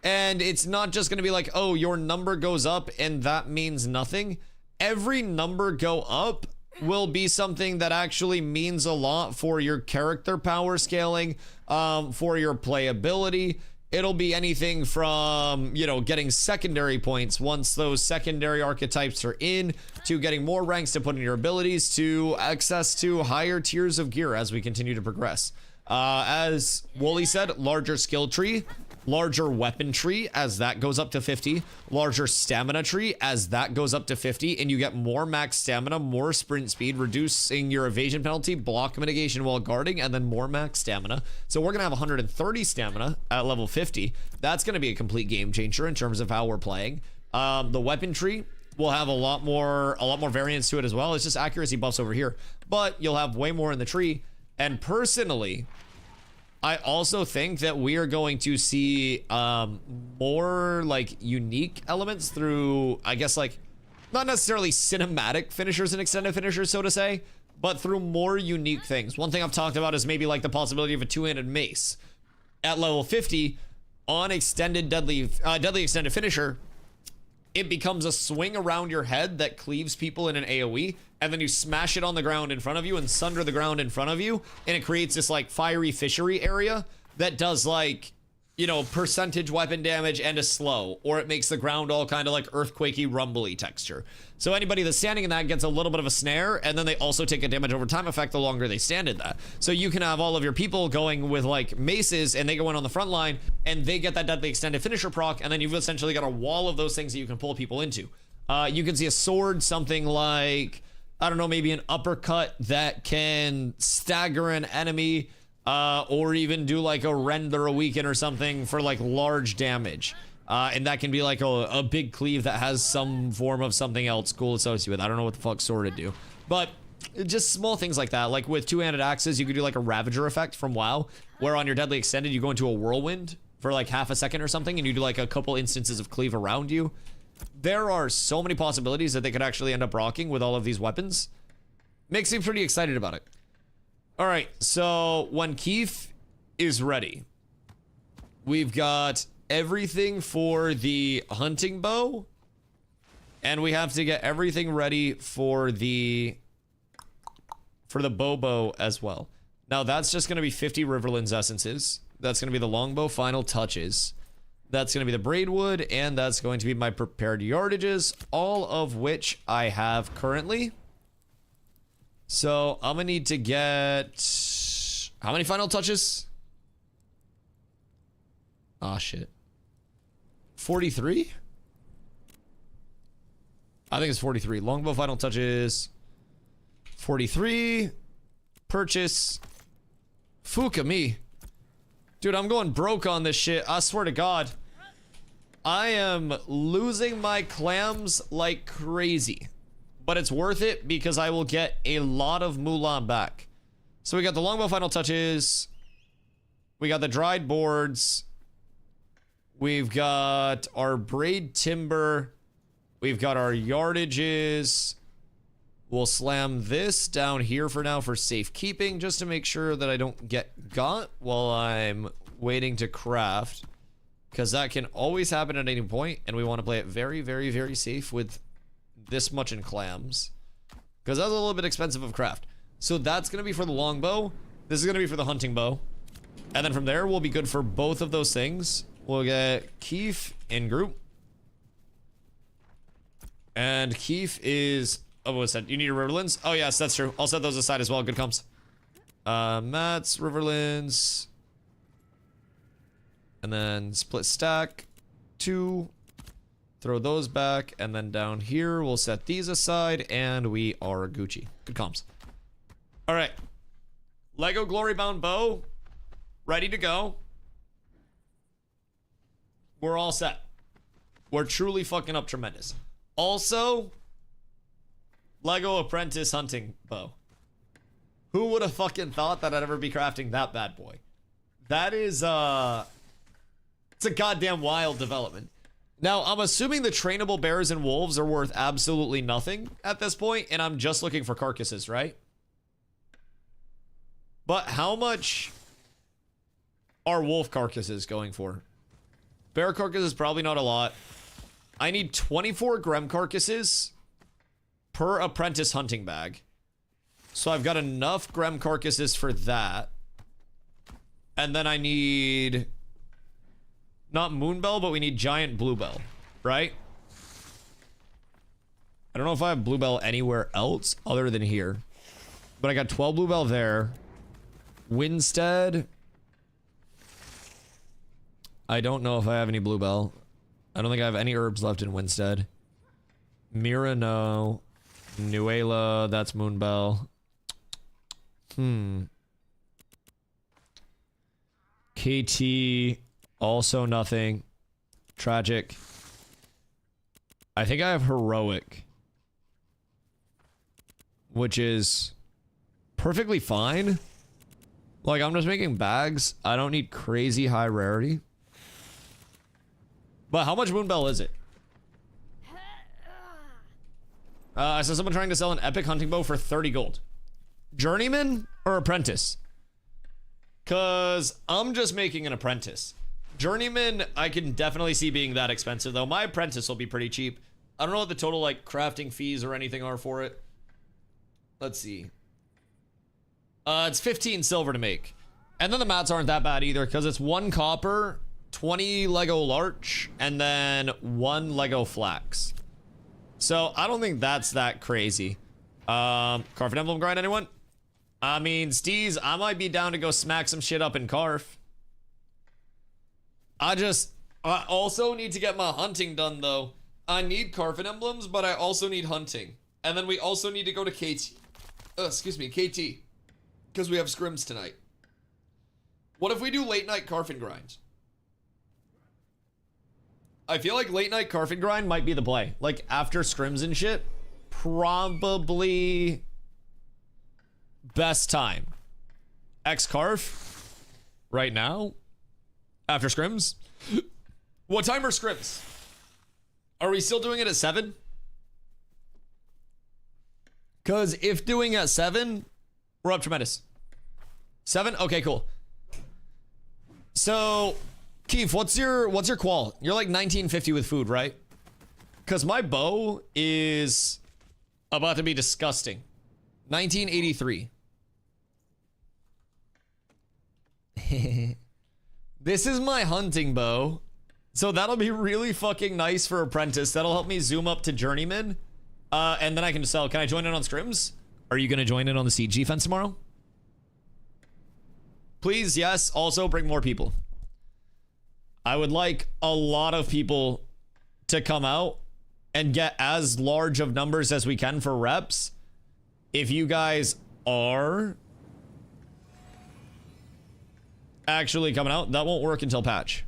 And it's not just going to be like, oh, your number goes up and that means nothing. Every number go up will be something that actually means a lot for your character power scaling, for your playability. It'll be anything from, you know, getting secondary points once those secondary archetypes are in, to getting more ranks to put in your abilities, to access to higher tiers of gear as we continue to progress. As Wooly said, larger skill tree, larger weapon tree as that goes up to 50, larger stamina tree as that goes up to 50, and you get more max stamina, more sprint speed, reducing your evasion penalty, block mitigation while guarding, and then more max stamina. So we're gonna have 130 stamina at level 50. That's gonna be a complete game changer in terms of how we're playing. The weapon tree will have a lot more variance to it as well. It's just accuracy buffs over here, but you'll have way more in the tree. And personally, I also think that we are going to see more like unique elements through, I guess, like not necessarily cinematic finishers and extended finishers, so to say, but through more unique things. One thing I've talked about is maybe like the possibility of a two-handed mace at level 50 on extended deadly extended finisher. It becomes a swing around your head that cleaves people in an AoE, and then you smash it on the ground in front of you and sunder the ground in front of you, and it creates this like fiery fishery area that does like, you know, percentage weapon damage and a slow, or it makes the ground all kind of like earthquakey, rumbly texture. So anybody that's standing in that gets a little bit of a snare, and then they also take a damage over time effect the longer they stand in that. So you can have all of your people going with like maces, and they go in on the front line, and they get that deadly extended finisher proc, and then you've essentially got a wall of those things that you can pull people into. You can see a sword, something like, I don't know, maybe an uppercut that can stagger an enemy, or even do like a render a weaken or something for like large damage. And that can be like a big cleave that has some form of something else cool associated with. I don't know what the fuck sword would do, but just small things like that. Like with two-handed axes, you could do like a Ravager effect from WoW, where on your deadly extended, you go into a whirlwind for like half a second or something, and you do like a couple instances of cleave around you. There are so many possibilities that they could actually end up rocking with all of these weapons. Makes me pretty excited about it. All right, so when Keith is ready, we've got everything for the hunting bow, and we have to get everything ready for the bow as well. Now that's just going to be 50 Riverlands essences. That's going to be the longbow final touches. That's going to be the braidwood, and that's going to be my prepared yardages, all of which I have currently. So I'm gonna need to get, how many final touches? Ah, shit. 43? I think it's 43. Longbow final touches. 43. Purchase. Fuka me. Dude, I'm going broke on this shit. I swear to God. I am losing my clams like crazy. But it's worth it because I will get a lot of moolah back. So we got the longbow final touches. We got the dried boards. We've got our braid timber. We've got our yardages. We'll slam this down here for now for safekeeping, just to make sure that I don't get got while I'm waiting to craft, because that can always happen at any point, and we want to play it very, very, very safe with this much in clams, because that's a little bit expensive of craft. So that's going to be for the longbow. This is going to be for the hunting bow. And then from there, we'll be good for both of those things. We'll get Keith in group. And Keith is... Oh, what's that? You need a Riverlands? Oh, yes, that's true. I'll set those aside as well. Good comms. Matt's Riverlands. And then split stack. 2. Throw those back, and then down here, we'll set these aside, and we are Gucci. Good comms. All right. Lego Glorybound bow. Ready to go. We're all set. We're truly fucking up tremendous. Also, Lego Apprentice hunting bow. Who would have fucking thought that I'd ever be crafting that bad boy? That is, it's a goddamn wild development. Now, I'm assuming the trainable bears and wolves are worth absolutely nothing at this point, and I'm just looking for carcasses, right? But how much are wolf carcasses going for? Bear carcasses, probably not a lot. I need 24 Grem carcasses per apprentice hunting bag. So I've got enough Grem carcasses for that. And then I need... not Moonbell, but we need Giant Bluebell, right? I don't know if I have Bluebell anywhere else other than here. But I got 12 Bluebell there. Winstead. I don't know if I have any Bluebell. I don't think I have any herbs left in Winstead. Mira, no. Nuela, that's Moonbell. KT, also nothing. Tragic. I think I have Heroic. Which is perfectly fine. Like, I'm just making bags. I don't need crazy high rarity. But how much Moonbell is it? I saw someone trying to sell an epic hunting bow for 30 gold. Journeyman or apprentice? Cause I'm just making an apprentice. Journeyman, I can definitely see being that expensive though. My apprentice will be pretty cheap. I don't know what the total like crafting fees or anything are for it. Let's see. It's 15 silver to make. And then the mats aren't that bad either because it's 1 copper, 20 Lego larch, and then 1 Lego flax. So I don't think that's that crazy. Carf and Emblem grind, anyone? I mean, Steez, I might be down to go smack some shit up in Carf. I also need to get my hunting done though. I need Carf and Emblems, but I also need hunting. And then we also need to go to KT. KT. Because we have scrims tonight. What if we do late night Carf and grind? I feel like late night Carf and grind might be the play. Like after scrims and shit. Probably best time. X-Carf right now after scrims. What time are scrims? Are we still doing it at 7? Because if doing at 7, we're up tremendous. 7? Okay, cool. So, Keith, what's your qual? You're like 1950 with food, right? Because my bow is about to be disgusting. 1983. This is my hunting bow. So that'll be really fucking nice for apprentice. That'll help me zoom up to journeyman. And then I can sell. Can I join in on scrims? Are you going to join in on the siege defense tomorrow? Please, yes. Also, bring more people. I would like a lot of people to come out and get as large of numbers as we can for reps. If you guys are actually coming out, that won't work until patch.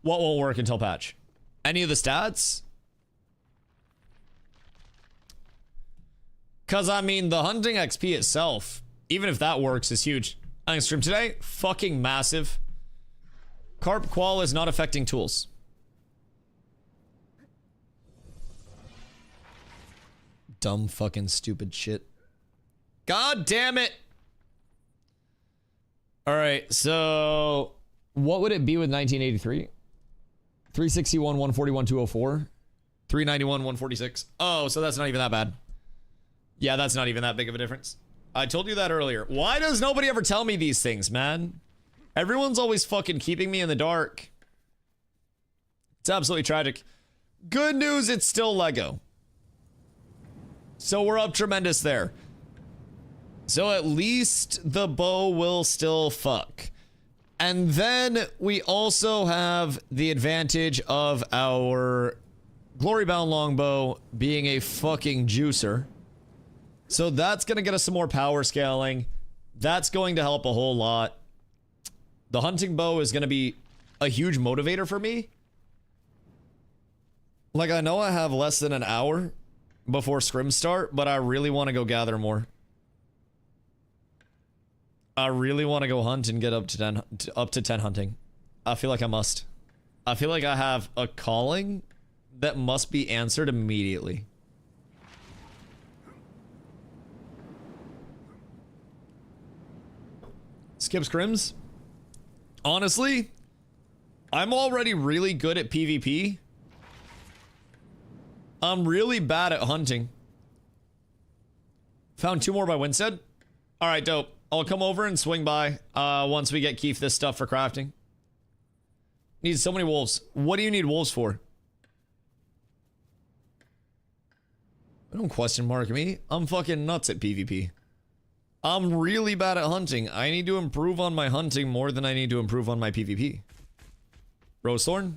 What won't work until patch? Any of the stats? Because, I mean, the hunting XP itself, even if that works, is huge. I can stream today. Fucking massive. Carp qual is not affecting tools. Dumb fucking stupid shit. God damn it. All right, so what would it be with 1983? 361, 141, 204. 391, 146. Oh, so that's not even that bad. Yeah, that's not even that big of a difference. I told you that earlier. Why does nobody ever tell me these things, man? Everyone's always fucking keeping me in the dark. It's absolutely tragic. Good news, it's still Lego. So we're up tremendous there. So at least the bow will still fuck. And then we also have the advantage of our Glorybound longbow being a fucking juicer. So that's going to get us some more power scaling. That's going to help a whole lot. The hunting bow is going to be a huge motivator for me. Like, I know I have less than an hour before scrims start, but I really want to go gather more. I really want to go hunt and get up to 10 hunting. I feel like I must. I feel like I have a calling that must be answered immediately. Skip scrims. Honestly, I'm already really good at PvP. I'm really bad at hunting. Found 2 more by Winstead. All right, dope. I'll come over and swing by once we get Keith this stuff for crafting. Need so many wolves. What do you need wolves for? Don't question mark me. I'm fucking nuts at PvP. I'm really bad at hunting. I need to improve on my hunting more than I need to improve on my PvP. Rosethorn?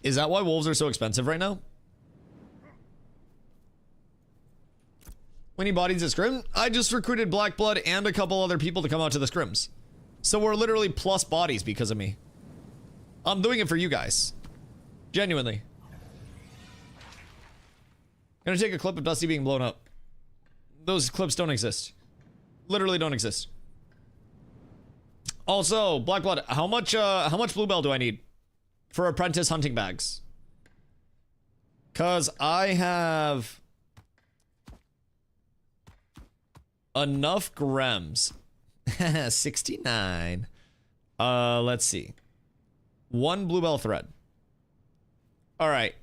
Is that why wolves are so expensive right now? We need bodies at scrim? I just recruited Blackblood and a couple other people to come out to the scrims. So we're literally plus bodies because of me. I'm doing it for you guys. Genuinely. Gonna take a clip of Dusty being blown up. Those clips don't exist. Literally don't exist. Also, Blackblood, how much bluebell do I need for apprentice hunting bags? Cause I have enough grems. 69. Let's see. 1 bluebell thread. All right.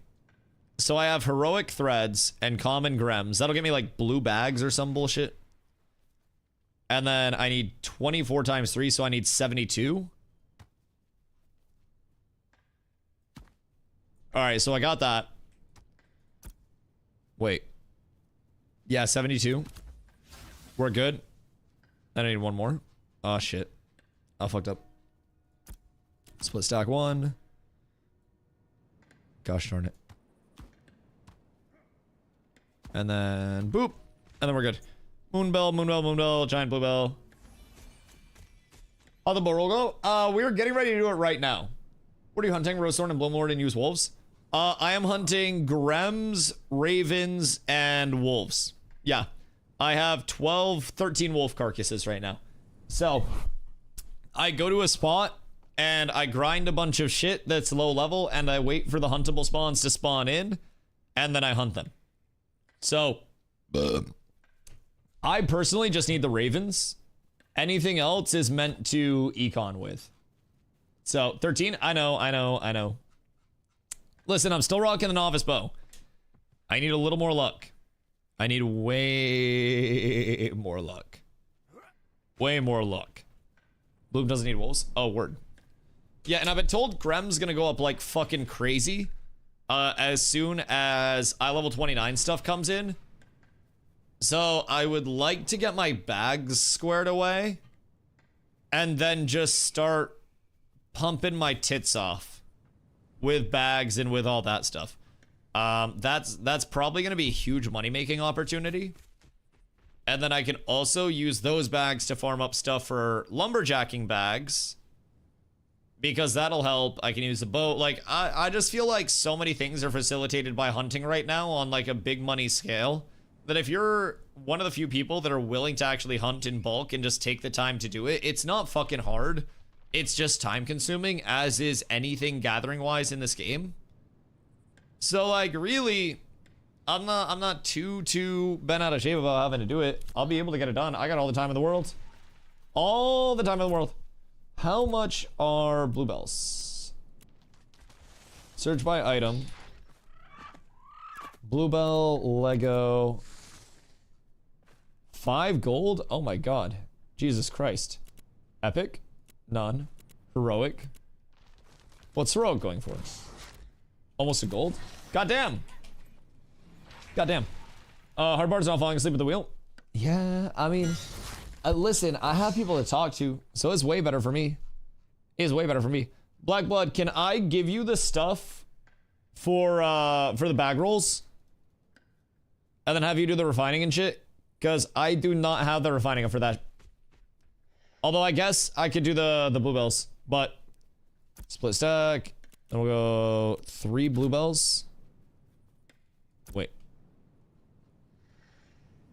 So I have heroic threads and common grems. That'll get me like blue bags or some bullshit. And then I need 24 times 3, so I need 72. All right, so I got that. Wait. Yeah, 72. We're good. Then I need 1 more. Oh, shit. I fucked up. Split stack 1. Gosh darn it. And then boop. And then we're good. Moonbell, moonbell, moonbell, giant bluebell. How the bow roll go? We're getting ready to do it right now. What are you hunting? Rosethorn and Bloomlord and use wolves? I am hunting grems, ravens, and wolves. Yeah. I have 13 wolf carcasses right now. So, I go to a spot, and I grind a bunch of shit that's low level, and I wait for the huntable spawns to spawn in, and then I hunt them. So, I personally just need the ravens. Anything else is meant to econ with. So, 13, I know. Listen, I'm still rocking the novice bow. I need a little more luck. I need way more luck. Way more luck. Bloom doesn't need wolves. Oh, word. Yeah, and I've been told Grem's gonna go up like fucking crazy as soon as level 29 stuff comes in. So I would like to get my bags squared away and then just start pumping my tits off with bags and with all that stuff. That's probably going to be a huge money-making opportunity. And then I can also use those bags to farm up stuff for lumberjacking bags, because that'll help. I can use the boat. Like, I just feel like so many things are facilitated by hunting right now on like a big money scale, that if you're one of the few people that are willing to actually hunt in bulk and just take the time to do it, it's not fucking hard. It's just time consuming, as is anything gathering wise in this game. So like, really, I'm not too bent out of shape about having to do it. I'll be able to get it done. I got all the time in the world. All the time in the world. How much are bluebells? Search by item. Bluebell, Lego. 5 gold? Oh my god. Jesus Christ. Epic? None. Heroic? What's heroic going for? Almost a gold? Goddamn! Goddamn. Hardbar's not falling asleep at the wheel. Yeah, I mean, listen, I have people to talk to, so it's way better for me. It's way better for me. Blackblood, can I give you the stuff for the bag rolls? And then have you do the refining and shit? Because I do not have the refining for that. Although I guess I could do the bluebells, but split stack. Then we'll go 3 bluebells. Wait.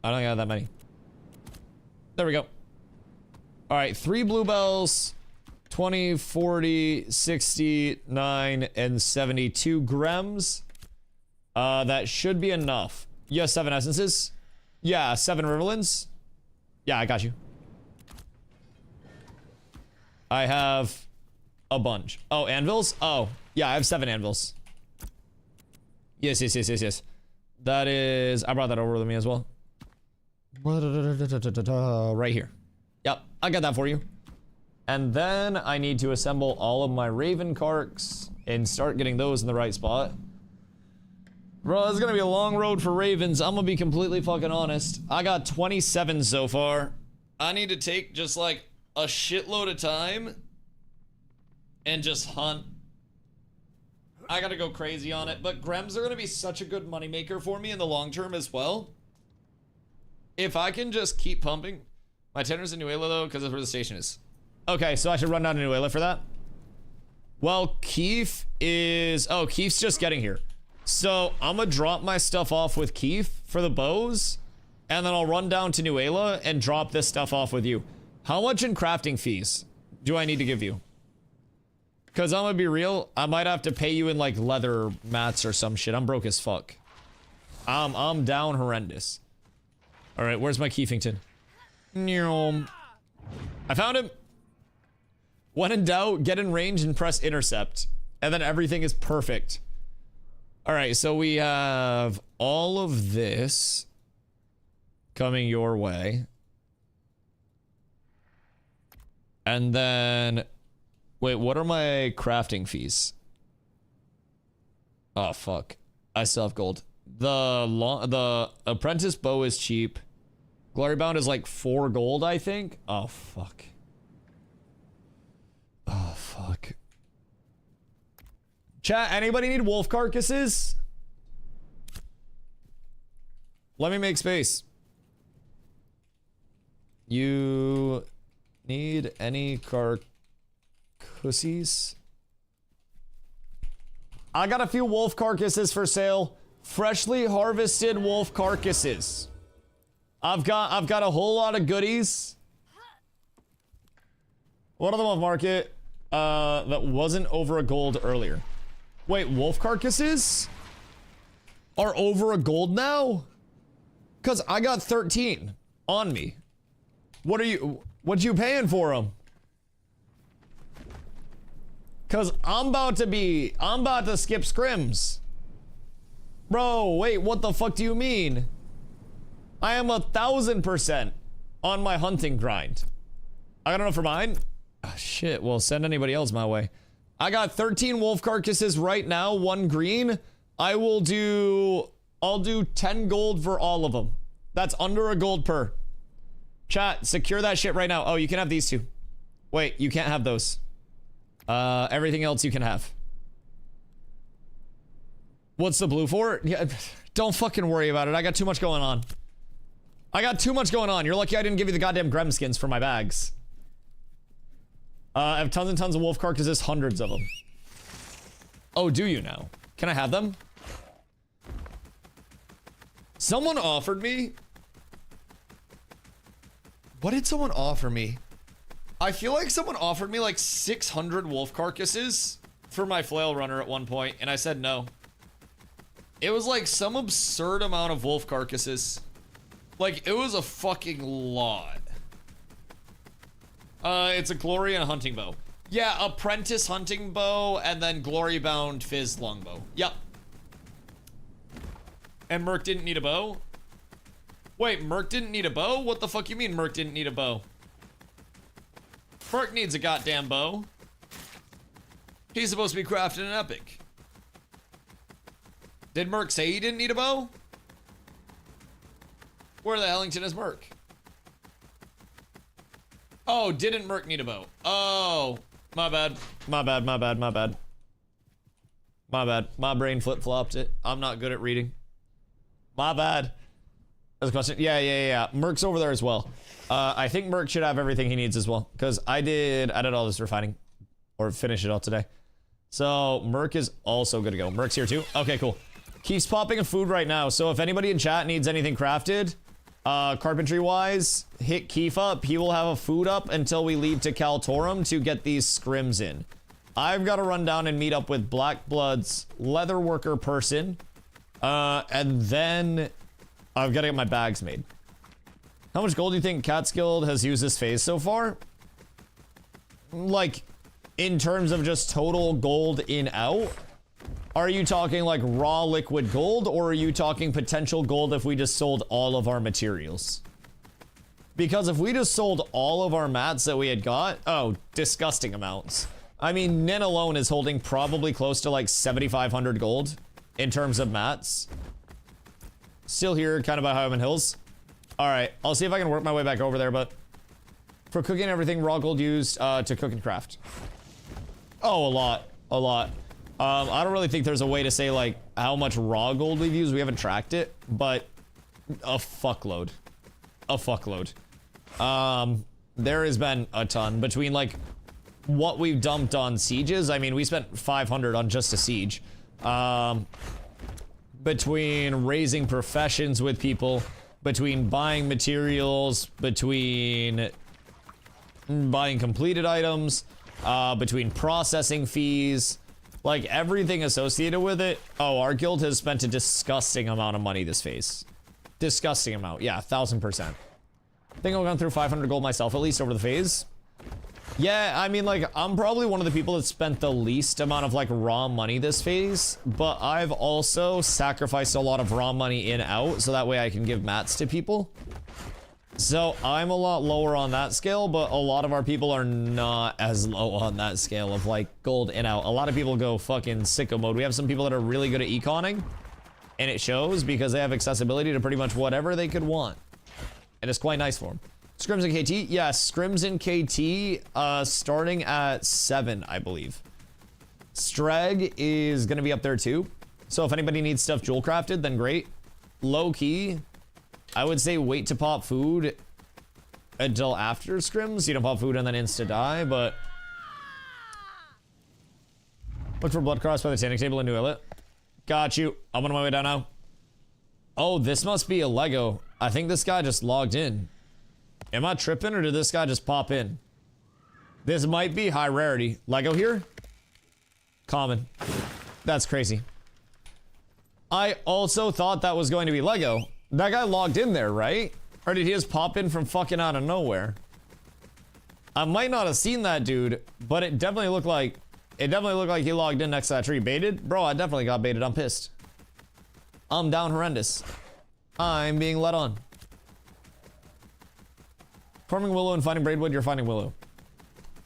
I don't have that many. There we go. All right, 3 bluebells, 20, 40, 69, and 72 grems. That should be enough. Yeah, 7 essences. Yeah, 7 riverlands. Yeah, I got you. I have a bunch. Oh, anvils? Oh, yeah, I have 7 anvils. Yes. That is... I brought that over with me as well. Right here. Yep, I got that for you. And then I need to assemble all of my raven carks and start getting those in the right spot. Bro, it's gonna be a long road for ravens. I'm gonna be completely fucking honest. I got 27 so far. I need to take just like a shitload of time and just hunt. I gotta go crazy on it, but Grems are gonna be such a good moneymaker for me in the long term as well. If I can just keep pumping. My tender's in Nuela though, because that's where the station is. Okay, so I should run down to Nuela for that. Well, Keith is... Oh, Keith's just getting here. So I'm gonna drop my stuff off with Keith for the bows, and then I'll run down to Nuela and drop this stuff off with you. How much in crafting fees do I need to give you? Because I'm gonna be real, I might have to pay you in like leather mats or some shit. I'm broke as fuck. I'm down horrendous. All right, where's my Keefington? I found him. When in doubt, get in range and press intercept, and then everything is perfect. All right, so we have all of this coming your way. And then, wait, what are my crafting fees? Oh, fuck. I still have gold. The apprentice bow is cheap. Glorybound is like 4 gold, I think. Oh, fuck. Oh, fuck. Chat, anybody need wolf carcasses? Let me make space. You need any carcasses? I got a few wolf carcasses for sale. Freshly harvested wolf carcasses. I've got a whole lot of goodies. One of them on market that wasn't over a gold earlier. Wait, wolf carcasses are over a gold now? Cause I got 13 on me. What you paying for them? Cause I'm about to skip scrims. Bro, wait, what the fuck do you mean? I am 1000% on my hunting grind. I got enough for mine? Oh, shit, well, send anybody else my way. I got 13 wolf carcasses right now, 1 green. I'll do 10 gold for all of them. That's under a gold per. Chat, secure that shit right now. Oh, you can have these 2. Wait, you can't have those. Everything else you can have. What's the blue for? Yeah, don't fucking worry about it. I got too much going on. You're lucky I didn't give you the goddamn Grem skins for my bags. I have tons and tons of wolf carcasses, hundreds of them. Oh, do you now? Can I have them? Someone offered me... What did someone offer me? I feel like someone offered me like 600 wolf carcasses for my flail runner at one point, and I said no. It was like some absurd amount of wolf carcasses. Like, it was a fucking lot. It's a glory and a hunting bow. Yeah, apprentice hunting bow and then glory bound fizz longbow. Yep. And Merc didn't need a bow? Wait, Merc didn't need a bow? What the fuck you mean Merc didn't need a bow? Merc needs a goddamn bow. He's supposed to be crafting an epic. Did Merc say he didn't need a bow? Where the Hellington is Merc? Oh, didn't Merc need a bow? Oh, my bad. My brain flip-flopped it. I'm not good at reading. My bad. There's a question. Yeah. Merc's over there as well. I think Merc should have everything he needs as well. Because I did all this refining. Or finish it all today. So, Merc is also good to go. Merc's here too? Okay, cool. Keeps popping a food right now. So, if anybody in chat needs anything crafted... carpentry wise, hit Keef up. He will have a food up until we leave to Kaltorum to get these scrims in. I've got to run down and meet up with Blackblood's leather worker person. And then I've got to get my bags made. How much gold do you think Cat's Guild has used this phase so far? Like, in terms of just total gold in out? Are you talking like raw liquid gold, or are you talking potential gold if we just sold all of our materials? Because if we just sold all of our mats that we had got, oh, disgusting amounts. I mean, Nin alone is holding probably close to like 7,500 gold in terms of mats. Still here, kind of by Highland Hills. All right, I'll see if I can work my way back over there, but for cooking and everything, raw gold used to cook and craft. Oh, a lot. I don't really think there's a way to say like how much raw gold we've used. We haven't tracked it, but a fuckload. There has been a ton between like what we've dumped on sieges. I mean, we spent 500 on just a siege. Between raising professions with people, between buying materials, between buying completed items, between processing fees, like everything associated with it. Oh, our guild has spent a disgusting amount of money this phase. Disgusting amount. Yeah, 1000%. I think I've gone through 500 gold myself, at least over the phase. Yeah, I mean, like, I'm probably one of the people that spent the least amount of, like, raw money this phase, but I've also sacrificed a lot of raw money in out, so that way I can give mats to people. So I'm a lot lower on that scale, but a lot of our people are not as low on that scale of, like, gold in out. A lot of people go fucking sicko mode. We have some people that are really good at econing, and it shows because they have accessibility to pretty much whatever they could want. And it's quite nice for them. Scrims and KT? Yes, Scrims and KT starting at 7, I believe. Streg is going to be up there too. So if anybody needs stuff jewel crafted, then great. Low key, I would say wait to pop food until after Scrims. You don't pop food and then insta die, but... Look for Blood Cross by the tanning table and New it. Got you. I'm on my way down now. Oh, this must be a Lego. I think this guy just logged in. Am I tripping, or did this guy just pop in? This might be high rarity. Lego here? Common. That's crazy. I also thought that was going to be Lego. That guy logged in there, right? Or did he just pop in from fucking out of nowhere? I might not have seen that dude, but it definitely looked like he logged in next to that tree. Baited? Bro, I definitely got baited. I'm pissed. I'm down horrendous. I'm being let on. Farming Willow and finding Braidwood, you're finding Willow.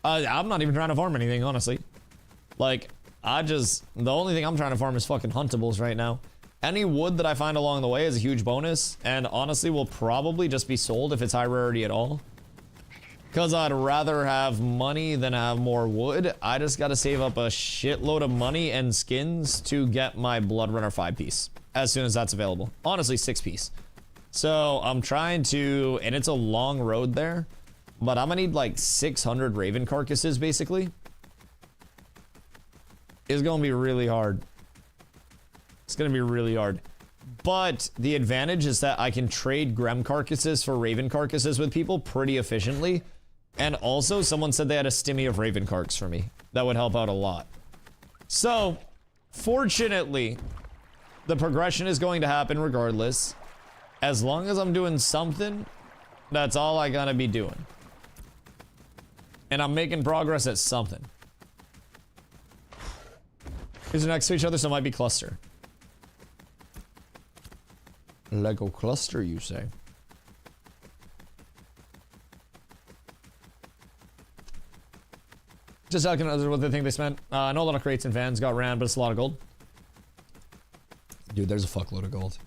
I'm not even trying to farm anything, honestly. Like, the only thing I'm trying to farm is fucking huntables right now. Any wood that I find along the way is a huge bonus, and honestly will probably just be sold if it's high rarity at all. Because I'd rather have money than have more wood. I just gotta save up a shitload of money and skins to get my Blood Runner 5-piece. As soon as that's available. Honestly, 6-piece. So I'm trying to, and it's a long road there, but I'm gonna need like 600 Raven carcasses basically. It's gonna be really hard. It's gonna be really hard. But the advantage is that I can trade Grem carcasses for Raven carcasses with people pretty efficiently. And also, someone said they had a stimmy of Raven carcs for me. That would help out a lot. So, fortunately, the progression is going to happen regardless. As long as I'm doing something, that's all I gotta be doing. And I'm making progress at something. These are next to each other, so it might be cluster. Lego cluster, you say? Just asking others what they think they spent. I know a lot of crates and fans got ran, but it's a lot of gold. Dude, there's a fuckload of gold.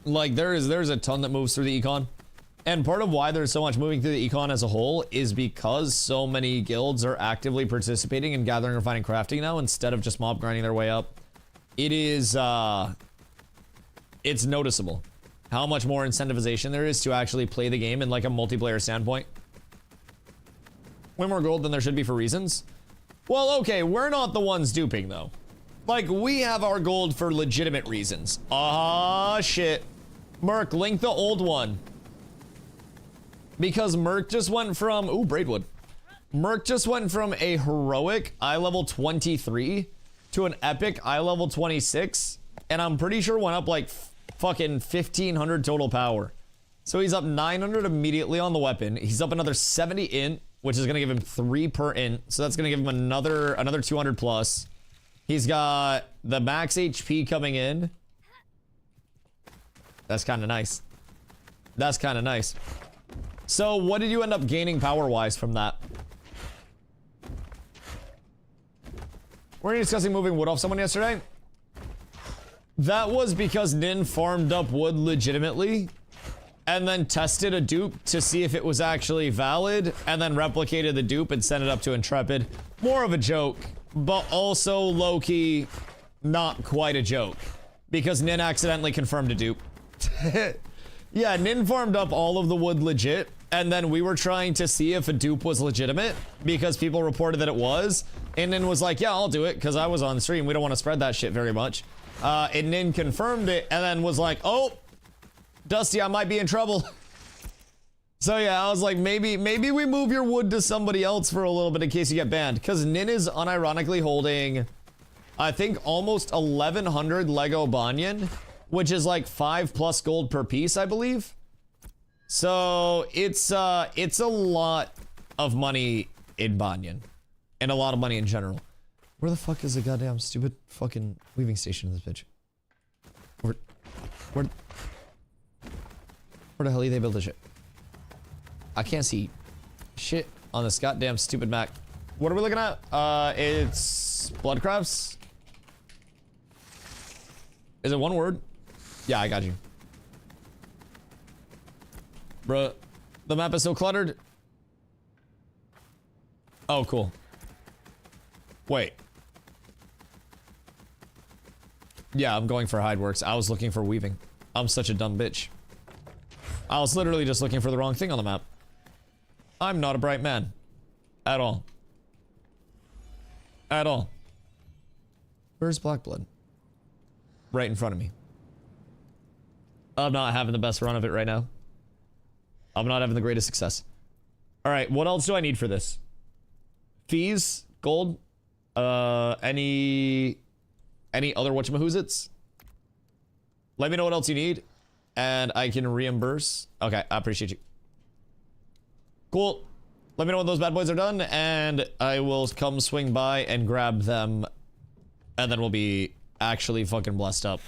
Like, there's a ton that moves through the econ. And part of why there's so much moving through the econ as a whole is because so many guilds are actively participating in gathering, refining, crafting now instead of just mob grinding their way up. It is, it's noticeable how much more incentivization there is to actually play the game in like a multiplayer standpoint. Way more gold than there should be for reasons. Well, okay, we're not the ones duping though. Like, we have our gold for legitimate reasons. Ah, shit. Merc, link the old one. Because Merc just went from... Ooh, Braidwood. Merc just went from a heroic eye level 23 to an epic eye level 26. And I'm pretty sure went up like fucking 1,500 total power. So he's up 900 immediately on the weapon. He's up another 70 int, which is going to give him 3 per int. So that's going to give him another 200 plus. He's got the max HP coming in. That's kind of nice. That's kind of nice. So what did you end up gaining power-wise from that? Were you discussing moving wood off someone yesterday? That was because Nin farmed up wood legitimately and then tested a dupe to see if it was actually valid and then replicated the dupe and sent it up to Intrepid. More of a joke, but also low-key not quite a joke because Nin accidentally confirmed a dupe. Yeah, Nin farmed up all of the wood legit and then we were trying to see if a dupe was legitimate because people reported that it was. And Nin was like, yeah, I'll do it because I was on stream. We don't want to spread that shit very much. And Nin confirmed it and then was like, oh, Dusty, I might be in trouble. So yeah, I was like, maybe we move your wood to somebody else for a little bit in case you get banned. Because Nin is unironically holding, I think, almost 1,100 Lego Banyan, which is like 5+ gold per piece, I believe. So it's a lot of money in Banyan. And a lot of money in general. Where the fuck is the goddamn stupid fucking weaving station in this bitch? Where the hell did they build this shit? I can't see shit on this goddamn stupid map. What are we looking at? It's Bloodcrafts. Is it one word? Yeah, I got you. Bruh, the map is so cluttered. Oh, cool. Wait. Yeah, I'm going for Hideworks. I was looking for weaving. I'm such a dumb bitch. I was literally just looking for the wrong thing on the map. I'm not a bright man. At all. At all. Where's Blackblood? Right in front of me. I'm not having the best run of it right now. I'm not having the greatest success. Alright, what else do I need for this? Fees? Gold? Any other whatchamahoozits? Let me know what else you need, and I can reimburse. Okay, I appreciate you. Cool. Let me know when those bad boys are done, and I will come swing by and grab them, and then we'll be actually fucking blessed up.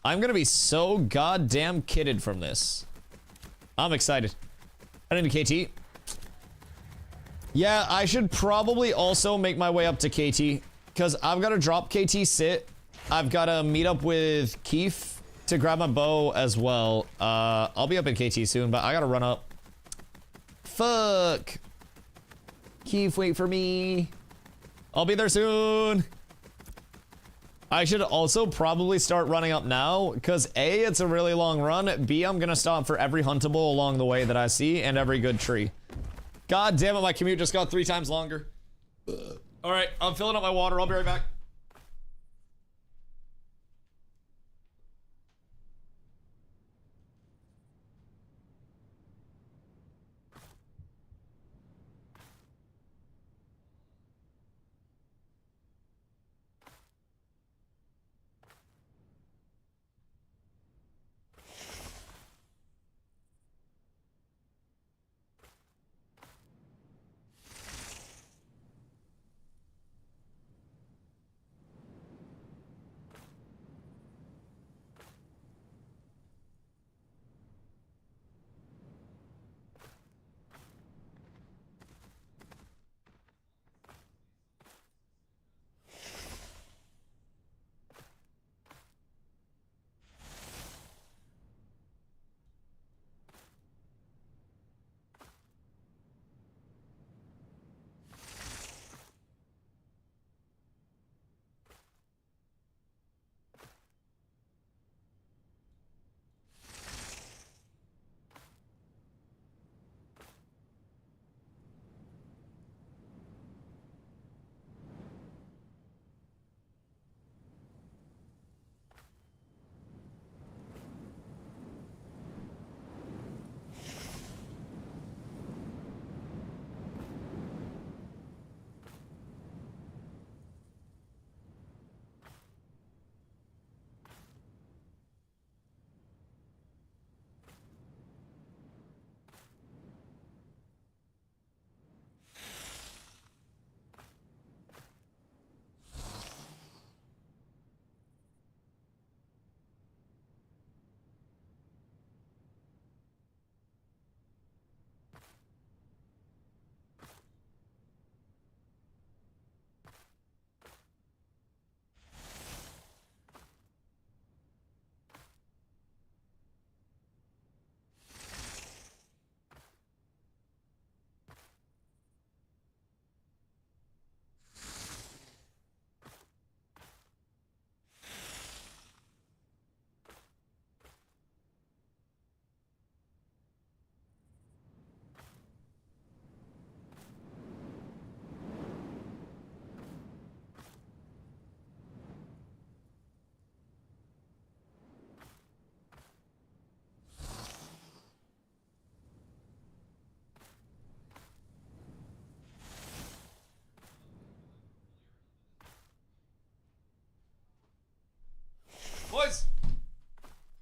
I'm gonna be so goddamn kitted from this. I'm excited. I need a KT. Yeah, I should probably also make my way up to KT, because I've got to drop KT sit. I've got to meet up with Keith to grab my bow as well. I'll be up in KT soon, but I got to run up. Fuck. Keith, wait for me. I'll be there soon. I should also probably start running up now, because A, it's a really long run. B, I'm going to stop for every huntable along the way that I see and every good tree. God damn it, my commute just got 3 times longer. Alright, I'm filling up my water. I'll be right back.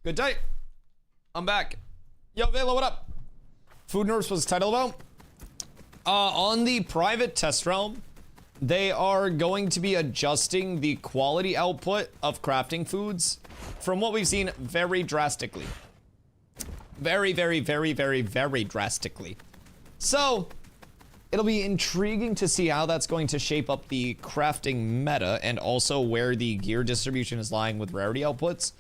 Good day. I'm back. Yo, Vela, what up? Food NERFS was the title about. On the private test realm, they are going to be adjusting the quality output of crafting foods from what we've seen very drastically. Very, very, very, very, very drastically. So, it'll be intriguing to see how that's going to shape up the crafting meta and also where the gear distribution is lying with rarity outputs.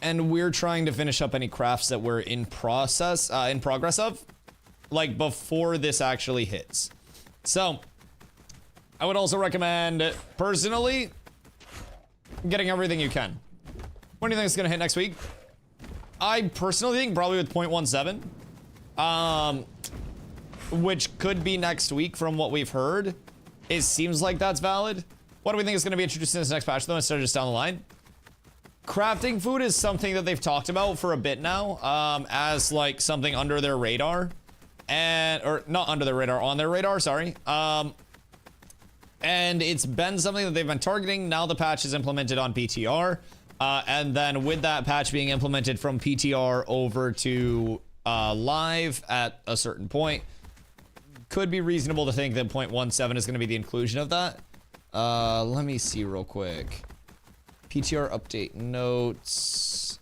And we're trying to finish up any crafts that we're in progress of, like before this actually hits. So, I would also recommend, personally, getting everything you can. When do you think it's gonna hit next week? I personally think probably with 0.17. Which could be next week from what we've heard. It seems like that's valid. What do we think is gonna be introduced in this next patch though, instead of just down the line? Crafting food is something that they've talked about for a bit now, as like something under their radar. Or not under their radar, on their radar, sorry. And it's been something that they've been targeting. Now the patch is implemented on PTR. And then with that patch being implemented from PTR over to live at a certain point, could be reasonable to think that 0.17 is going to be the inclusion of that. Let me see real quick. PTR update notes.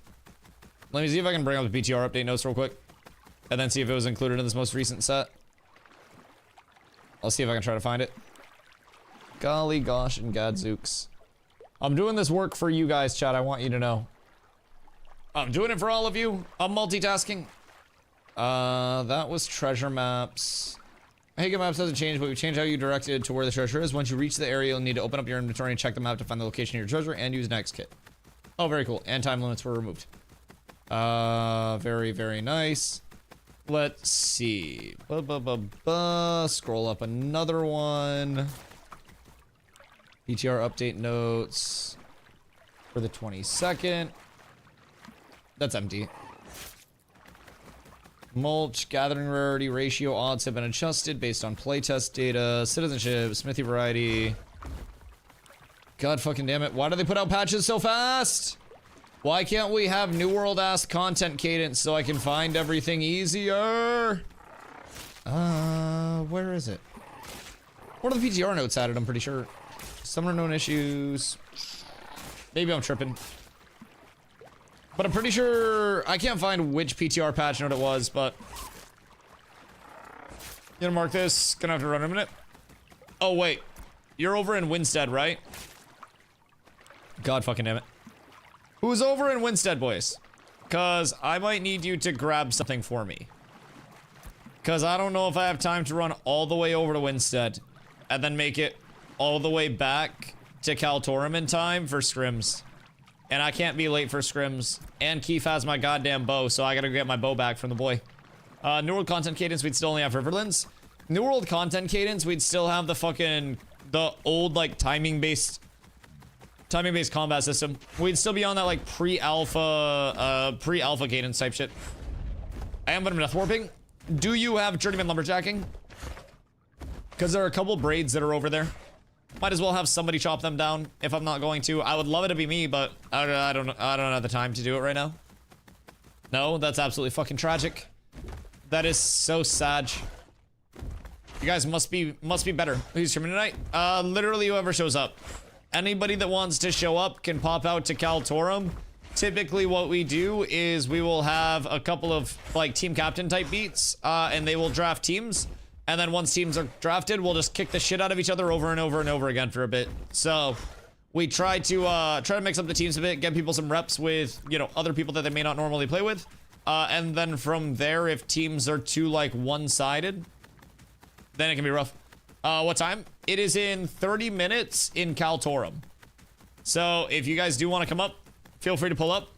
Let me see if I can bring up the PTR update notes real quick. And then see if it was included in this most recent set. I'll see if I can try to find it. Golly gosh and gadzooks. I'm doing this work for you guys, chat. I want you to know. I'm doing it for all of you. I'm multitasking. That was treasure maps. Hey, maps doesn't change, but we change how you directed to where the treasure is. Once you reach the area, you'll need to open up your inventory and check the map to find the location of your treasure and use next kit. Oh, very cool. And time limits were removed. Very, very nice. Let's see. Scroll up another one. PTR update notes for the 22nd. That's empty. Mulch, gathering rarity, ratio odds have been adjusted based on playtest data, citizenship, smithy variety. God fucking damn it. Why do they put out patches so fast? Why can't we have New World-ass content cadence so I can find everything easier? Where is it? What are the PTR notes added? I'm pretty sure. Some are known issues. Maybe I'm tripping. But I'm pretty sure I can't find which PTR patch note it was, but gonna mark this. Gonna have to run in a minute. Oh wait, you're over in Winstead, right? God fucking damn it. Who's over in Winstead, boys? Cause I might need you to grab something for me. Cause I don't know if I have time to run all the way over to Winstead and then make it all the way back to Kaltorum in time for scrims. And I can't be late for scrims. And Keith has my goddamn bow, so I gotta get my bow back from the boy. New World content cadence, we'd still only have Riverlands. New World content cadence, we'd still have the old, like, timing-based combat system. We'd still be on that, like, pre-alpha cadence type shit. I am Death Warping. Do you have Journeyman Lumberjacking? Because there are a couple braids that are over there. Might as well have somebody chop them down if I'm not going to. I would love it to be me, but I don't have the time to do it right now. No, that's absolutely fucking tragic. That is so sad. You guys must be better. Who's streaming tonight? Literally whoever shows up. Anybody that wants to show up can pop out to Kaltorum. Typically what we do is we will have a couple of like team captain type beats, and they will draft teams. And then once teams are drafted, we'll just kick the shit out of each other over and over and over again for a bit. So we try to mix up the teams a bit, get people some reps with, you know, other people that they may not normally play with. And then from there, if teams are too like one-sided, then it can be rough. What time? It is in 30 minutes in Kaltorum. So if you guys do want to come up, feel free to pull up.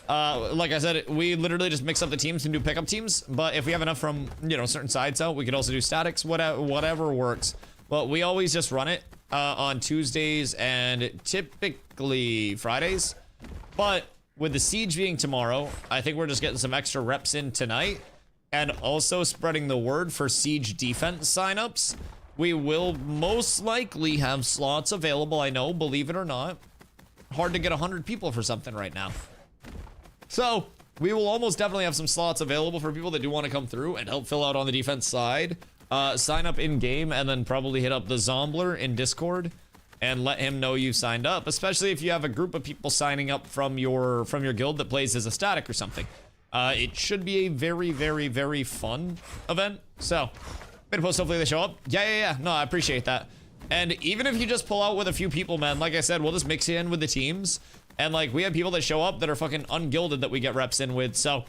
Like I said, we literally just mix up the teams and do pickup teams. But if we have enough from, you know, certain sides out, we could also do statics, whatever works. But we always just run it on Tuesdays and typically Fridays. But with the siege being tomorrow, I think we're just getting some extra reps in tonight. And also spreading the word for siege defense signups. We will most likely have slots available, I know, believe it or not. Hard to get 100 people for something right now. So we will almost definitely have some slots available for people that do want to come through and help fill out on the defense side. Sign up in game and then probably hit up the Zombler in Discord and let him know you signed up, especially if you have a group of people signing up from your guild that plays as a static or something. It should be a very, very, very fun event. So, made a post, hopefully they show up. Yeah. No, I appreciate that. And even if you just pull out with a few people, man, like I said, we'll just mix you in with the teams. And like, we have people that show up that are fucking ungilded that we get reps in with. So,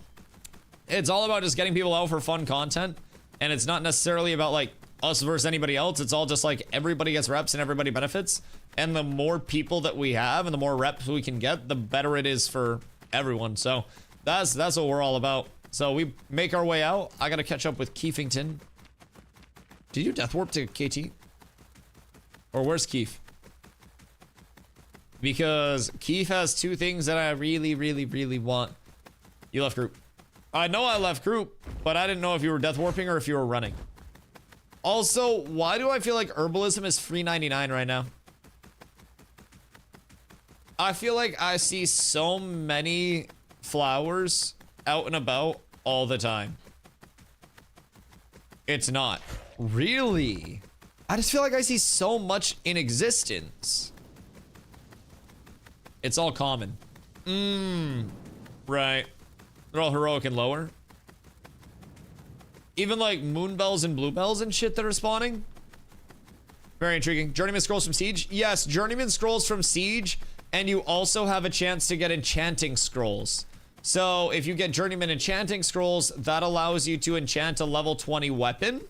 it's all about just getting people out for fun content. And it's not necessarily about like us versus anybody else. It's all just like everybody gets reps and everybody benefits. And the more people that we have and the more reps we can get, the better it is for everyone. So that's what we're all about. So we make our way out. I gotta catch up with Keefington. Did you death warp to KT? Or where's Keef? Because Keef has two things that I really, really, really want. You left group. I know I left group, but I didn't know if you were death warping or if you were running. Also, why do I feel like herbalism is free 99 right now? I feel like I see so many flowers out and about all the time. It's not. Really? I just feel like I see so much in existence. It's all common. Right. They're all heroic and lower. Even like moonbells and bluebells and shit that are spawning. Very intriguing. Journeyman scrolls from Siege. Yes, Journeyman scrolls from Siege. And you also have a chance to get enchanting scrolls. So if you get Journeyman enchanting scrolls, that allows you to enchant a level 20 weapon.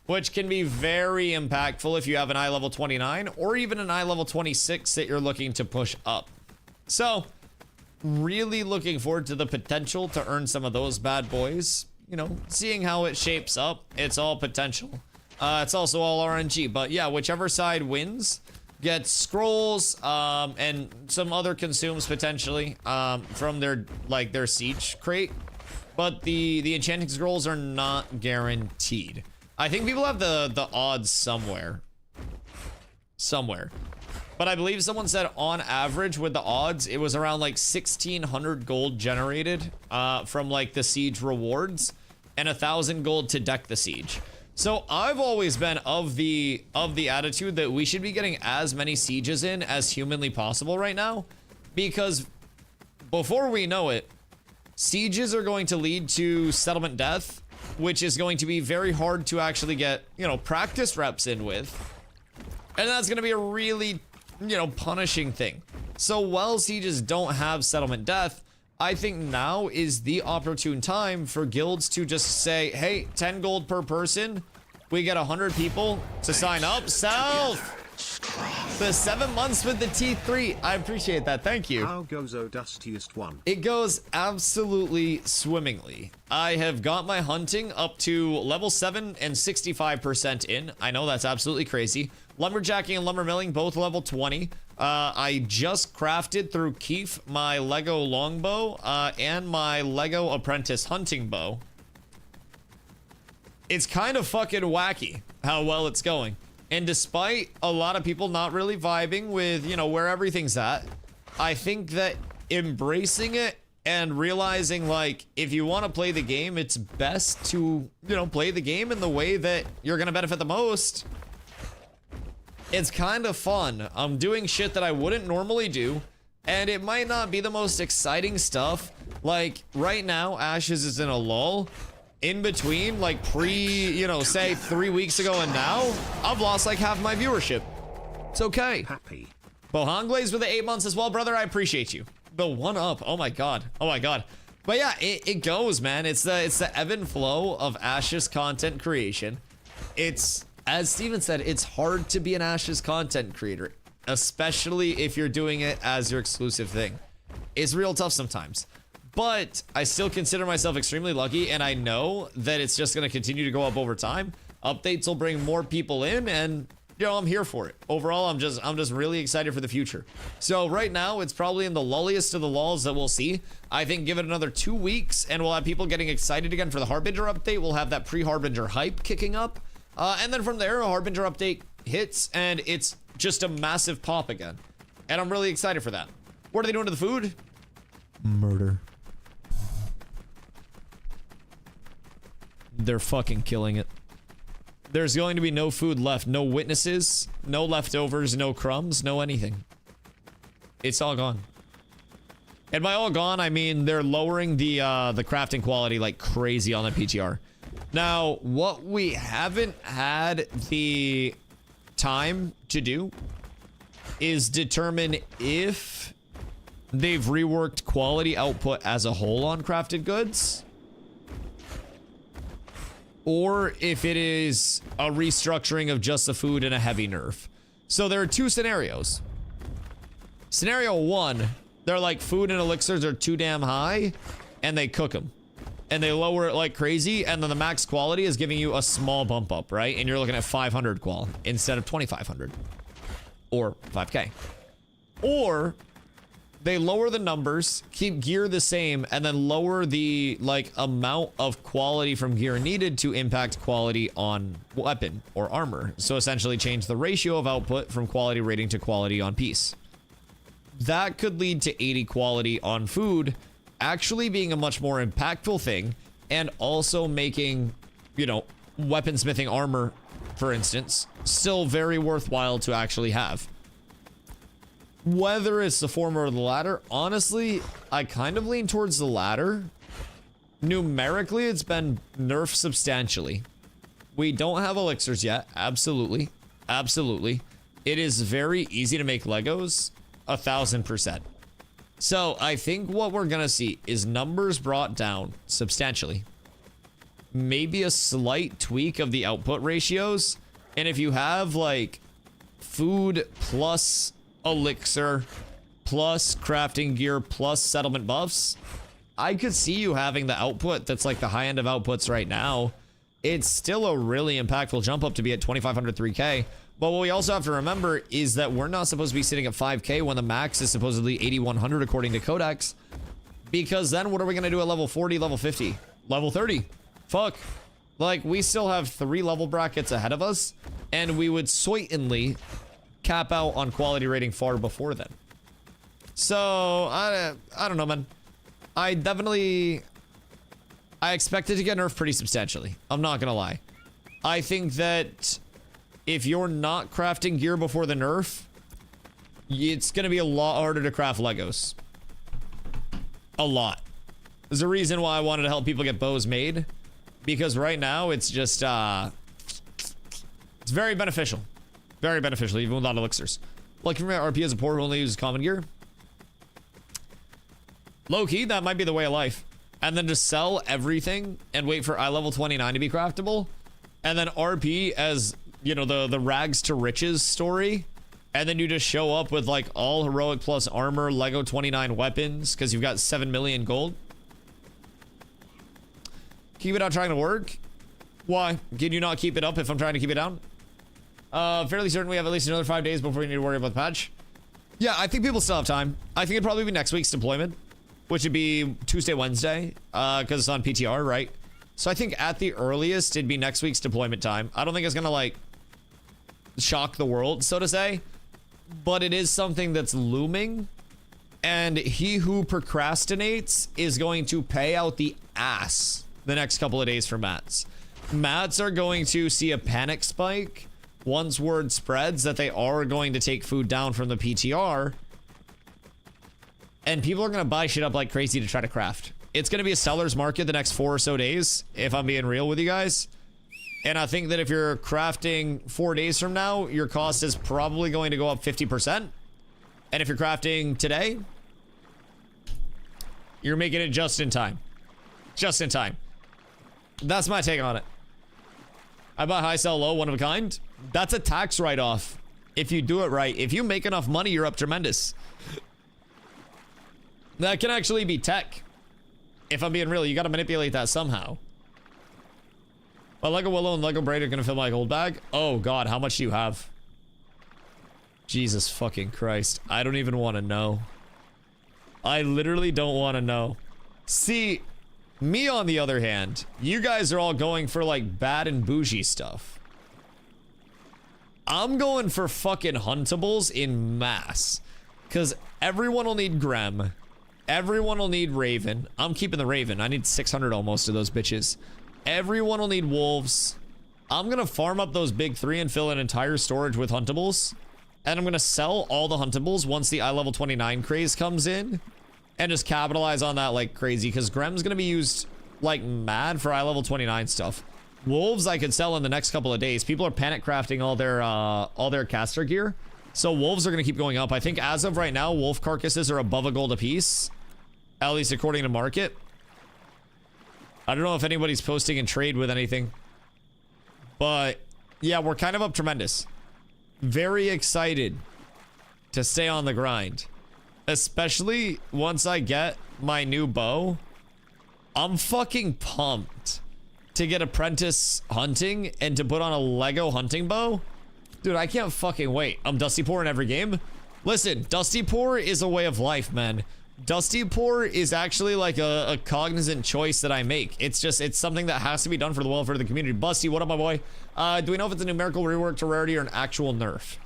Which can be very impactful if you have an eye level 29 or even an eye level 26 that you're looking to push up. So really looking forward to the potential to earn some of those bad boys. You know, seeing how it shapes up, it's all potential. It's also all RNG, but yeah, whichever side wins gets scrolls and some other consumes potentially from their siege crate. But the enchanting scrolls are not guaranteed. I think people have the odds somewhere. But I believe someone said on average with the odds, it was around like 1,600 gold generated from like the siege rewards and 1,000 gold to deck the siege. So I've always been of the attitude that we should be getting as many sieges in as humanly possible right now, because before we know it, sieges are going to lead to settlement death, which is going to be very hard to actually get, you know, practice reps in with. And that's going to be a really, you know, punishing thing. So while sieges don't have settlement death, I think now is the opportune time for guilds to just say, hey, 10 gold per person. We get 100 people to sign up. Self! The 7 months with the T3. I appreciate that. Thank you. How goes Dustiest one? It goes absolutely swimmingly. I have got my hunting up to level 7 and 65% in. I know that's absolutely crazy. Lumberjacking and lumber milling, both level 20. I just crafted through Keef my Lego longbow and my Lego apprentice hunting bow. It's kind of fucking wacky how well it's going. And despite a lot of people not really vibing with, you know, where everything's at, I think that embracing it and realizing, like, if you want to play the game, it's best to, you know, play the game in the way that you're going to benefit the most. It's kind of fun. I'm doing shit that I wouldn't normally do, and it might not be the most exciting stuff. Like, right now, Ashes is in a lull. In between, like you know, say 3 weeks ago and now, I've lost like half my viewership. It's okay. Happy. Bohanglaze with the 8 months as well, brother. I appreciate you. The 1-up. Oh my god. Oh my god. But yeah, it goes, man. It's the ebb and flow of Ashes content creation. It's, as Steven said, it's hard to be an Ashes content creator, especially if you're doing it as your exclusive thing. It's real tough sometimes. But I still consider myself extremely lucky, and I know that it's just going to continue to go up over time. Updates will bring more people in, and you know, I'm here for it. Overall, I'm just really excited for the future. So right now, it's probably in the lulliest of the lulls that we'll see. I think give it another 2 weeks, and we'll have people getting excited again for the Harbinger update. We'll have that pre-Harbinger hype kicking up, and then from there, a Harbinger update hits, and it's just a massive pop again. And I'm really excited for that. What are they doing to the food? Murder. They're fucking killing it. There's going to be no food left. No witnesses, no leftovers, no crumbs, no anything. It's all gone. And by all gone, I mean they're lowering the crafting quality like crazy on the PTR. Now, what we haven't had the time to do is determine if they've reworked quality output as a whole on crafted goods, or if it is a restructuring of just the food and a heavy nerf. So there are two scenarios. Scenario one, they're like food and elixirs are too damn high and they cook them and they lower it like crazy, and then the max quality is giving you a small bump up, right? And you're looking at 500 qual instead of 2500 or 5k. Or they lower the numbers, keep gear the same, and then lower the like amount of quality from gear needed to impact quality on weapon or armor. So essentially change the ratio of output from quality rating to quality on piece. That could lead to 80 quality on food actually being a much more impactful thing, and also making, you know, weaponsmithing armor, for instance, still very worthwhile to actually have. Whether it's the former or the latter, honestly, I kind of lean towards the latter. Numerically, it's been nerfed substantially. We don't have elixirs yet. Absolutely. Absolutely. It is very easy to make Legos. 1000%. So I think what we're gonna see is numbers brought down substantially. Maybe a slight tweak of the output ratios. And if you have like food plus elixir plus crafting gear plus settlement buffs, I could see you having the output that's like the high end of outputs right now. It's still a really impactful jump up to be at 2500 3k. But what we also have to remember is that we're not supposed to be sitting at 5k when the max is supposedly 8100 according to Codex. Because then what are we gonna do at level 40, level 50, level 30? Fuck. Like, we still have 3 level brackets ahead of us, and we would certainly cap out on quality rating far before then. So, I don't know, man. I expect it to get nerfed pretty substantially. I'm not gonna lie. I think that if you're not crafting gear before the nerf, it's gonna be a lot harder to craft Legos. A lot. There's a reason why I wanted to help people get bows made, because right now it's just it's very beneficial. Very beneficial, even without elixirs. Like, from RP as a poor who only uses common gear. Low-key, that might be the way of life. And then just sell everything and wait for eye level 29 to be craftable. And then RP as, you know, the rags to riches story. And then you just show up with like all heroic plus armor, Lego 29 weapons, because you've got 7 million gold. Keep it out trying to work? Why? Can you not keep it up if I'm trying to keep it down? Fairly certain we have at least another 5 days before we need to worry about the patch. Yeah, I think people still have time. I think it'd probably be next week's deployment, which would be Tuesday, Wednesday, because it's on PTR, right? So I think at the earliest, it'd be next week's deployment time. I don't think it's gonna, like, shock the world, so to say, but it is something that's looming, and he who procrastinates is going to pay out the ass the next couple of days for mats. Mats are going to see a panic spike once word spreads that they are going to take food down from the PTR, and people are going to buy shit up like crazy to try to craft. It's going to be a seller's market the next 4 or so days, if I'm being real with you guys. And I think that if you're crafting 4 days from now, your cost is probably going to go up 50%. And if you're crafting today, you're making it just in time. Just in time. That's my take on it. I buy high, sell low, one of a kind. That's a tax write-off if you do it right. If you make enough money, you're up tremendous. That can actually be tech. If I'm being real, you gotta manipulate that somehow. But Lego Willow and Lego Braid are gonna fill my gold bag. Oh god, how much do you have? Jesus fucking Christ. I don't even want to know. I literally don't want to know. See, me on the other hand, you guys are all going for like bad and bougie stuff. I'm going for fucking huntables in mass. Because everyone will need Grem. Everyone will need Raven. I'm keeping the Raven. I need 600 almost of those bitches. Everyone will need Wolves. I'm gonna farm up those big 3 and fill an entire storage with huntables. And I'm gonna sell all the huntables once the eye level 29 craze comes in. And just capitalize on that like crazy. Because Grem's gonna be used like mad for eye level 29 stuff. Wolves I could sell in the next couple of days. People are panic crafting all their caster gear. So wolves are gonna keep going up. I think as of right now, wolf carcasses are above a gold a piece. At least according to market. I don't know if anybody's posting in trade with anything. But yeah, we're kind of up tremendous. Very excited to stay on the grind. Especially once I get my new bow. I'm fucking pumped to get apprentice hunting and to put on a Lego hunting bow. Dude, I can't fucking wait. I'm Dusty Poor in every game. Listen, Dusty Poor is a way of life, man. Dusty Poor is actually like a cognizant choice that I make. It's something that has to be done for the welfare of the community. Busty, what up, my boy? Do we know if it's a numerical rework to rarity or an actual nerf?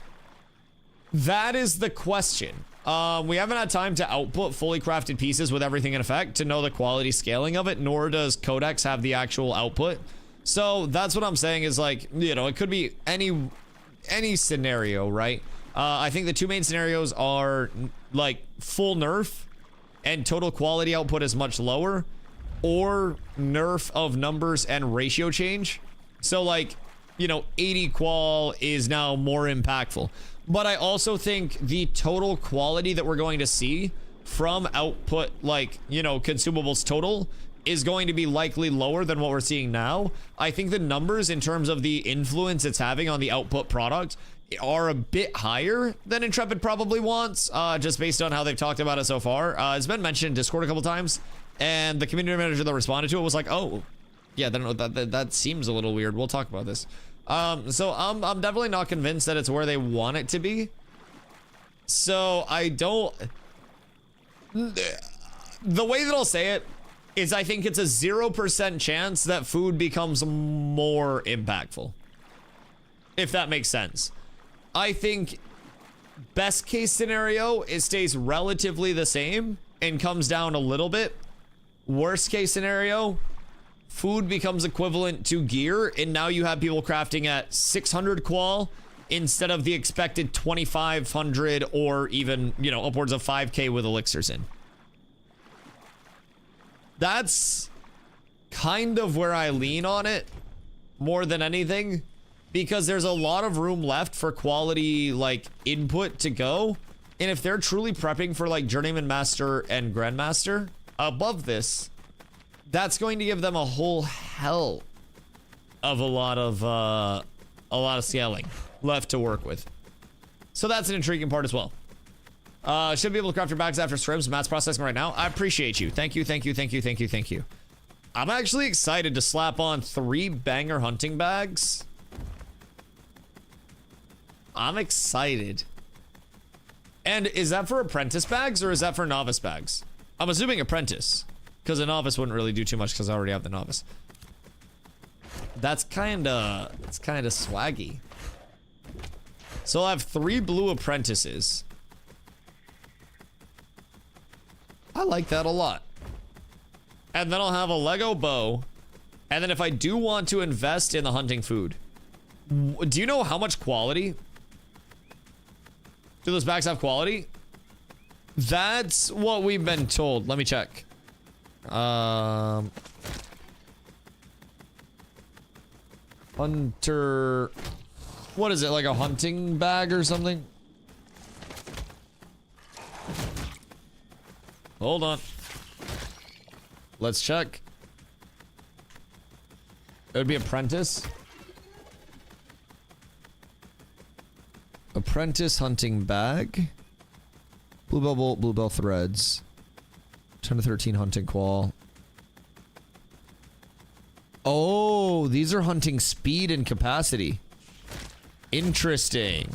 That is the question. We haven't had time to output fully crafted pieces with everything in effect to know the quality scaling of it, nor does Codex have the actual output. So that's what I'm saying is like, you know, it could be any scenario, right? I think the two main scenarios are like full nerf and total quality output is much lower, or nerf of numbers and ratio change. So like, you know, 80 qual is now more impactful. But I also think the total quality that we're going to see from output, like, you know, consumables total is going to be likely lower than what we're seeing now. I think the numbers in terms of the influence it's having on the output product are a bit higher than Intrepid probably wants, just based on how they've talked about it so far. It's been mentioned in Discord a couple times, and the community manager that responded to it was like, oh, yeah, that seems a little weird. We'll talk about this. So I'm definitely not convinced that it's where they want it to be. So I don't... The way that I'll say it is I think it's a 0% chance that food becomes more impactful. If that makes sense. I think best case scenario, it stays relatively the same and comes down a little bit. Worst case scenario, food becomes equivalent to gear, and now you have people crafting at 600 qual instead of the expected 2,500 or even, you know, upwards of 5k with elixirs in. That's kind of where I lean on it more than anything, because there's a lot of room left for quality, like, input to go. And if they're truly prepping for, like, Journeyman Master and Grandmaster above this, that's going to give them a whole hell of a lot of scaling left to work with. So that's an intriguing part as well. Should be able to craft your bags after scrims. Matt's processing right now. I appreciate you. Thank you, thank you, thank you, thank you, thank you. I'm actually excited to slap on 3 banger hunting bags. I'm excited. And is that for apprentice bags or is that for novice bags? I'm assuming apprentice, because a novice wouldn't really do too much because I already have the novice. That's kinda swaggy. So I'll have 3 blue apprentices. I like that a lot. And then I'll have a Lego bow. And then if I do want to invest in the hunting food, do you know how much quality? Do those bags have quality? That's what we've been told. Let me check. Hunter... What is it, like a hunting bag or something? Hold on. Let's check. It would be apprentice. Apprentice hunting bag. Bluebell bolt, bluebell threads. 10 to 13 hunting qual. Oh, these are hunting speed and capacity. Interesting.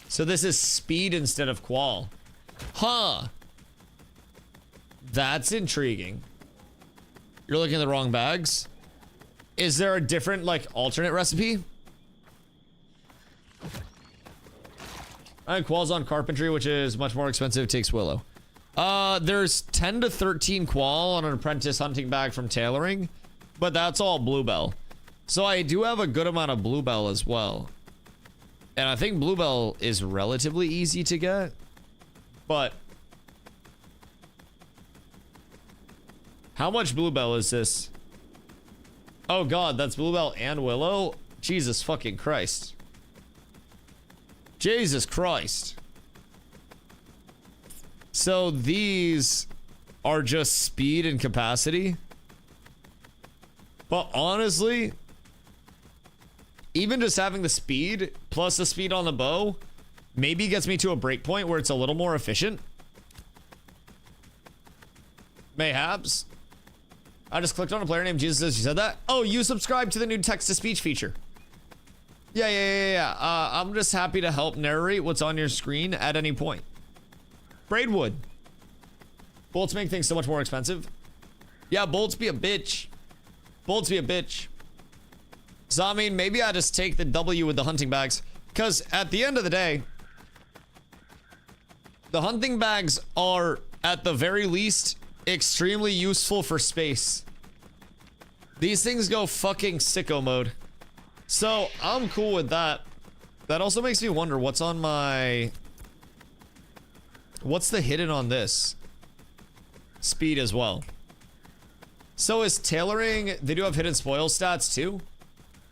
So this is speed instead of qual. Huh. That's intriguing. You're looking at the wrong bags. Is there a different, like, alternate recipe? I have quals on carpentry, which is much more expensive. Takes willow. There's 10 to 13 qual on an apprentice hunting bag from tailoring, but that's all bluebell. So I do have a good amount of bluebell as well. And I think bluebell is relatively easy to get, but how much bluebell is this? Oh god, that's bluebell and willow? Jesus fucking Christ. Jesus Christ. So these are just speed and capacity. But honestly, even just having the speed plus the speed on the bow maybe gets me to a breakpoint where it's a little more efficient. Mayhaps. I just clicked on a player named Jesus as you said that. Oh, you subscribed to the new text-to-speech feature. Yeah. I'm just happy to help narrate what's on your screen at any point. Braidwood. Bolts make things so much more expensive. Yeah, bolts be a bitch. Bolts be a bitch. So, I mean, maybe I just take the W with the hunting bags. Because at the end of the day, the hunting bags are, at the very least, extremely useful for space. These things go fucking sicko mode. So, I'm cool with that. That also makes me wonder what's on my... What's the hidden on this? Speed as well. So is tailoring... They do have hidden spoil stats too?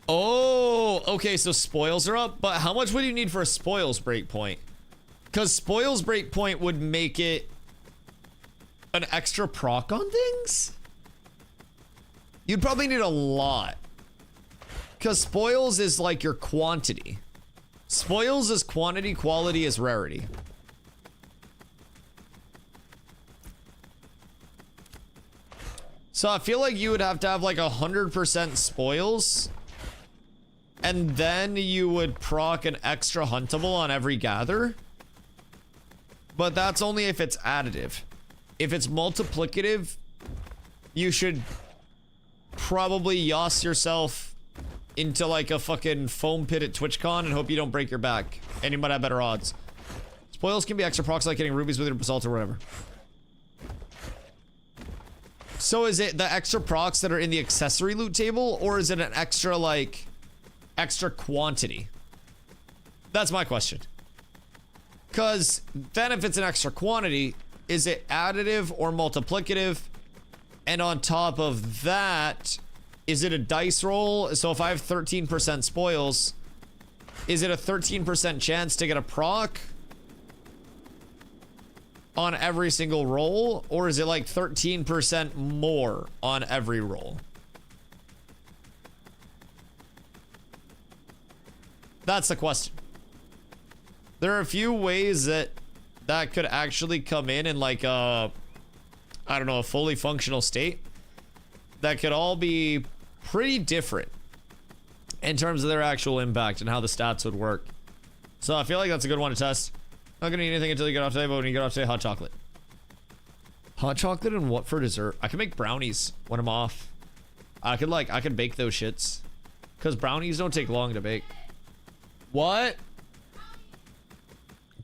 Oh, okay, so spoils are up. But how much would you need for a spoils breakpoint? Because spoils breakpoint would make it an extra proc on things? You'd probably need a lot. Because spoils is like your quantity. Spoils is quantity, quality is rarity. So I feel like you would have to have like 100% spoils. And then you would proc an extra huntable on every gather. But that's only if it's additive. If it's multiplicative, you should probably yoss yourself into like a fucking foam pit at TwitchCon and hope you don't break your back. And you might have better odds. Spoils can be extra procs like getting rubies with your basalt or whatever. So is it the extra procs that are in the accessory loot table, or is it an extra, like, extra quantity? That's my question. Because then if it's an extra quantity, is it additive or multiplicative? And on top of that, is it a dice roll? So if I have 13% spoils, is it a 13% chance to get a proc on every single roll, or is it like 13% more on every roll? That's the question. There are a few ways that could actually come in like a, I don't know, a fully functional state that could all be pretty different in terms of their actual impact and how the stats would work. So I feel like that's a good one to test. Not gonna eat anything until you get off today, but when you get off today, hot chocolate. Hot chocolate and what for dessert? I can make brownies when I'm off. I could bake those shits. Because brownies don't take long to bake. What?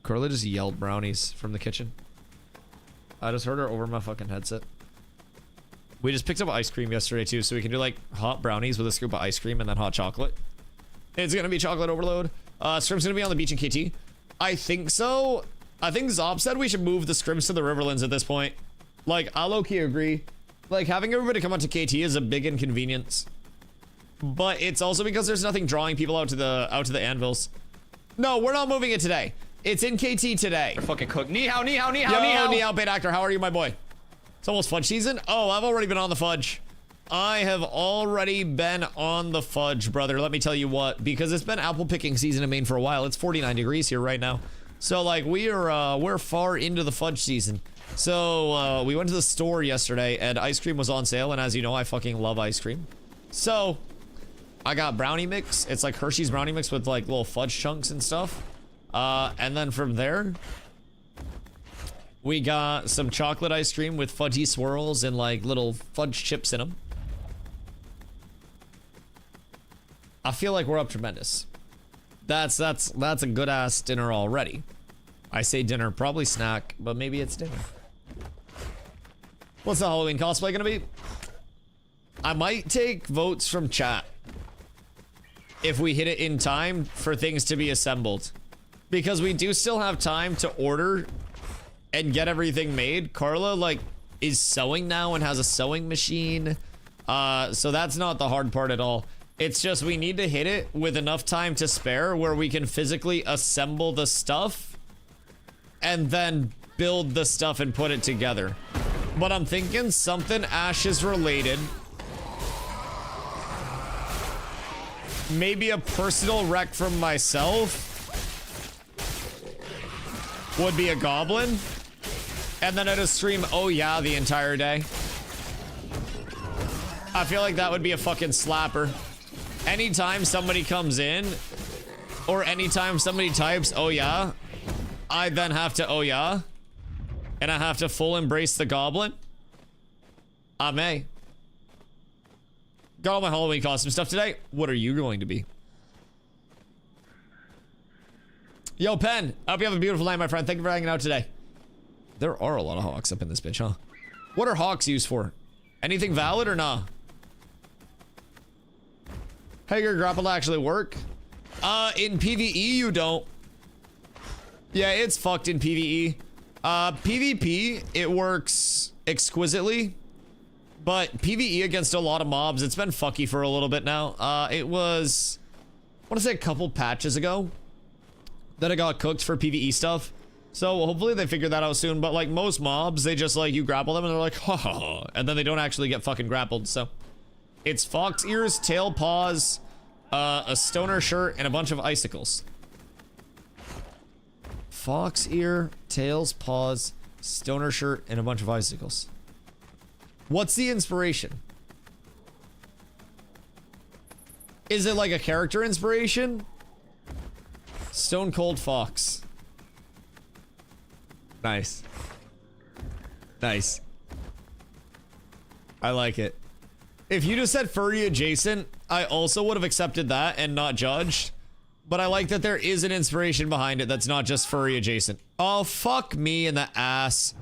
Carla just yelled brownies from the kitchen. I just heard her over my fucking headset. We just picked up ice cream yesterday too, so we can do like hot brownies with a scoop of ice cream and then hot chocolate. It's gonna be chocolate overload. Scrim's gonna be on the beach in KT. I think so. I think Zop said we should move the scrims to the Riverlands at this point. Like, I low-key agree. Like, having everybody come out to KT is a big inconvenience. But it's also because there's nothing drawing people out to the anvils. No, we're not moving it today. It's in KT today. Fucking cook. Ni hao, ni hao, ni hao, Yo, ni hao. Ni hao, paid actor. How are you, my boy? It's almost fudge season. Oh, I've already been on the fudge. I have already been on the fudge, brother. Let me tell you what, because it's been apple picking season in Maine for a while. It's 49 degrees here right now. So like we're far into the fudge season. So we went to the store yesterday and ice cream was on sale, and as you know, I fucking love ice cream. So I got brownie mix. It's like Hershey's brownie mix with like little fudge chunks and stuff. And then from there, we got some chocolate ice cream with fudgy swirls and like little fudge chips in them. I feel like we're up tremendous. That's a good ass dinner already. I say dinner, probably snack, but maybe it's dinner. What's the Halloween cosplay gonna be? I might take votes from chat if we hit it in time for things to be assembled. Because we do still have time to order and get everything made. Carla, like, is sewing now and has a sewing machine. So that's not the hard part at all. It's just we need to hit it with enough time to spare where we can physically assemble the stuff and then build the stuff and put it together. But I'm thinking something Ashes related. Maybe a personal rec from myself would be a goblin. And then I'd just stream oh yeah the entire day. I feel like that would be a fucking slapper. Anytime somebody comes in or anytime somebody types oh yeah, I then have to oh yeah. And I have to full embrace the goblin. I may. Got all my Halloween costume stuff today. What are you going to be? Yo, Pen. I hope you have a beautiful night, my friend. Thank you for hanging out today. There are a lot of hawks up in this bitch, huh? What are hawks used for? Anything valid or nah? How your grapple actually work? In PvE, you don't. Yeah, it's fucked in PvE. PvP, it works exquisitely. But PvE against a lot of mobs, it's been fucky for a little bit now. It was, I want to say a couple patches ago that it got cooked for PvE stuff. So hopefully they figure that out soon. But like most mobs, they just like, you grapple them and they're like, ha ha ha. And then they don't actually get fucking grappled. So it's fox ears, tail paws, a stoner shirt, and a bunch of icicles. Fox ear, tails, paws, stoner shirt, and a bunch of icicles. What's the inspiration? Is it like a character inspiration? Stone Cold Fox. Nice. Nice. I like it. If you just said furry adjacent, I also would have accepted that and not judged. But I like that there is an inspiration behind it that's not just furry adjacent. Oh, fuck me in the ass.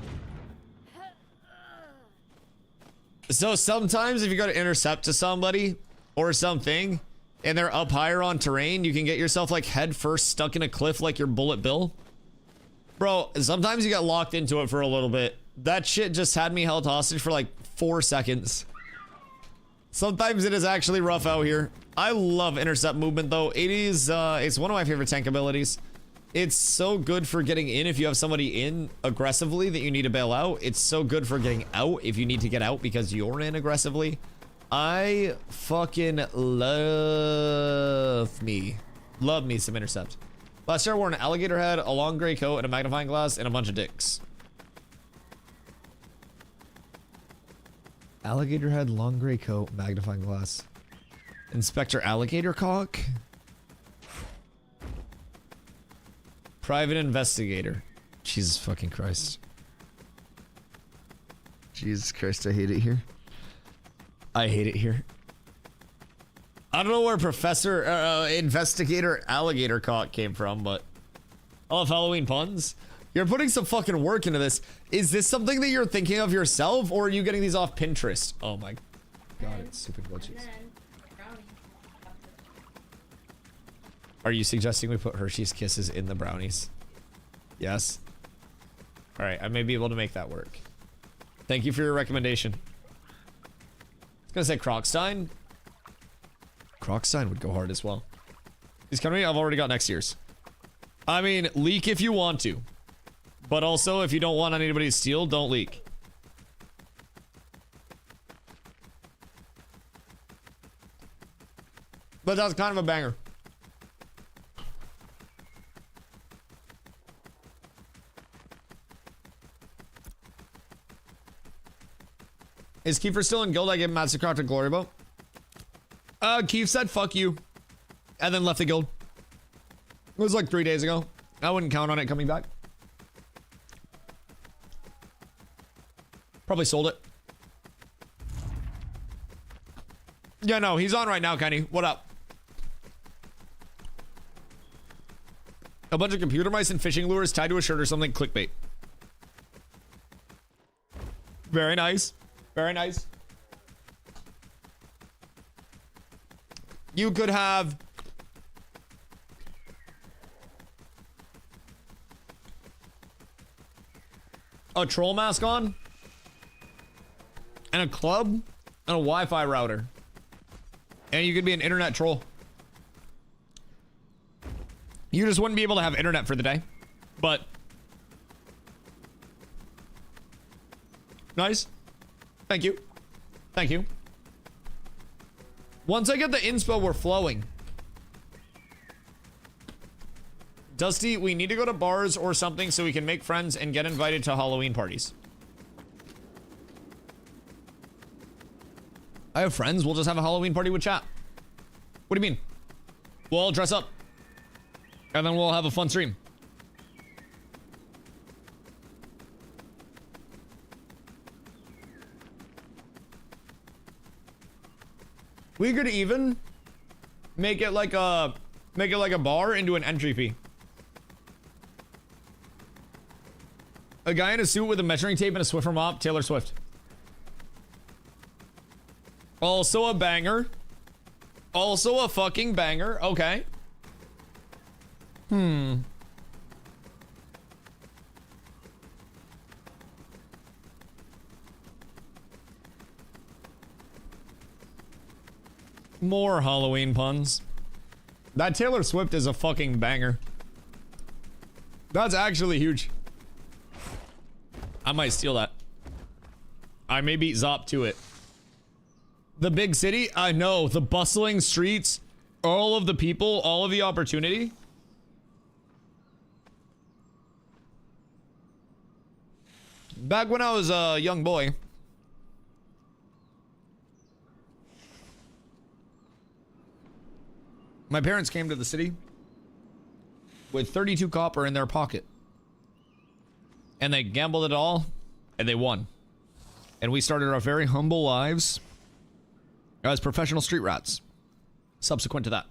So sometimes if you go to intercept to somebody or something and they're up higher on terrain, you can get yourself like head first stuck in a cliff like your Bullet Bill. Bro, sometimes you get locked into it for a little bit. That shit just had me held hostage for like 4 seconds. Sometimes it is actually rough out here. I love intercept movement though. It is, it's one of my favorite tank abilities. It's so good for getting in if you have somebody in aggressively that you need to bail out. It's so good for getting out if you need to get out because you're in aggressively. I fucking love me some intercept. Last year I wore an alligator head, a long gray coat, and a magnifying glass, and a bunch of dicks. Alligator head, long gray coat, magnifying glass. Inspector Alligator Cock? Private investigator. Jesus fucking Christ. Jesus Christ, I hate it here. I hate it here. I don't know where Professor Investigator Alligator Cock came from, but I love Halloween puns. You're putting some fucking work into this. Is this something that you're thinking of yourself, or are you getting these off Pinterest? Oh my god, it's stupid glitches. Are you suggesting we put Hershey's Kisses in the brownies? Yes. All right, I may be able to make that work. Thank you for your recommendation. I was gonna say Krogstein. Krogstein would go hard as well. He's coming. I've already got next year's. I mean, leak if you want to, but also if you don't want anybody to steal, don't leak. But that's kind of a banger. Is Kiefer still in guild? I gave him Mastercraft and Glory Boat. Keith said fuck you and then left the guild. It was like 3 days ago. I wouldn't count on it coming back. Probably sold it. Yeah, no, he's on right now, Kenny. What up? A bunch of computer mice and fishing lures tied to a shirt or something. Clickbait. Very nice. Very nice. You could have a troll mask on and a club and a Wi-Fi router. And you could be an internet troll. You just wouldn't be able to have internet for the day. But nice. Thank you. Thank you. Once I get the inspo, we're flowing. Dusty, we need to go to bars or something so we can make friends and get invited to Halloween parties. I have friends. We'll just have a Halloween party with chat. What do you mean? We'll all dress up. And then we'll have a fun stream. We could even make it like a bar into an entry fee. A guy in a suit with a measuring tape and a Swiffer mop, Taylor Swift. Also a banger. Also a fucking banger. Okay. More Halloween puns. That Taylor Swift is a fucking banger. That's actually huge. I might steal that. I may beat Zop to it. The big city? I know. The bustling streets. All of the people. All of the opportunity. Back when I was a young boy. My parents came to the city with 32 copper in their pocket. And they gambled it all, and they won. And we started our very humble lives as professional street rats subsequent to that.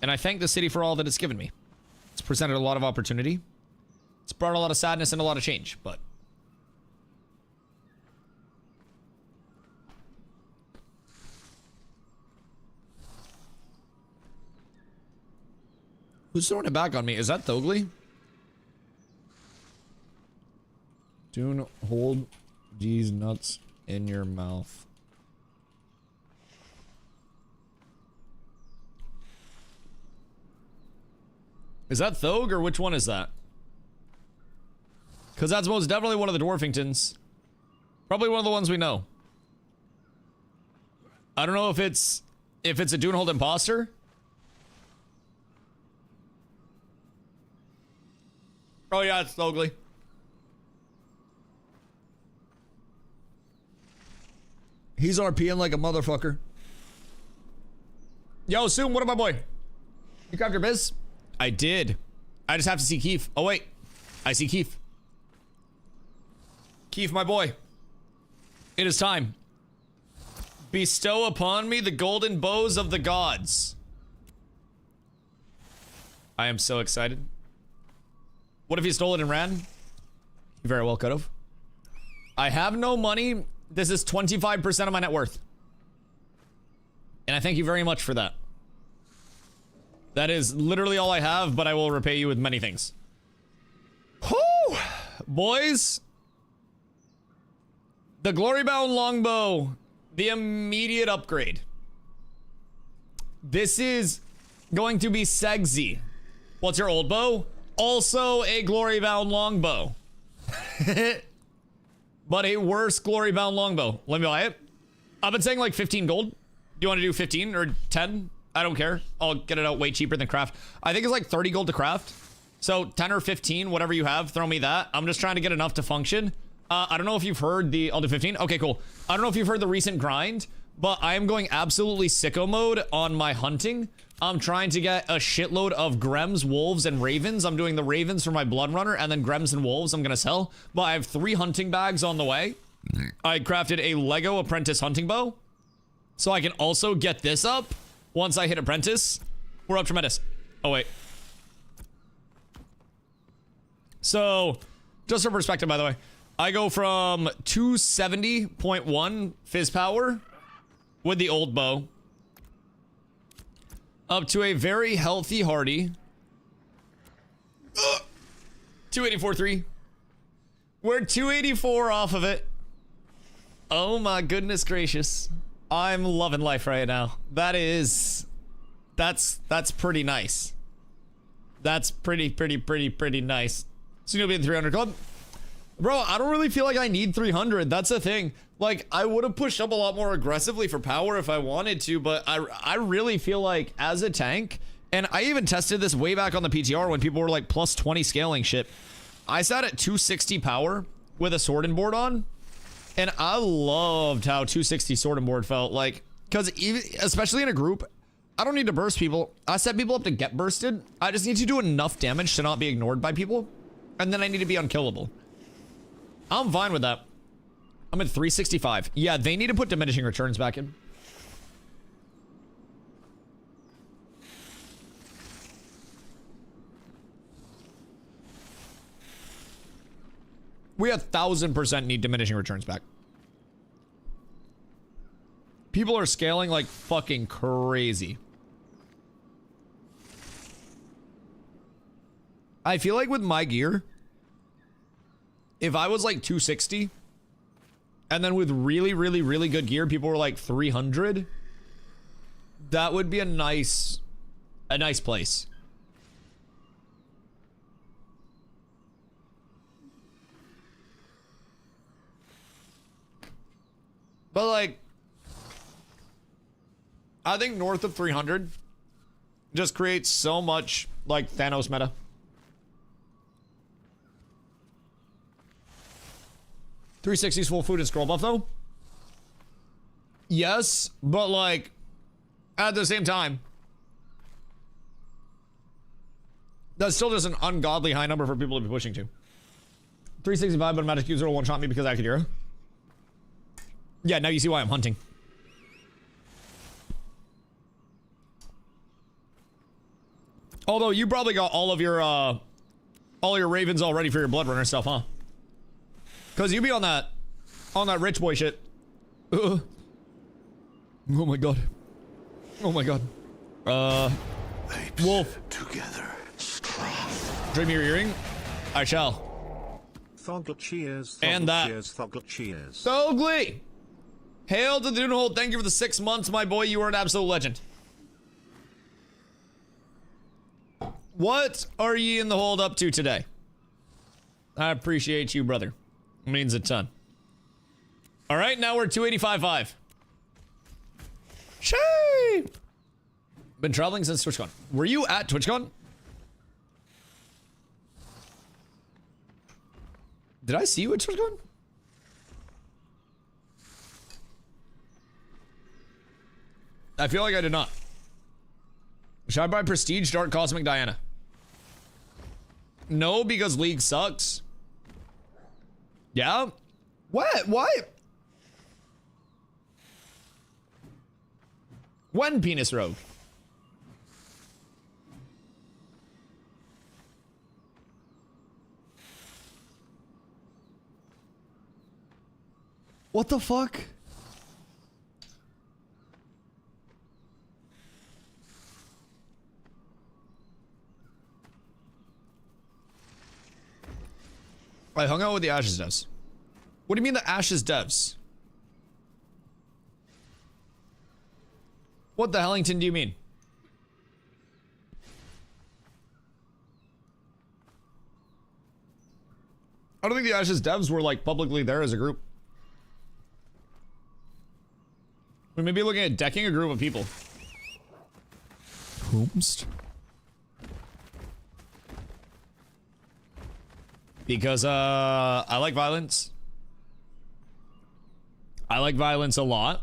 And I thank the city for all that it's given me. It's presented a lot of opportunity. It's brought a lot of sadness and a lot of change, but... Who's throwing it back on me? Is that Thogly? Don't hold these nuts in your mouth. Is that Thog or which one is that? Because that's most definitely one of the Dwarfingtons. Probably one of the ones we know. I don't know if it's a Doonhold imposter. Oh yeah, it's Thogly. He's RPing like a motherfucker. Yo, Soon, what up, my boy? You grabbed your biz? I did. I just have to see Keith. Oh wait, I see Keith. Keith, my boy. It is time. Bestow upon me the golden bows of the gods. I am so excited. What if he stole it and ran? He very well could have. I have no money. This is 25% of my net worth. And I thank you very much for that. That is literally all I have, but I will repay you with many things. Whew! Boys. The Glorybound Longbow. The immediate upgrade. This is going to be sexy. What's your old bow? Also a Glorybound Longbow. But a worse Glorybound Longbow. Let me buy it. I've been saying like 15 gold. Do you want to do 15 or 10? I don't care. I'll get it out way cheaper than craft. I think it's like 30 gold to craft. So 10 or 15, whatever you have, throw me that. I'm just trying to get enough to function. I don't know if you've heard the... I'll do 15. Okay, cool. I don't know if you've heard the recent grind, but I am going absolutely sicko mode on my hunting. I'm trying to get a shitload of Grems, Wolves, and Ravens. I'm doing the Ravens for my Blood Runner, and then Grems and Wolves I'm gonna sell. But I have 3 hunting bags on the way. I crafted a Lego Apprentice hunting bow. So I can also get this up once I hit Apprentice. We're up tremendous. Oh, wait. So, just for perspective, by the way. I go from 270.1 fizz power with the old bow up to a very healthy, hearty 284.3. We're 284 off of it. Oh my goodness gracious. I'm loving life right now. That's pretty nice. That's pretty nice. So you'll be in the 300 club. Bro, I don't really feel like I need 300. That's the thing. Like, I would have pushed up a lot more aggressively for power if I wanted to, but I really feel like as a tank, and I even tested this way back on the PTR when people were like plus 20 scaling shit. I sat at 260 power with a sword and board on, and I loved how 260 sword and board felt. Like, because even, especially in a group, I don't need to burst people. I set people up to get bursted. I just need to do enough damage to not be ignored by people, and then I need to be unkillable. I'm fine with that. I'm at 365. Yeah, they need to put diminishing returns back in. We 1000% need diminishing returns back. People are scaling like fucking crazy. I feel like with my gear, if I was like 260, and then with really good gear, people were like 300, that would be a nice place. But like, I think north of 300 just creates so much like Thanos meta. .360's full food and scroll buff though? Yes, but like, at the same time, that's still just an ungodly high number for people to be pushing to. 365, but Magic User will one-shot me because I could hero. Yeah, now you see why I'm hunting. Although you probably got all your ravens all ready for your blood runner stuff, huh? Cause you be on that rich boy shit. Oh my god. Oh my god. Wolf. Together. Strong. Dream your earring? I shall. Thoggle cheers. And that. Cheers. Thoggle cheers. Sogly! Hail to the Dunehold. Thank you for the 6 months, my boy. You are an absolute legend. What are ye in the hold up to today? I appreciate you, brother. It means a ton. All right, now we're 285.5. Shame. Been traveling since TwitchCon. Were you at TwitchCon? Did I see you at TwitchCon? I feel like I did not. Should I buy Prestige Dark Cosmic Diana? No, because League sucks. Yeah? What? What? When, Penis Rogue? What the fuck? I hung out with the Ashes devs. What do you mean the Ashes devs? What the Hellington do you mean? I don't think the Ashes devs were like publicly there as a group. We may be looking at decking a group of people. Whomst? Because I like violence. I like violence a lot.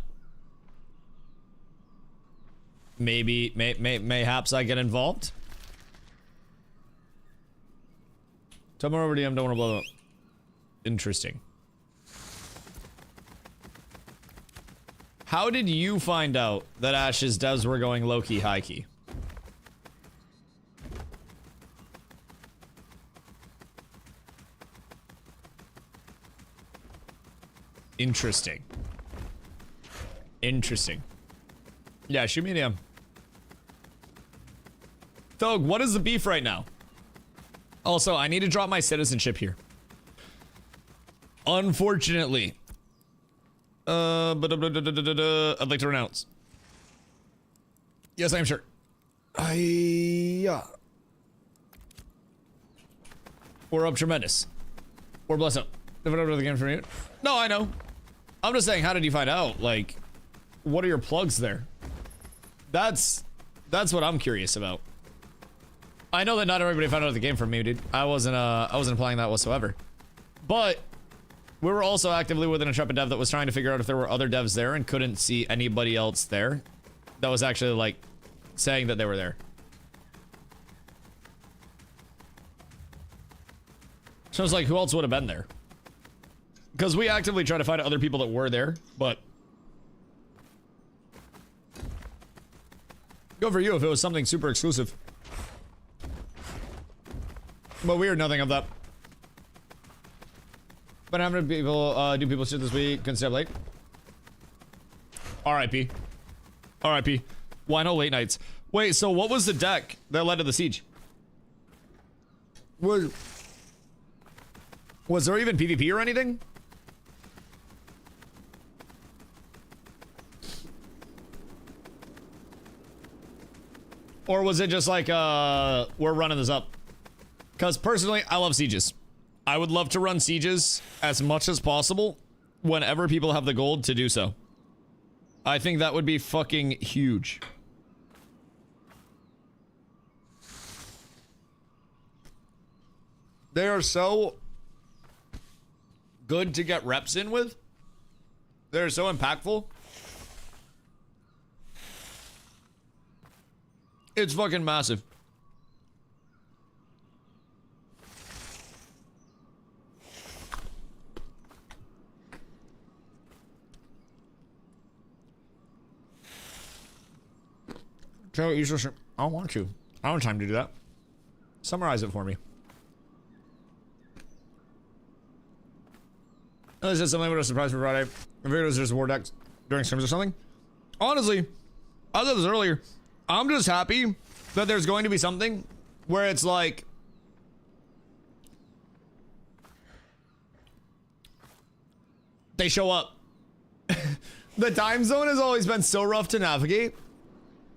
Mayhaps I get involved. Tell me over DM, don't want to blow up. Interesting. How did you find out that Ash's devs were going low-key, high-key? Interesting. Interesting. Yeah, shoot me an DM. Thog, what is the beef right now? Also, I need to drop my citizenship here. Unfortunately. I'd like to renounce. Yes, I am sure. We're up tremendous. We're blessed up. Developed the game for me. No, I know. I'm just saying, how did you find out? Like, what are your plugs there? That's what I'm curious about. I know that not everybody found out the game from me, dude. I wasn't applying that whatsoever. But we were also actively with an intrepid dev that was trying to figure out if there were other devs there and couldn't see anybody else there that was actually like saying that they were there. So I was like, who else would have been there? Because we actively try to find other people that were there, but go for you if it was something super exclusive. But we heard nothing of that. But how many people do people sit this week? Couldn't stay up late. R.I.P. R.I.P. Why no late nights? Wait, so what was the deck that led to the siege? Was there even PvP or anything? Or was it just like, we're running this up? Because personally, I love sieges. I would love to run sieges as much as possible whenever people have the gold to do so. I think that would be fucking huge. They are so good to get reps in with. They're so impactful. It's fucking massive. So you should. I don't want to. I don't have time to do that. Summarize it for me. Is this something with a surprise for Friday? I figured it was just war decks during streams or something. Honestly, I said this earlier. I'm just happy that there's going to be something where it's like they show up. The time zone has always been so rough to navigate.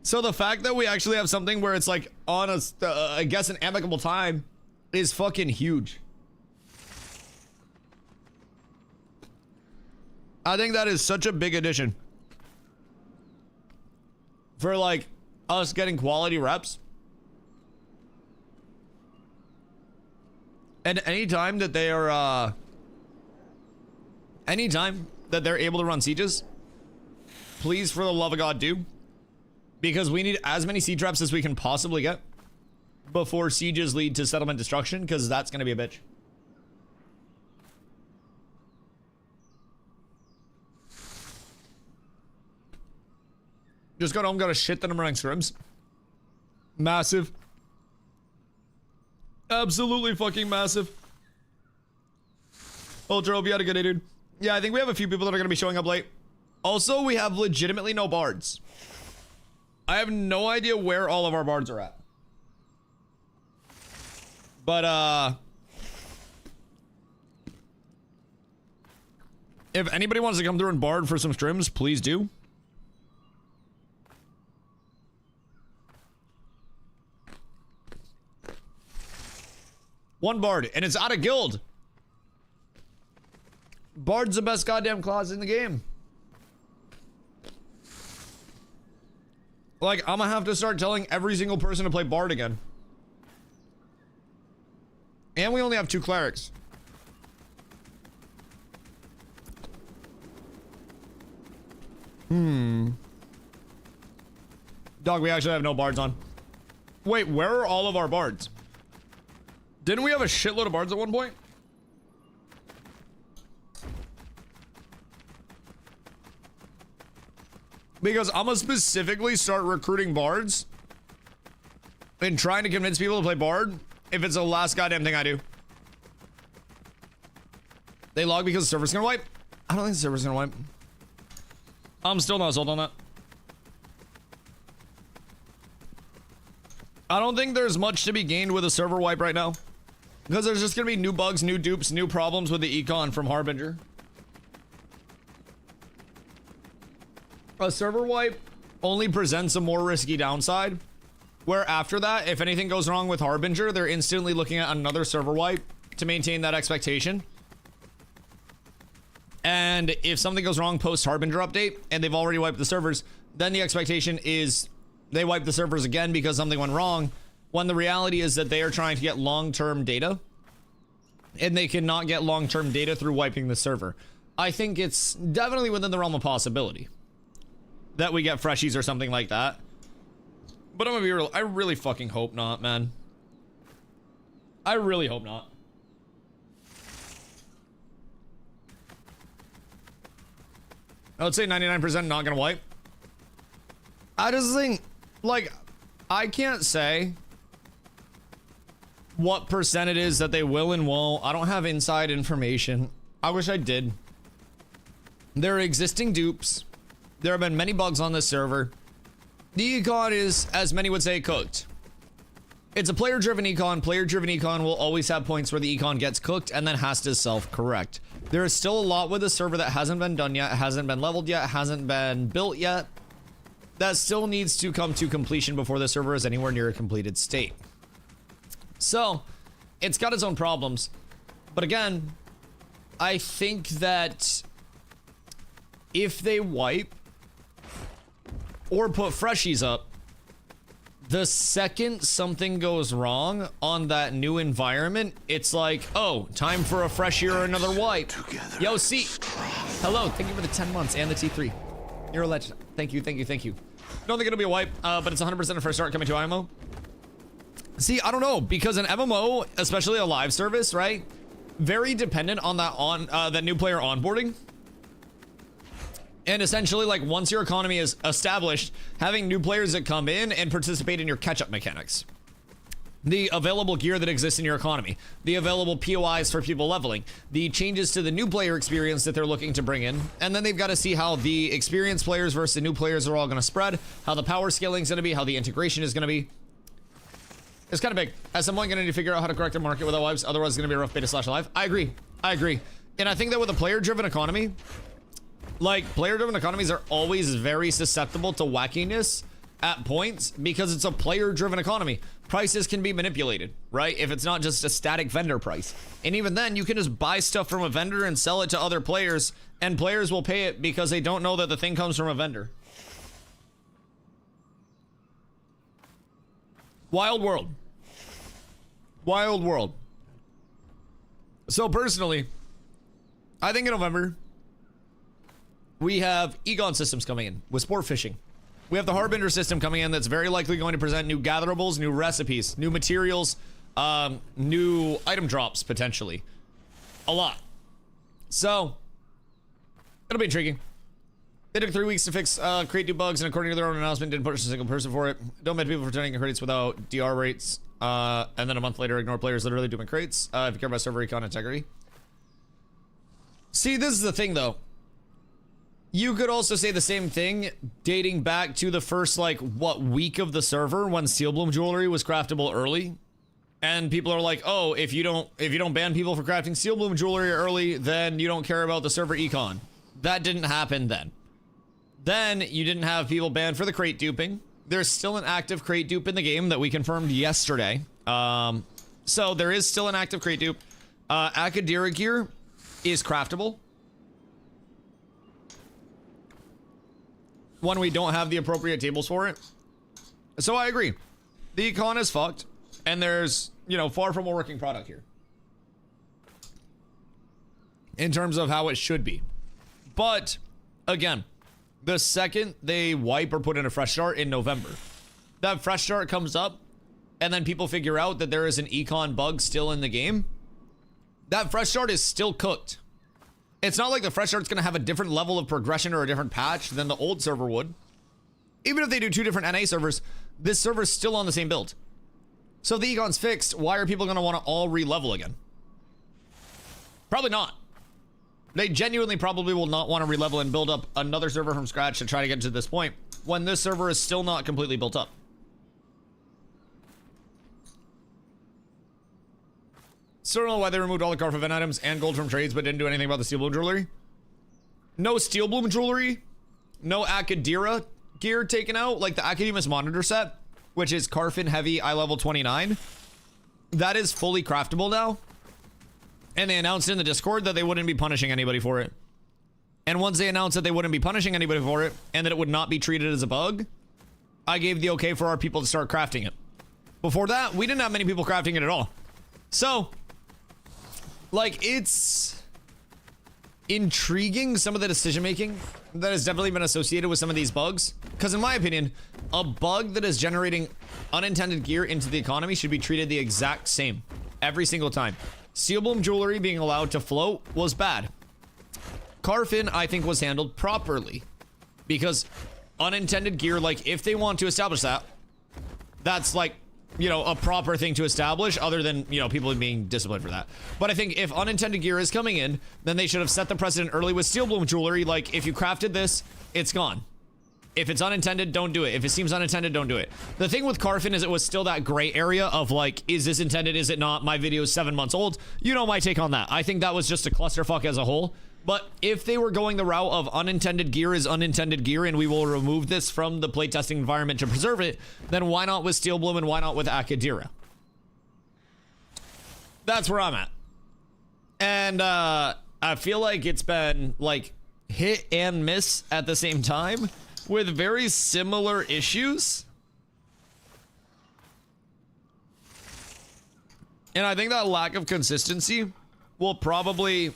So the fact that we actually have something where it's like on a, I guess an amicable time is fucking huge. I think that is such a big addition for like us getting quality reps. And anytime that they are, anytime that they're able to run sieges, please, for the love of God, do. Because we need as many siege reps as we can possibly get before sieges lead to settlement destruction, because that's going to be a bitch. Just got home, got a shit ton of rank scrims. Massive. Absolutely fucking massive. Ultra, hope you had a good day, dude. Yeah, I think we have a few people that are going to be showing up late. Also, we have legitimately no bards. I have no idea where all of our bards are at. But, if anybody wants to come through and bard for some streams, please do. One bard, and it's out of guild. Bard's the best goddamn class in the game. Like, I'm gonna have to start telling every single person to play bard again. And we only have 2 clerics. Dog, we actually have no bards on. Wait, where are all of our bards? Didn't we have a shitload of bards at one point? Because I'm gonna specifically start recruiting bards and trying to convince people to play bard if it's the last goddamn thing I do. They log because the server's gonna wipe. I don't think the server's gonna wipe. I'm still not sold on that. I don't think there's much to be gained with a server wipe right now. Because there's just gonna be new bugs, new dupes, new problems with the econ from Harbinger. A server wipe only presents a more risky downside. Where after that, if anything goes wrong with Harbinger, they're instantly looking at another server wipe to maintain that expectation. And if something goes wrong post Harbinger update and they've already wiped the servers, then the expectation is they wipe the servers again because something went wrong, when the reality is that they are trying to get long-term data and they cannot get long-term data through wiping the server. I think it's definitely within the realm of possibility that we get freshies or something like that. But I'm gonna be real, I really fucking hope not, man. I really hope not. I would say 99% not gonna wipe. I just think, like, I can't say what percent it is that they will and won't. I don't have inside information. I wish I did. There are existing dupes. There have been many bugs on this server. The econ is, as many would say, cooked. It's a player-driven econ. Player-driven econ will always have points where the econ gets cooked and then has to self-correct. There is still a lot with the server that hasn't been done yet, hasn't been leveled yet, hasn't been built yet. That still needs to come to completion before the server is anywhere near a completed state. So, it's got its own problems. But again, I think that if they wipe or put freshies up, the second something goes wrong on that new environment, it's like, oh, time for a freshie or another wipe. Yo, C. Hello, thank you for the 10 months and the T3. You're a legend. Thank you, thank you, thank you. Don't think it'll be a wipe, but it's 100% a first start coming to IMO. See, I don't know, because an MMO, especially a live service, right? Very dependent on that new player onboarding. And essentially, like, once your economy is established, having new players that come in and participate in your catch-up mechanics. The available gear that exists in your economy. The available POIs for people leveling. The changes to the new player experience that they're looking to bring in. And then they've got to see how the experienced players versus the new players are all going to spread. How the power scaling is going to be. How the integration is going to be. It's kind of big. At some point, going to need to figure out how to correct the market without wipes. Otherwise, it's going to be a rough beta / live. I agree. I agree. And I think that with a player-driven economy, like, player-driven economies are always very susceptible to wackiness at points because it's a player-driven economy. Prices can be manipulated, right? If it's not just a static vendor price. And even then, you can just buy stuff from a vendor and sell it to other players, and players will pay it because they don't know that the thing comes from a vendor. Wild world. Wild world. So personally, I think in November, we have econ systems coming in with sport fishing. We have the Harbinger system coming in that's very likely going to present new gatherables, new recipes, new materials, new item drops, potentially. A lot. So, it'll be intriguing. They took 3 weeks to fix crate do bugs, and according to their own announcement, didn't push a single person for it. Don't ban people for turning in crates without DR rates, and then a month later ignore players literally doing crates. If you care about server econ integrity. See, this is the thing, though. You could also say the same thing dating back to the first, like, what, week of the server when Steelbloom jewelry was craftable early. And people are like, oh, if you don't ban people for crafting Steelbloom jewelry early, then you don't care about the server econ. That didn't happen then. Then you didn't have people banned for the crate duping. There's still an active crate dupe in the game that we confirmed yesterday. So there is still an active crate dupe. Akadira gear is craftable. When we don't have the appropriate tables for it. So I agree. The econ is fucked. And there's, you know, far from a working product here. In terms of how it should be. But, again, the second they wipe or put in a fresh start in November, that fresh start comes up, and then people figure out that there is an econ bug still in the game, that fresh start is still cooked. It's not like the fresh start's going to have a different level of progression or a different patch than the old server would. Even if they do 2 different NA servers, this server's still on the same build. So if the econ's fixed, why are people going to want to all re-level again? Probably not. They genuinely probably will not want to relevel and build up another server from scratch to try to get to this point when this server is still not completely built up. Still don't know why they removed all the Carf event items and gold from trades, but didn't do anything about the Steel Bloom jewelry. No Steel Bloom jewelry. No Akadira gear taken out, like the Academus monitor set, which is Carfin Heavy eye level 29. That is fully craftable now. And they announced in the Discord that they wouldn't be punishing anybody for it. And once they announced that they wouldn't be punishing anybody for it, and that it would not be treated as a bug, I gave the okay for our people to start crafting it. Before that, we didn't have many people crafting it at all. So, like, it's intriguing, some of the decision making that has definitely been associated with some of these bugs. Because in my opinion, a bug that is generating unintended gear into the economy should be treated the exact same every single time. Steel Bloom jewelry being allowed to float was bad. Carfin, I think, was handled properly. Because unintended gear, like, if they want to establish that, that's like, you know, a proper thing to establish, other than, you know, people being disciplined for that. But I think if unintended gear is coming in, then they should have set the precedent early with Steel Bloom jewelry. Like, if you crafted this, it's gone. If it's unintended, don't do it. If it seems unintended, don't do it. The thing with Carfin is it was still that gray area of like, is this intended, is it not? My video is 7 months old. You know my take on that. I think that was just a clusterfuck as a whole. But if they were going the route of unintended gear is unintended gear and we will remove this from the playtesting environment to preserve it, then why not with Steel Bloom and why not with Akadira? That's where I'm at. And I feel like it's been like hit and miss at the same time with very similar issues. And I think that lack of consistency will probably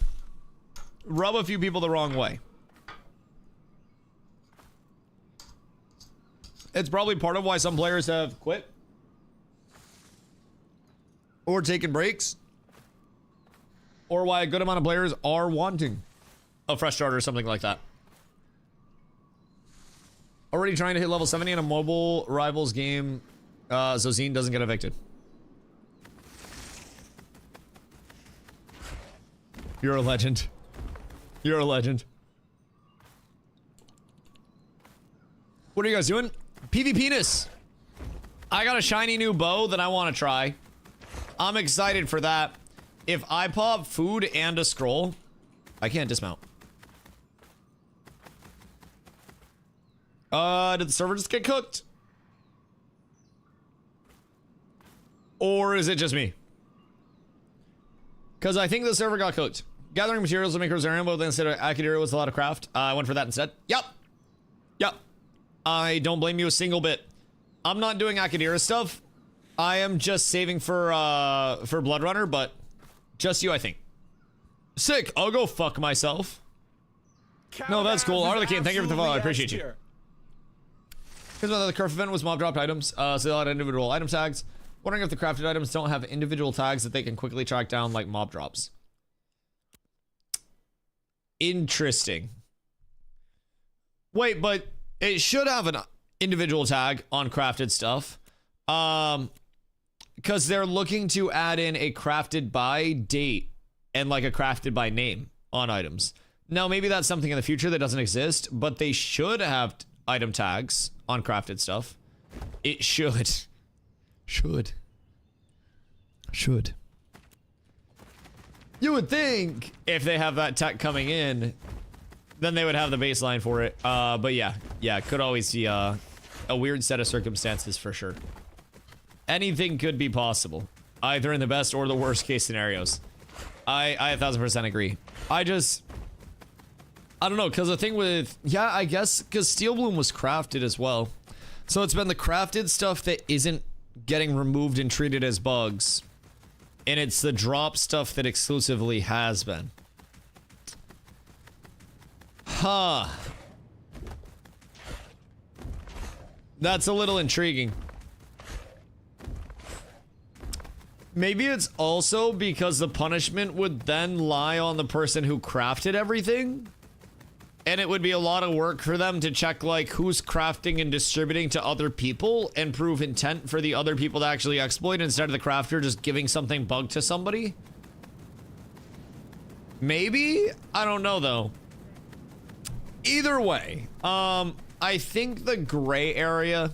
rub a few people the wrong way. It's probably part of why some players have quit or taken breaks, or why a good amount of players are wanting a fresh start or something like that. Already trying to hit level 70 in a mobile rivals game, so Zine doesn't get evicted. You're a legend. You're a legend. What are you guys doing? PvPness. I got a shiny new bow that I want to try. I'm excited for that. If I pop food and a scroll, I can't dismount. Did the server just get cooked? Or is it just me? Because I think the server got cooked. Gathering materials to make Rosarian, but instead of Akadira was a lot of craft. I went for that instead. Yep. Yep. I don't blame you a single bit. I'm not doing Akadira stuff. I am just saving for Blood Runner, but just you, I think. Sick. I'll go fuck myself. No, that's cool. Harlequin, thank you for the follow. I appreciate you. Because the Curve event was mob dropped items, so they had individual item tags. Wondering if the crafted items don't have individual tags that they can quickly track down like mob drops. Interesting. Wait, but it should have an individual tag on crafted stuff. Because they're looking to add in a crafted by date and like a crafted by name on items. Now, maybe that's something in the future that doesn't exist, but they should have item tags on crafted stuff. It should. Should. You would think if they have that tech coming in, then they would have the baseline for it. But yeah, it could always be a weird set of circumstances for sure. Anything could be possible, either in the best or the worst case scenarios. I 1000% agree. I don't know, because the thing with, yeah, I guess, because Steel Bloom was crafted as well. So it's been the crafted stuff that isn't getting removed and treated as bugs. And it's the drop stuff that exclusively has been. Huh. That's a little intriguing. Maybe it's also because the punishment would then lie on the person who crafted everything. And it would be a lot of work for them to check, like, who's crafting and distributing to other people and prove intent for the other people to actually exploit instead of the crafter just giving something bugged to somebody. Maybe? I don't know though. Either way, I think the gray area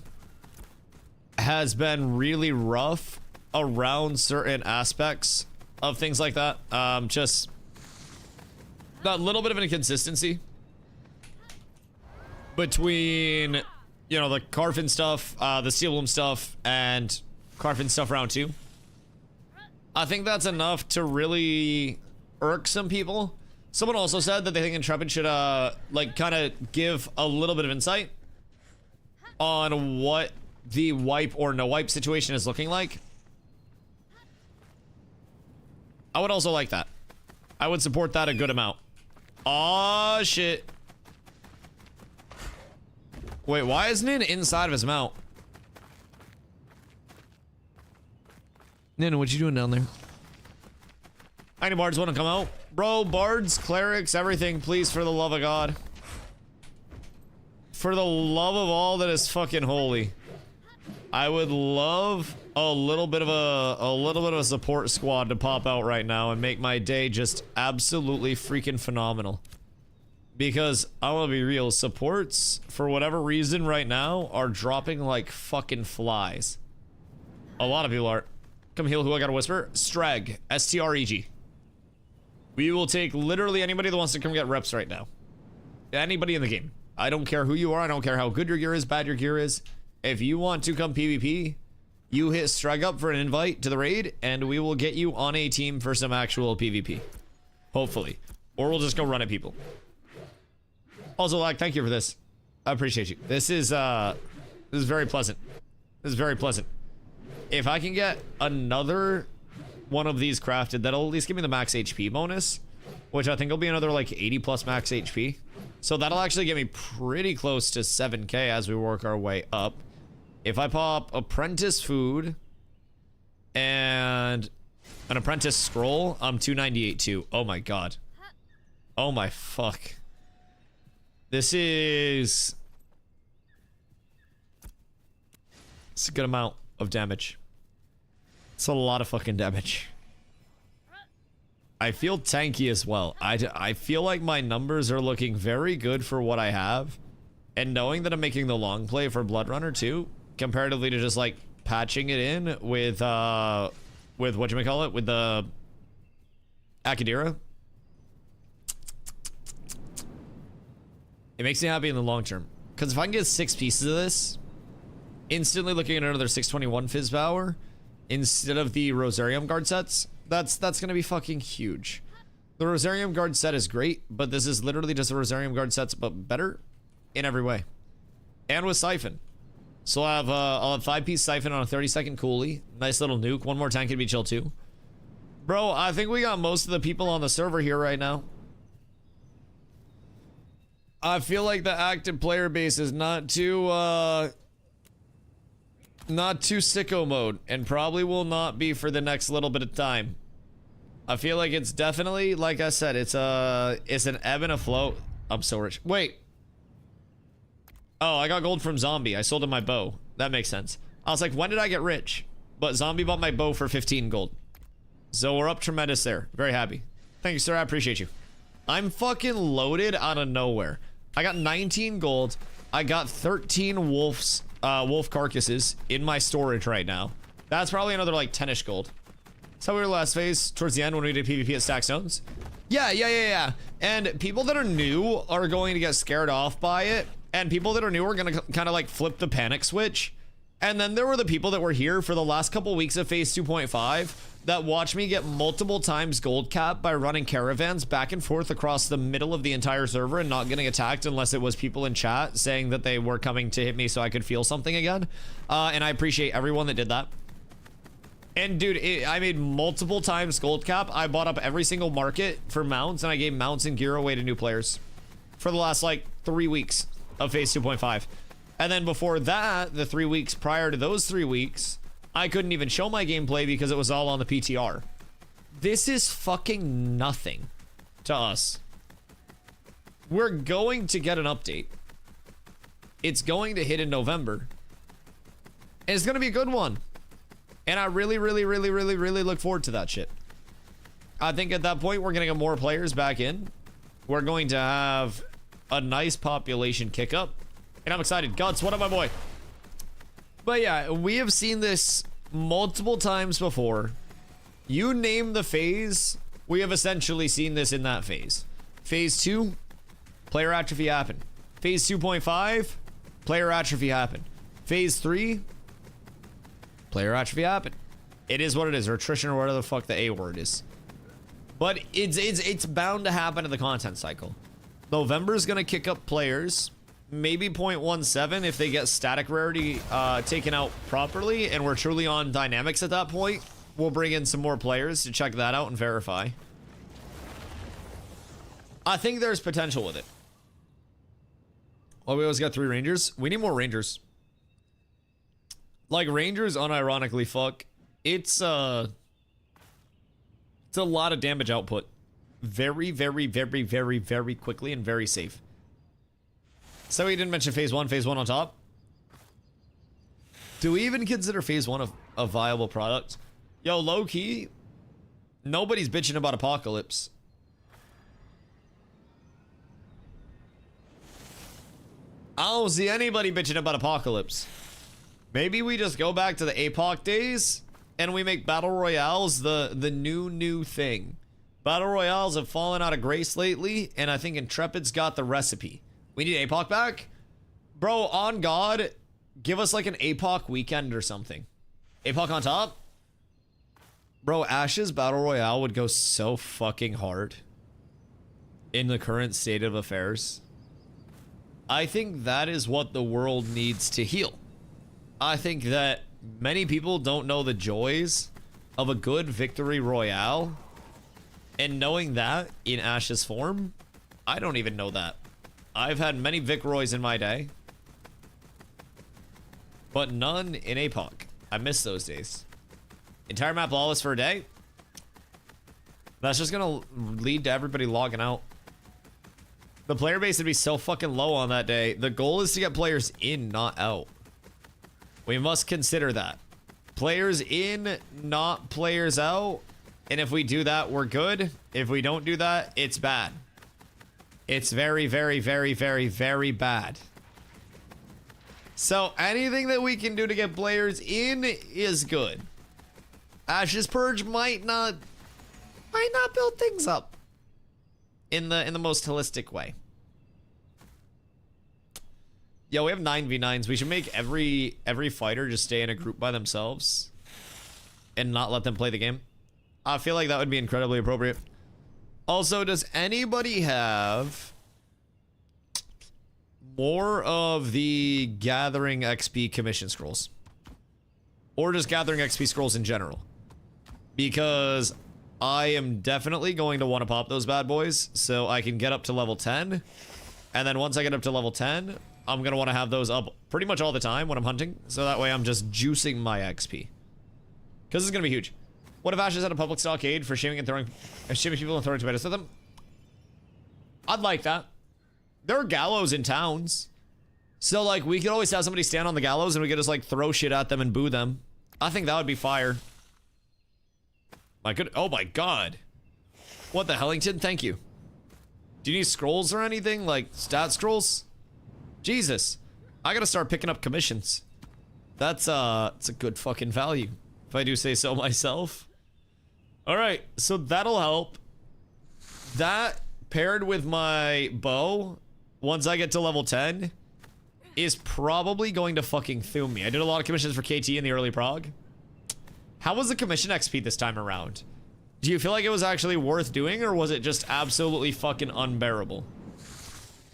has been really rough around certain aspects of things like that. Just that little bit of an inconsistency between, you know, the Carfin stuff, the Steel Bloom stuff, and Carfin stuff round 2. I think that's enough to really irk some people. Someone also said that they think Intrepid should, like, kind of give a little bit of insight on what the wipe or no wipe situation is looking like. I would also like that. I would support that a good amount. Aw, shit. Wait, why isn't it inside of his mount? Nana, what you doing down there? Any bards want to come out? Bro, bards, clerics, everything, please, for the love of God. For the love of all that is fucking holy. I would love a little bit of a support squad to pop out right now and make my day just absolutely freaking phenomenal. Because I want to be real, supports, for whatever reason right now, are dropping like fucking flies. A lot of people are. Come heal who I gotta whisper. Streg, S-T-R-E-G. We will take literally anybody that wants to come get reps right now. Anybody in the game. I don't care who you are. I don't care how good your gear is, bad your gear is. If you want to come PvP, you hit Streg up for an invite to the raid, and we will get you on a team for some actual PvP. Hopefully. Or we'll just go run at people. Also, like, thank you for this. I appreciate you. This is very pleasant. This is very pleasant. If I can get another one of these crafted, that'll at least give me the max HP bonus, which I think will be another like 80 plus max HP. So that'll actually get me pretty close to 7k as we work our way up. If I pop apprentice food and an apprentice scroll, I'm 298 too. Oh my god. Oh my fuck. This is... It's a good amount of damage. It's a lot of fucking damage. I feel tanky as well. I feel like my numbers are looking very good for what I have. And knowing that I'm making the long play for Blood Runner too, comparatively to just like patching it in with whatchamacallit, with the Akadira. It makes me happy in the long term. Because if I can get 6 pieces of this, instantly looking at another 621 Fizz Power instead of the Rosarium Guard sets, that's gonna be fucking huge. The Rosarium Guard set is great, but this is literally just a Rosarium Guard set, but better in every way. And with Siphon. So I'll have 5-piece Siphon on a 30-second coolie. Nice little nuke. One more tank would be chill too. Bro, I think we got most of the people on the server here right now. I feel like the active player base is not too sicko mode, and probably will not be for the next little bit of time. I feel like it's definitely, like I said, it's an ebb and a flow. I'm so rich. Wait. Oh, I got gold from Zombie. I sold him my bow. That makes sense. I was like, when did I get rich? But Zombie bought my bow for 15 gold. So we're up tremendous there. Very happy. Thank you, sir. I appreciate you. I'm fucking loaded out of nowhere. I got 19 gold. I got 13 wolf carcasses in my storage right now. That's probably another like 10-ish gold. That's how we were last phase towards the end when we did PvP at Stack Stones. Yeah. And people that are new are going to get scared off by it. And people that are new are going to kind of like flip the panic switch. And then there were the people that were here for the last couple weeks of phase 2.5 that watched me get multiple times gold cap by running caravans back and forth across the middle of the entire server and not getting attacked unless it was people in chat saying that they were coming to hit me so I could feel something again. And I appreciate everyone that did that. And dude, I made multiple times gold cap. I bought up every single market for mounts, and I gave mounts and gear away to new players for the last like 3 weeks of phase 2.5. And then before that, the 3 weeks prior to those 3 weeks, I couldn't even show my gameplay because it was all on the PTR. This is fucking nothing to us. We're going to get an update. It's going to hit in November. And it's going to be a good one. And I really look forward to that shit. I think at that point, we're going to get more players back in. We're going to have a nice population kick up. And I'm excited. Guts, what up, my boy? But yeah, we have seen this multiple times before. You name the phase, we have essentially seen this in that phase. Phase 2, player atrophy happened. Phase 2.5, player atrophy happened. Phase 3, player atrophy happened. It is what it is, or attrition, or whatever the fuck the A word is. But it's bound to happen in the content cycle. November's gonna kick up players, maybe 0.17 if they get static rarity taken out properly, and we're truly on dynamics at that point. We'll bring in some more players to check that out and verify. I think there's potential with it. Oh, we always got 3 Rangers. We need more Rangers. Like, Rangers, unironically, fuck. It's a lot of damage output. Very, very, very, very, very quickly and very safe. So we didn't mention phase 1 on top. Do we even consider phase 1 a viable product? Yo, low key, nobody's bitching about Apocalypse. I don't see anybody bitching about Apocalypse. Maybe we just go back to the APOC days and we make Battle Royales the new thing. Battle Royales have fallen out of grace lately, and I think Intrepid's got the recipe. We need APOC back? Bro, on God, give us like an APOC weekend or something. APOC on top? Bro, Ash's Battle Royale would go so fucking hard in the current state of affairs. I think that is what the world needs to heal. I think that many people don't know the joys of a good victory royale. And knowing that in Ash's form, I don't even know that. I've had many Vic Roys in my day, but none in APOC. I miss those days. Entire map lawless for a day? That's just gonna lead to everybody logging out. The player base would be so fucking low on that day. The goal is to get players in, not out. We must consider that. Players in, not players out. And if we do that, we're good. If we don't do that, it's bad. It's very, very, very, very, very bad. So anything that we can do to get players in is good. Ash's Purge might not build things up in the most holistic way. Yo, we have 9v9s. We should make every fighter just stay in a group by themselves and not let them play the game. I feel like that would be incredibly appropriate. Also, does anybody have more of the Gathering XP commission scrolls? Or just Gathering XP scrolls in general? Because I am definitely going to want to pop those bad boys so I can get up to level 10. And then once I get up to level 10, I'm going to want to have those up pretty much all the time when I'm hunting. So that way I'm just juicing my XP. Because it's going to be huge. What if Ash is at a public stockade for shaming people and throwing tomatoes at them? I'd like that. There are gallows in towns. So, like, we could always have somebody stand on the gallows and we could just, like, throw shit at them and boo them. I think that would be fire. Oh my god. What the Hellington? Thank you. Do you need scrolls or anything? Like, stat scrolls? Jesus. I gotta start picking up commissions. It's a good fucking value, if I do say so myself. Alright, so that'll help. That, paired with my bow, once I get to level 10, is probably going to fucking thum me. I did a lot of commissions for KT in the early prog. How was the commission XP this time around? Do you feel like it was actually worth doing, or was it just absolutely fucking unbearable?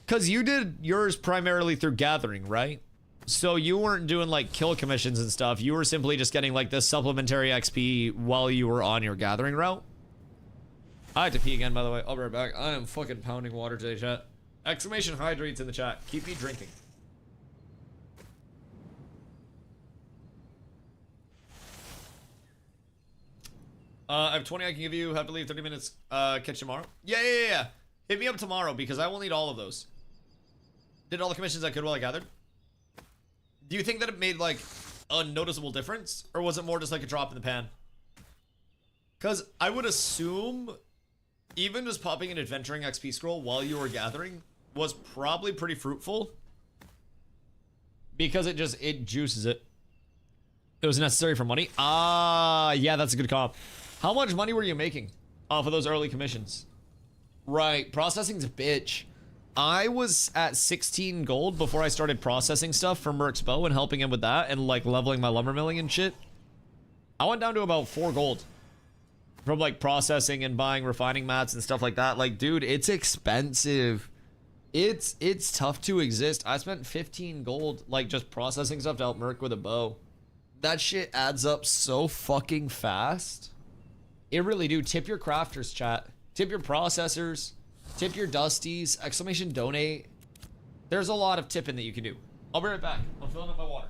Because you did yours primarily through gathering, right? So you weren't doing like kill commissions and stuff. You were simply just getting like this supplementary XP while you were on your gathering route. I have to pee again, by the way. I'll be right back. I am fucking pounding water today, chat. Exclamation hydrates in the chat. Keep me drinking. I have 20 I can give you. Have to leave 30 minutes. Catch you tomorrow. Yeah. Hit me up tomorrow because I will need all of those. Did all the commissions I could while I gathered. Do you think that it made like a noticeable difference, or was it more just like a drop in the pan? Because I would assume even just popping an adventuring XP scroll while you were gathering was probably pretty fruitful. Because it juices it. It was necessary for money. Ah, yeah, that's a good comp. How much money were you making off of those early commissions? Right, processing's a bitch. I was at 16 gold before I started processing stuff for Merc's bow and helping him with that and like leveling my lumber milling and shit. I went down to about 4 gold from like processing and buying refining mats and stuff like that. Like, dude, it's expensive. It's tough to exist. I spent 15 gold like just processing stuff to help Merc with a bow. That shit adds up so fucking fast. It really do. Tip your crafters, chat. Tip your processors. Tip your Dusties. Exclamation donate. There's a lot of tipping that you can do. I'll be right back. I'm filling up my water.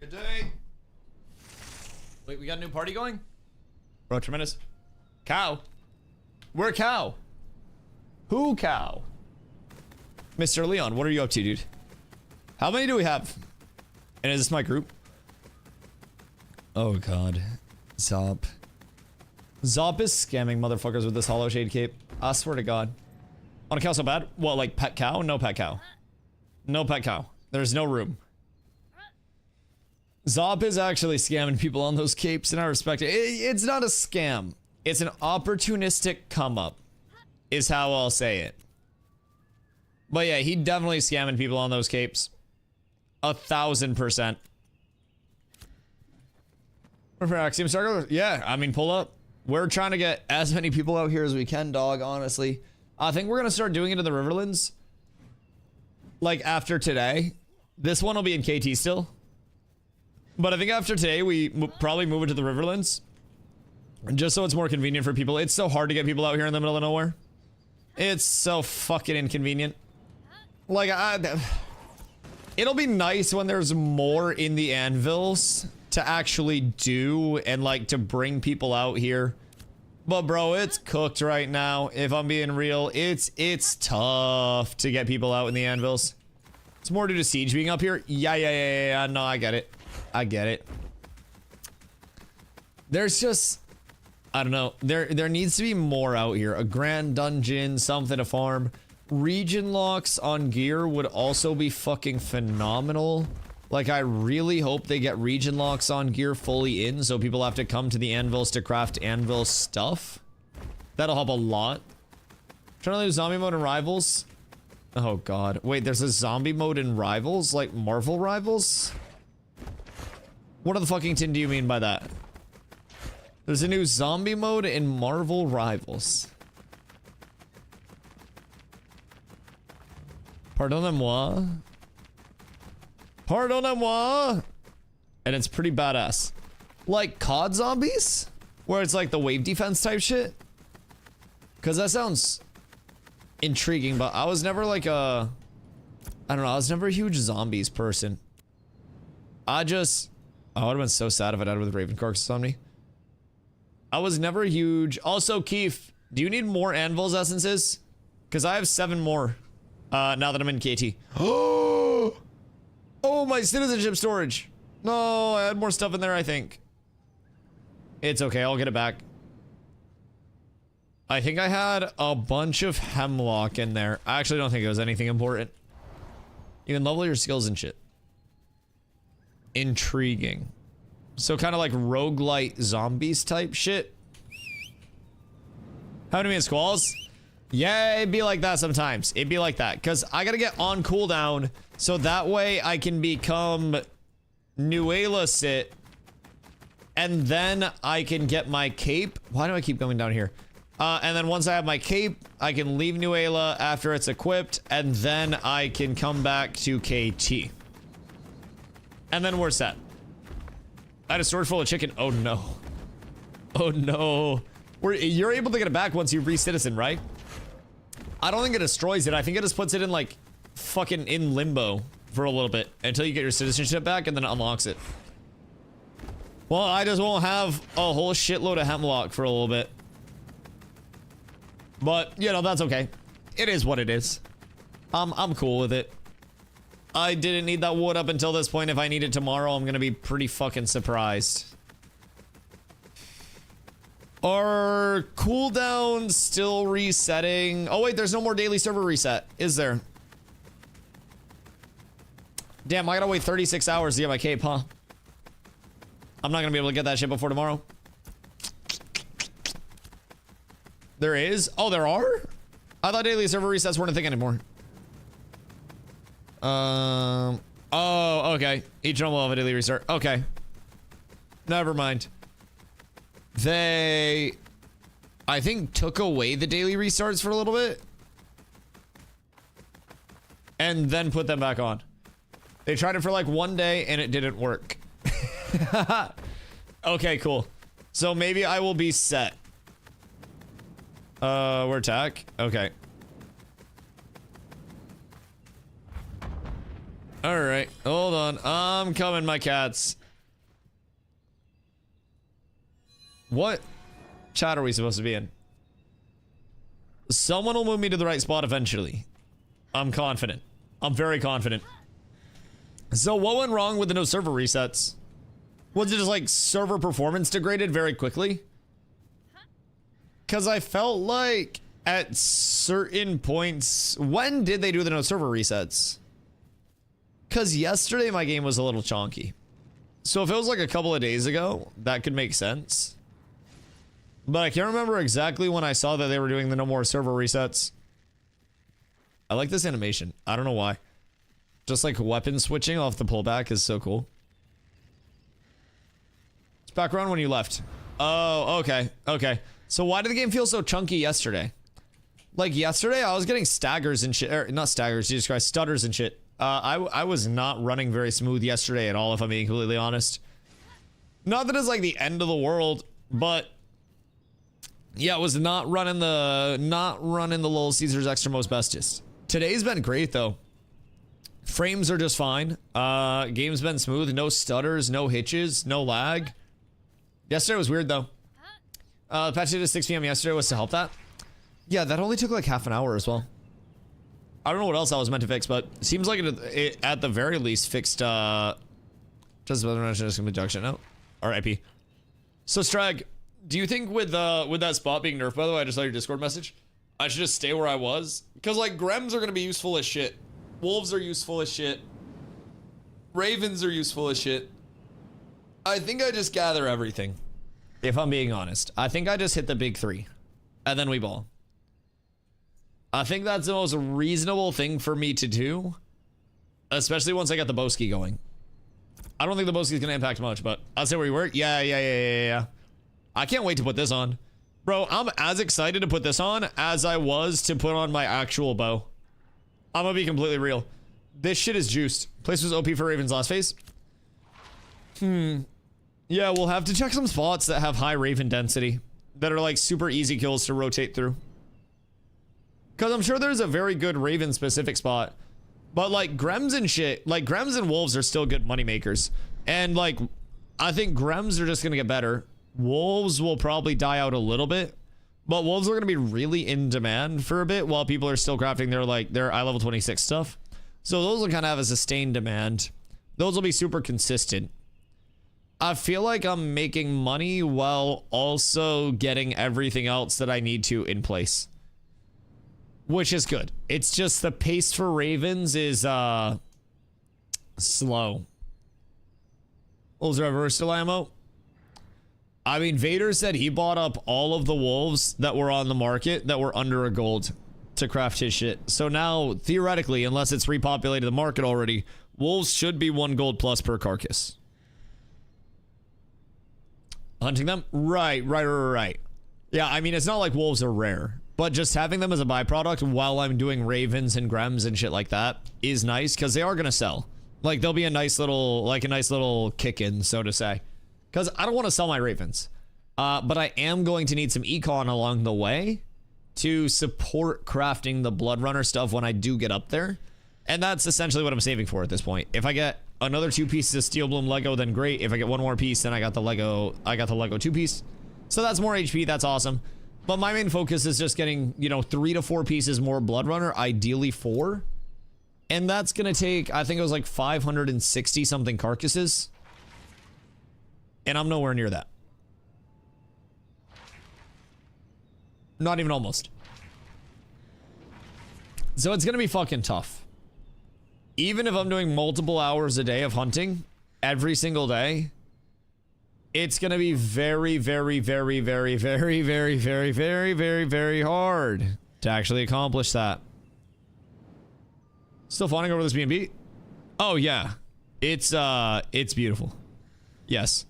Good day. Wait, we got a new party going? Bro, tremendous. Cow. We're cow. Who cow? Mr. Leon, what are you up to, dude? How many do we have? And is this my group? Oh god. Zop. Zop is scamming motherfuckers with this hollow shade cape. I swear to god. On a cow so bad? What, like pet cow? No pet cow. No pet cow. There's no room. Zop is actually scamming people on those capes, and I respect it. It's not a scam. It's an opportunistic come up, is how I'll say it. But yeah, he definitely scamming people on those capes. 1000%. Axiom Circle? Yeah, I mean, pull up. We're trying to get as many people out here as we can, dog, honestly. I think we're gonna start doing it in the Riverlands. Like, after today. This one will be in KT still. But I think after today, we probably move it to the Riverlands. Just so it's more convenient for people. It's so hard to get people out here in the middle of nowhere. It's so fucking inconvenient. Like, it'll be nice when there's more in the anvils to actually do and like to bring people out here. But bro, it's cooked right now. If I'm being real, it's tough to get people out in the anvils. It's more due to siege being up here. Yeah. No, I get it. I get it. There's just, I don't know. There needs to be more out here. A grand dungeon, something to farm. Region locks on gear would also be fucking phenomenal. Like, I really hope they get region locks on gear fully in, so people have to come to the anvils to craft anvil stuff. That'll help a lot. Trying to do zombie mode in Rivals. Oh god. Wait, there's a zombie mode in Rivals? Like Marvel Rivals? What the fucking tin do you mean by that? There's a new zombie mode in Marvel Rivals. Pardonnez-moi. Pardonnez-moi. And it's pretty badass. Like COD zombies? Where it's like the wave defense type shit? Because that sounds intriguing, but I was never like a... I don't know, I was never a huge zombies person. I just... Oh, I would have been so sad if I died with Raven Corks on me. I was never a huge... Also, Keith, do you need more anvils essences? Because I have 7 more. Now that I'm in KT. Oh, my citizenship storage. No, I had more stuff in there, I think. It's okay, I'll get it back. I think I had a bunch of hemlock in there. I actually don't think it was anything important. You can level your skills and shit. Intriguing. So kind of like roguelite zombies type shit. How many squalls? Yeah, it'd be like that sometimes. It'd be like that. Because I gotta get on cooldown. So that way I can become Nuela Sit. And then I can get my cape. Why do I keep going down here? And then once I have my cape, I can leave Nuela after it's equipped. And then I can come back to KT. And then we're set. I had a storage full of chicken. Oh no. Oh no. You're able to get it back once you re-citizen, right? I don't think it destroys it. I think it just puts it in like fucking in limbo for a little bit until you get your citizenship back and then it unlocks it. Well, I just won't have a whole shitload of hemlock for a little bit. But, you know, that's okay. It is what it is. I'm cool with it. I didn't need that wood up until this point. If I need it tomorrow, I'm gonna be pretty fucking surprised. Are cooldowns still resetting? Oh wait, there's no more daily server reset, is there? Damn, I gotta wait 36 hours to get my cape, huh? I'm not gonna be able to get that shit before tomorrow. There is? Oh, there are? I thought daily server resets weren't a thing anymore. Oh, okay. Each one will have a daily restart. Okay. Never mind. They, I think, took away the daily restarts for a little bit. And then put them back on. They tried it for like one day and it didn't work. Okay, cool. So maybe I will be set. We're attack. Okay. Alright, hold on. I'm coming, my cats. What chat are we supposed to be in? Someone will move me to the right spot eventually. I'm confident. I'm very confident. So what went wrong with the no server resets? Was it just like server performance degraded very quickly? Because I felt like at certain points... When did they do the no server resets? Because yesterday my game was a little chonky. So if it was like a couple of days ago, that could make sense. But I can't remember exactly when I saw that they were doing the no more server resets. I like this animation. I don't know why. Just like weapon switching off the pullback is so cool. It's back around when you left. Oh, okay. Okay. So why did the game feel so chunky yesterday? Like yesterday, I was getting staggers and shit. Not staggers, Jesus Christ, stutters and shit. I was not running very smooth yesterday at all, if I'm being completely honest. Not that it's like the end of the world, but yeah, it was not running the Little Caesars Extra Most Bestest. Today's been great though. Frames are just fine. Game's been smooth. No stutters, no hitches, no lag. Yesterday was weird though. The patch date at 6 p.m. yesterday was to help that. Yeah, that only took like half an hour as well. I don't know what else I was meant to fix, but it seems like it at the very least fixed just reduction. No, RIP. So Strag, do you think with that spot being nerfed? By the way, I just saw your Discord message. I should just stay where I was because like Grems are gonna be useful as shit. Wolves are useful as shit. Ravens are useful as shit. I think I just gather everything. If I'm being honest, I think I just hit the big three, and then we ball. I think that's the most reasonable thing for me to do, especially once I get the Boski going. I don't think the Boski's gonna impact much, but I'll say where you were. Yeah. I can't wait to put this on. Bro, I'm as excited to put this on as I was to put on my actual bow. I'm gonna be completely real. This shit is juiced. Place was OP for Raven's last phase. Yeah, we'll have to check some spots that have high Raven density, that are like super easy kills to rotate through. Because I'm sure there's a very good Raven specific spot. But like Grems and shit, like Grems and Wolves are still good money makers. And like, I think Grems are just gonna get better. Wolves will probably die out a little bit. But Wolves are gonna be really in demand for a bit while people are still crafting their eye level 26 stuff. So those will kind of have a sustained demand. Those will be super consistent. I feel like I'm making money while also getting everything else that I need to in place. Which is good. It's just the pace for Ravens is slow. Wolves are versatile ammo. I mean, Vader said he bought up all of the wolves that were on the market that were under a gold to craft his shit. So now, theoretically, unless it's repopulated the market already, wolves should be 1 gold plus per carcass. Hunting them? Right. Yeah, I mean, it's not like wolves are rare, but just having them as a byproduct while I'm doing Ravens and Grems and shit like that is nice because they are going to sell. Like, they'll be a nice little kick-in, so to say. Because I don't want to sell my Ravens. But I am going to need some econ along the way to support crafting the Blood Runner stuff when I do get up there. And that's essentially what I'm saving for at this point. If I get another 2 pieces of Steel Bloom Lego, then great. If I get 1 more piece, then I got the Lego 2 piece. So that's more HP, that's awesome. But my main focus is just getting, 3 to 4 pieces more Blood Runner, ideally 4. And that's gonna take, I think it was like 560 something carcasses. And I'm nowhere near that. Not even almost. So it's gonna be fucking tough. Even if I'm doing multiple hours a day of hunting every single day, it's gonna be very hard to actually accomplish that. Still fawning over this B&B? Oh yeah. It's beautiful. Yes.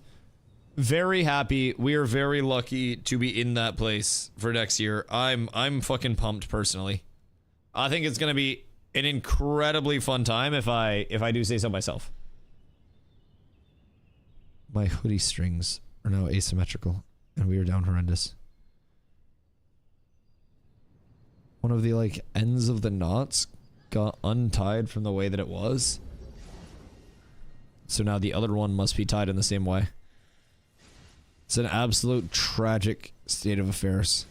Very happy. We are very lucky to be in that place for next year. I'm fucking pumped personally. I think it's gonna be an incredibly fun time if I do say so myself. My hoodie strings are now asymmetrical and we are down horrendous. One of the like ends of the knots got untied from the way that it was. So now the other one must be tied in the same way. It's an absolute tragic state of affairs.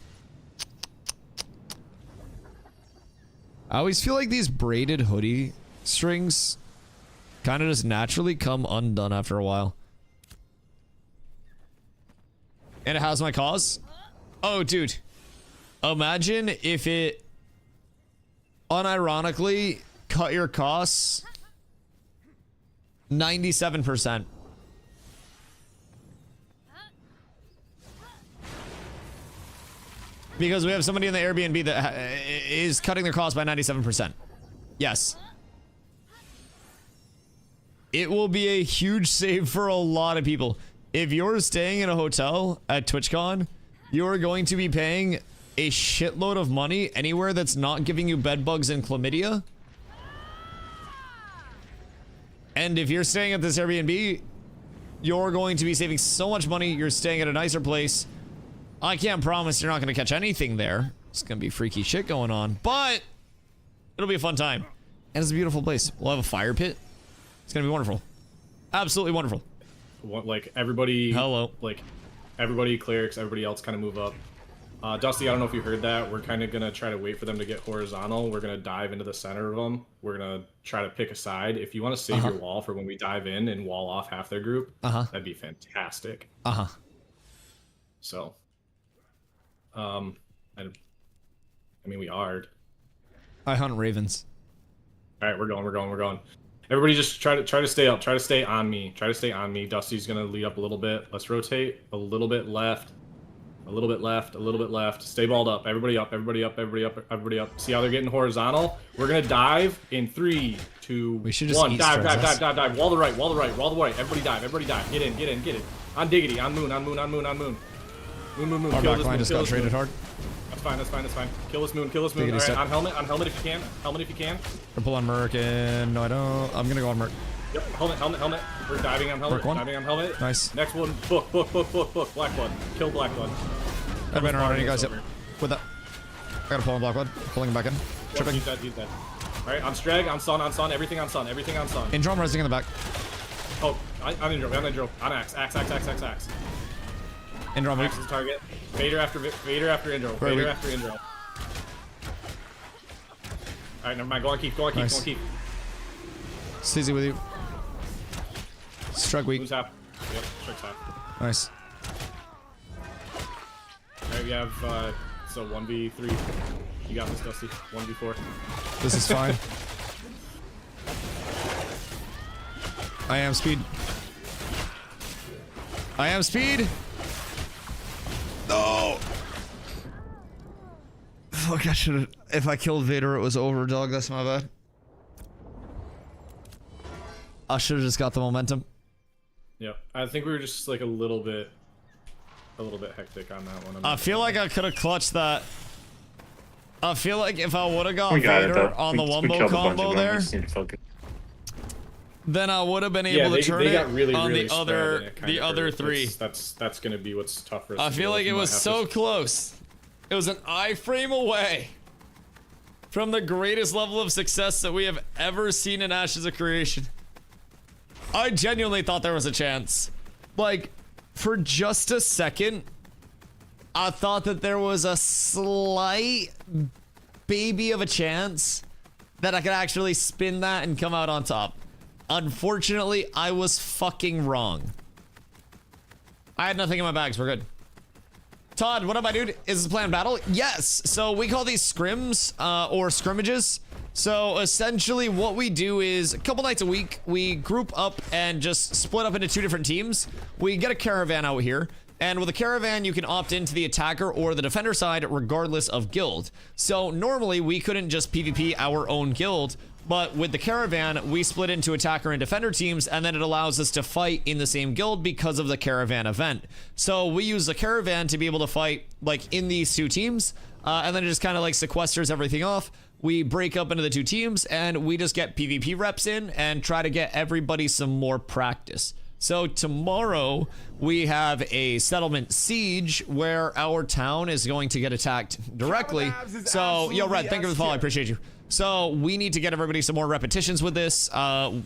I always feel like these braided hoodie strings kind of just naturally come undone after a while. And it has my cause? Oh, dude. Imagine if it unironically cut your costs 97%. Because we have somebody in the Airbnb that is cutting their costs by 97%. Yes. It will be a huge save for a lot of people. If you're staying in a hotel at TwitchCon, you're going to be paying a shitload of money anywhere that's not giving you bed bugs and chlamydia. And if you're staying at this Airbnb, you're going to be saving so much money. You're staying at a nicer place. I can't promise you're not going to catch anything there. It's going to be freaky shit going on, but it'll be a fun time. And it's a beautiful place. We'll have a fire pit. It's gonna be wonderful. Absolutely wonderful. Like everybody. Hello. Like everybody, clerics, everybody else kind of move up. Dusty, I don't know if you heard that. We're kind of gonna try to wait for them to get horizontal. We're gonna dive into the center of them. We're gonna try to pick a side. If you want to save your wall for when we dive in and wall off half their group, that'd be fantastic. So, I mean, we are. I hunt ravens. All right, we're going. Everybody, just try to stay up. Try to stay on me. Dusty's gonna lead up a little bit. Let's rotate a little bit left. A little bit left. Stay balled up. Everybody up. See how they're getting horizontal? We're gonna dive in 3, 2, we should just 1. Dive. Wall the right. Everybody dive. Get in. On diggity. On moon. Moon. Our back line just got traded hard. That's fine. Kill this moon. All right, on helmet if you can. I pull on Merc and no, I don't. I'm gonna go on Merc. Yep, helmet. We're diving on helmet. Nice. Next one, book. Black blood. Kill black blood. I've been around you guys. Yep. With that. I gotta pull on black blood. Pulling him back in. Tripping. He's dead. Alright, on Strag, on Sun, everything on Sun. In drum resting in the back. Oh, on Indro. On Axe. In drum. Axe is target. Vader after Indro. Alright, never mind. Go on keep. Steezy with you. Strug weak. Who's half? Yep, Strug's half. Nice. Alright, we have, so 1v3. You got this, Dusty. 1v4. This is fine. I am speed. No! Fuck, I should've... If I killed Vader, it was over, dog. That's my bad. I should've just got the momentum. Yep. I think we were just, like, a little bit hectic on that one. I feel like I could've clutched that. I feel like if I would've got Vader on the Wumbo combo there, then I would've been able to turn it on the other three. That's gonna be what's tough for us. I feel like it was so close. It was an iframe away from the greatest level of success that we have ever seen in Ashes of Creation. I genuinely thought there was a chance. Like, for just a second, I thought that there was a slight baby of a chance that I could actually spin that and come out on top. Unfortunately, I was fucking wrong. I had nothing in my bags. We're good. Todd, what up, my dude? Is this a planned battle? Yes. So we call these scrims or scrimmages. So essentially what we do is a couple nights a week, we group up and just split up into 2 different teams. We get a caravan out here. And with a caravan, you can opt into the attacker or the defender side regardless of guild. So normally we couldn't just PvP our own guild, but with the caravan, we split into attacker and defender teams, and then it allows us to fight in the same guild because of the caravan event. So we use the caravan to be able to fight like in these 2 teams, and then it just kind of like sequesters everything off. We break up into the 2 teams, and we just get PvP reps in and try to get everybody some more practice. So tomorrow we have a settlement siege where our town is going to get attacked directly. So, yo, Red, thank you for the follow. I appreciate you. So we need to get everybody some more repetitions with this.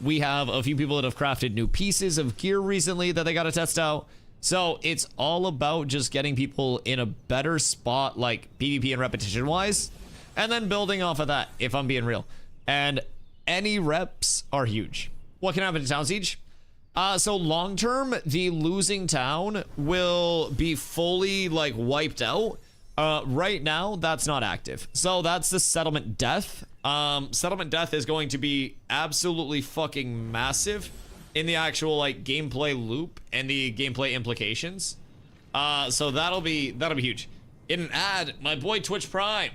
We have a few people that have crafted new pieces of gear recently that they got to test out. So it's all about just getting people in a better spot, like PvP and repetition wise, and then building off of that, if I'm being real. And any reps are huge. What can happen to town siege? So long term, the losing town will be fully like wiped out. Right now, that's not active. So that's the settlement death. Settlement death is going to be absolutely fucking massive in the actual like gameplay loop and the gameplay implications. So that'll be huge. In an ad, my boy Twitch Prime.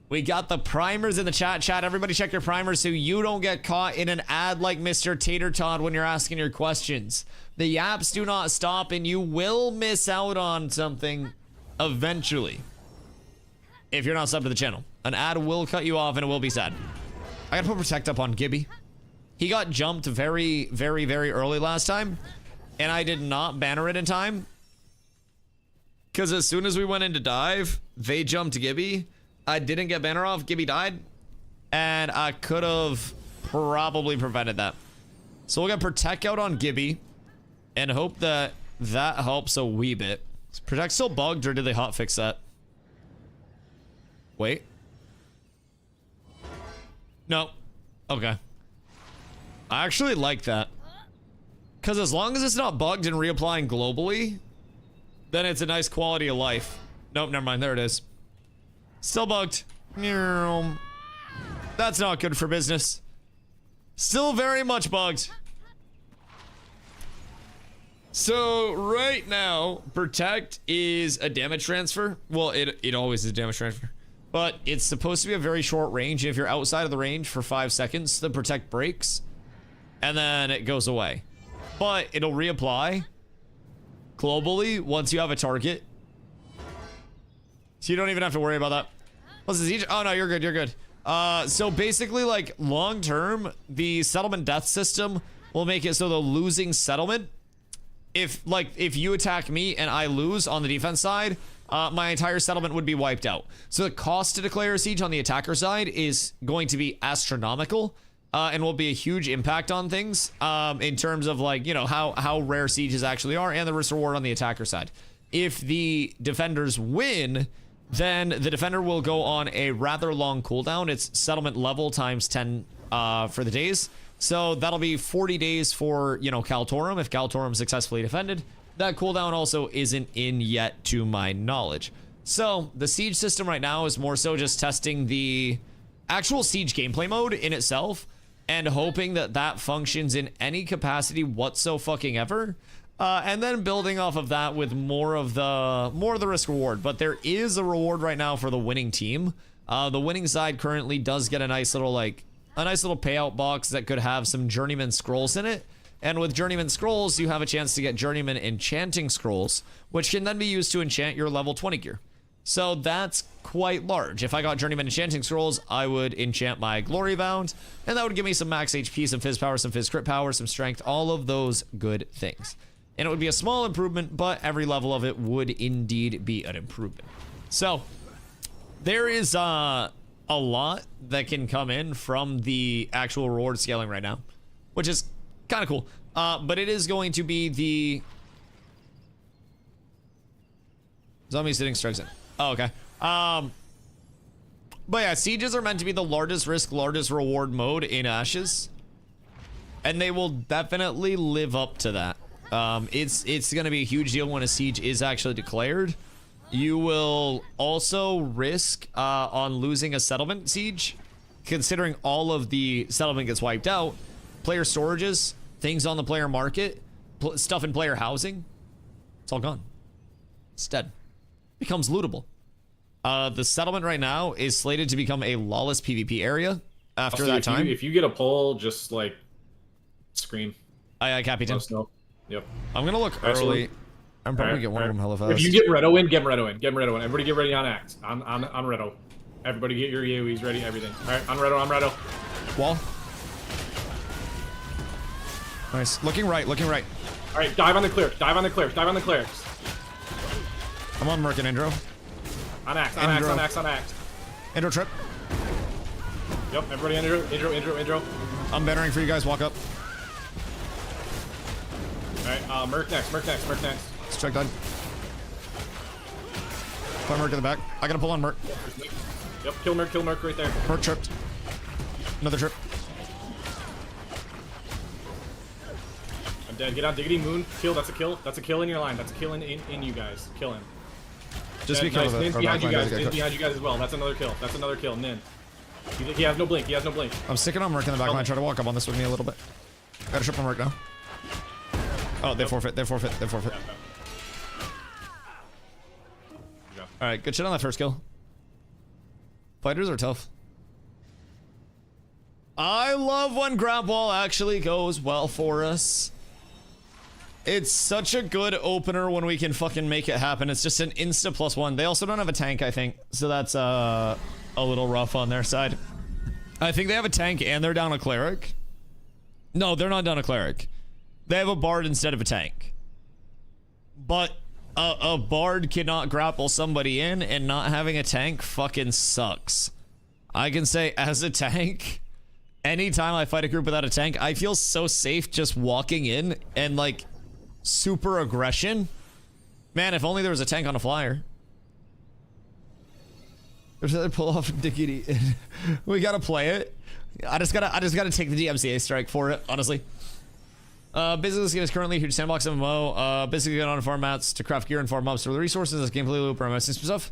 We got the primers in the chat. Everybody check your primers so you don't get caught in an ad like Mr. Tater Todd when you're asking your questions. The yaps do not stop and you will miss out on something eventually. If you're not subbed to the channel. An ad will cut you off and it will be sad. I gotta put Protect up on Gibby. He got jumped very, very, very early last time. And I did not banner it in time. Because as soon as we went into dive, they jumped Gibby. I didn't get banner off. Gibby died. and I could have probably prevented that. So we'll get Protect out on Gibby and hope that that helps a wee bit. Is Protect still bugged, or did they hotfix that? Wait. No. Okay. I actually like that. Because as long as it's not bugged and reapplying globally, then it's a nice quality of life. Nope, never mind. There it is. Still bugged. That's not good for business. Still very much bugged. So right now, Protect is a damage transfer. Well, it always is a damage transfer. But it's supposed to be a very short range. If you're outside of the range for 5 seconds, the Protect breaks. And then it goes away. But it'll reapply globally once you have a target. So you don't even have to worry about that. What's the siege? Oh no, you're good, you're good. So basically, like, long term, the settlement death system will make it so the losing settlement, if you attack me and I lose on the defense side, my entire settlement would be wiped out. So the cost to declare a siege on the attacker side is going to be astronomical, and will be a huge impact on things, in terms of, like, you know, how rare sieges actually are and the risk reward on the attacker side. If the defenders win, then the defender will go on a rather long cooldown. It's settlement level times 10 for the days. So that'll be 40 days for, you know, Kaltorum, if Kaltorum successfully defended. That cooldown also isn't in yet, to my knowledge. So the siege system right now is more so just testing the actual siege gameplay mode in itself and hoping that that functions in any capacity whatsoever. And then building off of that with more of the risk reward. But there is a reward right now for the winning team. The winning side currently does get a nice little payout box that could have some journeyman scrolls in it. And with journeyman scrolls, you have a chance to get journeyman enchanting scrolls, which can then be used to enchant your level 20 gear. So that's quite large. If I got journeyman enchanting scrolls, I would enchant my glory bound, and that would give me some max HP, some fizz power, some fizz crit power, some strength, all of those good things. And it would be a small improvement, but every level of it would indeed be an improvement. So there is a lot that can come in from the actual reward scaling right now, which is kind of cool. But it is going to be the zombie sitting strikes in. Oh, okay. But yeah, sieges are meant to be the largest risk, largest reward mode in Ashes, and they will definitely live up to that. It's going to be a huge deal when a siege is actually declared. You will also risk on losing a settlement siege, considering all of the settlement gets wiped out. Player storages, things on the player market, stuff in player housing, it's all gone. It's dead. Becomes lootable. The settlement right now is slated to become a lawless PvP area after that time. If you get a pull, just like scream. I copy, Tim. Yep. I'm gonna look early. I'm probably gonna get one of them hella fast. If you get Redo in, get Redo in. Get Redo in. Everybody get ready on Axe. On Redo. Everybody get your AoEs ready, everything. Alright, on Redo, on Redo. Wall. Nice. Looking right, looking right. Alright, dive on the clerics, dive on the clerics, dive on the clerics. I'm on Merc and Indro. On Axe, on Axe, on Axe, on Axe. Indro trip. Yep, everybody Indro. I'm bannering for you guys, walk up. Alright, Merc next. Let's check done. Play Merc in the back. I gotta pull on Merc. Yep, kill Merc right there. Merc tripped. Another trip. I'm dead. Get on Diggity Moon. Kill, that's a kill. That's a kill in your line. That's a kill in you guys. Kill him. Just be careful. Nin's behind you guys. Nin's behind you guys as well. That's another kill. That's another kill. Nin. He has no blink. I'm sticking on Merc in the back line. Try to walk up on this with me a little bit. Gotta trip on Merc now. Oh, they forfeit. Alright, good shit on that first kill. Fighters are tough. I love when grab wall actually goes well for us. It's such a good opener when we can fucking make it happen. It's just an insta +1. They also don't have a tank, I think. So that's a little rough on their side. I think they have a tank and they're down a cleric. No, they're not down a cleric. They have a bard instead of a tank. But a bard cannot grapple somebody in, and not having a tank fucking sucks. I can say as a tank, anytime I fight a group without a tank, I feel so safe just walking in and like super aggression. Man, if only there was a tank on a flyer. There's another pull off diggity. We gotta play it. I just gotta take the DMCA strike for it, honestly. Basically, this game is currently a huge sandbox MMO. Basically, get on farm mats to craft gear and farm mobs for the resources. This gameplay loop, or stuff.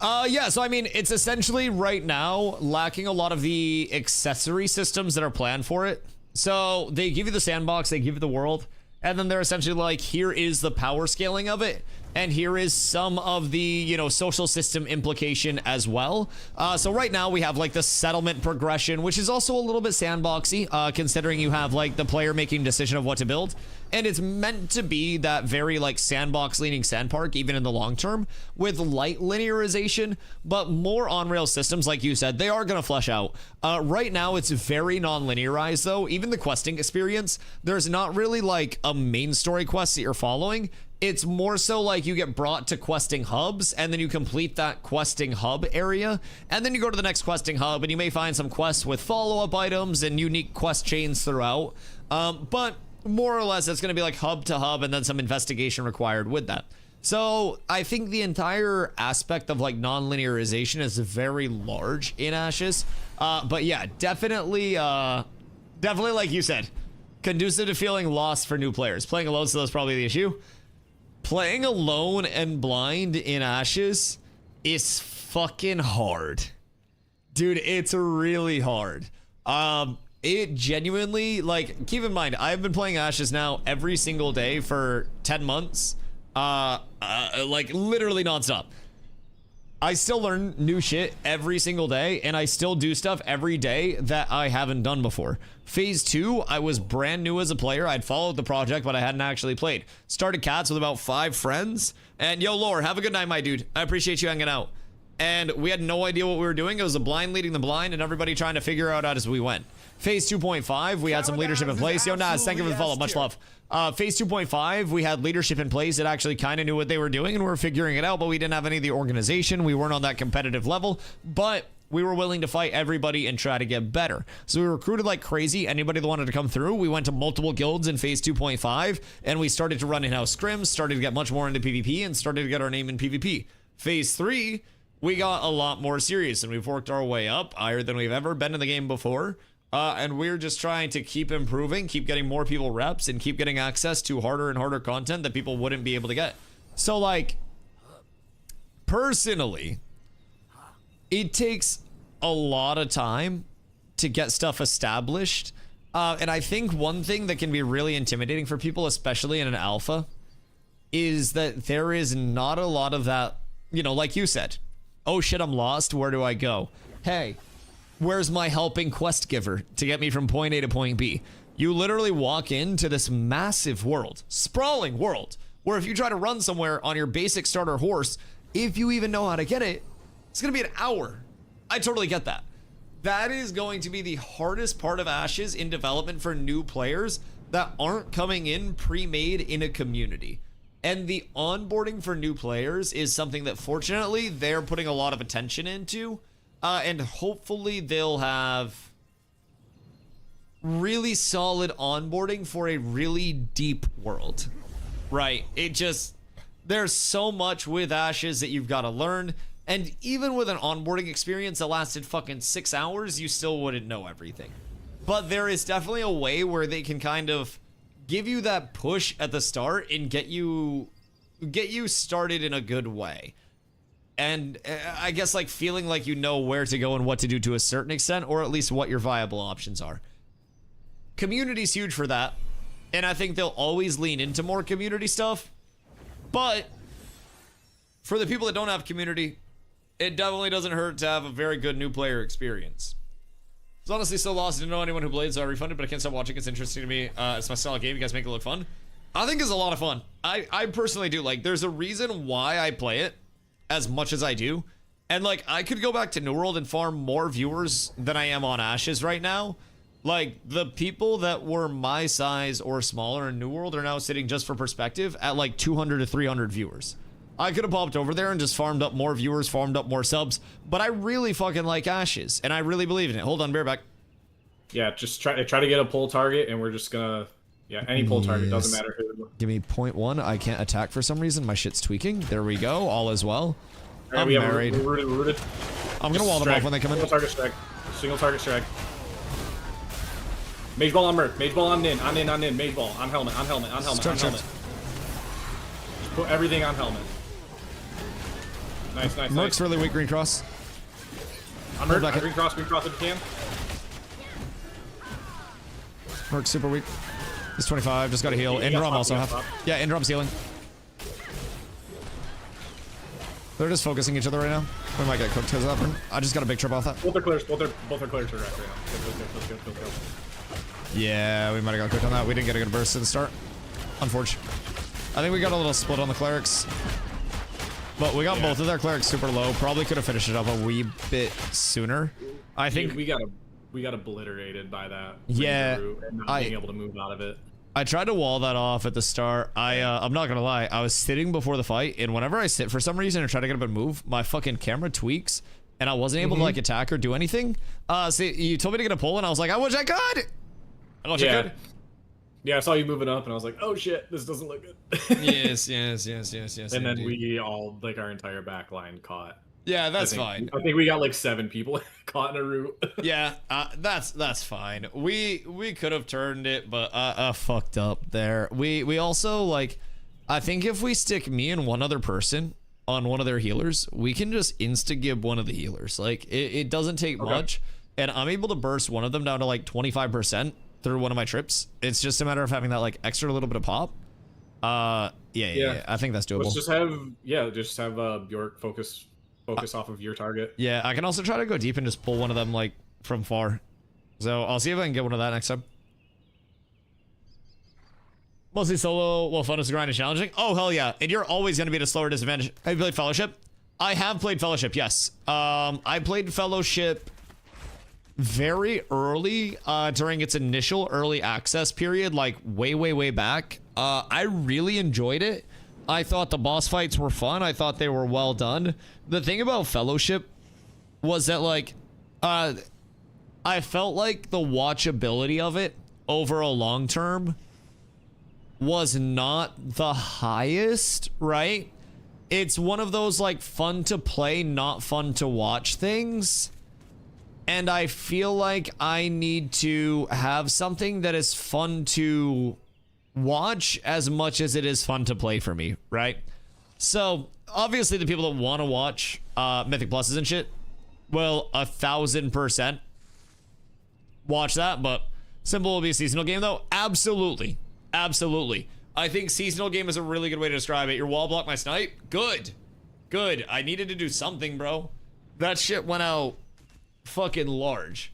Yeah, so I mean, it's essentially right now lacking a lot of the accessory systems that are planned for it. So they give you the sandbox, they give you the world, and then they're essentially like, here is the power scaling of it, and here is some of the, you know, social system implication as well. So right now we have like the settlement progression, which is also a little bit sandboxy, considering you have like the player making decision of what to build. And it's meant to be that very like sandbox leaning sand park, even in the long term, with light linearization, but more on-rail systems, like you said, they are going to flesh out. Right now, it's very non-linearized though. Even the questing experience, there's not really like a main story quest that you're following. It's more so like you get brought to questing hubs, and then you complete that questing hub area, and then you go to the next questing hub, and you may find some quests with follow-up items and unique quest chains throughout. But more or less, it's going to be like hub to hub, and then some investigation required with that. So I think the entire aspect of like non-linearization is very large in Ashes. But yeah, definitely like you said, conducive to feeling lost for new players. Playing alone, so that's probably the issue. Playing alone and blind in Ashes is fucking hard. Dude, it's really hard. It genuinely, like, keep in mind, I've been playing Ashes now every single day for 10 months. Like, literally nonstop. I still learn new shit every single day, and I still do stuff every day that I haven't done before. Phase 2, I was brand new as a player. I'd followed the project, but I hadn't actually played. Started Cats with about 5 friends, and yo, Lore, have a good night, my dude. I appreciate you hanging out. And we had no idea what we were doing. It was a blind leading the blind, and everybody trying to figure out as we went. Phase 2.5, we had some leadership in place. Yo, Naz, thank you for the follow. Much love. Phase 2.5, we had leadership in place that actually kind of knew what they were doing, and we were figuring it out, but we didn't have any of the organization. We weren't on that competitive level, but we were willing to fight everybody and try to get better. So we recruited like crazy. Anybody that wanted to come through, we went to multiple guilds in Phase 2.5, and we started to run in-house scrims, started to get much more into PvP, and started to get our name in PvP. Phase 3, we got a lot more serious, and we've worked our way up higher than we've ever been in the game before. And we're just trying to keep improving, keep getting more people reps, and keep getting access to harder and harder content that people wouldn't be able to get. So, like, personally, it takes a lot of time to get stuff established. And I think one thing that can be really intimidating for people, especially in an alpha, is that there is not a lot of that, you know, like you said, oh shit, I'm lost, where do I go? Hey, where's my helping quest giver to get me from point A to point B? You literally walk into this massive world, sprawling world, where if you try to run somewhere on your basic starter horse, if you even know how to get it, it's gonna be an hour. I totally get that. That is going to be the hardest part of Ashes in development for new players that aren't coming in pre-made in a community. And the onboarding for new players is something that fortunately they're putting a lot of attention into. And hopefully they'll have really solid onboarding for a really deep world, right? There's so much with Ashes that you've got to learn. And even with an onboarding experience that lasted fucking 6 hours, you still wouldn't know everything. But there is definitely a way where they can kind of give you that push at the start and get you started in a good way. And I guess like feeling like you know where to go and what to do to a certain extent, or at least what your viable options are. Community's huge for that, and I think they'll always lean into more community stuff. But for the people that don't have community, it definitely doesn't hurt to have a very good new player experience. I was honestly so lost, I didn't know anyone who played, so I refunded, but I can't stop watching. It's interesting to me. It's my style of game. You guys make it look fun. I think it's a lot of fun. I personally do. Like, there's a reason why I play it as much as I do. And like, I could go back to New World and farm more viewers than I am on Ashes right now. Like, the people that were my size or smaller in New World are now sitting, just for perspective, at like 200 to 300 viewers. I could have popped over there and just farmed up more viewers, farmed up more subs, but I really fucking like Ashes, and I really believe in it. Hold on, bareback. Yeah, just try to get a pull target, and we're just gonna, yeah, any pull target, doesn't matter who. Give me 0.1. I can't attack for some reason. My shit's tweaking. There we go. All is well. Right, I'm married. We're rooted. I'm gonna wall them off when they come in. Single target strike. Single target strike. Mage ball on Merc. Mage ball on Nin. On Nin. Mage ball. On helmet. On helmet. On helmet. On helmet. Just put everything on helmet. Nice. Merc's really weak. Green cross. On Merc. Green cross if you can. Merc's super weak. He's 25. Just got a heal. Indrum also have. Yeah, Indrum's healing. They're just focusing each other right now. We might get cooked because of that. I just got a big trip off that. Both are clears. Both are clears right now. Go. Yeah, we might have got cooked on that. We didn't get a good burst at the start. Unfortunate. I think we got a little split on the clerics. But we got both of their clerics super low. Probably could have finished it up a wee bit sooner. I think we got obliterated by that. Yeah, and not being able to move out of it. I tried to wall that off at the start. I'm not gonna lie, I was sitting before the fight, and whenever I sit for some reason and try to get up and move, my fucking camera tweaks, and I wasn't able to like attack or do anything. So you told me to get a pull, and I was like, I wish I could. I wish I could. Yeah, I saw you moving up, and I was like, oh shit, this doesn't look good. yes. And then we all, like, our entire back line caught. Yeah, that's fine. I think we got like 7 people caught in a root. Yeah, that's fine. We could have turned it, but fucked up there. We also, like, I think if we stick me and one other person on one of their healers, we can just insta-gib one of the healers. Like, it doesn't take much, and I'm able to burst one of them down to like 25% through one of my trips. It's just a matter of having that like extra little bit of pop. Yeah. I think that's doable. Let's just have Bjork focus off of your target. Yeah, I can also try to go deep and just pull one of them like from far. So I'll see if I can get one of that next time. Mostly solo, well, fun is grind and challenging. Oh, hell yeah. And you're always going to be at a slower disadvantage. Have you played Fellowship? I have played Fellowship, yes. I played Fellowship very early during its initial early access period, like way back. I really enjoyed it. I thought the boss fights were fun. I thought they were well done. The thing about Fellowship was that, like, I felt like the watchability of it over a long term was not the highest, right? It's one of those, like, fun to play, not fun to watch things. And I feel like I need to have something that is fun to watch as much as it is fun to play for me, right? So obviously the people that want to watch Mythic Pluses and shit will 1000% watch that. But simple will be a seasonal game though. Absolutely. I think seasonal game is a really good way to describe it. Your wall block my snipe, good. I needed to do something, bro. That shit went out fucking large.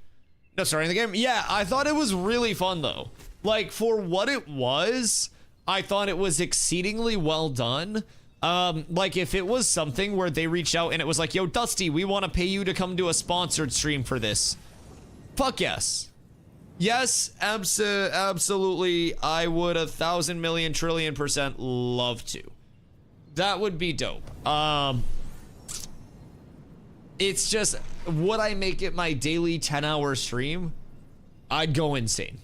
No, starting the game, yeah, I thought it was really fun though. Like, for what it was, I thought it was exceedingly well done. Like, if it was something where they reached out and it was like, yo, Dusty, we want to pay you to come do a sponsored stream for this. Fuck yes. Yes, absolutely. I would 1,000,000,000,000,000,000,000% love to. That would be dope. It's just, would I make it my daily 10-hour stream? I'd go insane.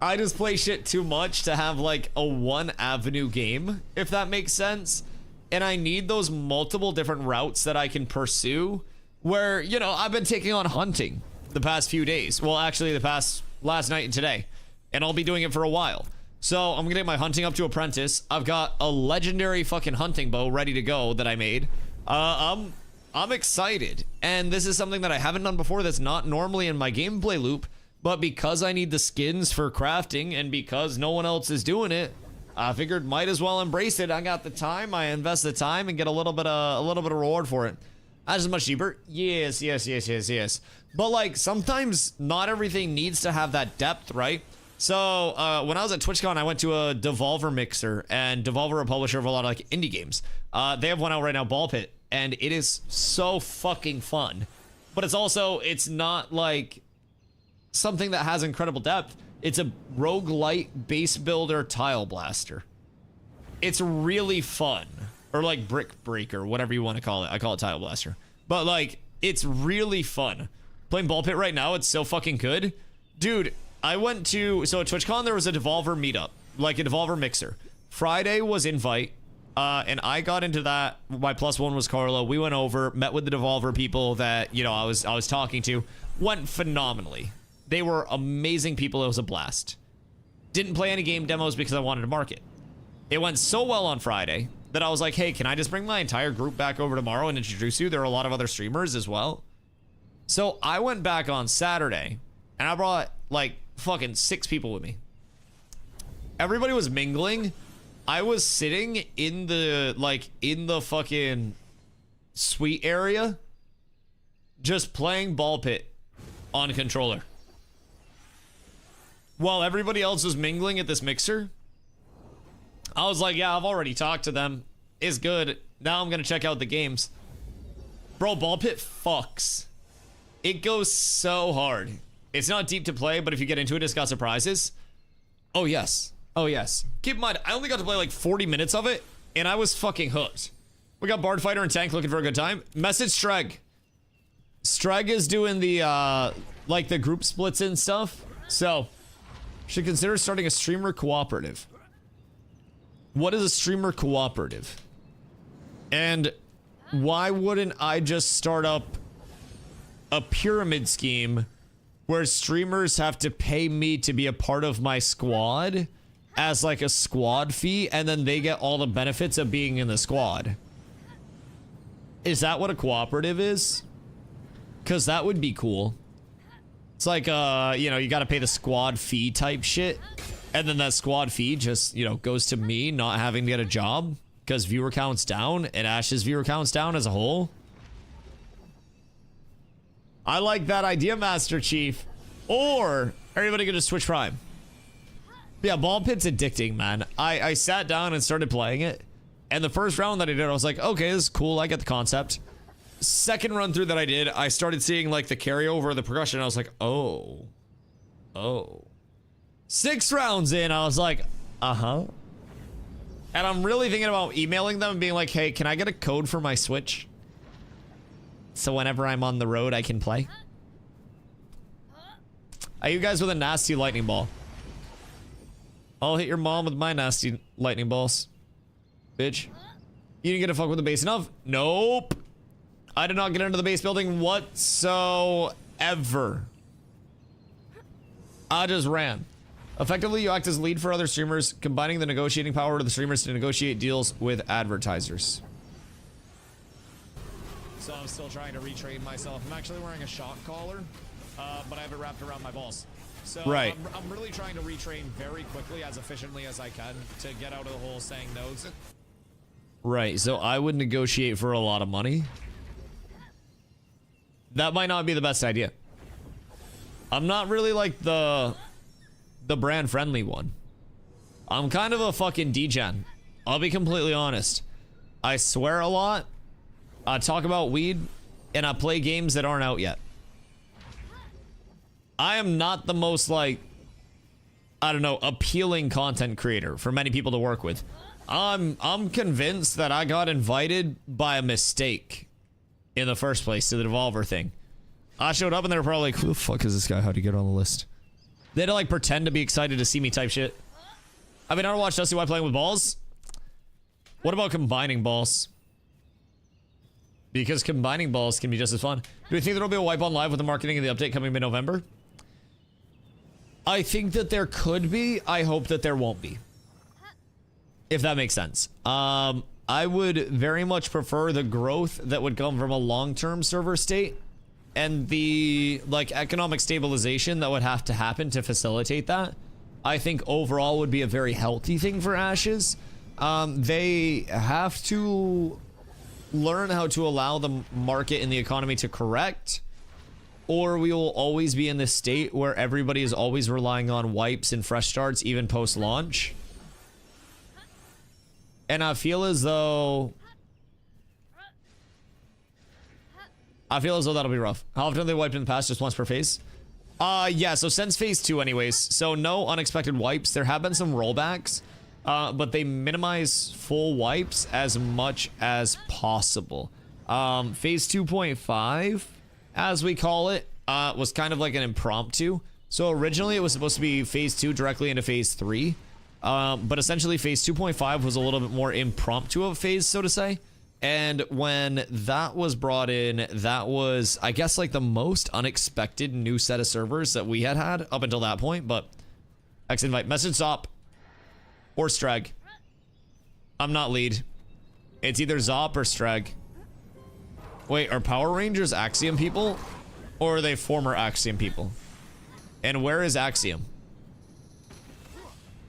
I just play shit too much to have like a one avenue game, if that makes sense. And I need those multiple different routes that I can pursue where, you know, I've been taking on hunting the past few days. Well, actually the past last night and today, and I'll be doing it for a while. So I'm gonna get my hunting up to apprentice. I've got a legendary fucking hunting bow ready to go that I made. I'm excited. And this is something that I haven't done before that's not normally in my gameplay loop. But because I need the skins for crafting and because no one else is doing it, I figured might as well embrace it. I got the time, I invest the time and get a little bit of reward for it. That's much cheaper. Yes. But like sometimes not everything needs to have that depth, right? So when I was at TwitchCon, I went to a Devolver Mixer, and Devolver, a publisher of a lot of like indie games. They have one out right now, Ball Pit, and it is so fucking fun. But it's not like something that has incredible depth. It's a roguelite base builder tile blaster. it's really fun. Or like Brick Breaker, whatever you want to call it. I call it Tile Blaster. But like, it's really fun. Playing Ball Pit right now, it's so fucking good. Dude, I went to, so at TwitchCon there was a Devolver meetup, like a Devolver mixer. Friday was Invite, and I got into that. My +1 was Carlo. We went over, met with the Devolver people that, you know, I was talking to. Went phenomenally. They were amazing people. It was a blast. Didn't play any game demos because I wanted to market. It went so well on Friday that I was like, hey, can I just bring my entire group back over tomorrow and introduce you? There are a lot of other streamers as well. So I went back on Saturday and I brought like fucking 6 people with me. Everybody was mingling. I was sitting in the fucking suite area just playing Ball Pit on controller while everybody else was mingling at this mixer. I was like, yeah, I've already talked to them. It's good. Now I'm gonna check out the games. Bro, Ball Pit fucks. It goes so hard. It's not deep to play, but if you get into it, it's got surprises. Oh, yes. Oh, yes. Keep in mind, I only got to play like 40 minutes of it, and I was fucking hooked. We got Bard Fighter and Tank looking for a good time. Message Streg. Streg is doing the, like the group splits and stuff. So, should consider starting a streamer cooperative. What is a streamer cooperative? And why wouldn't I just start up a pyramid scheme where streamers have to pay me to be a part of my squad as like a squad fee, and then they get all the benefits of being in the squad? Is that what a cooperative is? Because that would be cool. It's like, you know, you got to pay the squad fee type shit, and then that squad fee just, you know, goes to me not having to get a job because viewer count's down and Ash's viewer count's down as a whole. I like that idea, Master Chief. Or everybody could just switch Prime. Yeah, Ball Pit's addicting, man. I sat down and started playing it, and the first round that I did, I was like, okay, this is cool. I get the concept. Second run through that I did, I started seeing like the carryover of the progression. I was like, oh. 6 rounds in, I was like, uh-huh. And I'm really thinking about emailing them and being like, hey, can I get a code for my Switch? So whenever I'm on the road, I can play. Are you guys with a nasty lightning ball? I'll hit your mom with my nasty lightning balls. Bitch. You didn't get to fuck with the base enough? Nope. I did not get into the base building whatsoever. I just ran. Effectively, you act as lead for other streamers, combining the negotiating power of the streamers to negotiate deals with advertisers. So I'm still trying to retrain myself. I'm actually wearing a shock collar, but I have it wrapped around my balls. So right. I'm really trying to retrain very quickly, as efficiently as I can, to get out of the whole saying no's. Right, so I would negotiate for a lot of money. That might not be the best idea. I'm not really like the brand friendly one. I'm kind of a fucking degen. I'll be completely honest. I swear a lot. I talk about weed, and I play games that aren't out yet. I am not the most, like, I don't know, appealing content creator for many people to work with. I'm convinced that I got invited by a mistake in the first place to the Devolver thing. I showed up and they were probably like, who the fuck is this guy? How'd he get on the list? They had to, like, pretend to be excited to see me type shit. I mean, I don't watch DustyWhy playing with balls. What about combining balls? Because combining balls can be just as fun. Do you think there'll be a wipe on live with the marketing and the update coming mid-November? I think that there could be. I hope that there won't be. If that makes sense. I would very much prefer the growth that would come from a long-term server state and the, like, economic stabilization that would have to happen to facilitate that. I think overall would be a very healthy thing for Ashes. They have to learn how to allow the market and the economy to correct, or we will always be in this state where everybody is always relying on wipes and fresh starts, even post-launch. And I feel as though that'll be rough. How often have they wiped in the past? Just once per phase? Yeah, so since phase 2 anyways. So no unexpected wipes. There have been some rollbacks. but they minimize full wipes as much as possible. Phase 2.5, as we call it, was kind of like an impromptu. So originally it was supposed to be phase 2 directly into phase 3. But essentially phase 2.5 was a little bit more impromptu of a phase, so to say. And when that was brought in, that was, I guess, like the most unexpected new set of servers that we had up until that point. But X invite, message Zop or Streg. I'm not lead. It's either Zop or Streg. Wait, are Power Rangers Axiom people? Or are they former Axiom people? And where is Axiom?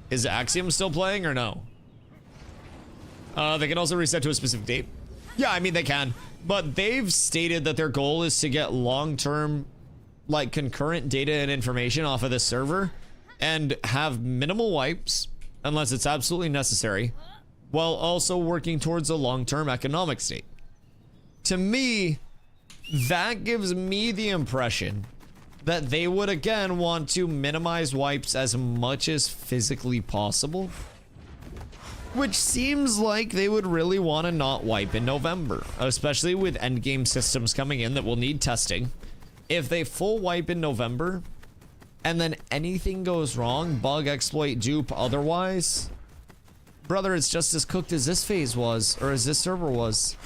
Is Axiom still playing or no? They can also reset to a specific date. Yeah, I mean, they can. But they've stated that their goal is to get long-term, like, concurrent data and information off of this server and have minimal wipes, unless it's absolutely necessary, while also working towards a long-term economic state. To me, that gives me the impression that they would again want to minimize wipes as much as physically possible, which seems like they would really want to not wipe in November, especially with endgame systems coming in that will need testing. If they full wipe in November and then anything goes wrong, bug, exploit, dupe, otherwise, brother, it's just as cooked as this phase was, or as this server was.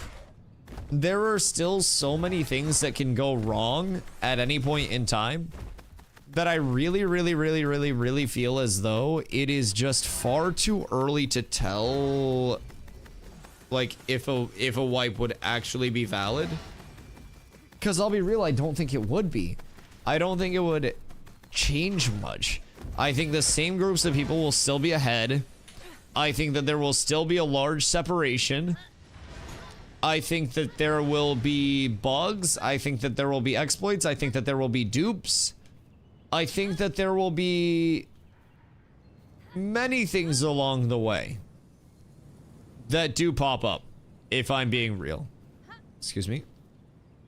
There are still so many things that can go wrong at any point in time that I really feel as though it is just far too early to tell, like, if a wipe would actually be valid. Because I'll be real, I don't think it would be. I don't think it would change much. I think the same groups of people will still be ahead. I think that there will still be a large separation. I think that there will be bugs. I think that there will be exploits. I think that there will be dupes. I think that there will be many things along the way that do pop up, if I'm being real. Excuse me.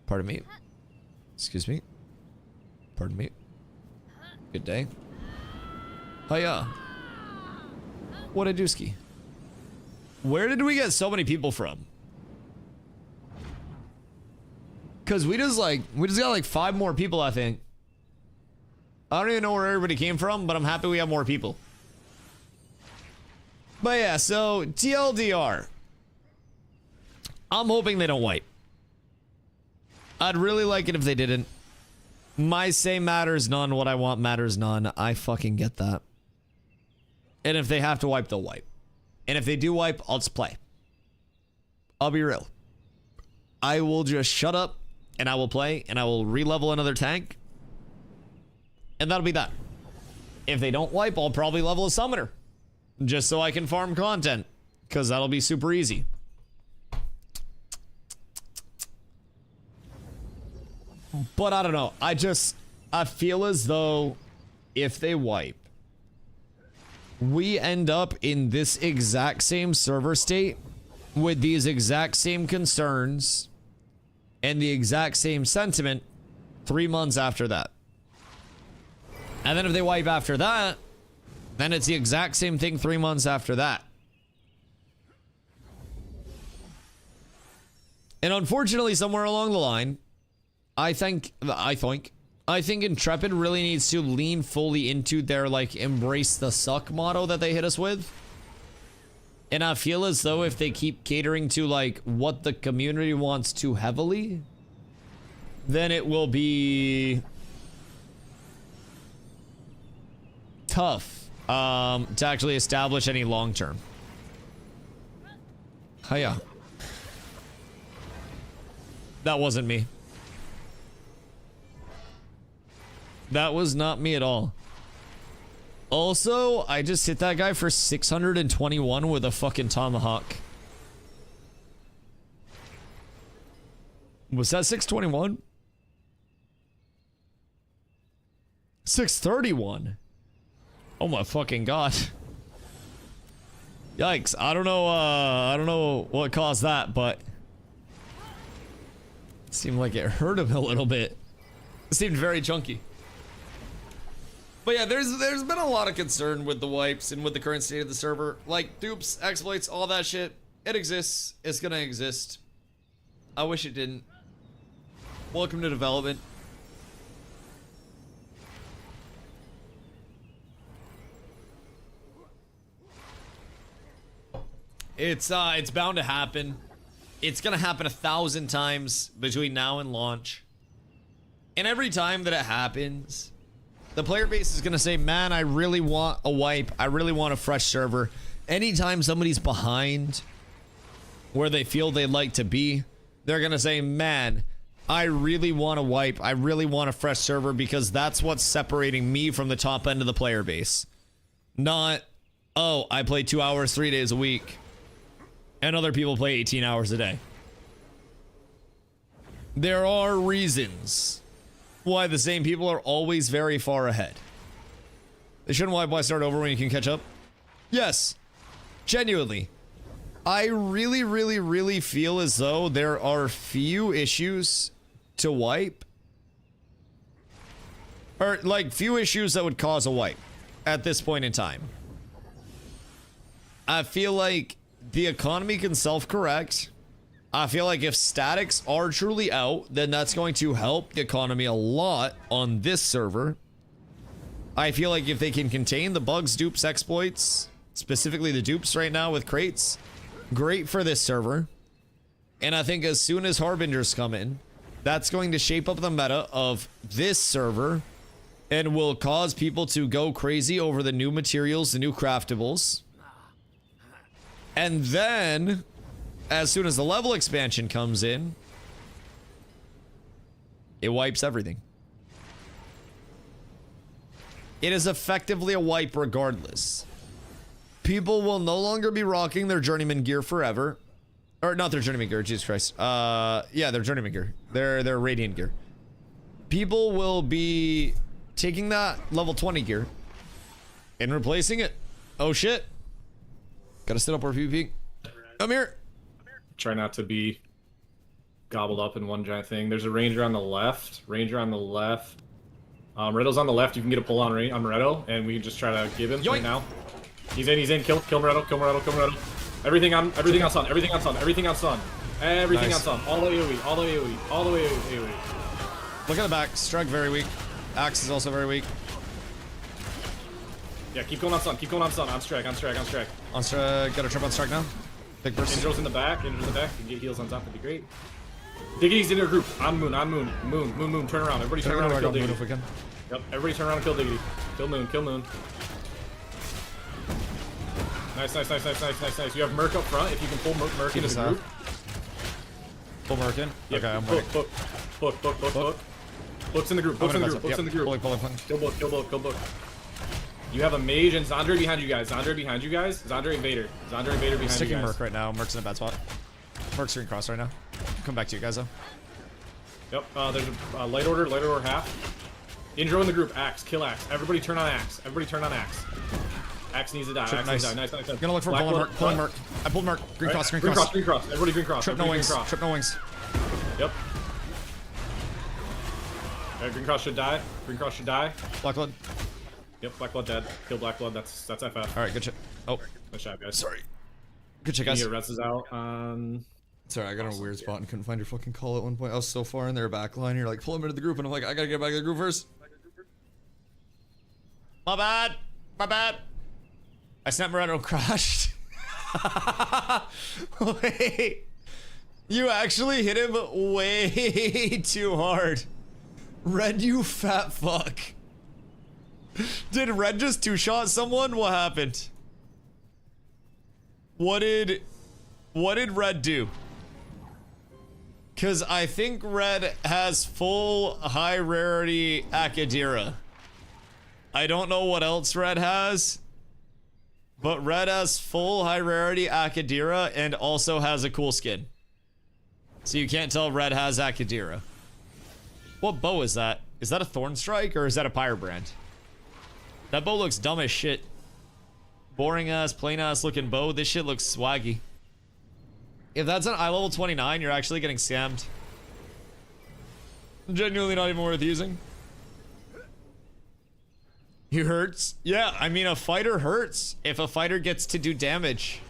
Pardon me. Excuse me. Pardon me. Good day. Hiya. What a dooski. Where did we get so many people from? Cause we just got like 5 more people, I think. I don't even know where everybody came from, but I'm happy we have more people. But yeah, so TLDR. I'm hoping they don't wipe. I'd really like it if they didn't. My say matters none, what I want matters none. I fucking get that. And if they have to wipe, they'll wipe. And if they do wipe, I'll just play. I'll be real. I will just shut up. And I will play, and I will re-level another tank. And that'll be that. If they don't wipe, I'll probably level a summoner. Just so I can farm content. Because that'll be super easy. But I don't know. I feel as though if they wipe, we end up in this exact same server state with these exact same concerns and the exact same sentiment 3 months after that. And then if they wipe after that, then it's the exact same thing 3 months after that. And unfortunately, somewhere along the line, I think Intrepid really needs to lean fully into their, like, embrace the suck motto that they hit us with. And I feel as though if they keep catering to, like, what the community wants too heavily, then it will be tough to actually establish any long-term. Hiya. That wasn't me. That was not me at all. Also, I just hit that guy for 621 with a fucking tomahawk. Was that 621? 631. Oh my fucking god. Yikes. I don't know what caused that, but it seemed like it hurt him a little bit. It seemed very chunky. But yeah, there's been a lot of concern with the wipes and with the current state of the server. Like dupes, exploits, all that shit. It exists. It's gonna exist. I wish it didn't. Welcome to development. It's bound to happen. It's gonna happen 1,000 times between now and launch. And every time that it happens, the player base is gonna say, man, I really want a wipe. I really want a fresh server. Anytime somebody's behind where they feel they'd like to be, they're gonna say, man, I really want a wipe. I really want a fresh server because that's what's separating me from the top end of the player base. Not, oh, I play 2 hours, 3 days a week. And other people play 18 hours a day. There are reasons why the same people are always very far ahead. They shouldn't why start over when you can catch up? Yes. Genuinely. I really feel as though there are few issues to wipe. Or, like, few issues that would cause a wipe at this point in time. I feel like the economy can self-correct. I feel like if statics are truly out, then that's going to help the economy a lot on this server. I feel like if they can contain the bugs, dupes, exploits, specifically the dupes right now with crates, great for this server. And I think as soon as Harbingers come in, that's going to shape up the meta of this server and will cause people to go crazy over the new materials, the new craftables. And then, as soon as the level expansion comes in, it wipes everything. It is effectively a wipe regardless. People will no longer be rocking their journeyman gear forever. Or not their journeyman gear, Jesus Christ. Yeah, their journeyman gear. Their radiant gear. People will be taking that level 20 gear and replacing it. Oh shit. Gotta sit up for PvP. Come here. Try not to be gobbled up in one giant thing. There's a ranger on the left. Ranger on the left. Redo's on the left. You can get a pull on Redo, and we can just try to give him Yoink. right now. He's in. He's in. Kill Redo. Kill Redo. Kill Redo. Everything on sun. Everything on sun. Everything on sun. Everything Nice. on sun. All the way AoE. All the way AoE. All the way AoE. Look at the back. Strike very weak. Axe is also very weak. Yeah, keep going on sun. Keep going on sun. On strike. On strike. On strike. On strike. Got a trip on strike now. Big burst. Indro's in the back. Indro's in the back. You can get heals on top. That'd be great. Diggity's in their group. On moon. On moon. Moon. Turn around. Everybody turn around and kill Moon Diggity. if we can. Yep. Everybody turn around and kill Diggity. Kill moon. Kill moon. Nice. You have Merc up front. If you can pull Merc into the group. Pull Merc in. Yeah, Okay, I'm book. waiting. Book's in the group. Book's in the group. Book's in the group. Kill book. You have a mage and Zandre behind you guys. Zandre behind you guys. Zandre and Vader behind you Sticking guys. Merc right now. Merc's in a bad spot. Merc's green cross right now. Come back to you guys though. Yep. There's a light order half. Indro in the group. Axe. Kill Axe. Everybody turn on Axe. Axe needs to die. Trip, Axe nice. needs to die. Nice. Gonna look for pulling Merc. I pulled Merc. Green cross. Green cross. Everybody green cross. Trip no Everybody wings. green cross. Trip no wings. Yep. Alright, green cross should die. Black blood. Yep, Black Blood dead. Kill Black Blood. That's FF. Alright, good shit. Oh, Nice shot, guys. sorry. Good shit, guys. Your Reds is out on. Sorry, I got in a weird spot and couldn't find your fucking call at one point. I was so far in their back line. You're like, pull him into the group, and I'm like, I gotta get back to the group first. My bad. I snapped Moreno and crashed. Wait. You actually hit him way too hard. Red, you fat fuck. Did Red just two-shot someone? What happened? What did Red do? Cause I think Red has full high rarity Akadira. I don't know what else Red has, but Red has full high rarity Akadira and also has a cool skin. So you can't tell Red has Akadira. What bow is that? Is that a Thorn Strike or is that a Pyrebrand? That bow looks dumb as shit. Boring ass, plain ass looking bow. This shit looks swaggy. If that's an eye level 29, you're actually getting scammed. Genuinely not even worth using. He hurts. Yeah, I mean, a fighter hurts if a fighter gets to do damage.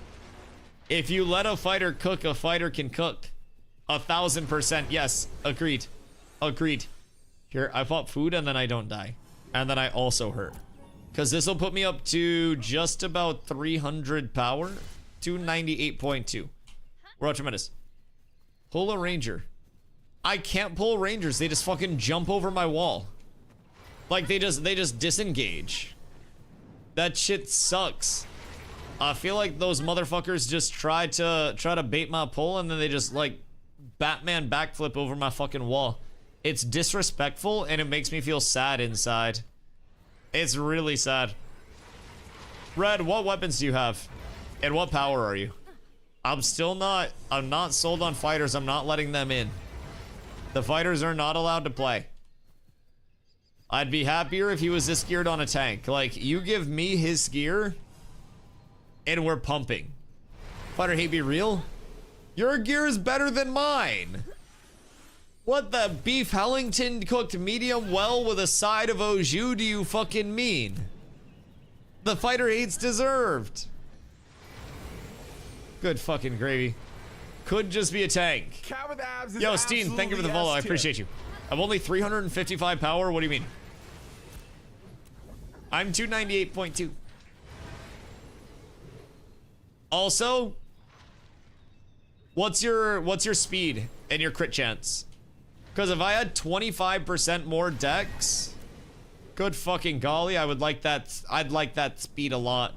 If you let a fighter cook, a fighter can cook. 1000%. Yes, agreed. Agreed. Here, I pop food and then I don't die. And then I also hurt. Because this will put me up to just about 300 power. 298.2. We're out tremendous. Pull a ranger. I can't pull rangers. They just fucking jump over my wall. Like they just disengage. That shit sucks. I feel like those motherfuckers just try to bait my pull and then they just like Batman backflip over my fucking wall. It's disrespectful and it makes me feel sad inside. It's really sad. Red, what weapons do you have? And what power are you? I'm not sold on fighters. I'm not letting them in. The fighters are not allowed to play. I'd be happier if he was this geared on a tank. Like, you give me his gear and we're pumping. Fighter hate be real? Your gear is better than mine. What the beef Hellington cooked medium well with a side of au jus do you fucking mean? The fighter hates deserved. Good fucking gravy. Could just be a tank. Yo, Steen, thank you for the follow. I appreciate you. I'm only 355 power. What do you mean? I'm 298.2. Also, what's your speed and your crit chance? Because if I had 25% more dex, good fucking golly, I would like that. I'd like that speed a lot.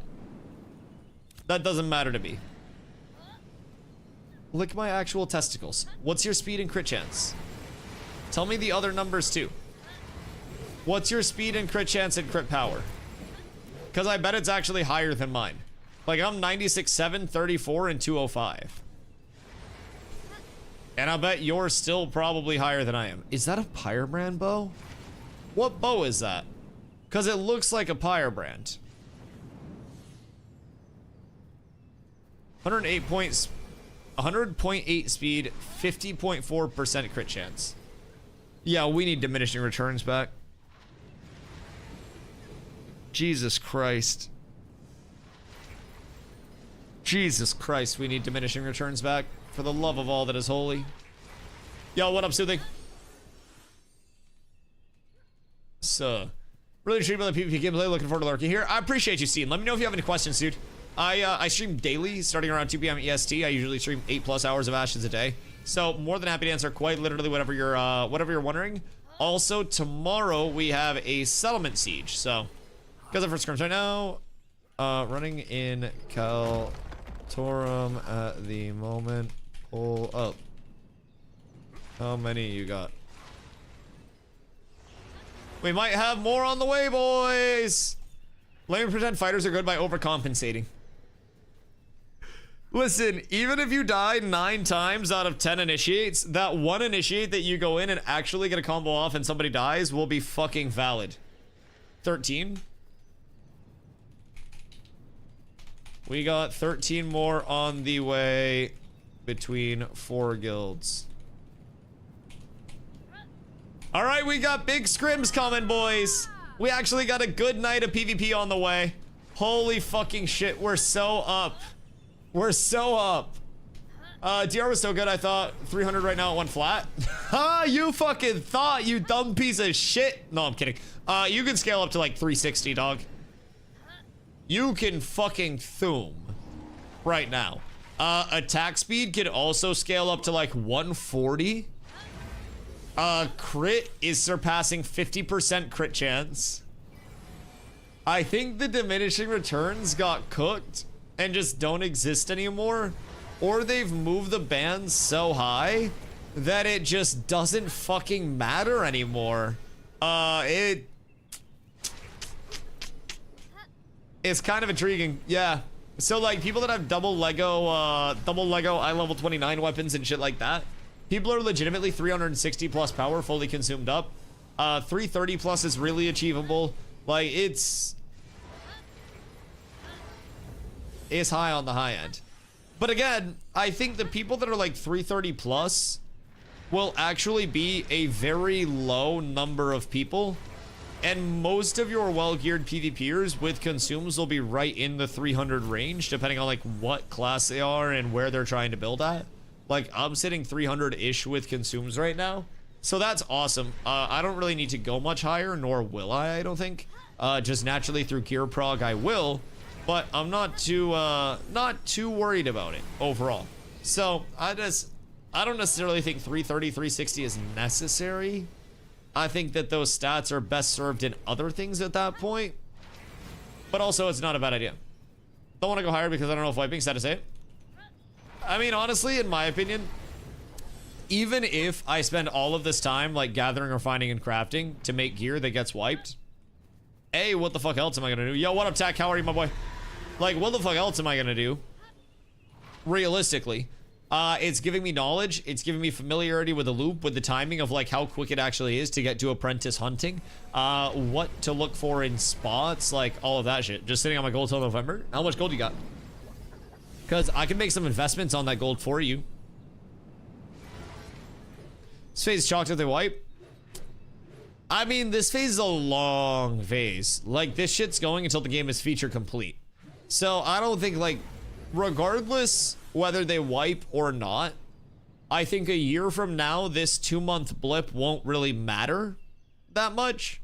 That doesn't matter to me. Lick my actual testicles. What's your speed and crit chance? Tell me the other numbers too. What's your speed and crit chance and crit power? Because I bet it's actually higher than mine. Like I'm 96.7, 34, and 205. And I bet you're still probably higher than I am. Is that a Pyrebrand bow? What bow is that? Because it looks like a Pyrebrand. 100.8 speed, 50.4% crit chance. Yeah, we need diminishing returns back. Jesus Christ. Jesus Christ, we need diminishing returns back. For the love of all that is holy. Yo, what up, Soothing? So, really intrigued by the PvP gameplay. Looking forward to lurking here. I appreciate you, Steen. Let me know if you have any questions, dude. I stream daily, starting around 2 p.m. EST. I usually stream 8+ hours of Ashes a day. So, more than happy to answer quite literally whatever you're wondering. Also, tomorrow we have a settlement siege. So, because of first scrims right now, running in Kaltorum at the moment. Pull up. How many you got? We might have more on the way, boys. Let me pretend fighters are good by overcompensating. Listen, even if you die 9 times out of 10 initiates, that one initiate that you go in and actually get a combo off and somebody dies will be fucking valid. 13. We got 13 more on the way between 4 guilds. All right, we got big scrims coming, boys. We actually got a good night of PvP on the way. Holy fucking shit, we're so up. We're so up. DR was so good, I thought 300 right now at 1 flat. Ha, you fucking thought, you dumb piece of shit. No, I'm kidding. You can scale up to like 360, dog. You can fucking thoom right now. Attack speed can also scale up to like 140. Crit is surpassing 50% crit chance. I think the diminishing returns got cooked and just don't exist anymore. Or they've moved the bands so high that it just doesn't fucking matter anymore. It's kind of intriguing, yeah. So like people that have double Lego eye level 29 weapons and shit like that, people are legitimately 360 plus power fully consumed up. 330 plus is really achievable. Like it's high on the high end. But again, I think the people that are like 330 plus will actually be a very low number of people And most of your well-geared PvPers with consumes will be right in the 300 range, depending on like what class they are and where they're trying to build at. Like I'm sitting 300-ish with consumes right now. So that's awesome. I don't really need to go much higher, nor will I don't think. Just naturally through gear prog I will, but I'm not too worried about it overall. So I don't necessarily think 330, 360 is necessary. I think that those stats are best served in other things at that point. But also it's not a bad idea. Don't want to go higher because I don't know if wiping status A. I mean, honestly, in my opinion, even if I spend all of this time like gathering, refining, and crafting to make gear that gets wiped, A, what the fuck else am I gonna do? Yo, what up, Tack? How are you, my boy? Like, what the fuck else am I gonna do? Realistically, it's giving me knowledge. It's giving me familiarity with the loop, with the timing of like how quick it actually is to get to apprentice hunting, what to look for in spots, like all of that shit. Just sitting on my gold till November. How much gold you got? Because I can make some investments on that gold for you. This phase chalked with a wipe. I mean, this phase is a long phase. Like, this shit's going until the game is feature complete. So, I don't think, like, regardless whether they wipe or not, I think a year from now, this 2-month blip won't really matter that much.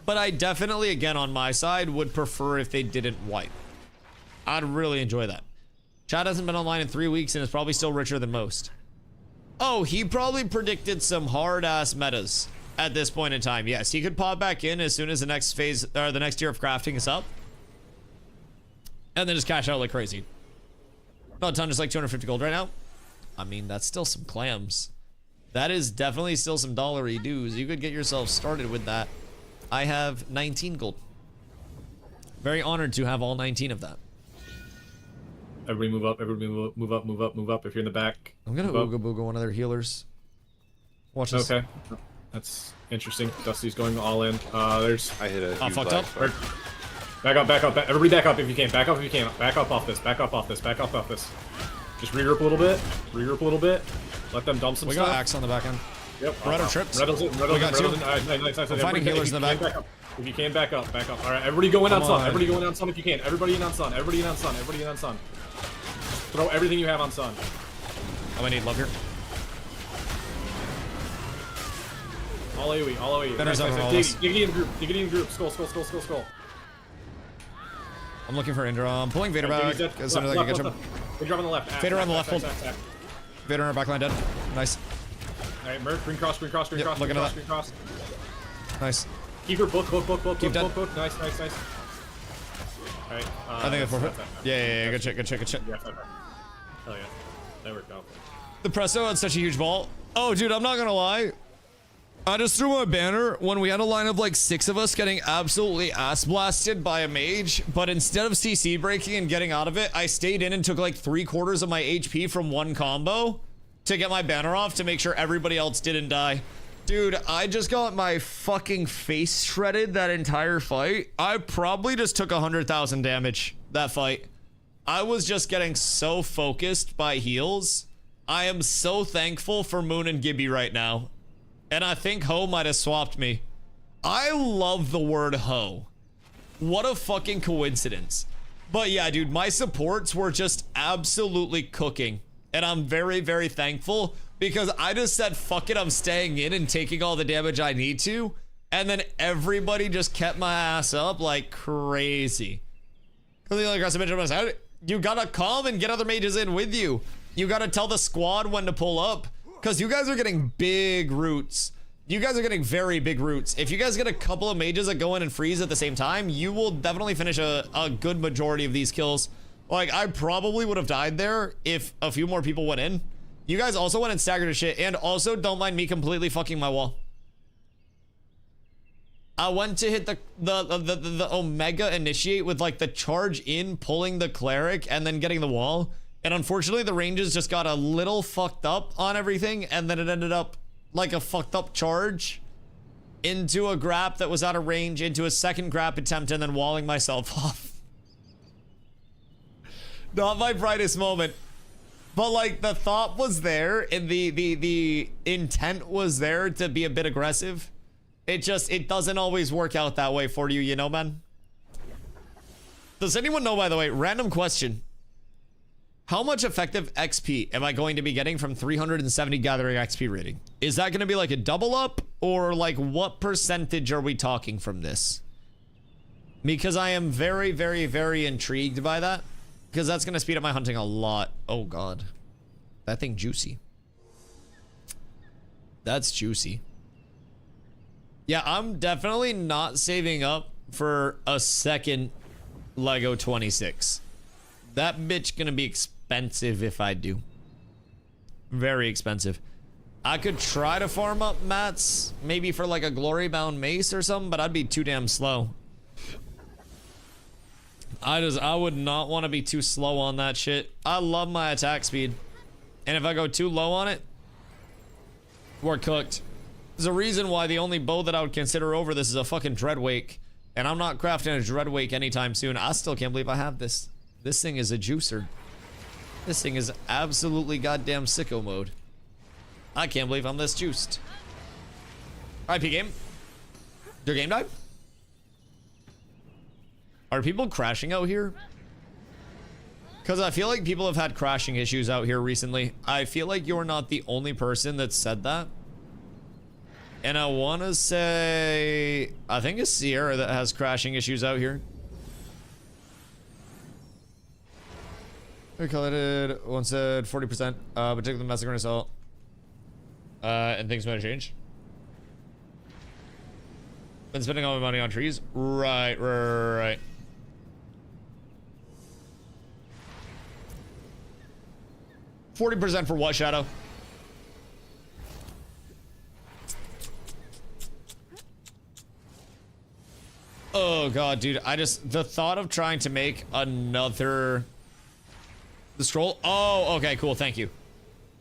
But I definitely, again, on my side, would prefer if they didn't wipe. I'd really enjoy that. Chad hasn't been online in 3 weeks and is probably still richer than most. Oh, he probably predicted some hard-ass metas at this point in time. Yes, he could pop back in as soon as the next phase, or the next year of crafting is up. And then just cash out like crazy. No, a ton is like 250 gold right now. I mean, that's still some clams. That is definitely still some dollary dues. You could get yourself started with that. I have 19 gold. Very honored to have all 19 of that. Everybody move up, everybody move up, move up, move up, move up if you're in the back. I'm gonna ooga booga one of their healers. Watch this. Okay. That's interesting. Dusty's going all in. There's... I hit a I huge fucked lag up. spike. Back up. Everybody back up if you can. Back up if you can. Back up off this. Back up off this. Back up off this. Just regroup a little bit. Regroup a little bit. Let them dump some We stuff. got axe on the back end. Yep. Redo trips. Redo's in. We got two. Nice. We're finding healers in the back. If you can, back up. Back up. All right, everybody go in on Come sun. on. Everybody go in on sun if you can. Everybody in on sun. Everybody in on sun. Everybody in on sun. Throw everything you have on sun. Oh, I need love here. All AoE. All AoE. Bender's over all Dig this. it in group. Dig it in group. Skull. I'm looking for Indra. I'm pulling Vader back as soon as I can get him. We drop on the left. Vader on the left. Vader in our backline dead. Nice. Alright, Merc, green cross. Looking at that. Nice. Keep her book. Keep dead. Nice. Alright. I think it's forfeit. Yeah. Good shit. Yeah, hell yeah. That worked out. The Presto had such a huge ball. Oh, dude, I'm not gonna lie. I just threw my banner when we had a line of like 6 of us getting absolutely ass blasted by a mage, but instead of CC breaking and getting out of it, I stayed in and took like 3/4 of my HP from one combo to get my banner off to make sure everybody else didn't die. Dude, I just got my fucking face shredded that entire fight. I probably just took 100,000 damage that fight. I was just getting so focused by heals. I am so thankful for Moon and Gibby right now. And I think Ho might have swapped me. I love the word Ho. What a fucking coincidence. But yeah, dude, my supports were just absolutely cooking. And I'm very, very thankful because I just said, fuck it, I'm staying in and taking all the damage I need to. And then everybody just kept my ass up like crazy. You gotta come and get other mages in with you. You gotta tell the squad when to pull up. Because you guys are getting big roots. You guys are getting very big roots. If you guys get a couple of mages that go in and freeze at the same time, you will definitely finish a good majority of these kills. Like, I probably would have died there if a few more people went in. You guys also went and staggered as shit, and also don't mind me completely fucking my wall. I went to hit the Omega initiate with like the charge in, pulling the cleric, and then getting the wall. And unfortunately, the ranges just got a little fucked up on everything, and then it ended up like a fucked up charge into a grab that was out of range, into a second grab attempt, and then walling myself off. Not my brightest moment. But like, the thought was there, and the intent was there to be a bit aggressive. It doesn't always work out that way for you, you know, man? Does anyone know, by the way, random question. How much effective XP am I going to be getting from 370 gathering XP rating? Is that going to be like a double up? Or like what percentage are we talking from this? Because I am very, very, very intrigued by that. Because that's going to speed up my hunting a lot. Oh god. That thing juicy. That's juicy. Yeah, I'm definitely not saving up for a second Lego 26. That bitch gonna be expensive if I do. Very expensive. I could try to farm up mats, maybe for like a glory bound mace or something, but I'd be too damn slow. I would not want to be too slow on that shit. I love my attack speed. And if I go too low on it, we're cooked. There's a reason why the only bow that I would consider over this is a fucking Dreadwake. And I'm not crafting a Dreadwake anytime soon. I still can't believe I have this. This thing is a juicer. This thing is absolutely goddamn sicko mode. I can't believe I'm this juiced. RIP game. Your game died? Are people crashing out here? Because I feel like people have had crashing issues out here recently. I feel like you're not the only person that said that. And I want to say, I think it's Sierra that has crashing issues out here. We collected, one said 40%, but take the massacre and assault. And things might change. Been spending all my money on trees. Right. 40% for what, Shadow? Oh god, dude, the thought of trying to make another the scroll. Oh, okay, cool, thank you.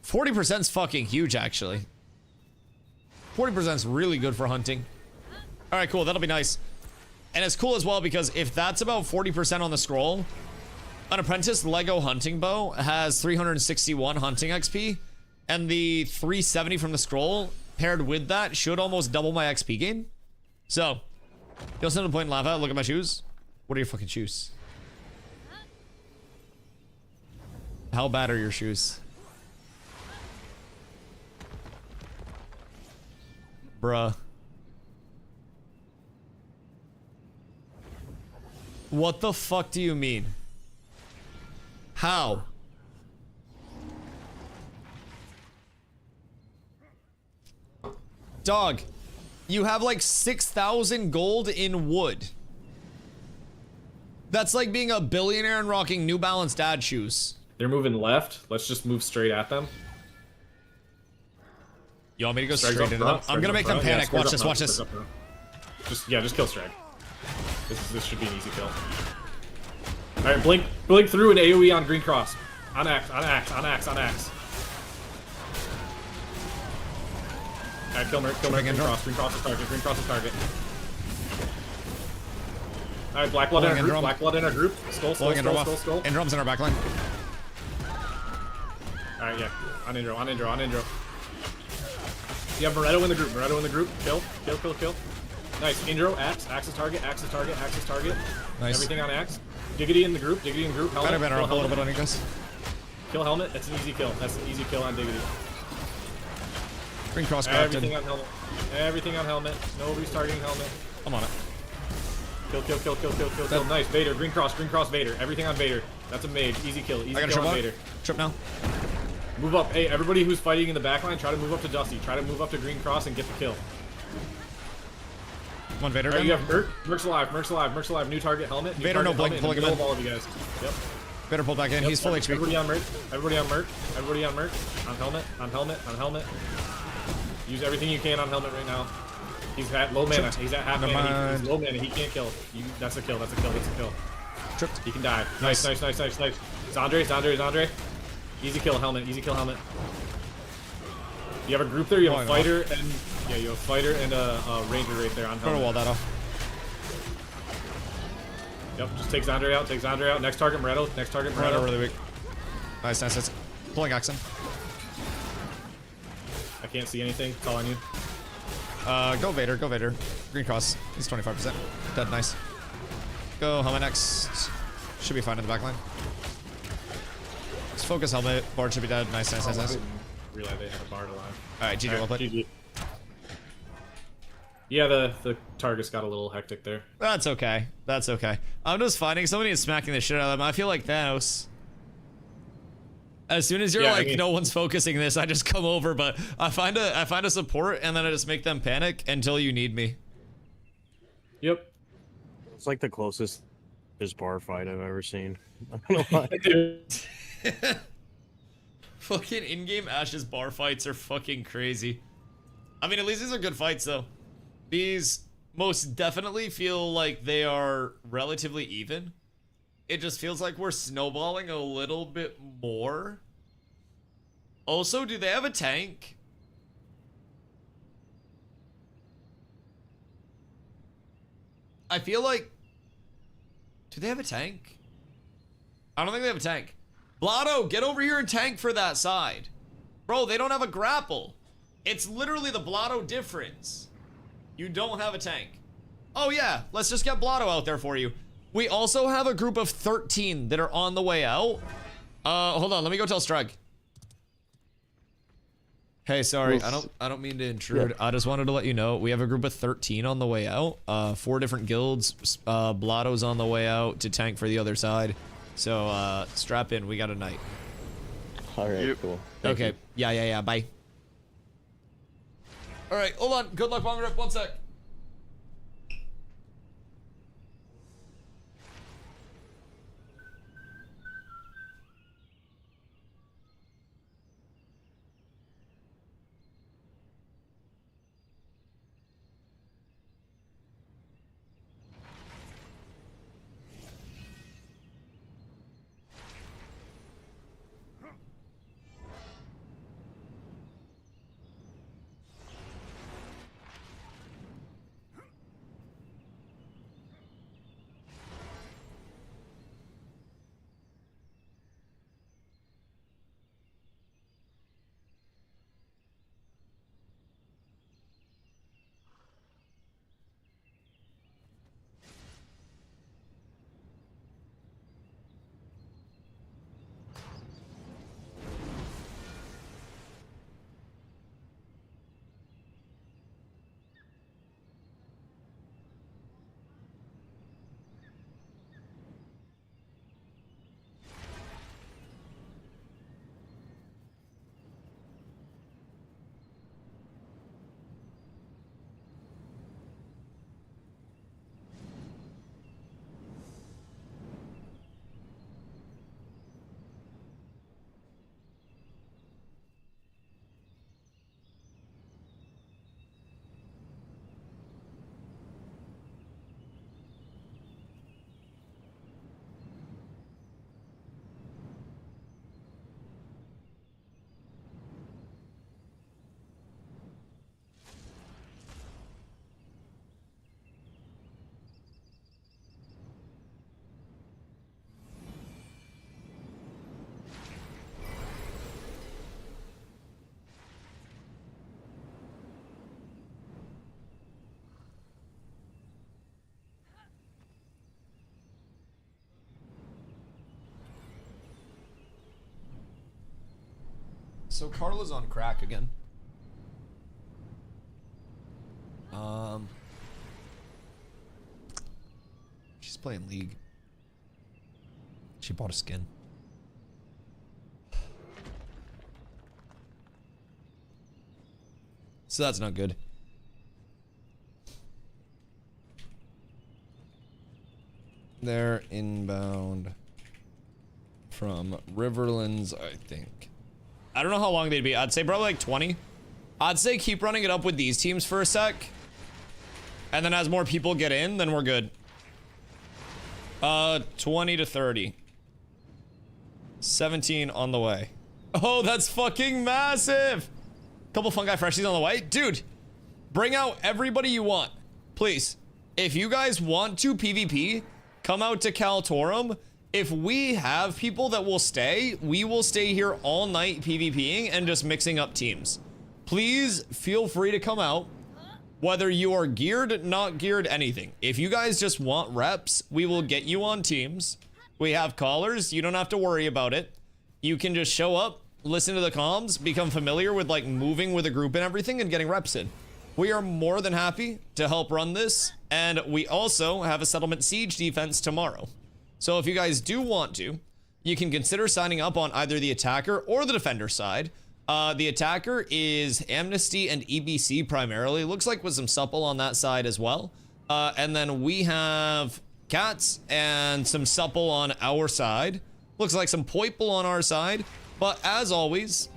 40% is fucking huge, actually. 40% is really good for hunting. All right, cool, that'll be nice. And it's cool as well because if that's about 40% on the scroll, an apprentice Lego hunting bow has 361 hunting XP, and the 370 from the scroll paired with that should almost double my XP gain. So, you'll send a point in lava. Look at my shoes. What are your fucking shoes? How bad are your shoes? Bruh. What the fuck do you mean? How? Dog, you have like 6,000 gold in wood. That's like being a billionaire and rocking New Balance dad shoes. They're moving left. Let's just move straight at them. You want me to go straight into them? I'm gonna make them panic. Watch this, watch this. Just kill Strag. This should be an easy kill. Alright, blink through an AoE on green cross. On axe. Alright, kill Merc, green cross is target. Alright, black blood in our group, skull. Indrom's in our backline. Alright, yeah, on Indro. You have Moretto in the group, kill. Nice, Indro, axe is target. Nice. Everything on axe. Diggity in the group, helmet. Gotta banner up a little bit on you guys. Kill helmet, that's an easy kill. On Diggity. Green cross crafted. Everything on helmet. Nobody's targeting helmet. I'm on it. Kill. Nice, Vader, green cross Vader. Everything on Vader. That's a mage, easy kill on Vader. Trip now. Move up. Hey, everybody who's fighting in the backline, try to move up to Dusty. Try to move up to green cross and get the kill. One Vader. Right, you have Merc. Merc's alive. New target helmet. Vader, no blink, pulling him in. All of you guys. Yep. Vader pull back in. He's full HP. Everybody on Merc. On helmet. Use everything you can on helmet right now. He's at low mana. He's at half mana. He's low mana. He can't kill. That's a kill. Tripped. He can die. Nice. It's Andre. Easy kill helmet. You have a group there. You have a fighter and a ranger right there on helmet. Gonna wall that off. Yep, just takes Andre out. Next target, Moretto. Moretto really weak. Nice. Pulling Axon. I can't see anything. It's all on you. Go Vader, go Vader. Green cross. He's 25%. Dead, nice. Go helmet next. Should be fine in the back line. Let's focus helmet. Bard should be dead. Nice, nice, nice, nice. Realize they had a Bard alive. Alright, GG, well played. GG. Yeah, the targets got a little hectic there. That's okay. That's okay. I'm just finding somebody and smacking the shit out of them. I feel like Thanos. As soon as you're like, no one's focusing this, I just come over, but I find a support and then I just make them panic until you need me. Yep. It's like the closest bar fight I've ever seen. I don't know why. Fucking in-game Ashes bar fights are fucking crazy. I mean, at least these are good fights though. These most definitely feel like they are relatively even. It just feels like we're snowballing a little bit more. Also, do they have a tank? I feel like... Do they have a tank? I don't think they have a tank. Blotto, get over here and tank for that side. Bro, they don't have a grapple. It's literally the Blotto difference. You don't have a tank. Oh yeah, let's just get Blotto out there for you. We also have a group of 13 that are on the way out. Hold on, let me go tell Strug. Hey, sorry, I don't mean to intrude. Yeah. I just wanted to let you know we have a group of 13 on the way out. 4 different guilds. Blotto's on the way out to tank for the other side. So strap in, we got a night. All right, cool. Thank okay, you. yeah, bye. All right, hold on. Good luck, Bong Rip. 1 sec. So Carla's on crack again. She's playing League. She bought a skin. So that's not good. They're inbound from Riverlands, I think. I don't know how long they'd be. I'd say probably like 20. I'd say keep running it up with these teams for a sec. And then as more people get in, then we're good. 20 to 30. 17 on the way. Oh, that's fucking massive. Couple fungi freshies on the way. Dude, bring out everybody you want. Please. If you guys want to PvP, come out to Kaltorum. If we have people that will stay, we will stay here all night PvPing and just mixing up teams. Please feel free to come out. Whether you are geared, not geared, anything. If you guys just want reps, we will get you on teams. We have callers. You don't have to worry about it. You can just show up, listen to the comms, become familiar with like moving with a group and everything and getting reps in. We are more than happy to help run this. And we also have a settlement siege defense tomorrow. So if you guys do want to, you can consider signing up on either the attacker or the defender side. The attacker is Amnesty and EBC primarily. Looks like with some supple on that side as well. And then we have cats and some supple on our side. Looks like some poiple on our side. But as always,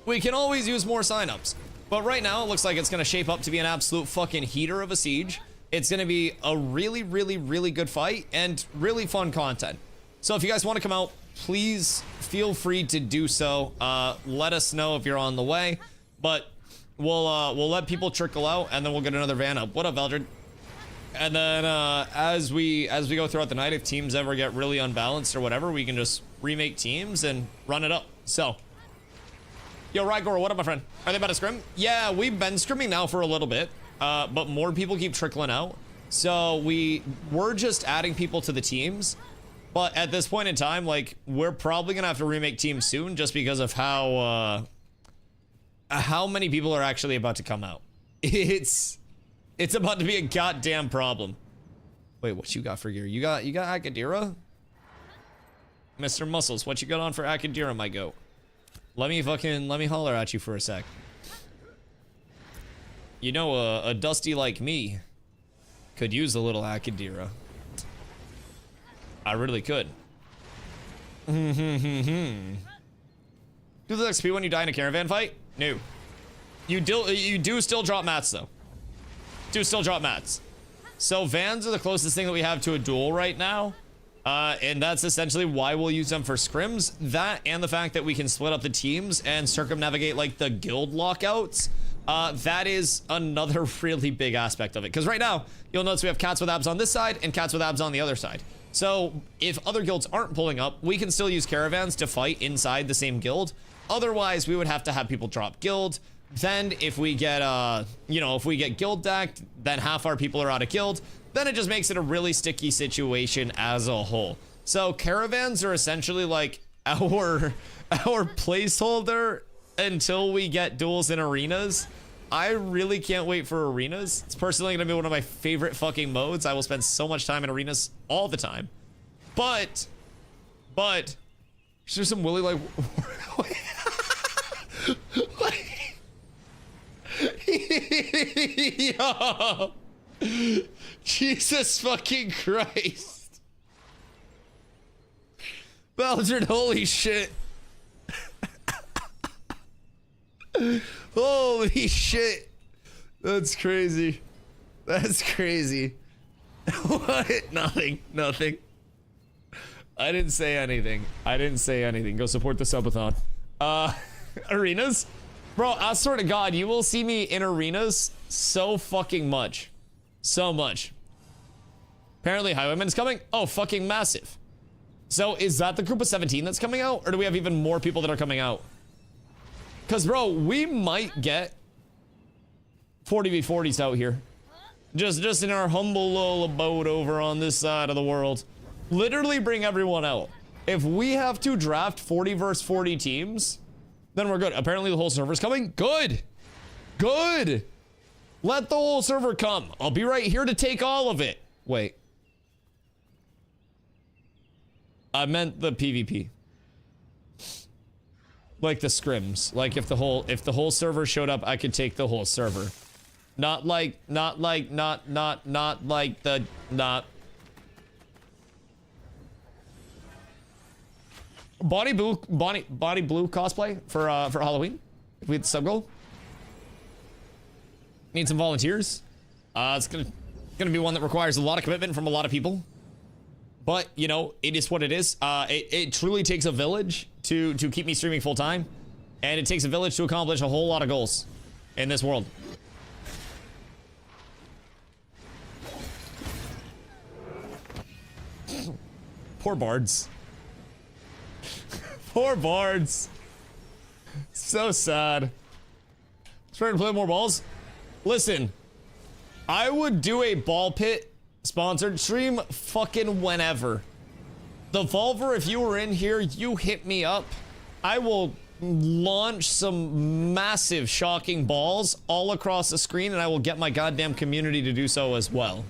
we can always use more signups. But right now, it looks like it's going to shape up to be an absolute fucking heater of a siege. It's going to be a really, really, really good fight and really fun content. So if you guys want to come out, please feel free to do so. Let us know if you're on the way, but we'll let people trickle out and then we'll get another van up. What up, Eldred? And then as we go throughout the night, if teams ever get really unbalanced or whatever, we can just remake teams and run it up. So, yo, Rygor, what up, my friend? Are they about to scrim? Yeah, we've been scrimming now for a little bit, but more people keep trickling out. So we're just adding people to the teams. But at this point in time, like, we're probably gonna have to remake teams soon just because of how many people are actually about to come out. It's about to be a goddamn problem. Wait, what you got for gear? You got Akadira? Mr. Muscles, what you got on for Akadira, my goat? Let me holler at you for a sec. You know, a Dusty like me could use a little Akadira. I really could. Do the XP when you die in a caravan fight? No. You do still drop mats though. Do still drop mats. So vans are the closest thing that we have to a duel right now. And that's essentially why we'll use them for scrims. That and the fact that we can split up the teams and circumnavigate like the guild lockouts. That is another really big aspect of it. Because right now, you'll notice we have cats with abs on this side and cats with abs on the other side. So if other guilds aren't pulling up, we can still use caravans to fight inside the same guild. Otherwise, we would have to have people drop guild. Then if we get, if we get guild decked, then half our people are out of guild. Then it just makes it a really sticky situation as a whole. So caravans are essentially like our placeholder until we get duels in arenas. I really can't wait for arenas. It's personally gonna be one of my favorite fucking modes. I will spend so much time in arenas all the time. But is there some Willy like yo, Jesus fucking Christ, Belgian, holy shit. Holy shit. That's crazy. That's crazy. What? Nothing. I didn't say anything. Go support the subathon. Arenas? Bro, I swear to God, you will see me in arenas so fucking much. So much. Apparently Highwayman's coming. Oh, fucking massive. So is that the group of 17 that's coming out? Or do we have even more people that are coming out? Because, bro, we might get 40v40s out here. Just in our humble little abode over on this side of the world. Literally bring everyone out. If we have to draft 40 versus 40 teams, then we're good. Apparently the whole server's coming. Good. Good. Let the whole server come. I'll be right here to take all of it. Wait. I meant the PvP. Like the scrims. Like if the whole server showed up, I could take the whole server. Not like body blue cosplay for Halloween. If we hit the sub goal. Need some volunteers. It's gonna be one that requires a lot of commitment from a lot of people. But, you know, it is what it is. It truly takes a village to keep me streaming full time. And it takes a village to accomplish a whole lot of goals in this world. Poor bards. Poor bards. So sad. Trying to play more balls. Listen, I would do a ball pit sponsored stream fucking whenever. The Volver, if you were in here, you hit me up. I will launch some massive shocking balls all across the screen, and I will get my goddamn community to do so as well.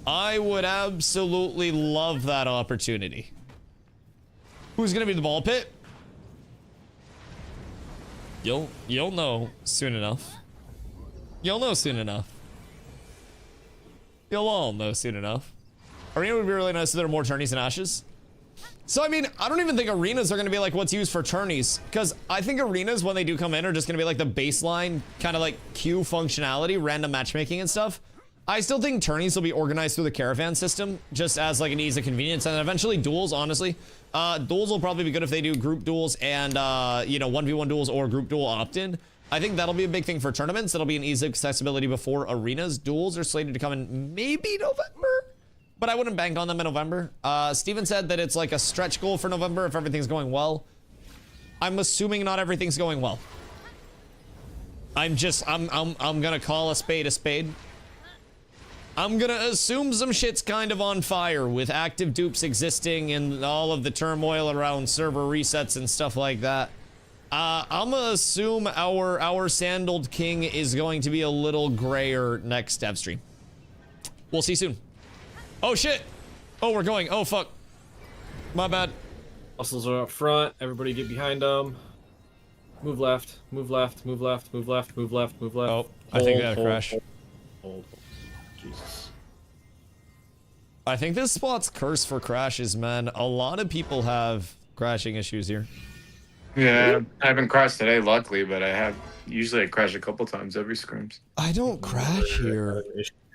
I would absolutely love that opportunity. Who's gonna be the ball pit? You'll know soon enough. You'll know soon enough. You'll all know soon enough. Arena would be really nice if there were more tourneys and ashes. So, I mean, I don't even think arenas are going to be like what's used for tourneys. Because I think arenas, when they do come in, are just going to be like the baseline kind of like queue functionality, random matchmaking and stuff. I still think tourneys will be organized through the caravan system, just as like an ease of convenience. And then eventually duels, honestly. Duels will probably be good if they do group duels and, you know, 1v1 duels or group duel opt-in. I think that'll be a big thing for tournaments. That'll be an ease of accessibility before arenas. Duels are slated to come in maybe November, but I wouldn't bank on them in November. Steven said that it's like a stretch goal for November if everything's going well. I'm assuming not everything's going well. I'm gonna call a spade a spade. I'm gonna assume some shit's kind of on fire with active dupes existing and all of the turmoil around server resets and stuff like that. I'm gonna assume our sandaled king is going to be a little grayer next dev stream. We'll see soon. Oh shit! Oh, we're going. Oh fuck. My bad. Muscles are up front. Everybody get behind them. Move left. Move left. Move left. Move left. Move left. Move left. Oh, I think they had a crash. Hold. Jesus. I think this spot's cursed for crashes, man. A lot of people have crashing issues here. Yeah, I haven't crashed today, luckily, but I usually crash a couple times every scrims. I don't crash here.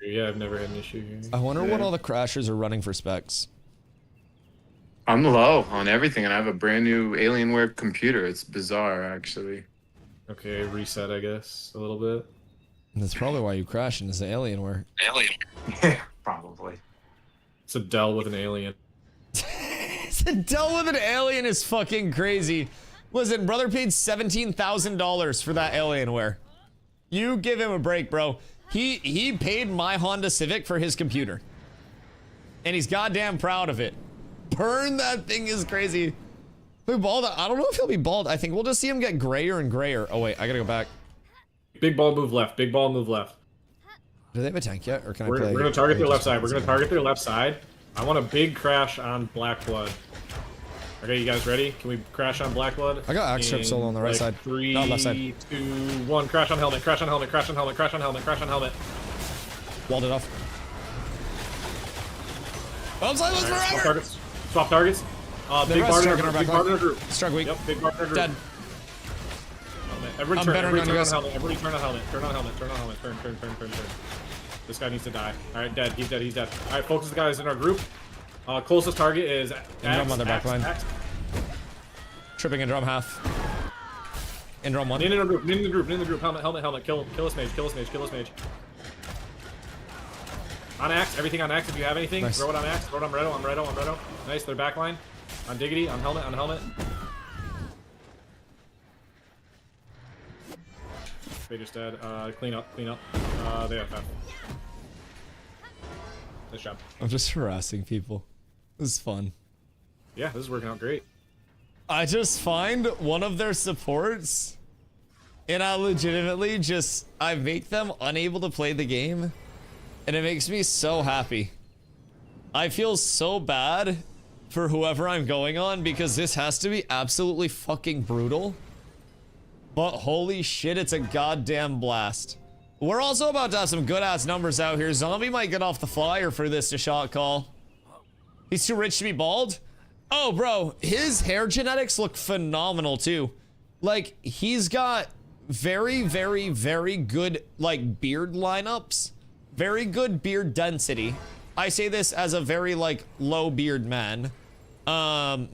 Yeah, I've never had an issue here. I wonder what all the crashers are running for specs. I'm low on everything, and I have a brand new Alienware computer. It's bizarre, actually. Okay, reset, I guess, a little bit. That's probably why you crashed in this Alienware. Yeah, probably. It's a Dell with an alien. The Dell with an alien is fucking crazy. Listen, brother paid $17,000 for that Alienware. You give him a break, bro. He paid my Honda Civic for his computer. And he's goddamn proud of it. Burn that thing is crazy. Wait, bald? I don't know if he'll be bald. I think we'll just see him get grayer and grayer. Oh wait, I gotta go back. Big ball, move left. Big ball, move left. Do they have a tank yet? Or can I play? We're gonna target their left side. We're gonna target their left side. I want a big crash on Black Blood. Okay, you guys ready? Can we crash on Black Blood? I got Axe Trip solo on the right side. 3, no, left side. 2, 1. Crash on helmet. Crash on helmet. Crash on helmet. Crash on helmet. Crash on helmet. Walled it off. Oh, silence Right, forever! swap targets. Swap targets. Big rest bar struck in our in back big bar line. in our group. Struck weak. Yep, big bar in our group. Dead. Everybody I'm turn. better Everybody than you turn on guys. helmet. Everybody turn on helmet. Turn on helmet. Turn on helmet. Turn. This guy needs to die. All right, dead. He's dead. He's dead. All right, focus the guys in our group. Closest target is drum on their back line. Axe. Tripping in drum half. In drum one. In the group. Helmet. Kill this mage. Kill this mage. On axe. Everything on axe. If you have anything, Nice. throw it on axe. Throw it on Redo. Nice. Their back line. On diggity. On helmet. They just dead. Clean up. They have that. Nice job. I'm just harassing people. This is fun. Yeah, this is working out great. I just find one of their supports and I legitimately I make them unable to play the game and it makes me so happy. I feel so bad for whoever I'm going on because this has to be absolutely fucking brutal. But holy shit, it's a goddamn blast. We're also about to have some good ass numbers out here. Zombie might get off the flyer for this to shot call. He's too rich to be bald? Oh, bro, his hair genetics look phenomenal too. Like, he's got very, very, very good, like, beard lineups. Very good beard density. I say this as a very, like, low beard man.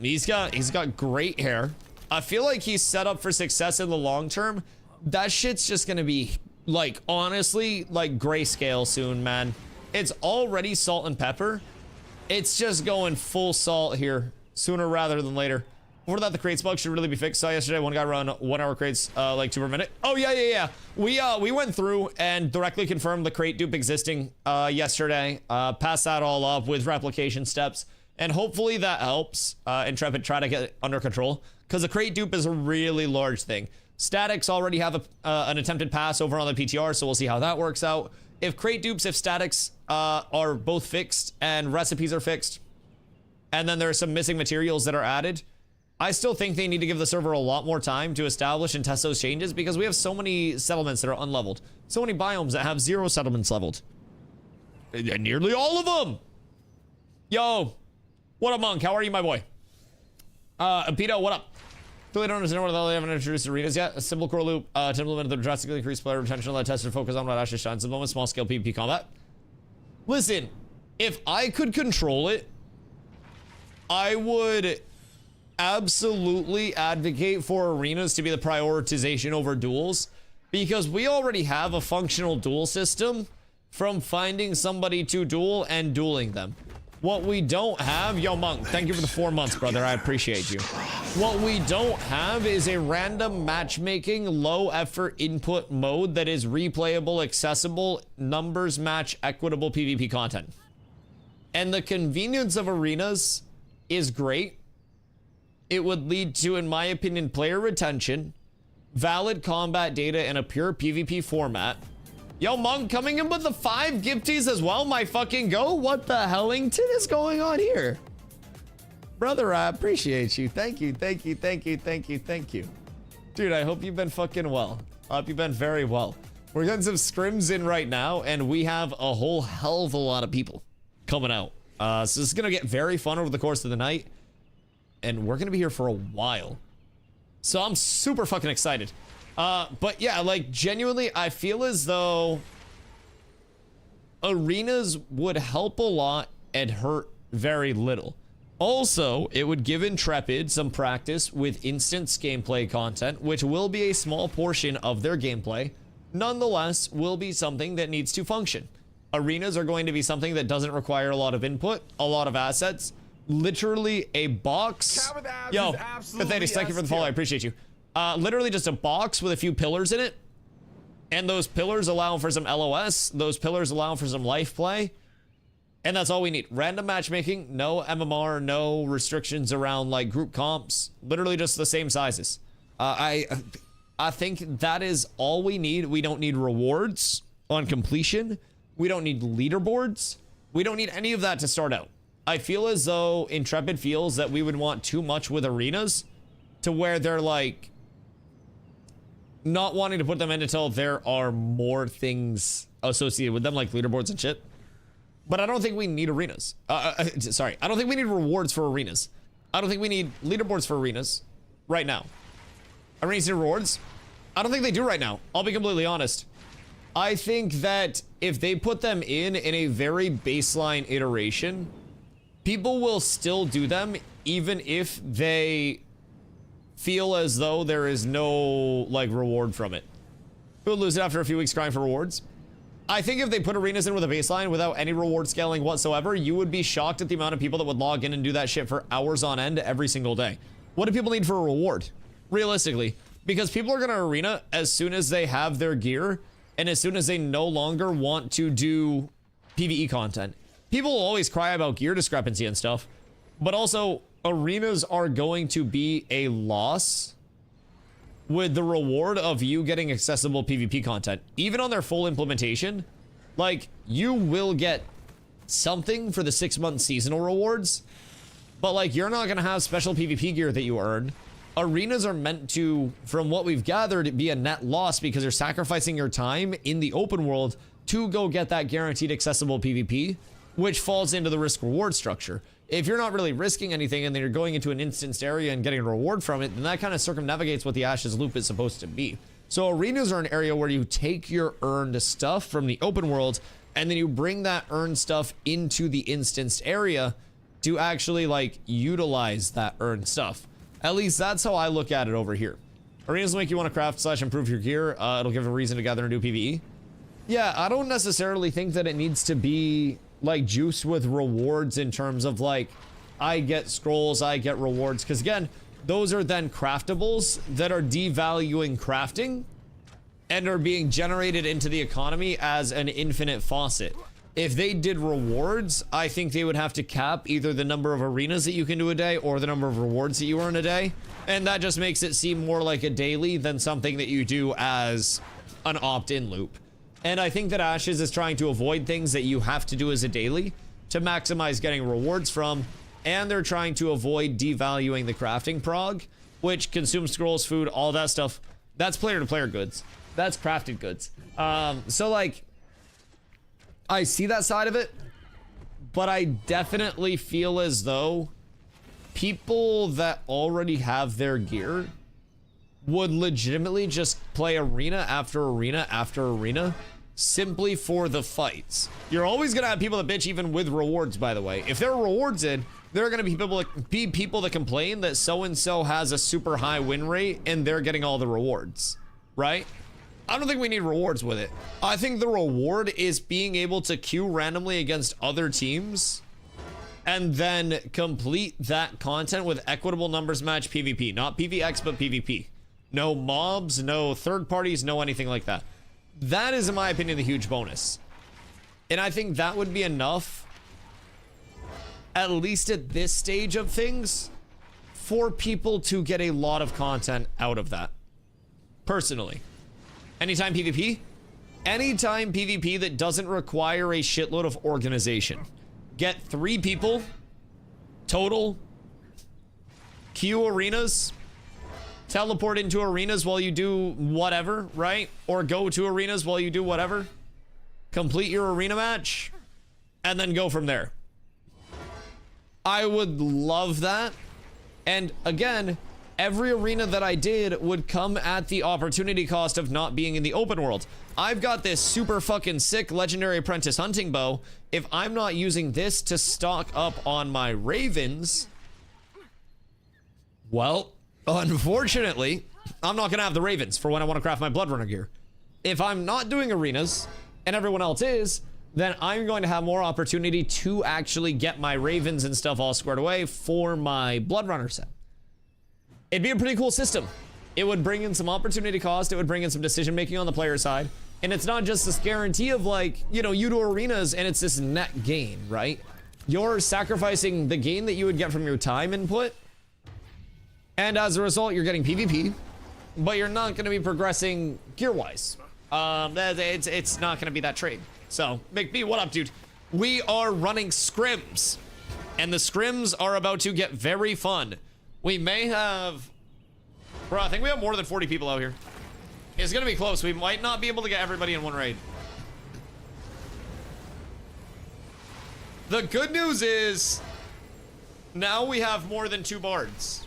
He's got great hair. I feel like he's set up for success in the long term. That shit's just gonna be, like, honestly, like, grayscale soon, man. It's already salt and pepper. It's just going full salt here, sooner rather than later. Before that, the crates bug should really be fixed. Saw yesterday one guy run 1 hour crates like 2 per minute. Oh yeah. We went through and directly confirmed the crate dupe existing yesterday. Passed that all up with replication steps, and hopefully that helps Intrepid try to get it under control, because the crate dupe is a really large thing. Statics already have an attempted pass over on the PTR, so we'll see how that works out. If crate dupes, if statics are both fixed and recipes are fixed, and then there are some missing materials that are added, I still think they need to give the server a lot more time to establish and test those changes, because we have so many settlements that are unleveled. So many biomes that have 0 settlements leveled. Nearly all of them! Yo! What up, Monk? How are you, my boy? Pito, what up? Clearly don't understand what they haven't introduced arenas yet. A simple core loop to implement the drastically increased player retention, let testers focus on what actually shines at the moment. Small scale PvP combat. Listen, if I could control it, I would absolutely advocate for arenas to be the prioritization over duels, because we already have a functional duel system from finding somebody to duel and dueling them. What we don't have, yo Monk, thank you for the 4 months, brother, I appreciate you. What we don't have is a random matchmaking, low effort input mode that is replayable, accessible, numbers match equitable PvP content. And the convenience of arenas is great. It would lead to, in my opinion, player retention, valid combat data in a pure PvP format. Yo, Monk coming in with the 5 gifties as well, my fucking go. What the hellington is going on here? Brother, I appreciate you. Thank you. Dude, I hope you've been fucking well. I hope you've been very well. We're getting some scrims in right now, and we have a whole hell of a lot of people coming out. So this is gonna get very fun over the course of the night, and we're gonna be here for a while. So I'm super fucking excited. But yeah, like genuinely, I feel as though arenas would help a lot and hurt very little. Also, it would give Intrepid some practice with instance gameplay content, which will be a small portion of their gameplay. Nonetheless, will be something that needs to function. Arenas are going to be something that doesn't require a lot of input, a lot of assets, literally a box. Yo, Pathetis, thank you for the follow, I appreciate you. Literally just a box with a few pillars in it, and those pillars allow for some LOS, those pillars allow for some life play, and that's all we need. Random matchmaking, no MMR, no restrictions around like group comps, literally just the same sizes. I think that is all we need. We don't need rewards on completion. We don't need leaderboards. We don't need any of that to start out. I feel as though Intrepid feels that we would want too much with arenas, to where they're like not wanting to put them in until there are more things associated with them, like leaderboards and shit. But I don't think we need arenas. Sorry, I don't think we need rewards for arenas. I don't think we need leaderboards for arenas right now. Arenas need rewards? I don't think they do right now. I'll be completely honest. I think that if they put them in a very baseline iteration, people will still do them even if they feel as though there is no like reward from it. We'll lose it after a few weeks crying for rewards. I think if they put arenas in with a baseline without any reward scaling whatsoever, you would be shocked at the amount of people that would log in and do that shit for hours on end every single day. What do people need for a reward? Realistically, because people are gonna arena as soon as they have their gear and as soon as they no longer want to do PvE content. People will always cry about gear discrepancy and stuff, but also arenas are going to be a loss with the reward of you getting accessible PvP content. Even on their full implementation, like, you will get something for the 6-month seasonal rewards, but like, you're not gonna have special PvP gear that you earn. Arenas are meant to, from what we've gathered, be a net loss because you're sacrificing your time in the open world to go get that guaranteed accessible PvP, which falls into the risk reward structure. If you're not really risking anything and then you're going into an instanced area and getting a reward from it, then that kind of circumnavigates what the Ashes Loop is supposed to be. So arenas are an area where you take your earned stuff from the open world and then you bring that earned stuff into the instanced area to actually like utilize that earned stuff. At least that's how I look at it over here. Arenas will make you want to craft / improve your gear. It'll give a reason to gather and do PvE. Yeah, I don't necessarily think that it needs to be like juice with rewards in terms of like, I get scrolls, I get rewards. Because again, those are then craftables that are devaluing crafting and are being generated into the economy as an infinite faucet. If they did rewards, I think they would have to cap either the number of arenas that you can do a day or the number of rewards that you earn a day. And that just makes it seem more like a daily than something that you do as an opt-in loop. And I think that Ashes is trying to avoid things that you have to do as a daily to maximize getting rewards from. And they're trying to avoid devaluing the crafting prog, which consumes scrolls, food, all that stuff. That's player-to-player goods. That's crafted goods. So like, I see that side of it, but I definitely feel as though people that already have their gear would legitimately just play arena after arena after arena simply for the fights. You're always gonna have people that bitch even with rewards, by the way. If there are rewards in, there are gonna be people that complain that so-and-so has a super high win rate and they're getting all the rewards, right? I don't think we need rewards with it. I think the reward is being able to queue randomly against other teams and then complete that content with equitable numbers match PvP. Not PvX, but PvP. No mobs, no third parties, no anything like that. That is, in my opinion, the huge bonus. And I think that would be enough, at least at this stage of things, for people to get a lot of content out of that. Personally. Anytime PvP? Anytime PvP that doesn't require a shitload of organization. Get 3 people total, queue arenas, teleport into arenas while you do whatever, right? Or go to arenas while you do whatever. Complete your arena match, and then go from there. I would love that. And again, every arena that I did would come at the opportunity cost of not being in the open world. I've got this super fucking sick legendary apprentice hunting bow. If I'm not using this to stock up on my ravens, well, unfortunately, I'm not gonna have the ravens for when I want to craft my blood runner gear. If I'm not doing arenas and everyone else is, then I'm going to have more opportunity to actually get my ravens and stuff all squared away for my blood runner set. It'd be a pretty cool system. It would bring in some opportunity cost. It would bring in some decision making on the player side. And it's not just this guarantee of like, you know, you do arenas and it's this net gain, right? You're sacrificing the gain that you would get from your time input. And as a result, you're getting PvP, but you're not going to be progressing gear-wise. It's not going to be that trade. So, McB, what up, dude? We are running scrims, and the scrims are about to get very fun. We may have... Bro, I think we have more than 40 people out here. It's going to be close. We might not be able to get everybody in one raid. The good news is, now we have more than 2 bards.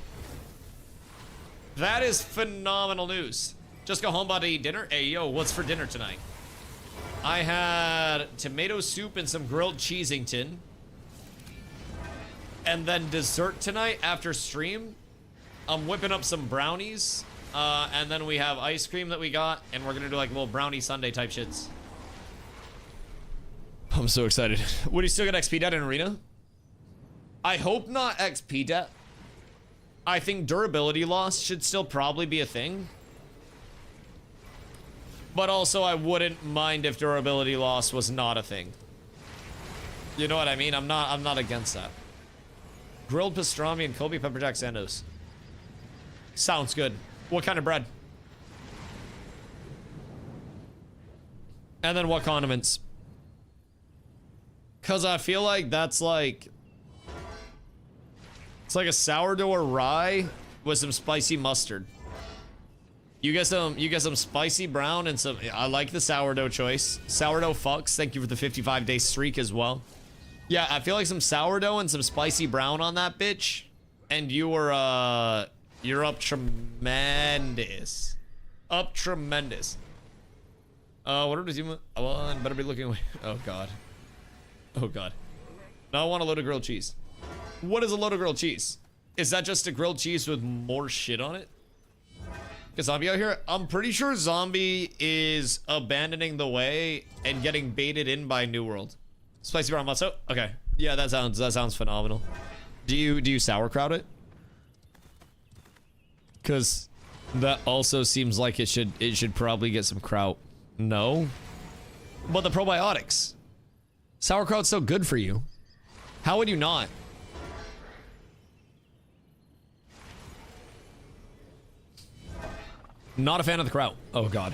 That is phenomenal news. Just go home about to eat dinner. Hey, yo, what's for dinner tonight? I had tomato soup and some grilled cheesington. And then dessert tonight after stream. I'm whipping up some brownies. And then we have ice cream that we got. And we're going to do like little brownie sundae type shits. I'm so excited. Would you still get XP debt in arena? I hope not XP debt. I think durability loss should still probably be a thing. But also, I wouldn't mind if durability loss was not a thing. You know what I mean? I'm not against that. Grilled pastrami and Kobe pepper jack sandos. Sounds good. What kind of bread? And then what condiments? Cause I feel like that's like... It's like a sourdough or rye with some spicy mustard. You get some spicy brown and some... I like the sourdough choice. Sourdough fucks. Thank you for the 55-day streak as well. Yeah, I feel like some sourdough and some spicy brown on that bitch. And you're up tremendous. Up tremendous. What are we doing? Oh, better be looking away. Oh, God. Oh, God. Now I want a load of grilled cheese. What is a load of grilled cheese? Is that just a grilled cheese with more shit on it? Is Zombie out here? I'm pretty sure Zombie is abandoning the way and getting baited in by New World. Spicy brown matzo? Okay. Yeah, that sounds phenomenal. Do you sauerkraut it? Because that also seems like it should probably get some kraut. No. But the probiotics. Sauerkraut's so good for you. How would you not? Not a fan of the kraut. Oh god.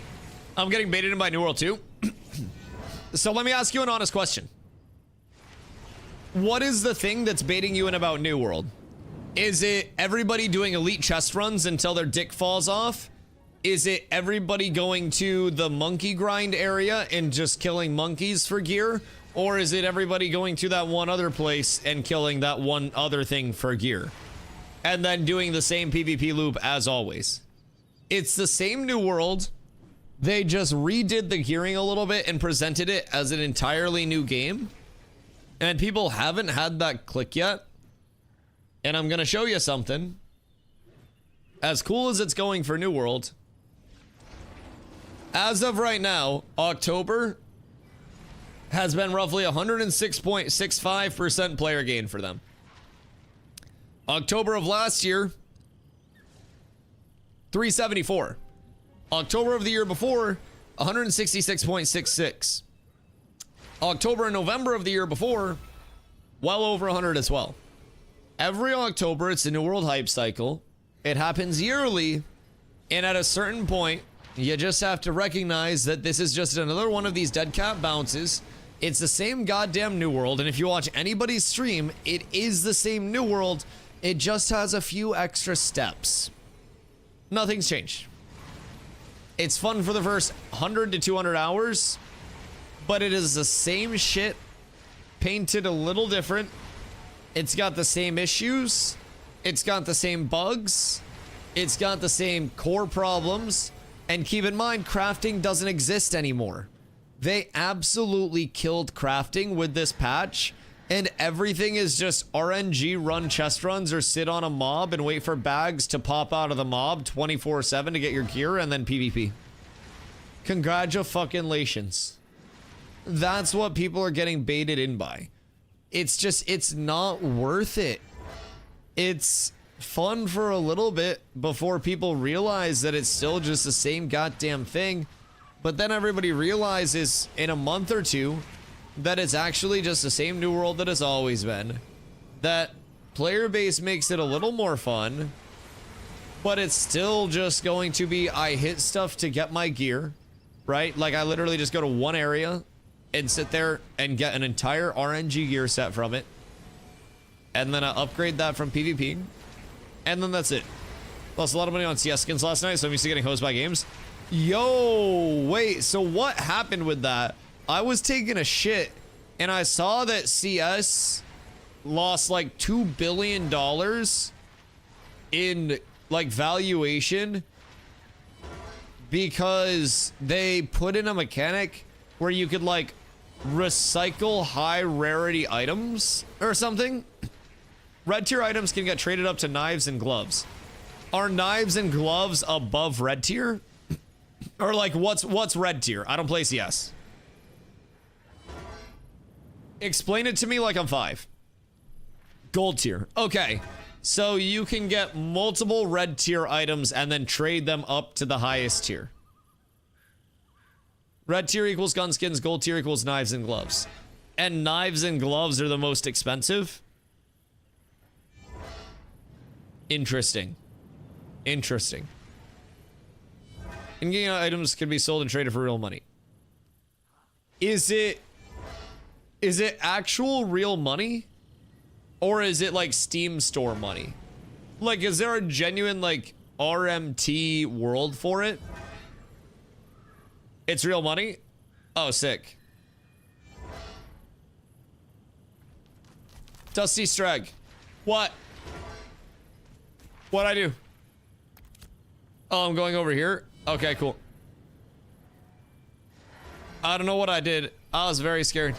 I'm getting baited in by New World too. So let me ask you an honest question. What is the thing that's baiting you in about New World? Is it everybody doing elite chest runs until their dick falls off? Is it everybody going to the monkey grind area and just killing monkeys for gear? Or is it everybody going to that one other place and killing that one other thing for gear? And then doing the same PvP loop as always? It's the same New World. They just redid the gearing a little bit and presented it as an entirely new game. And people haven't had that click yet. And I'm gonna show you something. As cool as it's going for New World, as of right now, October has been roughly 106.65% player gain for them. October of last year, 374. October of the year before, 166.66. October and November of the year before, well over 100 as well. Every October, it's a New World hype cycle. It happens yearly, and at a certain point, you just have to recognize that this is just another one of these dead cat bounces. It's the same goddamn New World, and if you watch anybody's stream, it is the same New World. It just has a few extra steps. Nothing's changed. It's fun for the first 100 to 200 hours, but it is the same shit, painted a little different. It's got the same issues. It's got the same bugs. It's got the same core problems. And keep in mind, crafting doesn't exist anymore. They absolutely killed crafting with this patch, and everything is just RNG run chest runs or sit on a mob and wait for bags to pop out of the mob 24/7 to get your gear and then PvP. Congratulations. That's what people are getting baited in by. It's just, it's not worth it. It's fun for a little bit before people realize that it's still just the same goddamn thing. But then everybody realizes in a month or two that it's actually just the same New World that it's always been. That player base makes it a little more fun, but it's still just going to be, I hit stuff to get my gear, right? Like I literally just go to one area and sit there and get an entire RNG gear set from it. And then I upgrade that from PvP. And then that's it. Lost a lot of money on CS skins last night, so I'm used to getting hosed by games. Yo, wait, so what happened with that? I was taking a shit and I saw that CS lost like $2 billion in like valuation because they put in a mechanic where you could like recycle high rarity items or something. Red tier items can get traded up to knives and gloves. Are knives and gloves above red tier? Or like what's red tier? I don't play CS. Explain it to me like I'm 5. Gold tier. Okay. So you can get multiple red tier items and then trade them up to the highest tier. Red tier equals gun skins, gold tier equals knives and gloves. And knives and gloves are the most expensive? Interesting. Interesting. In-game items can be sold and traded for real money. Is it actual real money? Or is it like Steam store money? Like, is there a genuine like RMT world for it? It's real money? Oh, sick. Dusty Strag. What? What'd I do? Oh, I'm going over here? Okay, cool. I don't know what I did. I was very scared.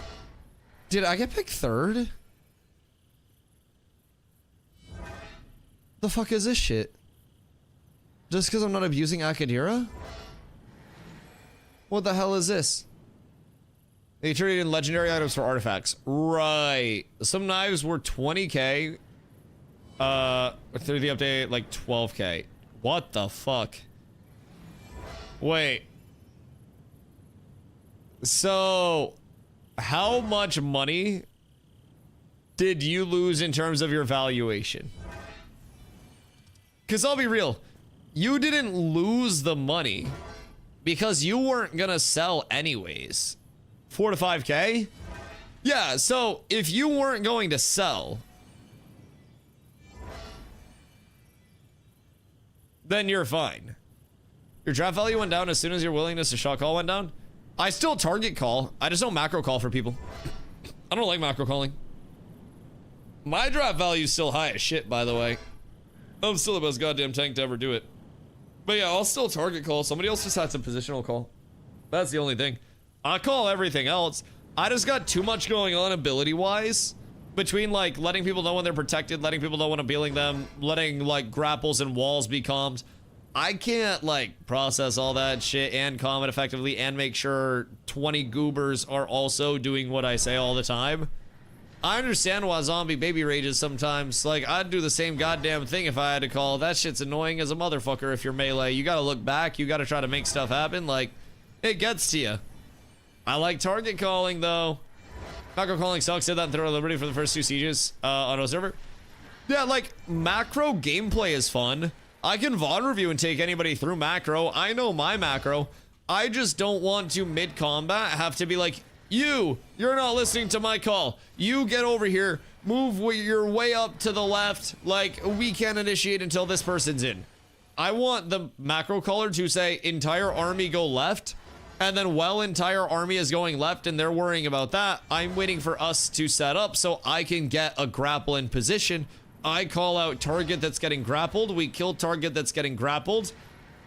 Did I get picked 3rd? The fuck is this shit? Just because I'm not abusing Akadira? What the hell is this? They traded in legendary items for artifacts. Right. Some knives were 20k. Through the update, like 12k. What the fuck? Wait. So, how much money did you lose in terms of your valuation? Because I'll be real, you didn't lose the money because you weren't gonna sell anyways. 4 to 5K? Yeah, so if you weren't going to sell, then you're fine. Your draft value went down as soon as your willingness to shot call went down. I still target call. I just don't macro call for people. I don't like macro calling. My draft value is still high as shit, by the way. I'm still the best goddamn tank to ever do it. But yeah, I'll still target call. Somebody else just had some positional call. That's the only thing. I call everything else. I just got too much going on ability-wise. Between, like, letting people know when they're protected, letting people know when I'm healing them, letting, like, grapples and walls be calmed. I can't, like, process all that shit and calm it effectively and make sure 20 goobers are also doing what I say all the time. I understand why zombie baby rages sometimes. Like, I'd do the same goddamn thing if I had to call. That shit's annoying as a motherfucker if you're melee. You gotta look back. You gotta try to make stuff happen. Like, it gets to you. I like target calling, though. Macro calling sucks. Did that in Throw Liberty for the first 2 sieges on a server. Yeah, like, macro gameplay is fun. I can VOD review and take anybody through macro. I know my macro. I just don't want to mid-combat have to be like, you're not listening to my call. You get over here, move your way up to the left. Like, we can't initiate until this person's in. I want the macro caller to say, entire army go left. And then while entire army is going left and they're worrying about that, I'm waiting for us to set up so I can get a grapple in position. I call out target that's getting grappled. We kill target that's getting grappled.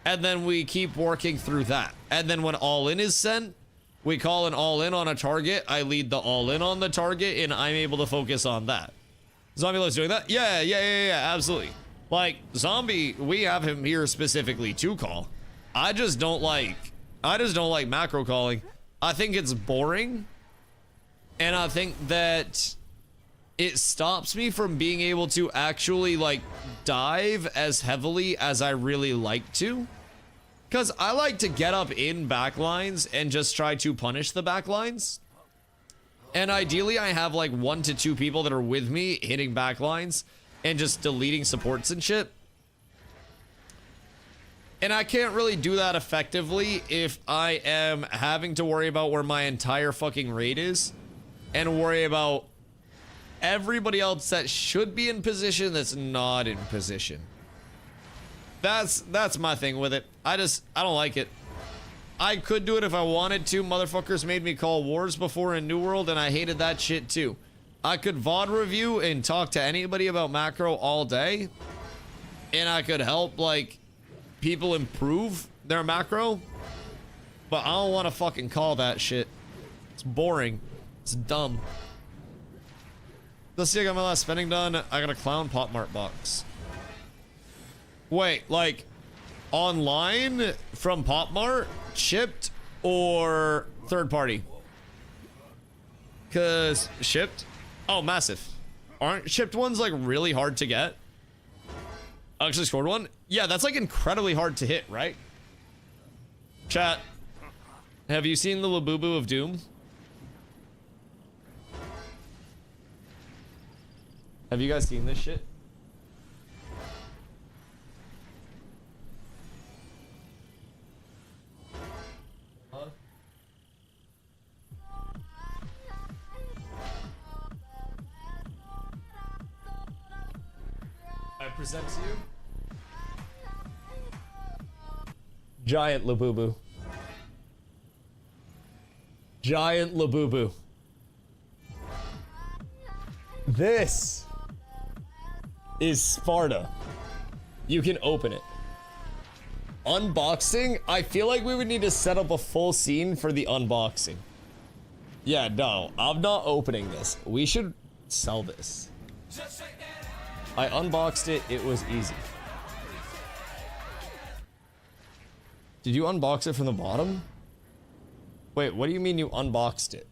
And then we keep working through that. And then when all in is sent, we call an all in on a target. I lead the all in on the target and I'm able to focus on that. Zombie loves doing that? Yeah, absolutely. Like, Zombie, we have him here specifically to call. I just don't like macro calling. I think it's boring. And I think that it stops me from being able to actually, like, dive as heavily as I really like to. Because I like to get up in backlines and just try to punish the backlines. And ideally, I have, like, 1 to 2 people that are with me hitting backlines and just deleting supports and shit. And I can't really do that effectively if I am having to worry about where my entire fucking raid is and worry about everybody else that should be in position that's not in position. That's my thing with it. I don't like it. I could do it if I wanted to. Motherfuckers made me call wars before in New World and I hated that shit too. I could VOD review and talk to anybody about macro all day. And I could help, like, people improve their macro. But I don't want to fucking call that shit. It's boring. It's dumb. Let's see, I got my last spending done. I got a clown Pop Mart box. Wait, like, online from Pop Mart, shipped, or third party? Cause shipped? Oh, massive. Aren't shipped ones like really hard to get? I actually scored one? Yeah, that's like incredibly hard to hit, right? Chat, have you seen the Labubu of Doom? Have you guys seen this shit? Huh? I present to you Giant Labubu. Giant Labubu. This is Sparta. You can open it. Unboxing? I feel like we would need to set up a full scene for the unboxing. Yeah, no, I'm not opening this. We should sell this. I unboxed it. It was easy. Did you unbox it from the bottom? Wait, what do you mean you unboxed it?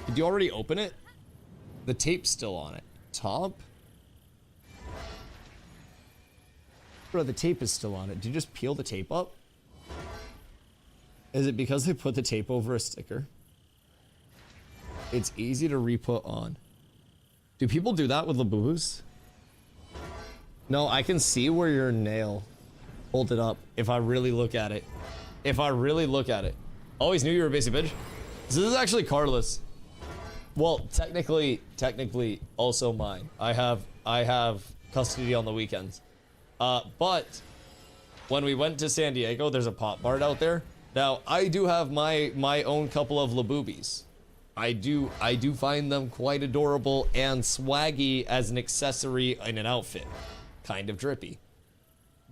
Did you already open it? The tape's still on it. Top? Bro, the tape is still on it. Did you just peel the tape up? Is it because they put the tape over a sticker? It's easy to re-put on. Do people do that with Labubus? No, I can see where your nail hold it up if I really look at it. If I really look at it. Always knew you were a basic bitch. So this is actually Carla's. Well, technically also mine. I have custody on the weekends. But when we went to San Diego, there's a pop mart out there. Now, I do have my own couple of Labubis. I do find them quite adorable and swaggy as an accessory in an outfit. Kind of drippy.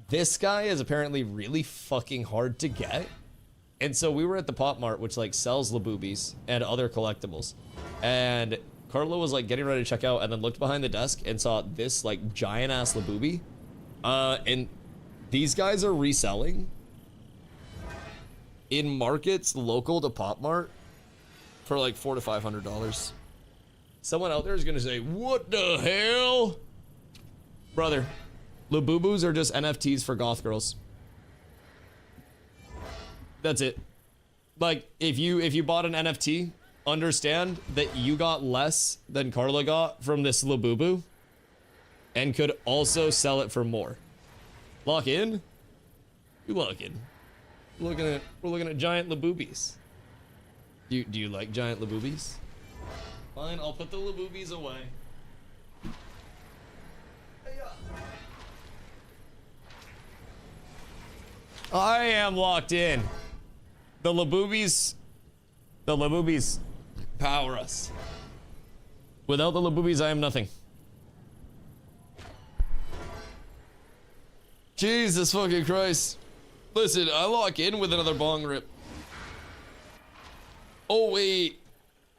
This guy is apparently really fucking hard to get. And so we were at the Pop Mart, which like sells Labubis and other collectibles. And Carla was like getting ready to check out and then looked behind the desk and saw this like giant ass Labubi. And these guys are reselling in markets local to Pop Mart for like $400 to $500. Someone out there is gonna say, "What the hell?" Brother, Labubus are just NFTs for goth girls. That's it. Like, if you bought an NFT, understand that you got less than Carla got from this Labubu, and could also sell it for more. Lock in? You lock in. We're looking at giant Labubis. Do you like giant Labubis? Fine, I'll put the Labubis away. I am locked in. The Labubis power us. Without the Labubis, I am nothing. Jesus fucking Christ. Listen, I lock in with another bong rip. Oh wait,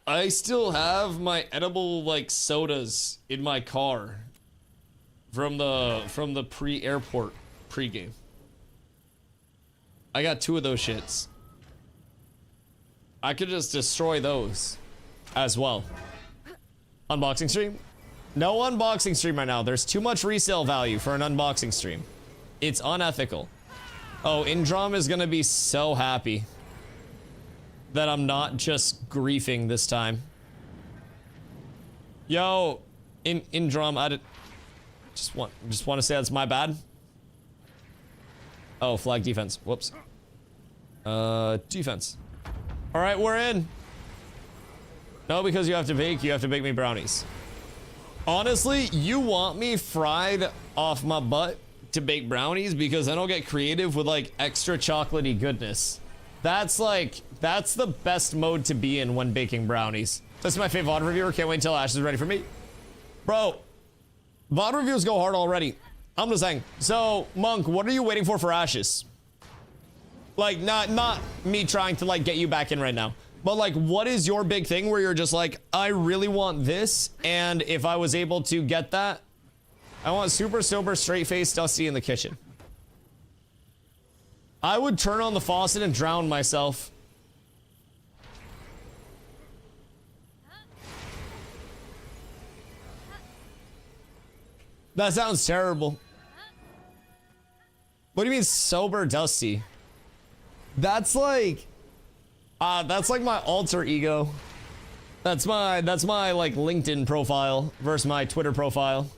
I still have my edible like sodas in my car from the pre-airport pregame. I got 2 of those shits. I could just destroy those as well. Unboxing stream? No unboxing stream right now. There's too much resale value for an unboxing stream. It's unethical. Oh, Indrom is gonna be so happy that I'm not just griefing this time. Yo, Indrom, I just want to say that's my bad. Oh, flag defense. Whoops. Defense. All right, we're in. No, because you have to bake me brownies. Honestly, you want me fried off my butt to bake brownies because then I'll get creative with like extra chocolatey goodness. That's the best mode to be in when baking brownies. That's my favorite VOD reviewer. Can't wait until Ash is ready for me. Bro, VOD reviews go hard already. I'm just saying. So, Monk, what are you waiting for Ashes? Like, not me trying to like get you back in right now. But like, what is your big thing where you're just like, I really want this, and if I was able to get that, I want super sober, straight face Dusty in the kitchen. I would turn on the faucet and drown myself. That sounds terrible. What do you mean sober Dusty? That's like my alter ego. That's my like LinkedIn profile versus my Twitter profile.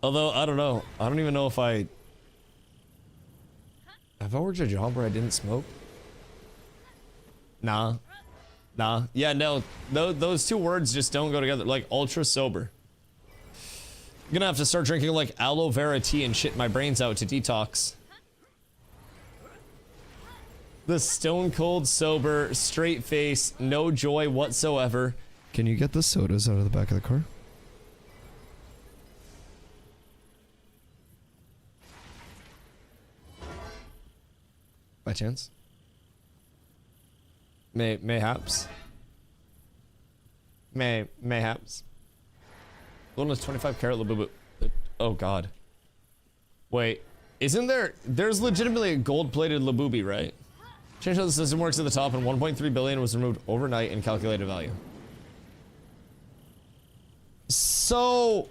Although I don't know. I don't even know if have I worked a job where I didn't smoke? Nah. Yeah, no. Those 2 words just don't go together. Like ultra sober. I'm gonna have to start drinking like aloe vera tea and shit my brains out to detox. The stone cold sober, straight face, no joy whatsoever. Can you get the sodas out of the back of the car? By chance? Mayhaps. Mayhaps. One was 25 karat Labubu. Oh god. Wait, isn't there's legitimately a gold-plated Labubi, right? Change how the system works at the top, and 1.3 billion was removed overnight in calculated value. So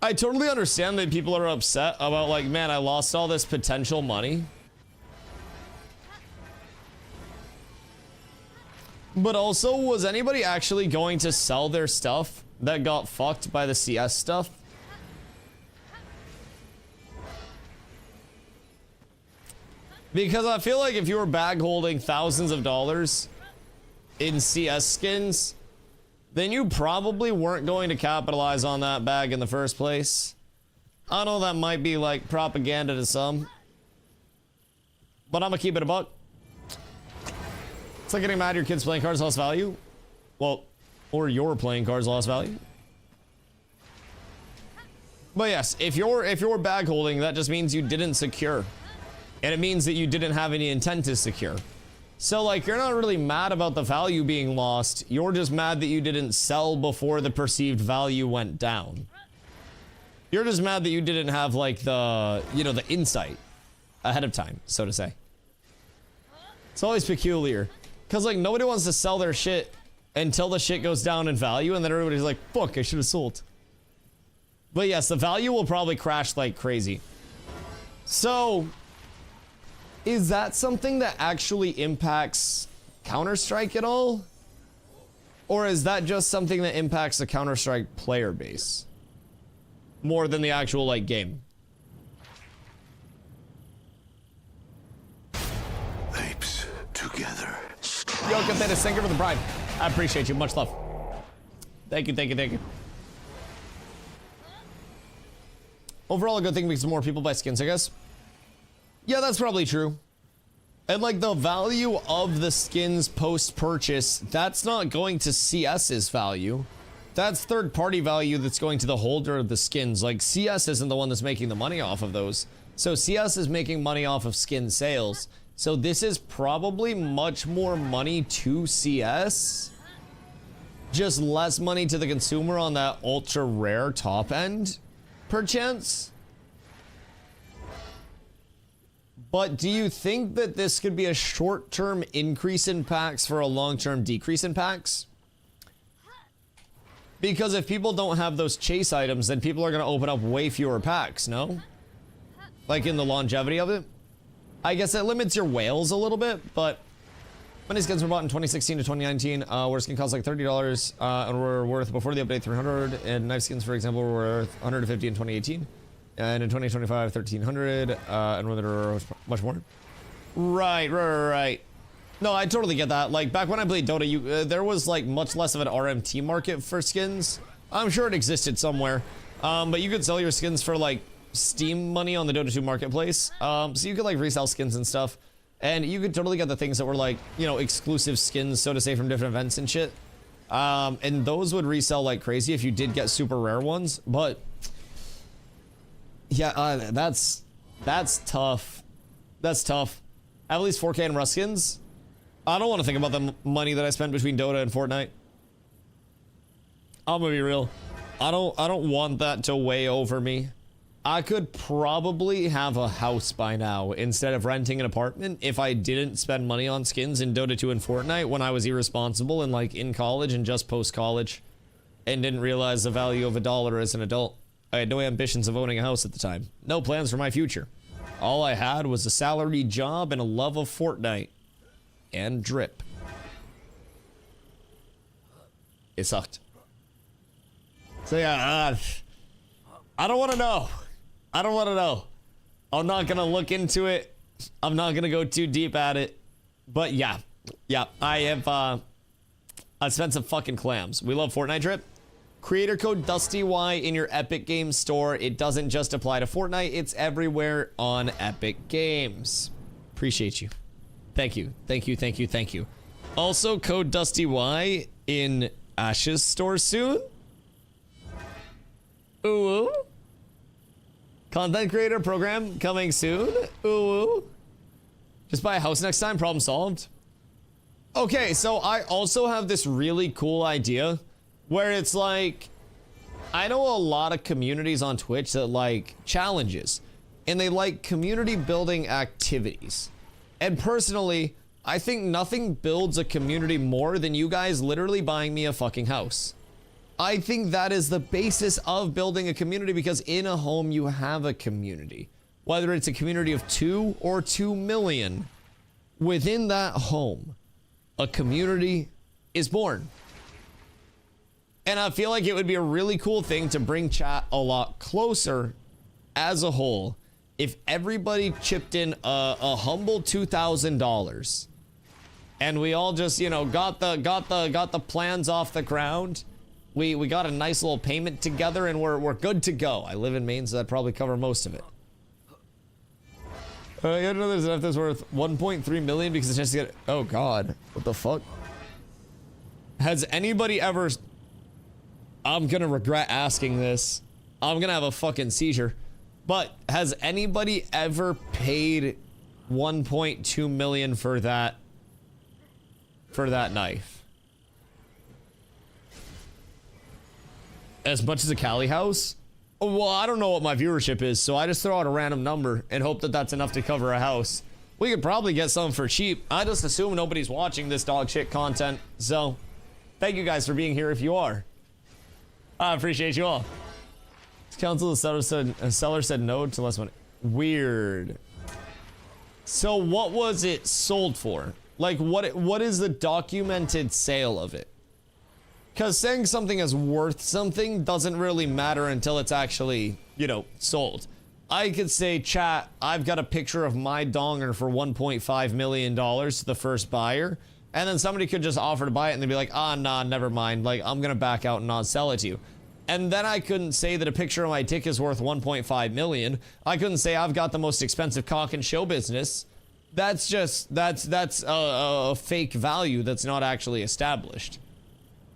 I totally understand that people are upset about like, man, I lost all this potential money. But also, was anybody actually going to sell their stuff that got fucked by the CS stuff? Because I feel like if you were bag holding thousands of dollars in CS skins, then you probably weren't going to capitalize on that bag in the first place. I know that might be like propaganda to some, but I'm gonna keep it a buck. It's like getting mad your kids playing cards lost value. Well, or you're playing cards lost value. But yes, if you're bag holding, that just means you didn't secure. And it means that you didn't have any intent to secure. So like, you're not really mad about the value being lost. You're just mad that you didn't sell before the perceived value went down. You're just mad that you didn't have like the, you know, the insight ahead of time, so to say. It's always peculiar. Cause like nobody wants to sell their shit until the shit goes down in value and then everybody's like, fuck, I should have sold. But yes, the value will probably crash like crazy. So, is that something that actually impacts Counter-Strike at all? Or is that just something that impacts the Counter-Strike player base? More than the actual, like, game? Apes together. Yo, Cathetis, thank you for the bribe. I appreciate you. Much love. Thank you, thank you, thank you. Overall, a good thing because more people buy skins, I guess. Yeah, that's probably true. And like the value of the skins post-purchase, that's not going to CS's value. That's third-party value that's going to the holder of the skins. Like CS isn't the one that's making the money off of those. So CS is making money off of skin sales. So this is probably much more money to CS. Just less money to the consumer on that ultra rare top end, perchance. But do you think that this could be a short-term increase in packs for a long-term decrease in packs? Because if people don't have those chase items, then people are going to open up way fewer packs, no? Like in the longevity of it? I guess it limits your whales a little bit, but many skins were bought in 2016 to 2019, where skin cost like $30 and were worth before the update $300, and knife skins, for example, were worth $150 in 2018. And in 2025, 1,300, and whether there was much more. Right. No, I totally get that. Like, back when I played Dota, there was, like, much less of an RMT market for skins. I'm sure it existed somewhere. But you could sell your skins for, like, Steam money on the Dota 2 marketplace. So you could, like, resell skins and stuff. And you could totally get the things that were, like, you know, exclusive skins, so to say, from different events and shit. And those would resell like crazy if you did get super rare ones. But yeah, that's tough. That's tough. At least 4K and Rust skins. I don't want to think about the money that I spent between Dota and Fortnite. I'm gonna be real. I don't want that to weigh over me. I could probably have a house by now instead of renting an apartment if I didn't spend money on skins in Dota 2 and Fortnite when I was irresponsible and like in college and just post-college and didn't realize the value of $1 as an adult. I had no ambitions of owning a house at the time. No plans for my future. All I had was a salaried job and a love of Fortnite. And drip. It sucked. So yeah, I don't want to know. I don't want to know. I'm not going to look into it. I'm not going to go too deep at it. But yeah, I have, I spent some fucking clams. We love Fortnite drip. Creator code DustyWhy in your Epic Games store. It doesn't just apply to Fortnite. It's everywhere on Epic Games. Appreciate you. Thank you. Also, code DustyWhy in Ash's store soon. Ooh. Content creator program coming soon. Ooh. Just buy a house next time. Problem solved. Okay, so I also have this really cool idea where it's like, I know a lot of communities on Twitch that like challenges and they like community building activities. And personally, I think nothing builds a community more than you guys literally buying me a fucking house. I think that is the basis of building a community, because in a home you have a community. Whether it's a community of 2 or 2 million, within that home, a community is born. And I feel like it would be a really cool thing to bring chat a lot closer as a whole if everybody chipped in a humble $2,000 and we all just, you know, got the plans off the ground. We got a nice little payment together and we're good to go. I live in Maine, so that'd probably cover most of it. You gotta know there's enough that's worth 1.3 million because it's just to get. Oh god, what the fuck? Has anybody ever? I'm gonna regret asking this. I'm gonna have a fucking seizure. But has anybody ever paid 1.2 million for that knife? As much as a Cali house? Well, I don't know what my viewership is, so I just throw out a random number and hope that that's enough to cover a house. We could probably get some for cheap. I just assume nobody's watching this dog shit content, so thank you guys for being here if you are. I appreciate you all. Council, the seller said no to less money. Weird. So what was it sold for? Like, what is the documented sale of it? Because saying something is worth something doesn't really matter until it's actually, you know, sold. I could say, chat, I've got a picture of my donger for $1.5 million to the first buyer. And then somebody could just offer to buy it and they'd be like, ah, nah, never mind. Like, I'm going to back out and not sell it to you. And then I couldn't say that a picture of my dick is worth 1.5 million. I couldn't say I've got the most expensive cock in show business. That's just, that's a fake value that's not actually established.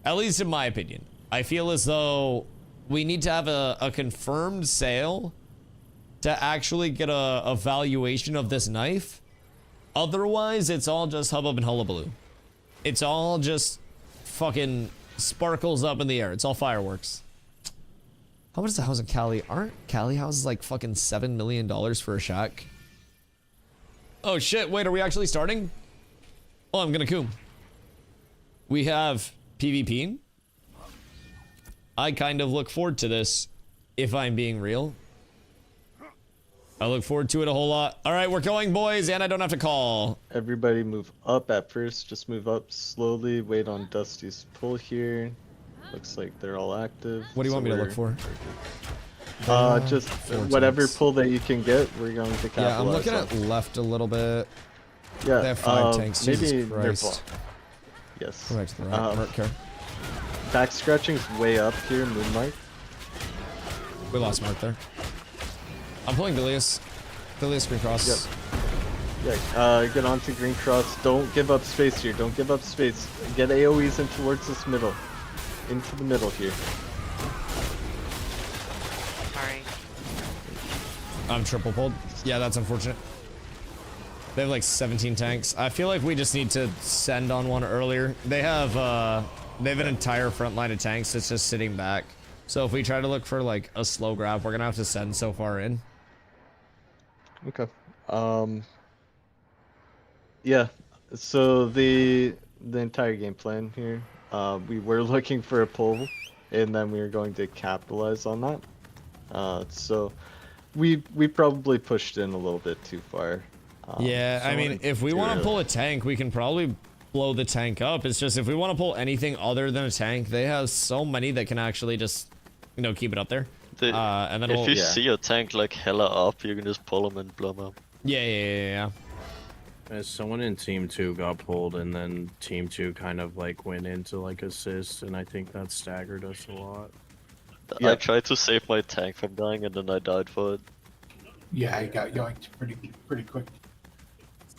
At least in my opinion. I feel as though we need to have a confirmed sale to actually get a valuation of this knife. Otherwise, it's all just hubbub and hullabaloo. It's all just fucking sparkles up in the air. It's all fireworks. How much is the house in Cali? Aren't Cali houses like fucking $7 million for a shack? Oh shit, wait, are we actually starting? Oh, I'm gonna coom. We have PvP. I kind of look forward to this, if I'm being real. I look forward to it a whole lot. All right, we're going, boys, and I don't have to call. Everybody move up at first. Just move up slowly. Wait on Dusty's pull here. Looks like they're all active. What do you want me to look for? Just whatever pull that you can get. We're going to capitalize. Yeah, I'm looking at left a little bit. Yeah, they have 5 tanks. Maybe Jesus Christ. Yes. Go back to the right. Okay. Back scratching's way up here, Moonlight. We lost Mark there. I'm pulling Delius. Delius Green Cross. Yep. Yeah, get onto Green Cross. Don't give up space here. Don't give up space. Get AoEs in towards this middle. Into the middle here. Sorry. I'm triple pulled. Yeah, that's unfortunate. They have like 17 tanks. I feel like we just need to send on one earlier. They have an entire front line of tanks that's just sitting back. So if we try to look for like a slow grab, we're gonna have to send so far in. Okay. Yeah. So the entire game plan here, we were looking for a pull, and then we were going to capitalize on that. So we probably pushed in a little bit too far. Yeah, I mean, if we want to pull a tank, we can probably blow the tank up. It's just if we want to pull anything other than a tank, they have so many that can actually just, you know, keep it up there. And then if you see a tank like hella up, you can just pull them and blow them up. Yeah. As someone in Team 2 got pulled, and then Team 2 kind of like went into like assist, and I think that staggered us a lot. I tried to save my tank from dying, and then I died for it. Yeah, I got yoinked pretty quick.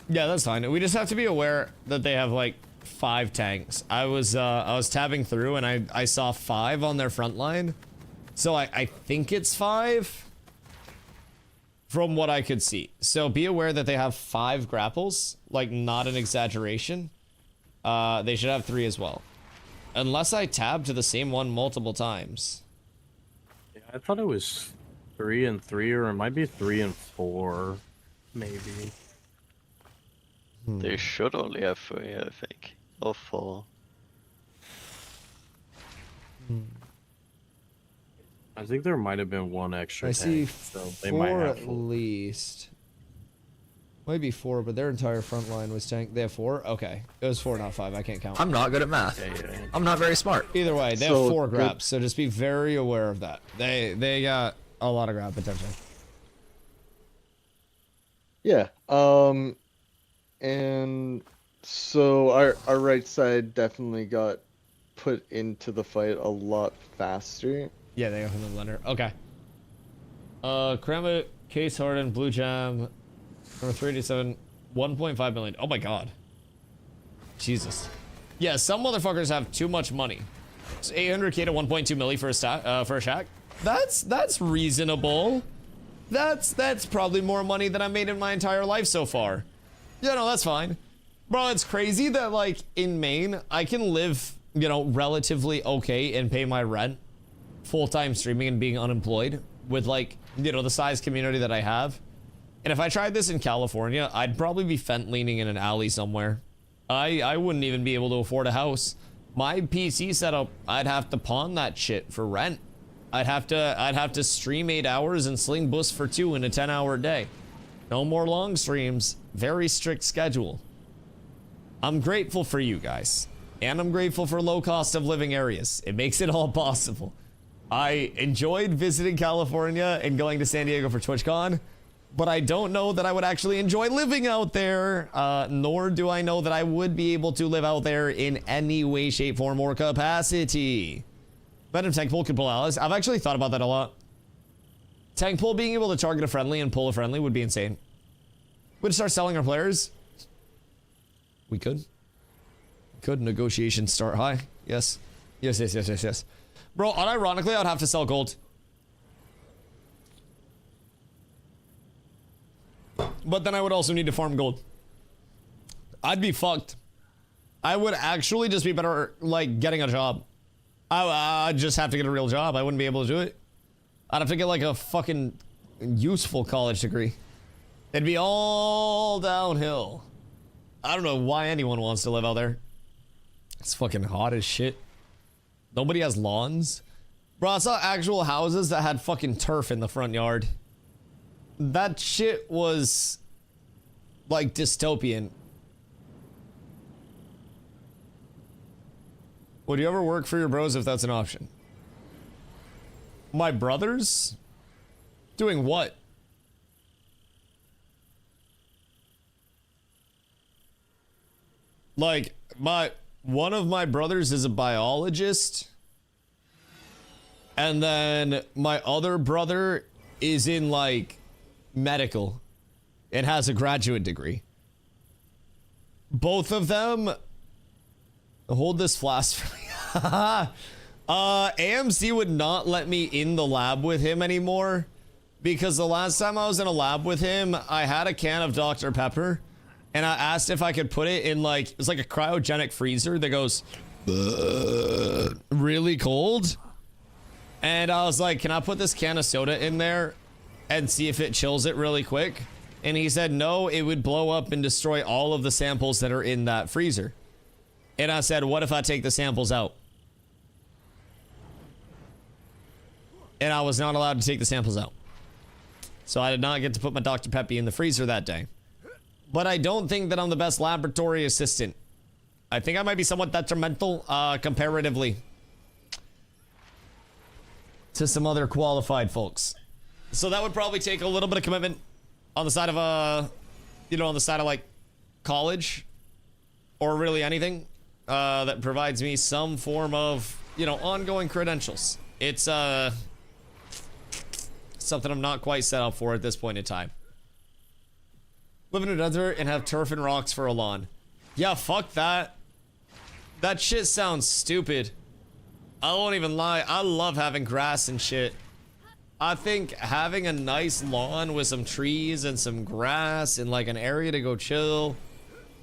Yeah, that's fine. We just have to be aware that they have like 5 tanks. I was tabbing through and I saw 5 on their front line. So I think it's 5 from what I could see. So be aware that they have 5 grapples, like not an exaggeration. They should have 3 as well. Unless I tab to the same one multiple times. Yeah, I thought it was 3 and 3, or it might be 3 and 4, maybe. They should only have 3, I think. Or 4. I think there might have been one extra I see tank, so they might 4 have at full. least. Might be 4, but their entire front line was tank. They have 4? Okay. It was 4, not 5. I can't count. I'm not good at math. Yeah. I'm not very smart. Either way, they So have 4 good. grabs, so just be very aware of that. They got a lot of grab potential. Yeah. And so our right side definitely got put into the fight a lot faster. Yeah, they go from the blender. Okay. Kramit, Case Harden, Blue Jam, number 387, 1.5 million. Oh my god. Jesus. Yeah, some motherfuckers have too much money. It's 800k to 1.2 milli for a shack. That's reasonable. That's probably more money than I made in my entire life so far. Yeah, no, that's fine. Bro, it's crazy that, like, in Maine, I can live, you know, relatively okay and pay my rent full-time streaming and being unemployed with, like, you know, the size community that I have. And if I tried this in California, I'd probably be fent-leaning in an alley somewhere. I wouldn't even be able to afford a house. My PC setup, I'd have to pawn that shit for rent. I'd have to stream 8 hours and sling bus for 2 in a 10-hour day. No more long streams. Very strict schedule. I'm grateful for you guys. And I'm grateful for low cost of living areas. It makes it all possible. I enjoyed visiting California and going to San Diego for TwitchCon, but I don't know that I would actually enjoy living out there, nor do I know that I would be able to live out there in any way, shape, form, or capacity. Venom tank pull could pull Alice. I've actually thought about that a lot. Tank pull being able to target a friendly and pull a friendly would be insane. We'd start selling our players. We could. Could negotiations start high? Yes. Yes. Bro, unironically, I'd have to sell gold. But then I would also need to farm gold. I'd be fucked. I would actually just be better, like, getting a job. I'd just have to get a real job. I wouldn't be able to do it. I'd have to get, like, a fucking useful college degree. It'd be all downhill. I don't know why anyone wants to live out there. It's fucking hot as shit. Nobody has lawns. Bro, I saw actual houses that had fucking turf in the front yard. That shit was, like, dystopian. Would you ever work for your bros if that's an option? My brothers? Doing what? Like, one of my brothers is a biologist. And then my other brother is in, like, medical and has a graduate degree. Both of them... Hold this flask for me. AMC would not let me in the lab with him anymore because the last time I was in a lab with him, I had a can of Dr. Pepper and I asked if I could put it in, like, it's like a cryogenic freezer that goes really cold. And I was like, can I put this can of soda in there and see if it chills it really quick? And he said, no, it would blow up and destroy all of the samples that are in that freezer. And I said, what if I take the samples out? And I was not allowed to take the samples out. So I did not get to put my Dr. Peppy in the freezer that day. But I don't think that I'm the best laboratory assistant. I think I might be somewhat detrimental, comparatively, to some other qualified folks. So that would probably take a little bit of commitment on the side of, you know, on the side of, like, college. Or really anything. That provides me some form of, you know, ongoing credentials. It's, something I'm not quite set up for at this point in time. Live in a desert and have turf and rocks for a lawn. Yeah, fuck that. That shit sounds stupid. I won't even lie. I love having grass and shit. I think having a nice lawn with some trees and some grass and, like, an area to go chill...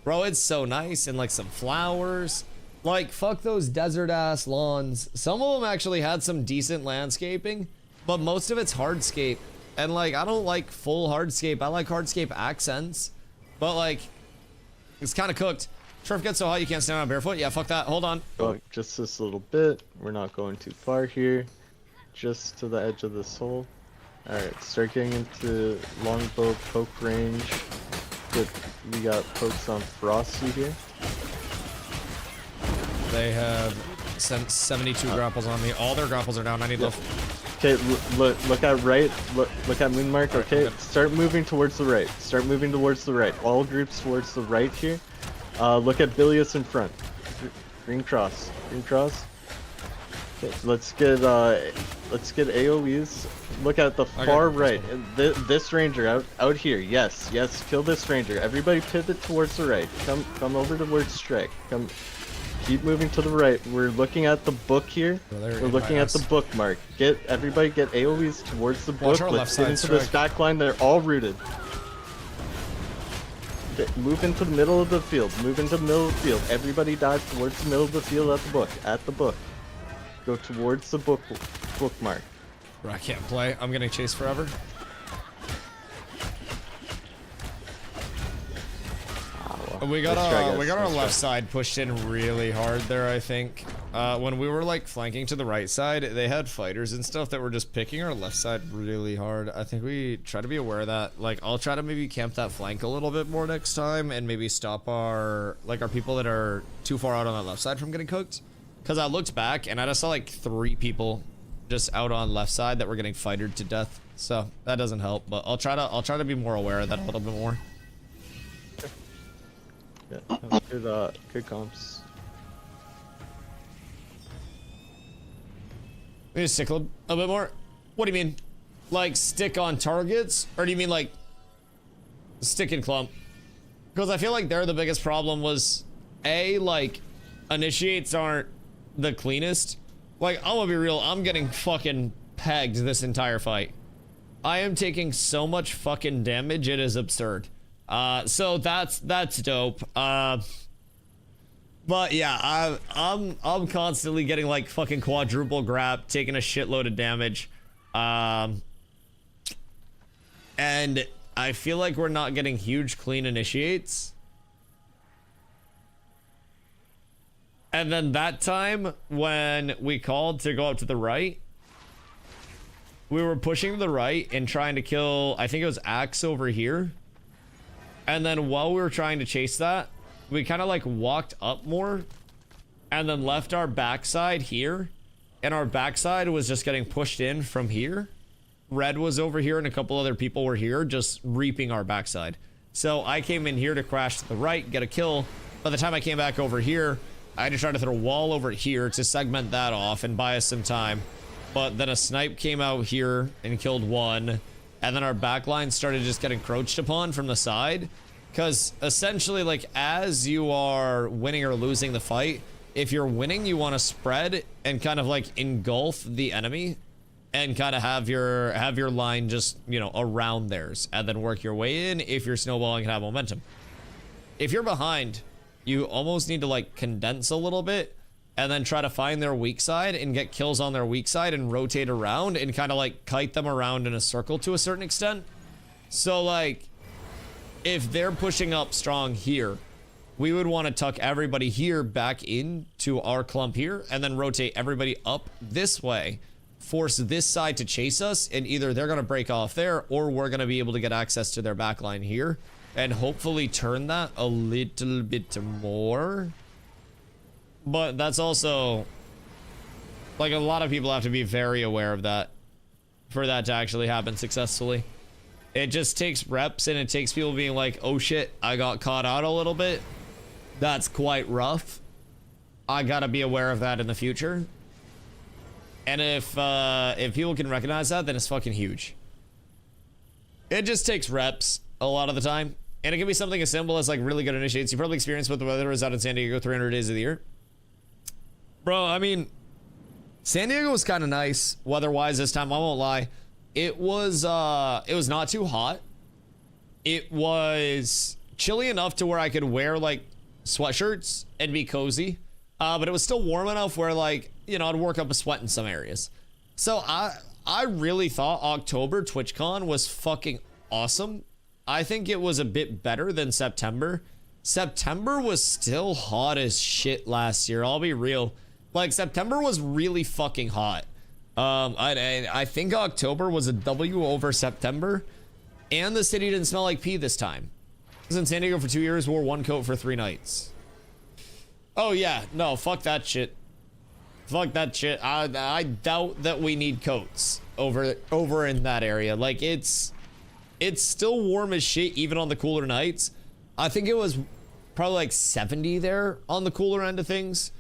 Bro, it's so nice, and, like, some flowers. Like, fuck those desert-ass lawns. Some of them actually had some decent landscaping, but most of it's hardscape. And, like, I don't like full hardscape. I like hardscape accents. But, like, it's kind of cooked. Turf gets so hot you can't stand on barefoot? Yeah, fuck that. Hold on. Oh, just this little bit. We're not going too far here. just to the edge of this hole. Alright, start getting into longbow poke range. Good. We got pokes on Frosty here. They have sent 72 grapples on me. All their grapples are down. I need love. Okay, look at right. Look at moon mark. Okay, start moving towards the right. Start moving towards the right. All groups towards the right here. Look at Bilious in front. Green cross. Green cross. Okay, let's get AoEs. Look at the far right. This ranger out here. Yes, kill this ranger. Everybody pivot towards the right. Come over towards strike. Come. Keep moving to the right. We're looking at the book here. We're looking at the bookmark. Everybody get AoEs towards the book. Let's get into this back line. They're all rooted. Okay, move into the middle of the field. Move into the middle of the field. Everybody dive towards the middle of the field at the book. At the book. Go towards the bookmark. Bro, I can't play. I'm gonna chase forever. We got our left side pushed in really hard there, I think. When we were like flanking to the right side, they had fighters and stuff that were just picking our left side really hard. I think we try to be aware of that. Like, I'll try to maybe camp that flank a little bit more next time and maybe stop our people that are too far out on that left side from getting cooked. Cause I looked back and I just saw like 3 people just out on left side that were getting fightered to death. So that doesn't help, but I'll try to be more aware of that a little bit more. Yeah, good comps. We need to stick a bit more. What do you mean? Like stick on targets? Or do you mean like stick in clump? Because I feel like there the biggest problem was like initiates aren't the cleanest. Like, I'm gonna be real, I'm getting fucking pegged this entire fight. I am taking so much fucking damage, it is absurd. So that's dope. But yeah, I'm constantly getting like fucking quadruple grab, taking a shitload of damage. And I feel like we're not getting huge clean initiates. And then that time when we called to go up to the right, we were pushing to the right and trying to kill, I think it was Axe over here. And then while we were trying to chase that, we kind of like walked up more and then left our backside here. And our backside was just getting pushed in from here. Red was over here and a couple other people were here just reaping our backside. So I came in here to crash to the right, get a kill. By the time I came back over here, I had to try to throw a wall over here to segment that off and buy us some time. But then a snipe came out here and killed one. And then our backline started just getting encroached upon from the side. Because essentially, like, as you are winning or losing the fight, if you're winning, you want to spread and kind of like engulf the enemy and kind of have your line just, you know, around theirs and then work your way in if you're snowballing and have momentum. If you're behind, you almost need to like condense a little bit and then try to find their weak side and get kills on their weak side and rotate around and kind of like kite them around in a circle to a certain extent. So like, if they're pushing up strong here, we would want to tuck everybody here back into our clump here and then rotate everybody up this way, force this side to chase us, and either they're going to break off there or we're going to be able to get access to their back line here and hopefully turn that a little bit more. But that's also, like, a lot of people have to be very aware of that for that to actually happen successfully. It just takes reps and it takes people being like, oh shit, I got caught out a little bit. That's quite rough. I gotta be aware of that in the future. And if people can recognize that, then it's fucking huge. It just takes reps a lot of the time. And it can be something as simple as like really good initiates. You probably experienced what the weather is out in San Diego 300 days of the year. Bro, I mean, San Diego was kind of nice weather-wise this time, I won't lie. It was not too hot. It was chilly enough to where I could wear like sweatshirts and be cozy. But it was still warm enough where, like, you know, I'd work up a sweat in some areas. So I really thought October TwitchCon was fucking awesome. I think it was a bit better than September. September was still hot as shit last year, I'll be real. Like, September was really fucking hot. I think October was a W over September, and the city didn't smell like pee this time. I was in San Diego for 2 years, wore 1 coat for 3 nights. Oh yeah, no, fuck that shit. Fuck that shit. I doubt that we need coats over in that area. Like it's still warm as shit even on the cooler nights. I think it was probably like 70 there on the cooler end of things,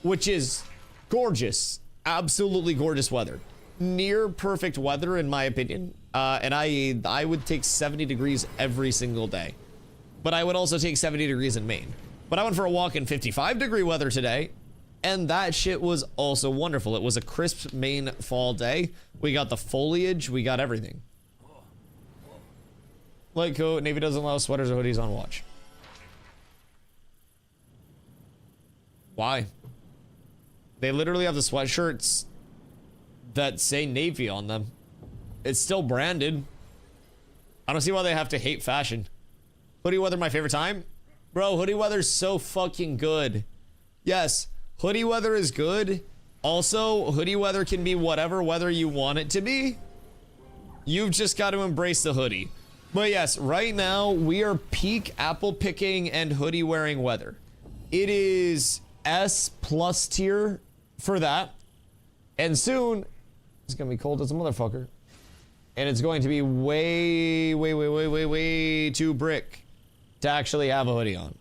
which is gorgeous. Absolutely gorgeous weather. Near perfect weather in my opinion. And I would take 70 degrees every single day. But I would also take 70 degrees in Maine. But I went for a walk in 55-degree weather today, and that shit was also wonderful. It was a crisp Maine fall day. We got the foliage, we got everything. Light coat, Navy doesn't allow sweaters or hoodies on watch. Why? They literally have the sweatshirts that say Navy on them. It's still branded. I don't see why they have to hate fashion. Hoodie weather, my favorite time? Bro, hoodie weather's so fucking good. Yes, hoodie weather is good. Also, hoodie weather can be whatever weather you want it to be. You've just got to embrace the hoodie. But yes, right now we are peak apple picking and hoodie wearing weather. It is S+ tier for that. And soon, it's gonna be cold as a motherfucker. And it's going to be way too brick to actually have a hoodie on.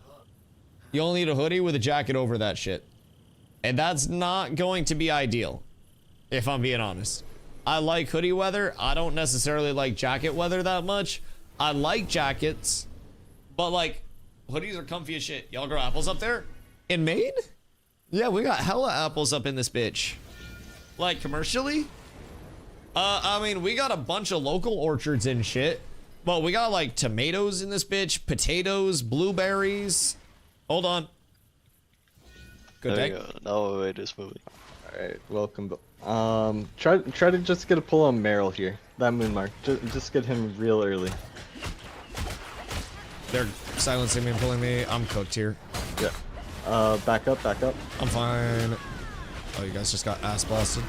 You only need a hoodie with a jacket over that shit. And that's not going to be ideal, if I'm being honest. I like hoodie weather. I don't necessarily like jacket weather that much. I like jackets, but like hoodies are comfy as shit. Y'all grow apples up there? In Maine? Yeah, we got hella apples up in this bitch. Like commercially? I mean, we got a bunch of local orchards and shit. But we got like tomatoes in this bitch, potatoes, blueberries. Hold on. Good day. No way, this movie. Alright, welcome. Try to just get a pull on Meryl here. That moon mark. Just get him real early. They're silencing me and pulling me. I'm cooked here. Yeah. Back up. I'm fine. Oh, you guys just got ass blasted.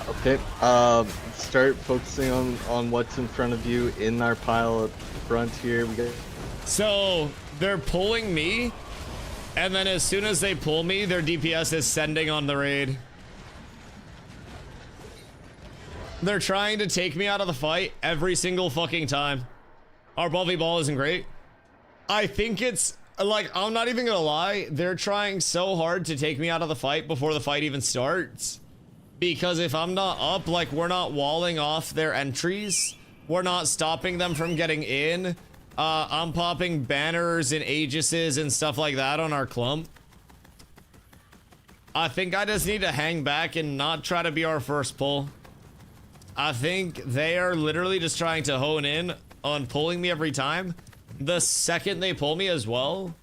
Okay, start focusing on what's in front of you in our pile up front here. We got. So they're pulling me, and then as soon as they pull me, their DPS is sending on the raid. They're trying to take me out of the fight every single fucking time. Our Buffy ball isn't great. I think it's like, I'm not even gonna lie, they're trying so hard to take me out of the fight before the fight even starts. Because if I'm not up, like we're not walling off their entries, we're not stopping them from getting in. I'm popping banners and aegises and stuff like that on our clump. I think I just need to hang back and not try to be our first pull. I think they are literally just trying to hone in on pulling me every time. The second they pull me as well,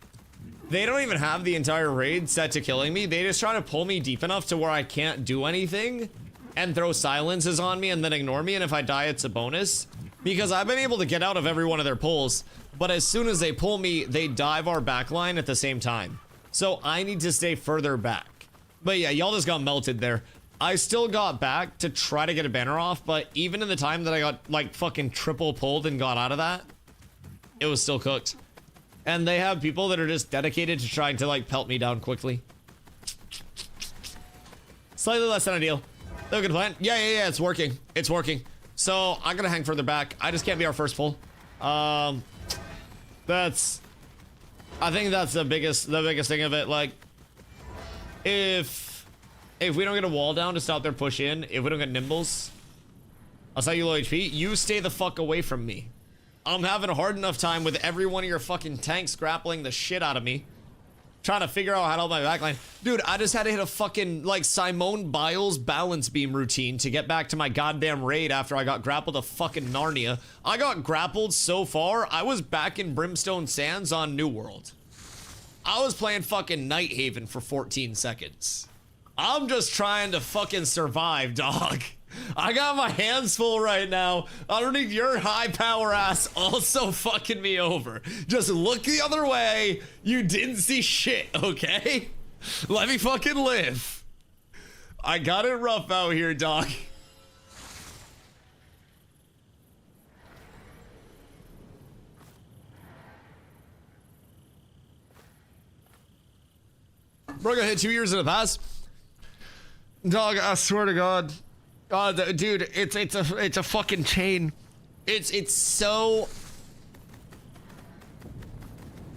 they don't even have the entire raid set to killing me. They just try to pull me deep enough to where I can't do anything and throw silences on me and then ignore me, and if I die, it's a bonus. Because I've been able to get out of every one of their pulls, but as soon as they pull me, they dive our backline at the same time. So I need to stay further back. But yeah, y'all just got melted there. I still got back to try to get a banner off, but even in the time that I got like fucking triple pulled and got out of that, it was still cooked. And they have people that are just dedicated to trying to like pelt me down quickly. Slightly less than ideal. No good plan. Yeah, it's working. It's working. So I'm gonna hang further back. I just can't be our first pull. I think that's the biggest thing of it. Like, if we don't get a wall down to stop their push in, if we don't get nimbles, I'll tell you low HP, you stay the fuck away from me. I'm having a hard enough time with every one of your fucking tanks grappling the shit out of me. Trying to figure out how to hold my backline. Dude, I just had to hit a fucking, like, Simone Biles balance beam routine to get back to my goddamn raid after I got grappled to fucking Narnia. I got grappled so far, I was back in Brimstone Sands on New World. I was playing fucking Night Haven for 14 seconds. I'm just trying to fucking survive, dog. I got my hands full right now. I don't need your high power ass also fucking me over. Just look the other way. You didn't see shit, okay? Let me fucking live. I got it rough out here, dog. Bro, I hit 2 years in the past. Dog, I swear to God. Dude, it's a fucking chain. It's so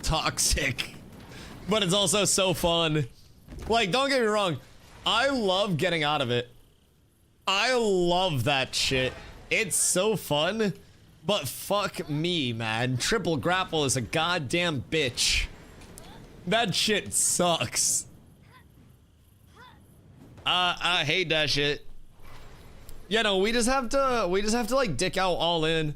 toxic, but it's also so fun. Like, don't get me wrong, I love getting out of it. I love that shit. It's so fun, but fuck me, man. Triple grapple is a goddamn bitch. That shit sucks. I hate that shit. Yeah, no, we just have to like dick out all in.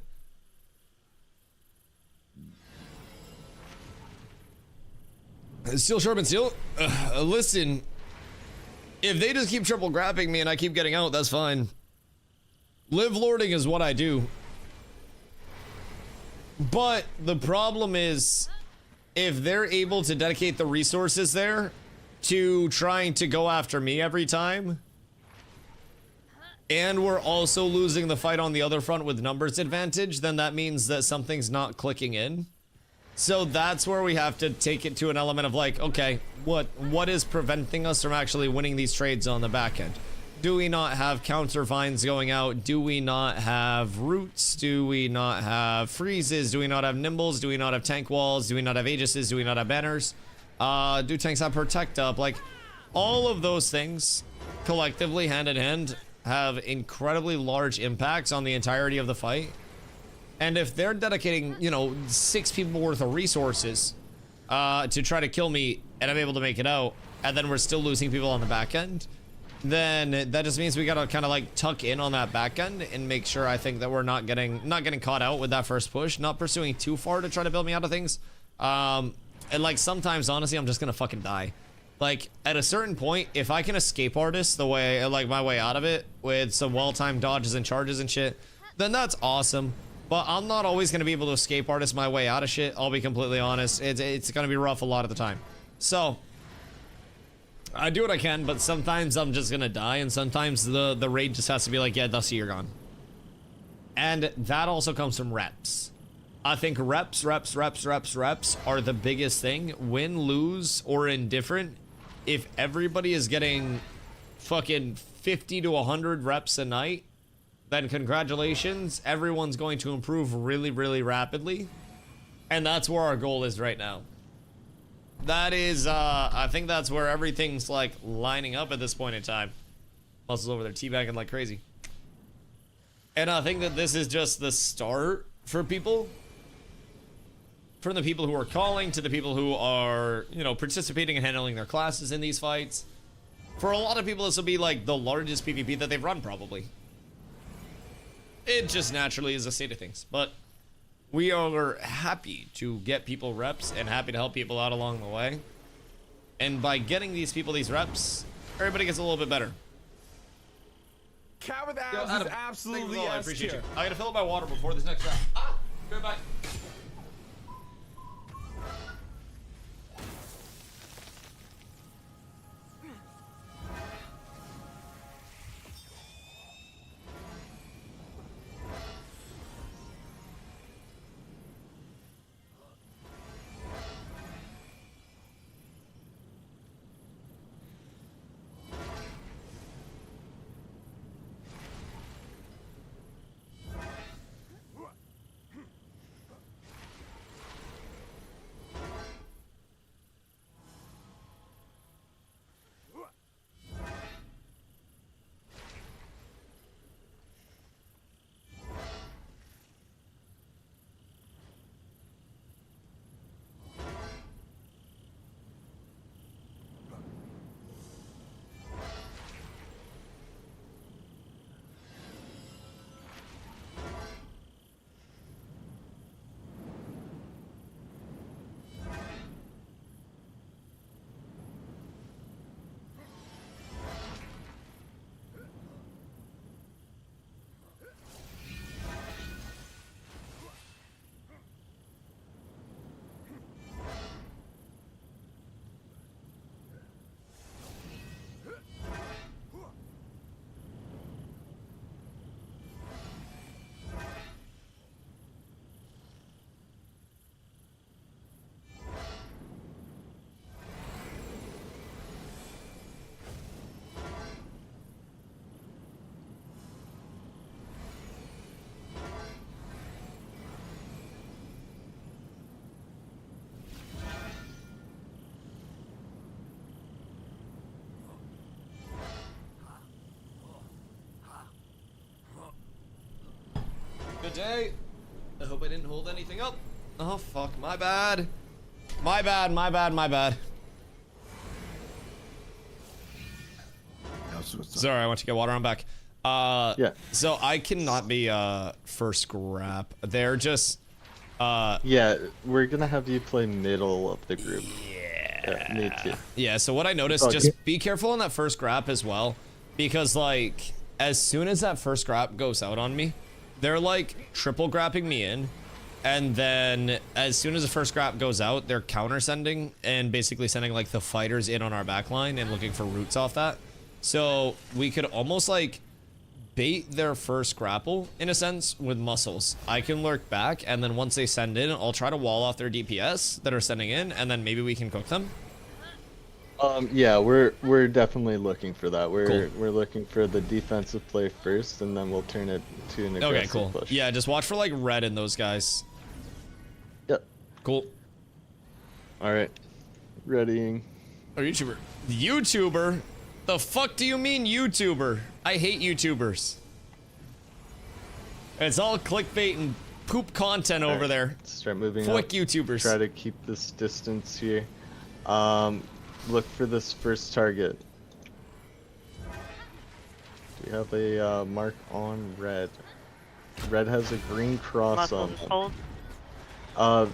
Steel sharpen steel. Listen, if they just keep triple grapping me and I keep getting out, that's fine. Live lording is what I do. But the problem is, if they're able to dedicate the resources there to trying to go after me every time, and we're also losing the fight on the other front with numbers advantage, then that means that something's not clicking in. So that's where we have to take it to an element of like, okay, what is preventing us from actually winning these trades on the back end? Do we not have counter vines going out? Do we not have roots? Do we not have freezes? Do we not have nimbles? Do we not have tank walls? Do we not have aegises? Do we not have banners? Do tanks have protect up? Like, all of those things collectively, hand in hand, have incredibly large impacts on the entirety of the fight. And if they're dedicating, you know, 6 people worth of resources to try to kill me, and I'm able to make it out, and then we're still losing people on the back end, then that just means we gotta kind of like tuck in on that back end and make sure, I think, that we're not getting caught out with that first push, not pursuing too far to try to build me out of things. And like sometimes, honestly, I'm just gonna fucking die. Like, at a certain point, if I can escape artist the way, like, my way out of it with some well-timed dodges and charges and shit, then that's awesome. But I'm not always going to be able to escape artist my way out of shit, I'll be completely honest. It's going to be rough a lot of the time. So, I do what I can, but sometimes I'm just going to die, and sometimes the raid just has to be like, yeah, Dusty, you're gone. And that also comes from reps. I think reps are the biggest thing. Win, lose, or indifferent. If everybody is getting fucking 50 to 100 reps a night, then congratulations, everyone's going to improve really, really rapidly. And that's where our goal is right now. That is, I think that's where everything's like lining up at this point in time. Muscles over there teabagging like crazy. And I think that this is just the start for people. From the people who are calling to the people who are, you know, participating and handling their classes in these fights. For a lot of people, this will be like the largest PvP that they've run, probably. It just naturally is a state of things. But we are happy to get people reps and happy to help people out along the way. And by getting these people these reps, everybody gets a little bit better. Cow with abs is absolutely I appreciate you. I gotta fill up my water before this next round. Goodbye. day. I hope I didn't hold anything up. Oh, fuck. My bad. My bad, my bad, my bad. Sorry, I went to get water. I'm back. Yeah. So I cannot be first scrap. They're just Yeah, we're gonna have you play middle of the group. Yeah. Me too. Yeah, so what I noticed, just be careful on that first grab as well, because like as soon as that first grab goes out on me, they're like triple grabbing me in, and then as soon as the first grab goes out, they're counter sending and basically sending like the fighters in on our back line and looking for roots off that. So we could almost like bait their first grapple in a sense with muscles. I can lurk back, and then once they send in, I'll try to wall off their DPS that are sending in, and then maybe we can cook them. Yeah, we're definitely looking for that. Cool. We're looking for the defensive play first, and then we'll turn it to an aggressive Okay, cool. push. Yeah, just watch for like red in those guys. Yep. Cool. All right. Readying. Oh, YouTuber. YouTuber? The fuck do you mean YouTuber? I hate YouTubers. It's all clickbait and poop content over there. Start moving Fuck up. YouTubers. Try to keep this distance here. Look for this first target. Do you have a mark on red? Red has a green cross on them.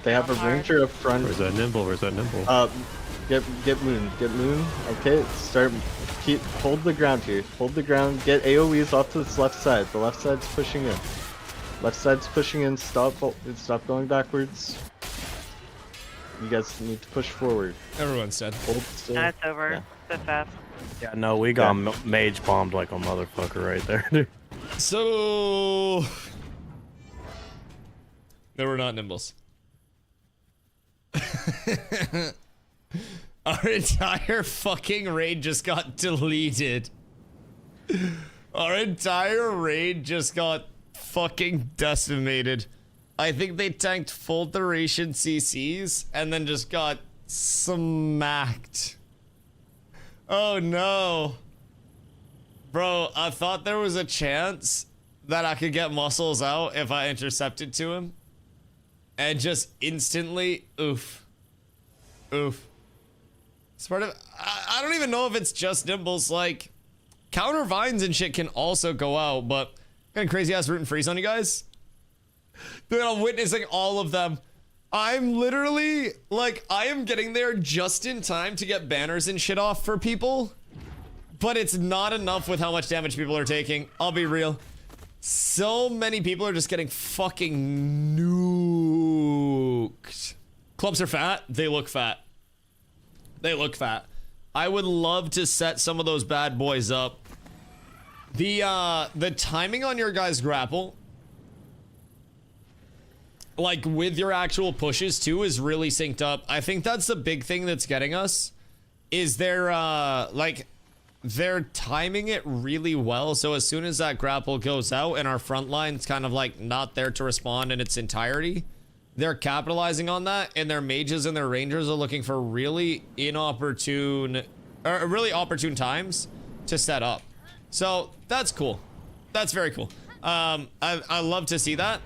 They have a ranger up front. Where's that nimble? Where's that nimble? Get moon. Get moon. Okay, hold the ground here. Hold the ground. Get AoEs off to this left side. The left side's pushing in. Left side's pushing in. Stop going backwards. You guys need to push forward. Everyone's dead. Hold still. Now it's over. Yeah. So fast. Yeah, no, we got mage bombed like a motherfucker right there, dude. So they were not nimbles. Our entire fucking raid just got deleted. Our entire raid just got fucking decimated. I think they tanked full duration CCs and then just got smacked. Oh no. Bro, I thought there was a chance that I could get muscles out if I intercepted to him. And just instantly, oof. Oof. It's part of, I don't even know if it's just nimbles, like, counter vines and shit can also go out, but kind of crazy ass root and freeze on you guys. Dude, I'm witnessing all of them. I'm literally, like, I am getting there just in time to get banners and shit off for people, but it's not enough with how much damage people are taking. I'll be real. So many people are just getting fucking nuked. Clubs are fat. They look fat. They look fat. I would love to set some of those bad boys up. The timing on your guys' grapple, like with your actual pushes too, is really synced up. I think that's the big thing that's getting us, is they're timing it really well. So as soon as that grapple goes out and our front line's kind of like not there to respond in its entirety, they're capitalizing on that, and their mages and their rangers are looking for really opportune times to set up. So that's cool. That's very cool. I love to see that.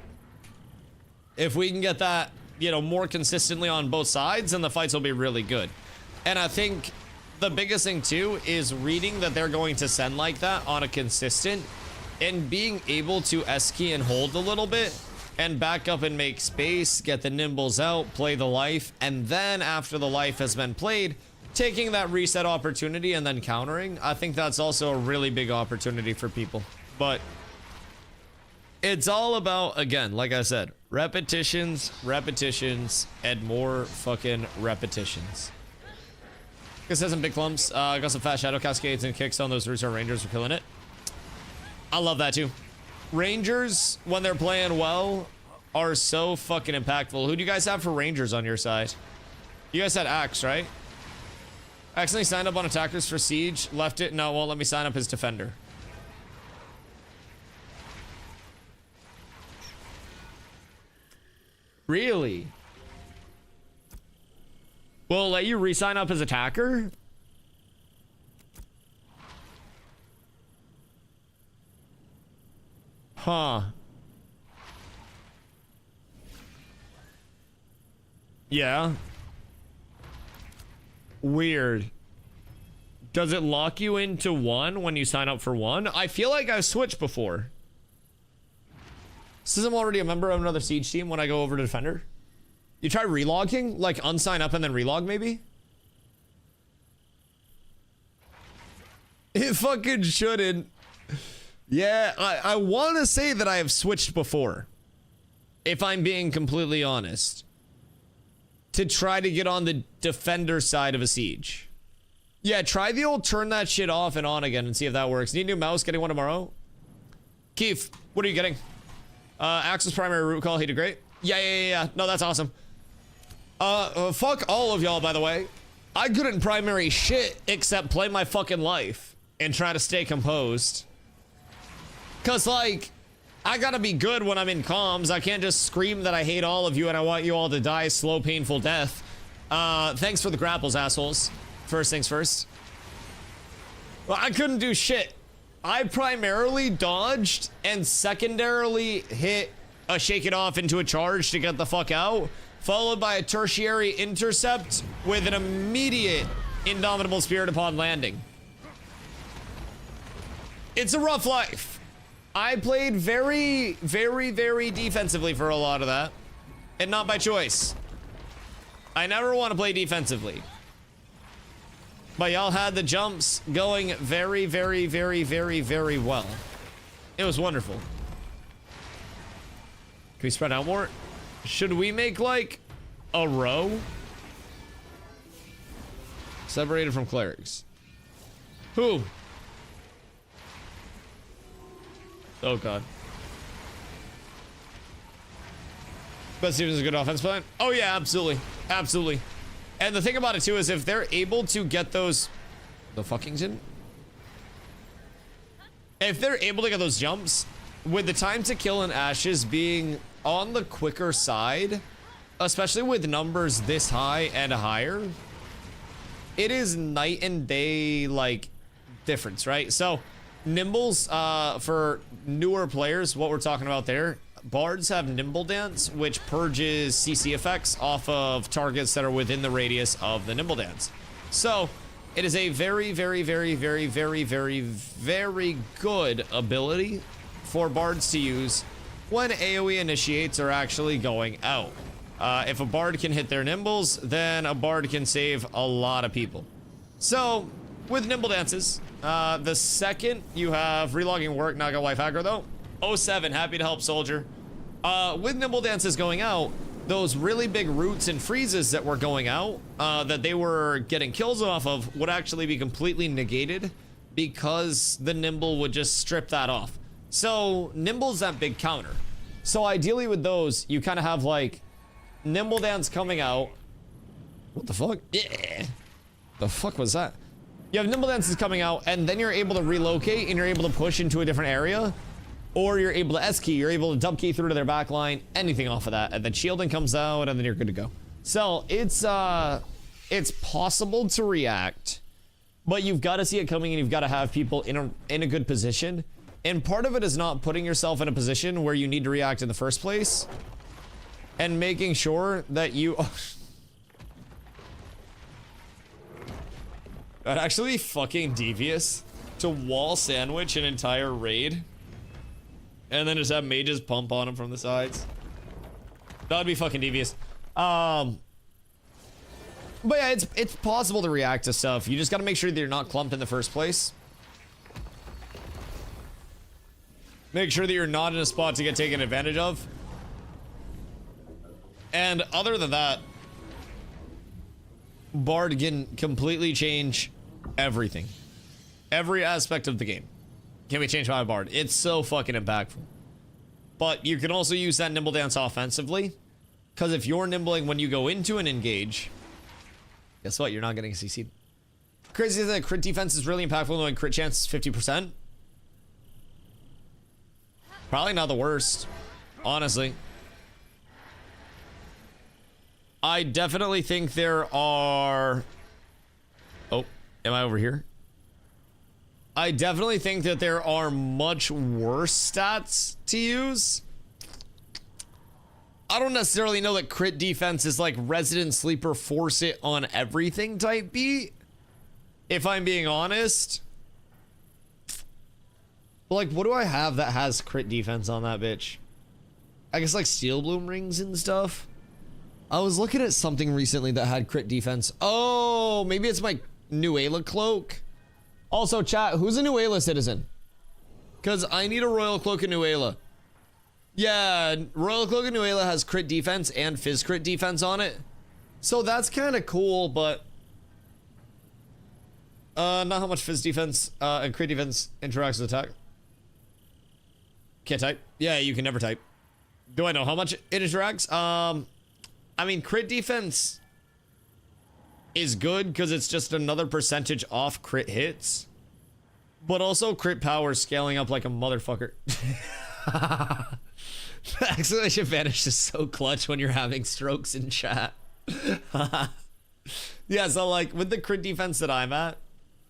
If we can get that, you know, more consistently on both sides, then the fights will be really good. And I think the biggest thing too is reading that they're going to send like that on a consistent, and being able to S-key and hold a little bit and back up and make space, get the nimbles out, play the life, and then after the life has been played, taking that reset opportunity and then countering. I think that's also a really big opportunity for people. But it's all about, again, like I said, repetitions, repetitions, and more fucking repetitions. This has some big clumps. Got some fast shadow cascades and kicks on those roots. Our rangers are killing it. I love that too. Rangers, when they're playing well, are so fucking impactful. Who do you guys have for rangers on your side? You guys had Axe, right? Accidentally signed up on attackers for siege. Left it. No, it won't let me sign up as defender. Really? Will it let you re-sign up as attacker? Huh. Yeah. Weird. Does it lock you into one when you sign up for one? I feel like I've switched before. Since I'm already a member of another Siege team when I go over to Defender. You try relogging? Like unsign up and then relog maybe? It fucking shouldn't. Yeah, I want to say that I have switched before. If I'm being completely honest. To try to get on the Defender side of a Siege. Yeah, try the old turn that shit off and on again and see if that works. Need a new mouse, getting one tomorrow. Keith, what are you getting? Axel's primary root call, he did great. Yeah. No, that's awesome. Fuck all of y'all, by the way. I couldn't primary shit except play my fucking life and try to stay composed. Cause like, I gotta be good when I'm in comms. I can't just scream that I hate all of you and I want you all to die a slow, painful death. Thanks for the grapples, assholes. First things first. Well, I couldn't do shit. I primarily dodged and secondarily hit a shake it off into a charge to get the fuck out, followed by a tertiary intercept with an immediate indomitable spirit upon landing. It's a rough life. I played very defensively for a lot of that, and not by choice. I never want to play defensively. But y'all had the jumps going very well. It was wonderful. Can we spread out more? Should we make like a row? Separated from clerics. Who? Oh god. But Steven's a good offense plan. Oh yeah, absolutely. Absolutely. And the thing about it too is if they're able to get those... The fucking's in? If they're able to get those jumps, with the time to kill and ashes being on the quicker side, especially with numbers this high and higher, it is night and day, like, difference, right? So, Nimbles, for newer players, what we're talking about there, Bards have Nimble Dance, which purges CC effects off of targets that are within the radius of the Nimble Dance. So, it is a very good ability for Bards to use when AoE initiates are actually going out. If a Bard can hit their Nimbles, then a Bard can save a lot of people. So, with Nimble Dances, the second you have relogging work, not got wife aggro though. 07, happy to help, soldier. With Nimble Dances going out, those really big roots and freezes that were going out, that they were getting kills off of, would actually be completely negated because the Nimble would just strip that off. So, Nimble's that big counter. So ideally with those, you kind of have like, Nimble Dance coming out. What the fuck? Yeah. The fuck was that? You have Nimble Dances coming out, and then you're able to relocate, and you're able to push into a different area. Or you're able to S-key, you're able to dub key through to their backline, anything off of that, and then shielding comes out, and then you're good to go. So, it's possible to react, but you've got to see it coming, and you've got to have people in a good position. And part of it is not putting yourself in a position where you need to react in the first place, and making sure that you... That'd actually be fucking devious to wall sandwich an entire raid and then just have mages pump on him from the sides. That'd be fucking devious. But yeah, it's possible to react to stuff. You just gotta make sure that you're not clumped in the first place. Make sure that you're not in a spot to get taken advantage of. And other than that, Bard can completely change everything. Every aspect of the game can be changed by a Bard. It's so fucking impactful. But you can also use that Nimble Dance offensively, because if you're nimbling when you go into an engage, guess what? You're not getting CC'd. Crazy that crit defense is really impactful knowing crit chance is 50%. Probably not the worst, honestly. I definitely think there are... Oh, am I over here? I definitely think that there are much worse stats to use. I don't necessarily know that crit defense is like Resident Sleeper force it on everything type beat, if I'm being honest. But like, what do I have that has crit defense on that bitch? I guess like Steel Bloom rings and stuff. I was looking at something recently that had crit defense. Oh, maybe it's my Nuela cloak. Also, chat, who's a Nuela citizen? Because I need a Royal Cloak of Nuela. Yeah, Royal Cloak of Nuela has crit defense and fizz crit defense on it. So that's kind of cool, but... not how much fizz defense and crit defense interacts with attack. Can't type. Yeah, you can never type. Do I know how much it interacts? I mean, crit defense is good because it's just another percentage off crit hits. But also crit power scaling up like a motherfucker. Exclamation vanish is so clutch when you're having strokes in chat. Yeah, so like with the crit defense that I'm at,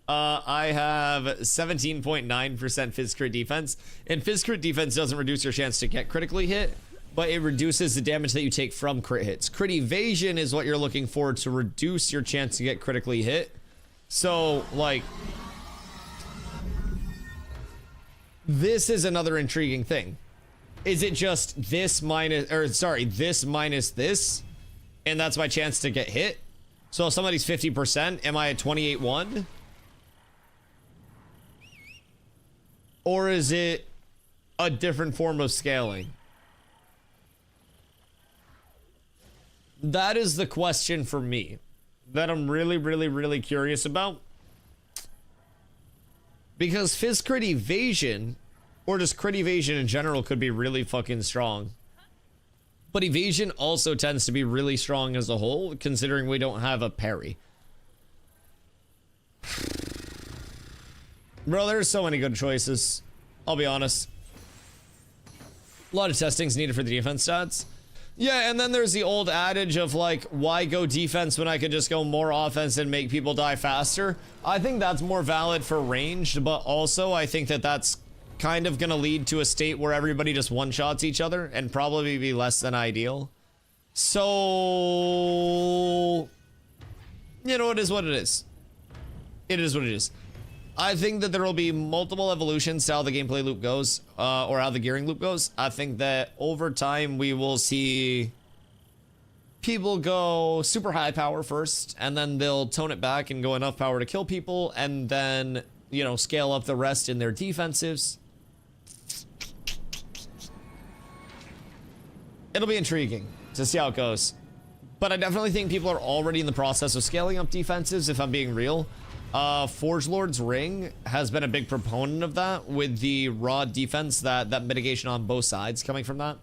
I have 17.9% fizz crit defense, and fizz crit defense doesn't reduce your chance to get critically hit, but it reduces the damage that you take from crit hits. Crit evasion is what you're looking for to reduce your chance to get critically hit. So like, this is another intriguing thing. Is it just this minus, or sorry, this minus this, and that's my chance to get hit? So if somebody's 50%, am I at 28-1? Or is it a different form of scaling? That is the question for me that I'm really curious about. Because fizz crit evasion, or just crit evasion in general, could be really fucking strong. But evasion also tends to be really strong as a whole, considering we don't have a parry. Bro, there's so many good choices. I'll be honest. A lot of testing's needed for the defense stats. Yeah, and then there's the old adage of like, why go defense when I could just go more offense and make people die faster? I think that's more valid for ranged, but also I think that that's kind of gonna lead to a state where everybody just one-shots each other and probably be less than ideal. So, you know, it is what it is. It is what it is. I think that there will be multiple evolutions to how the gameplay loop goes, or how the gearing loop goes. I think that over time we will see people go super high power first, and then they'll tone it back and go enough power to kill people, and then, you know, scale up the rest in their defensives. It'll be intriguing to see how it goes. But I definitely think people are already in the process of scaling up defensives, if I'm being real. Forge Lord's Ring has been a big proponent of that, with the raw defense, that mitigation on both sides coming from that.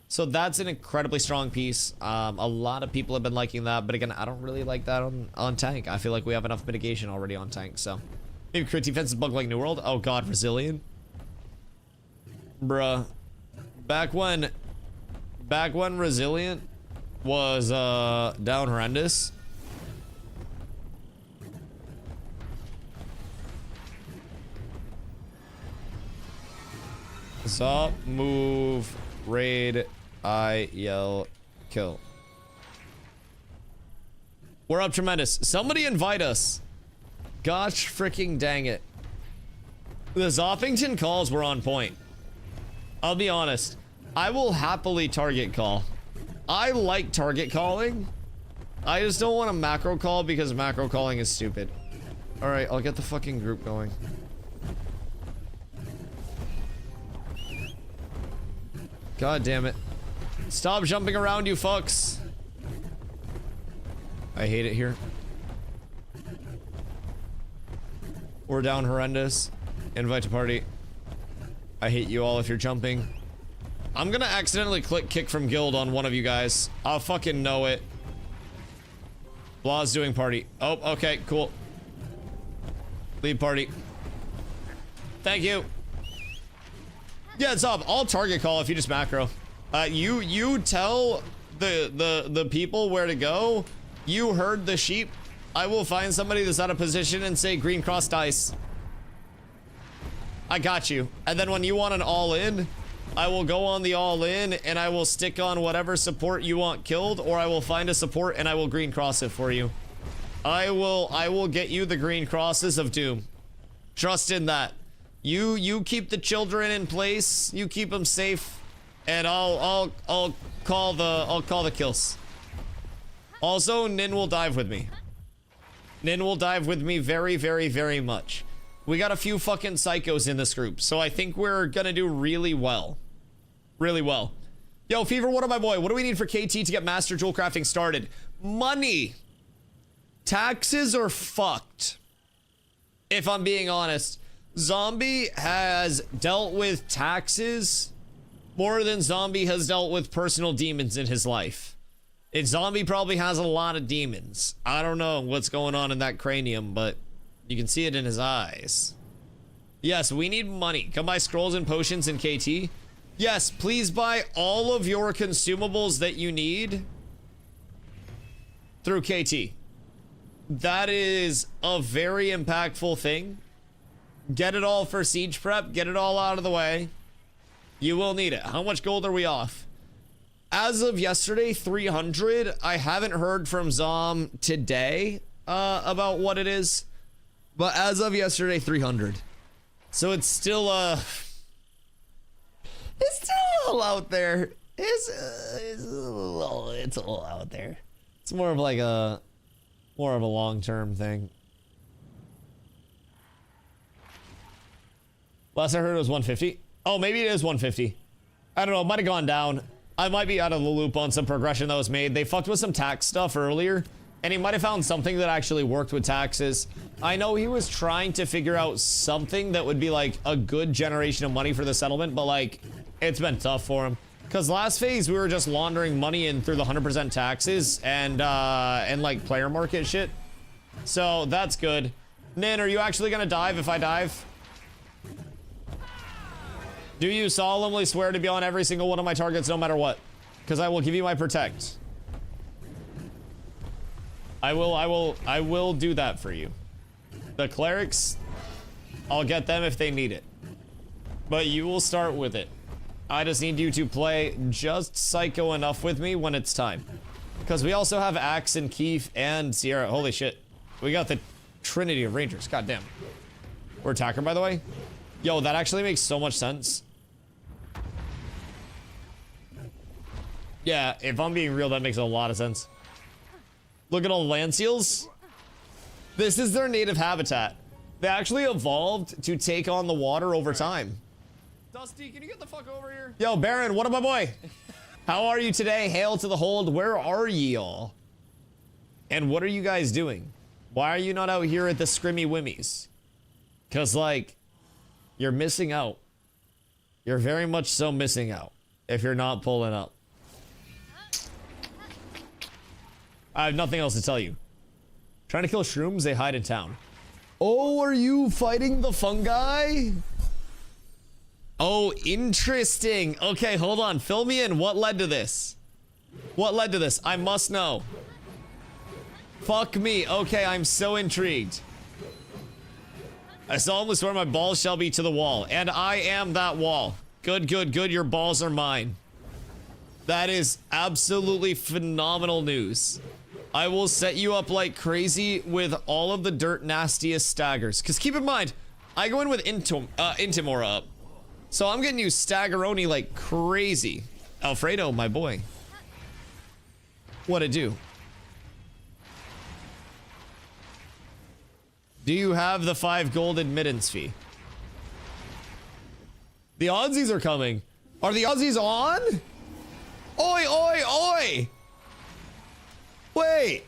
So that's an incredibly strong piece. A lot of people have been liking that, but again, I don't really like that on tank. I feel like we have enough mitigation already on tank, so. Maybe crit defense is bug like New World. Oh god, Resilient. Bruh. Back when Resilient was, down horrendous. Stop, move, raid, I yell, kill. We're up tremendous. Somebody invite us. Gosh freaking dang it. The Zoppington calls were on point. I'll be honest. I will happily target call. I like target calling. I just don't want a macro call because macro calling is stupid. Alright, I'll get the fucking group going. God damn it. Stop jumping around, you fucks. I hate it here. We're down horrendous. Invite to party. I hate you all if you're jumping. I'm gonna accidentally click kick from guild on one of you guys. I'll fucking know it. Blah's doing party. Oh, okay, cool. Leave party. Thank you. Yeah, it's up. I'll target call if you just macro. You tell the people where to go. You heard the sheep. I will find somebody that's out of position and say green cross dice. I got you. And then when you want an all in, I will go on the all-in, and I will stick on whatever support you want killed, or I will find a support and I will green cross it for you. I will get you the green crosses of doom. Trust in that. You keep the children in place, you keep them safe, and I'll call the kills. Also, Nin will dive with me. Nin will dive with me very, very, very much. We got a few fucking psychos in this group, so I think we're gonna do really well. Really well. Yo, Fever, what up, my boy? What do we need for KT to get Master Jewel Crafting started? Money! Taxes are fucked. If I'm being honest. Zombie has dealt with taxes more than Zombie has dealt with personal demons in his life. And Zombie probably has a lot of demons. I don't know what's going on in that cranium, but you can see it in his eyes. Yes, we need money. Come buy scrolls and potions in KT. Yes, please buy all of your consumables that you need through KT. That is a very impactful thing. Get it all for siege prep. Get it all out of the way. You will need it. How much gold are we off? As of yesterday, 300. I haven't heard from Zom today about what it is. But as of yesterday, 300. So it's still it's still a little out there. It's a little out there. It's more of like a long-term thing. Last I heard it was 150. Oh, maybe it is 150. I don't know. It might have gone down. I might be out of the loop on some progression that was made. They fucked with some tax stuff earlier, and he might have found something that actually worked with taxes. I know he was trying to figure out something that would be like a good generation of money for the settlement, but like it's been tough for him. Because last phase we were just laundering money in through the 100% taxes and like player market shit. So that's good. Nin, are you actually gonna dive if I dive? Do you solemnly swear to be on every single one of my targets no matter what? Because I will give you my protect. I will do that for you. The clerics, I'll get them if they need it. But you will start with it. I just need you to play just psycho enough with me when it's time. Because we also have Axe and Keith and Sierra. Holy shit. We got the Trinity of Rangers. God damn. We're attacker, by the way. Yo, that actually makes so much sense. Yeah, if I'm being real, that makes a lot of sense. Look at all the land seals. This is their native habitat. They actually evolved to take on the water over time. Dusty, can you get the fuck over here? Yo, Baron, what up, my boy? How are you today? Hail to the hold. Where are ye all? And what are you guys doing? Why are you not out here at the Scrimmy Wimmies? Because, like, you're missing out. You're very much so missing out if you're not pulling up. I have nothing else to tell you. Trying to kill shrooms, they hide in town. Oh, are you fighting the fungi? Oh, interesting. Okay, hold on. Fill me in. What led to this? What led to this? I must know. Fuck me. Okay, I'm so intrigued. I solemnly swear my balls shall be to the wall. And I am that wall. Good, good, good. Your balls are mine. That is absolutely phenomenal news. I will set you up like crazy with all of the dirt nastiest staggers. Because keep in mind, I go in with Intimora up. So I'm getting you staggeroni like crazy. Alfredo, my boy. What'd it do? Do you have the 5 gold admittance fee? The Aussies are coming. Are the Aussies on? Oi, oi, oi! Wait!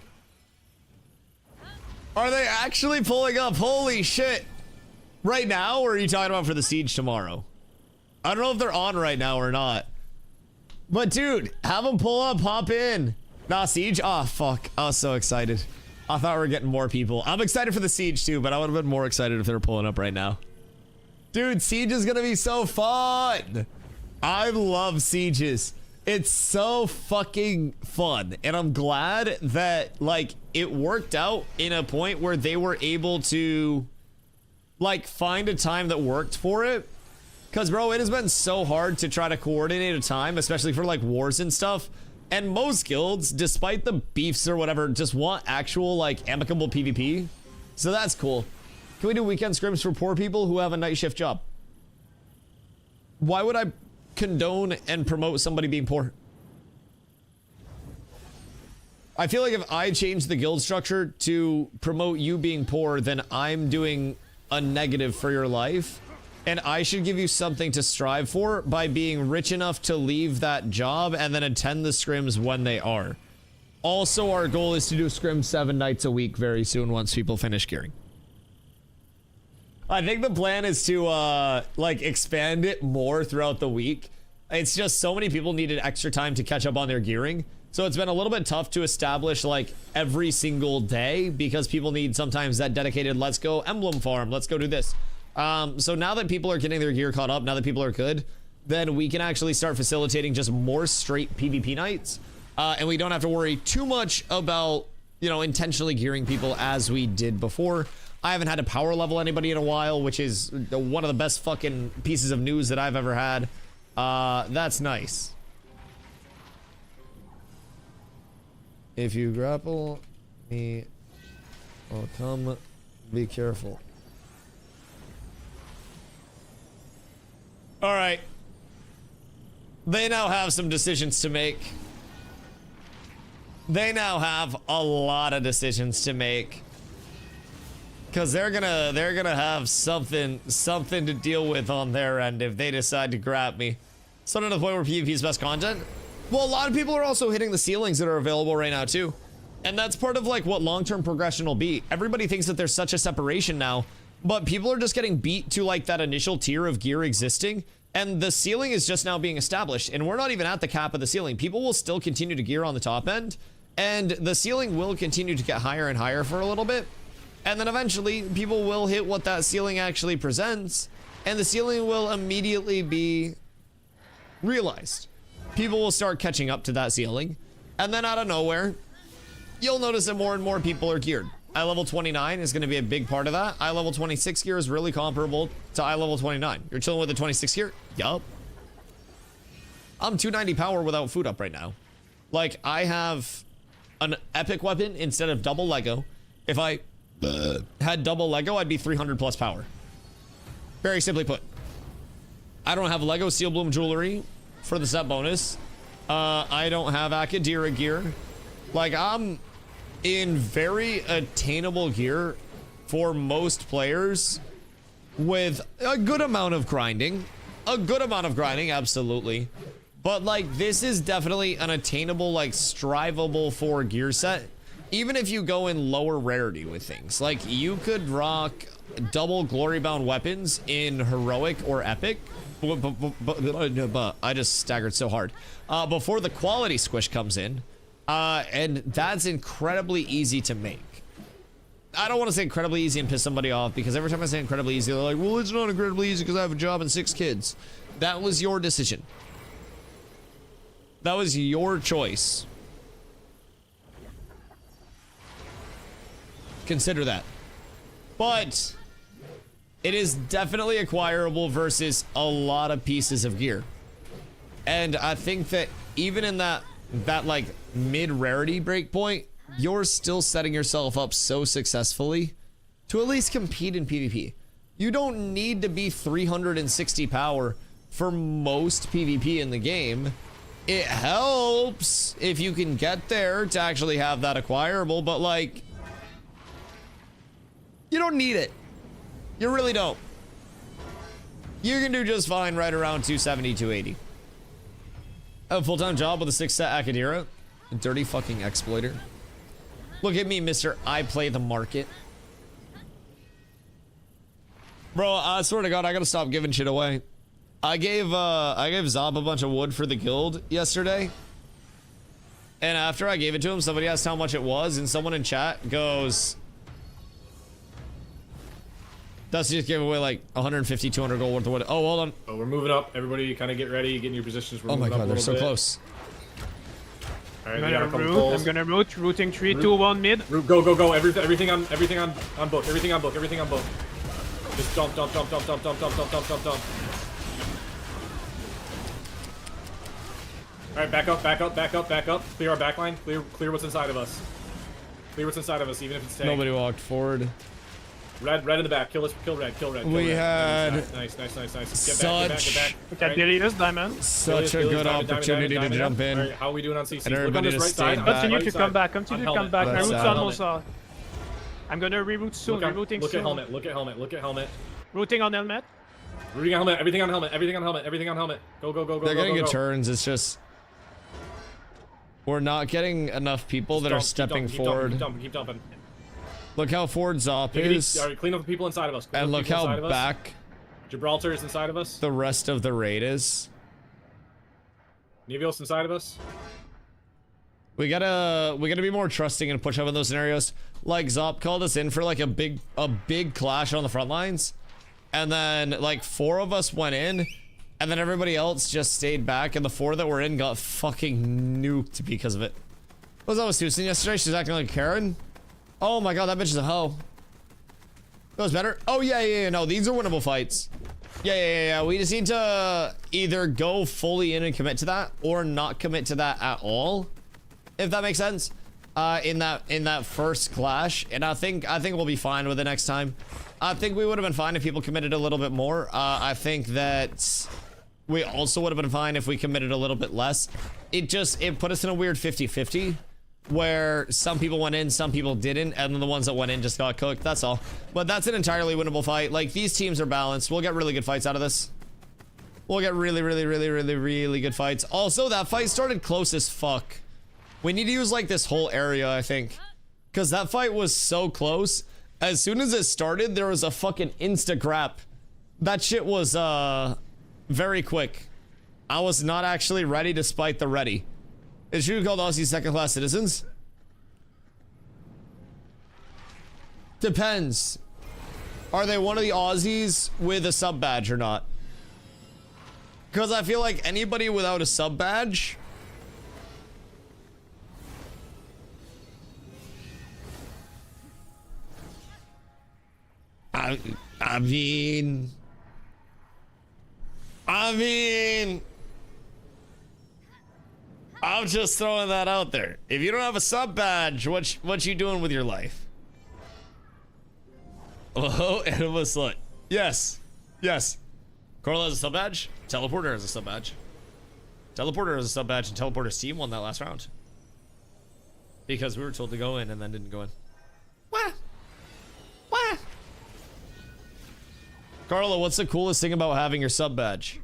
Are they actually pulling up? Holy shit! Right now, or are you talking about for the siege tomorrow? I don't know if they're on right now or not. But dude, have them pull up, hop in. Nah, siege? Ah, fuck. I was so excited. I thought we were getting more people. I'm excited for the siege too, but I would have been more excited if they were pulling up right now. Dude, siege is gonna be so fun! I love sieges. It's so fucking fun, and I'm glad that, like, it worked out in a point where they were able to, like, find a time that worked for it, Because, bro, it has been so hard to try to coordinate a time, especially for, like, wars and stuff. And most guilds, despite the beefs or whatever, just want actual, like, amicable PvP. So that's cool. Can we do weekend scrims for poor people who have a night shift job? Why would I condone and promote somebody being poor? I feel like if I change the guild structure to promote you being poor, then I'm doing a negative for your life. And I should give you something to strive for by being rich enough to leave that job and then attend the scrims when they are. Also, our goal is to do scrims 7 nights a week very soon once people finish gearing. I think the plan is to, like, expand it more throughout the week. It's just so many people needed extra time to catch up on their gearing. So it's been a little bit tough to establish, like, every single day because people need sometimes that dedicated, let's go emblem farm, let's go do this. So now that people are getting their gear caught up, now that people are good, then we can actually start facilitating just more straight PvP nights. And we don't have to worry too much about, you know, intentionally gearing people as we did before. I haven't had to power level anybody in a while, which is one of the best fucking pieces of news that I've ever had. That's nice. If you grapple me, I'll come. Be careful. All right. They now have some decisions to make. They now have a lot of decisions to make. Because they're gonna have something to deal with on their end if they decide to grab me. So to the point where PvP is best content. Well, a lot of people are also hitting the ceilings that are available right now too. And that's part of like what long-term progression will be. Everybody thinks that there's such a separation now, but people are just getting beat to like that initial tier of gear existing. And the ceiling is just now being established. And we're not even at the cap of the ceiling. People will still continue to gear on the top end. And the ceiling will continue to get higher and higher for a little bit. And then eventually people will hit what that ceiling actually presents. And the ceiling will immediately be realized. People will start catching up to that ceiling. And then out of nowhere, you'll notice that more and more people are geared. I level 29 is going to be a big part of that. I level 26 gear is really comparable to I level 29. You're chilling with the 26 gear? Yup. I'm 290 power without food up right now. Like, I have an epic weapon instead of double Lego. If I had double Lego, I'd be 300 plus power. Very simply put. I don't have Lego Steel Bloom jewelry for the set bonus. I don't have Akadira gear. Like, I'm in very attainable gear for most players with a good amount of grinding. A good amount of grinding, absolutely. But, like, this is definitely an attainable, like, strivable for gear set. Even if you go in lower rarity with things. Like, you could rock double glory-bound weapons in heroic or epic. But I just staggered so hard. Before the quality squish comes in. And that's incredibly easy to make. I don't want to say incredibly easy and piss somebody off, because every time I say incredibly easy, they're like, well, it's not incredibly easy because I have a job and 6 kids. That was your decision. That was your choice. Consider that. But it is definitely acquirable versus a lot of pieces of gear. And I think that even in that like mid rarity breakpoint, you're still setting yourself up so successfully to at least compete in PvP. You don't need to be 360 power for most PvP in the game. It helps if you can get there to actually have that acquirable, but like, you don't need it. You really don't. You can do just fine right around 270, 280. I have a full-time job with a 6-set Akadira. A dirty fucking exploiter. Look at me, Mr. I play the market. Bro, I swear to God, I gotta stop giving shit away. I gave Zob a bunch of wood for the guild yesterday. And after I gave it to him, somebody asked how much it was, and someone in chat goes, Dusty just gave away like 150, 200 gold worth of wood. Oh, hold on. Oh, we're moving up. Everybody kind of get ready, get in your positions. We're oh my God, God, they're so bit. close. All right, I'm gonna root. Rooting 3, 2, 1 mid. Root, go, go, go. Everything on book. Everything on book. Everything on book. Just dump. Alright, back up, back up, back up, back up. Clear our back line. Clear what's inside of us. Clear what's inside of us, even if it's tank. Nobody walked forward. Red in the back. Kill red, kill red. We had Nice. Get such back. Look at Delius, Diamond. such a good opportunity to jump in. Alright, how are we doing on CC? And Look on everybody this just right side. stayed back. Continue Right to side. come back. Continue to come back. My That's root's out. almost off. I'm gonna reroute soon. Rerouting Look soon. at helmet. Look at helmet. Routing on helmet. Routing on helmet. Everything on helmet. Go. They're getting good turns. It's just we're not getting enough people that are stepping forward. Keep dumping. Look how forward Zop is. Alright, clean up the people inside of us. And look how back Gibraltar is inside of us. the rest of the raid is. Nevios inside of us. We gotta be more trusting and push up in those scenarios. Like Zop called us in for like a big clash on the front lines, and then like 4 of us went in, and then everybody else just stayed back, and the 4 that were in got fucking nuked because of it. What was that with Susan yesterday? She was acting like Karen. Oh my god, that bitch is a hoe. That was better. Oh yeah. No, these are winnable fights. Yeah. We just need to either go fully in and commit to that, or not commit to that at all, if that makes sense. In that first clash, and I think we'll be fine with it next time. I think we would have been fine if people committed a little bit more. I think that we also would have been fine if we committed a little bit less. It put us in a weird 50-50. Where some people went in, some people didn't, and then the ones that went in just got cooked. That's all. But that's an entirely winnable fight. Like, these teams are balanced. We'll get really good fights out of this. We'll get really good fights. Also, that fight started close as fuck. We need to use, like, this whole area, I think. Because that fight was so close. As soon as it started, there was a fucking insta-grab. That shit was, very quick. I was not actually ready despite the ready. Is you called Aussie second-class citizens? Depends. Are they one of the Aussies with a sub badge or not? Because I feel like anybody without a sub badge... I mean... I'm just throwing that out there. If you don't have a sub badge, what you doing with your life? Oh, and it was like, yes. Coral has a sub badge. Teleporter has a sub badge. Teleporter has a sub badge, and Teleporter's team won that last round. Because we were told to go in and then didn't go in. What? Carla, what's the coolest thing about having your sub badge?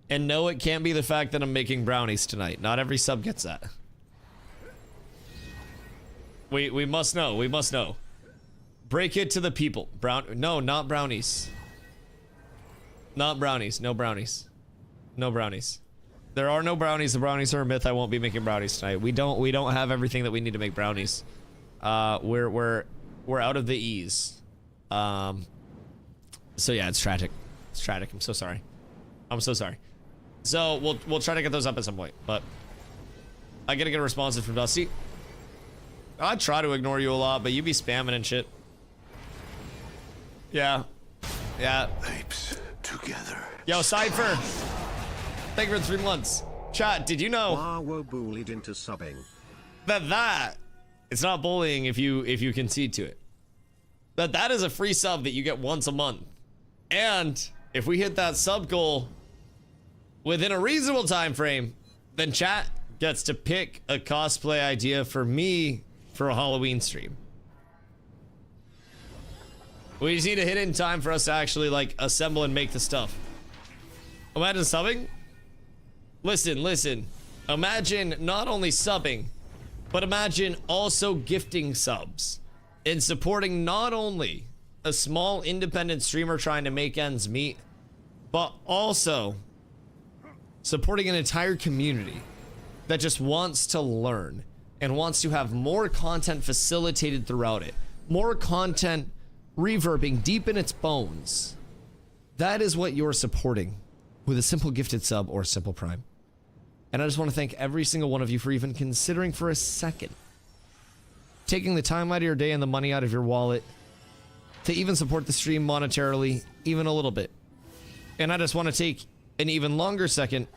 And no, it can't be the fact that I'm making brownies tonight. Not every sub gets that. We must know. Break it to the people. No, not brownies. Not brownies. No brownies. No brownies. There are no brownies. The brownies are a myth. I won't be making brownies tonight. We don't have everything that we need to make brownies. We're out of the ease. So yeah, it's tragic. It's tragic. I'm so sorry. So we'll try to get those up at some point, but I gotta get a response from Dusty. I try to ignore you a lot, but you be spamming and shit. Yeah. Apes together. Yo, Cypher. Thank you for the 3 months. Chat, did you know bullied into subbing. that it's not bullying if you concede to it. That is a free sub that you get once a month. And if we hit that sub goal within a reasonable time frame, then chat gets to pick a cosplay idea for me for a Halloween stream. We just need to hit it in time for us to actually like assemble and make the stuff. Imagine subbing. Listen. Imagine not only subbing, but imagine also gifting subs and supporting not only a small independent streamer trying to make ends meet, but also supporting an entire community that just wants to learn and wants to have more content facilitated throughout it. More content reverbing deep in its bones. That is what you're supporting with a simple gifted sub or simple prime. And I just want to thank every single one of you for even considering for a second taking the time out of your day and the money out of your wallet to even support the stream monetarily, even a little bit. And I just want to take an even longer second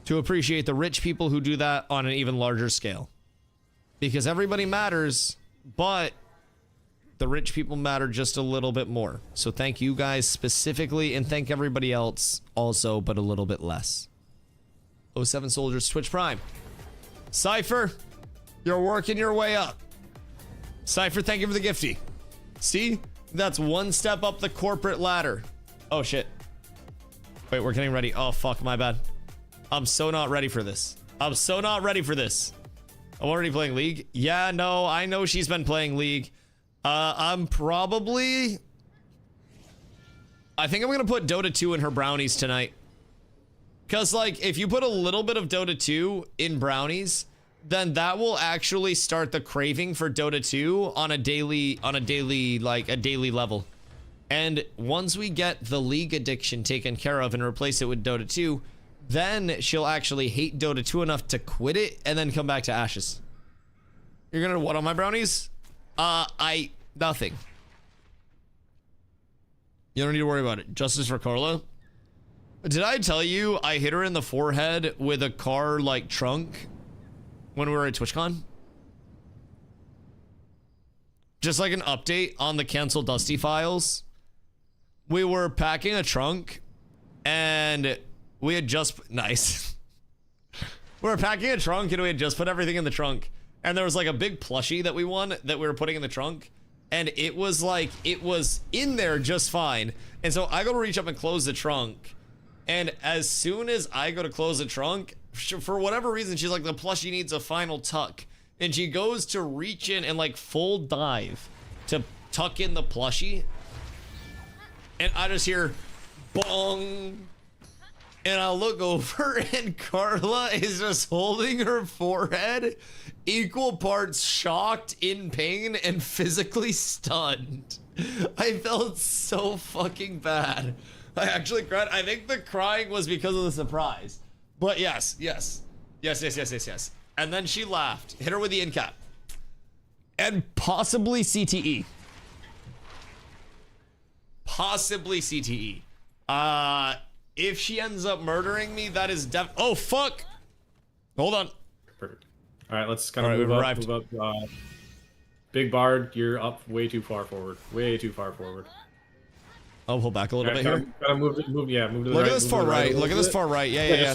to appreciate the rich people who do that on an even larger scale. Because everybody matters, but the rich people matter just a little bit more. So thank you guys specifically, and thank everybody else also, but a little bit less. 07 Soldiers, Twitch Prime. Cypher, you're working your way up. Cypher, thank you for the gifty. See? That's one step up the corporate ladder. Oh, shit. Wait, we're getting ready. Oh, fuck, my bad. I'm so not ready for this. I'm so not ready for this. I'm already playing League. Yeah, no, I know she's been playing League. I'm probably... I think I'm gonna put Dota 2 in her brownies tonight. Because, like, if you put a little bit of Dota 2 in brownies, then that will actually start the craving for Dota 2 on a daily level. And once we get the League addiction taken care of and replace it with Dota 2, then she'll actually hate Dota 2 enough to quit it and then come back to Ashes. You're gonna what on my brownies? Nothing. You don't need to worry about it. Justice for Carla. Did I tell you I hit her in the forehead with a car like trunk when we were at TwitchCon? Just like an update on the cancel Dusty files. We were packing a trunk and we had just nice. We were packing a trunk and we had just put everything in the trunk. And there was like a big plushie that we won that we were putting in the trunk. And it was like, it was in there just fine. And so I go to reach up and close the trunk. And as soon as I go to close the trunk, for whatever reason, she's like, the plushie needs a final tuck. And she goes to reach in and like full dive to tuck in the plushie. And I just hear bong. And I look over and Carla is just holding her forehead, equal parts shocked, in pain, and physically stunned. I felt so fucking bad. I actually cried. I think the crying was because of the surprise. But yes. And then she laughed. Hit her with the end cap. And possibly CTE. Possibly CTE. If she ends up murdering me, that is oh, fuck! Hold on. Perfect. Alright, let's kind of move up. Big Bard, you're up way too far forward. Way too far forward. I'll pull back a little bit here. Gotta move to the Look right. Look at this far right. Look at this far right. Yeah.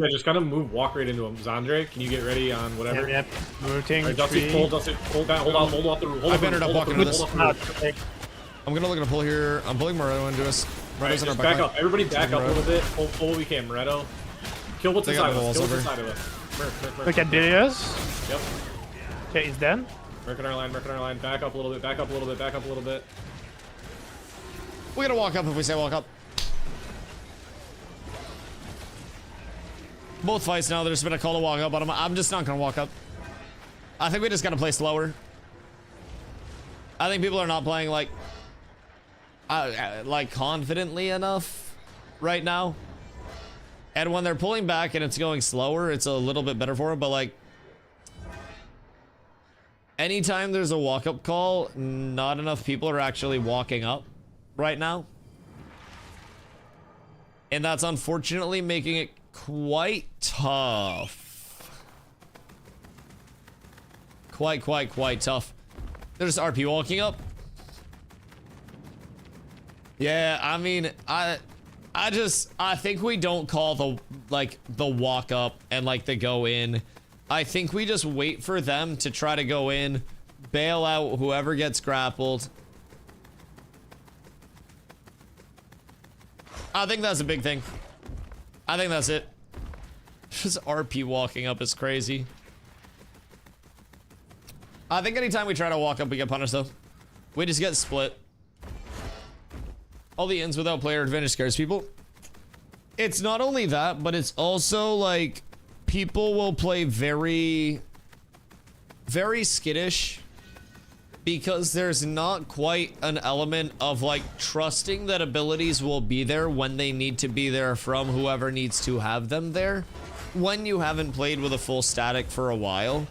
Just kind of move, walk right into him. Zandre, can you get ready on whatever? Yep. Routing. Right, Dusty, pull, hold off the roof. I better up walking into this. Okay. I'm gonna look at a pull here. I'm pulling Moretto into us. Right, just back up. Everybody back up a little bit. Pull what we can, Moretto. Kill what's inside of us. Kill what's inside of us. Look at Dilius. Yep. Okay, he's dead. Merc on our line. Back up a little bit. Back up a little bit. We gotta walk up if we say walk up. Both fights now, there's been a call to walk up, but I'm just not gonna walk up. I think we just gotta play slower. I think people are not playing like confidently enough right now. And when they're pulling back and it's going slower, it's a little bit better for them, but like anytime there's a walk-up call, not enough people are actually walking up right now. And that's unfortunately making it quite tough. Quite tough. There's RP walking up. Yeah, I mean, I think we don't call the walk up and like the go in. I think we just wait for them to try to go in, bail out whoever gets grappled. I think that's a big thing. I think that's it. Just RP walking up is crazy. I think anytime we try to walk up, we get punished though. We just get split. All the ins without player advantage scares people. It's not only that, but it's also like people will play very skittish because there's not quite an element of like trusting that abilities will be there when they need to be there from whoever needs to have them there when you haven't played with a full static for a while.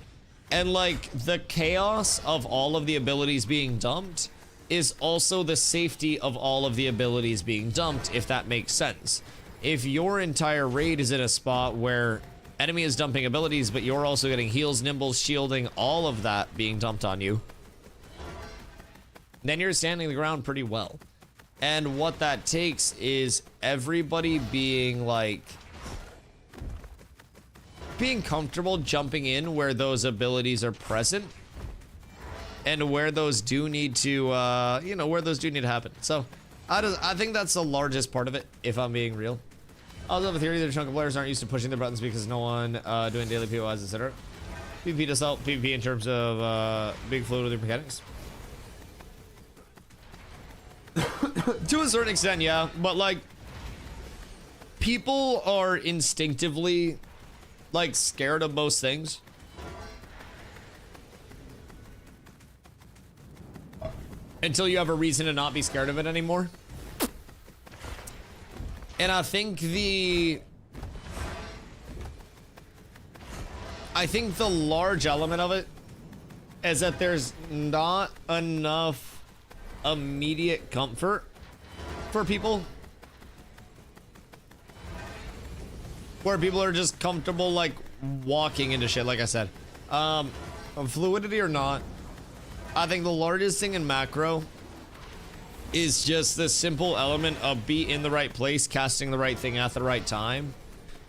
And like the chaos of all of the abilities being dumped is also the safety of all of the abilities being dumped, if that makes sense. if your entire raid is in a spot where enemy is dumping abilities, but you're also getting heals, nimbles, shielding, all of that being dumped on you, then you're standing the ground pretty well. And what that takes is everybody being like, being comfortable jumping in where those abilities are present and where those do need to, you know, where those do need to happen. So I think that's the largest part of it, if I'm being real. I also have a theory that a chunk of players aren't used to pushing their buttons because no one doing daily POIs, etc. PvP does help. PvP in terms of being fluid with your mechanics. To a certain extent, yeah, but like people are instinctively like scared of most things. Until you have a reason to not be scared of it anymore. And I think the large element of it is that there's not enough immediate comfort for people, where people are just comfortable like walking into shit. Like I said, fluidity or not, I think the largest thing in macro is just the simple element of be in the right place, casting the right thing at the right time.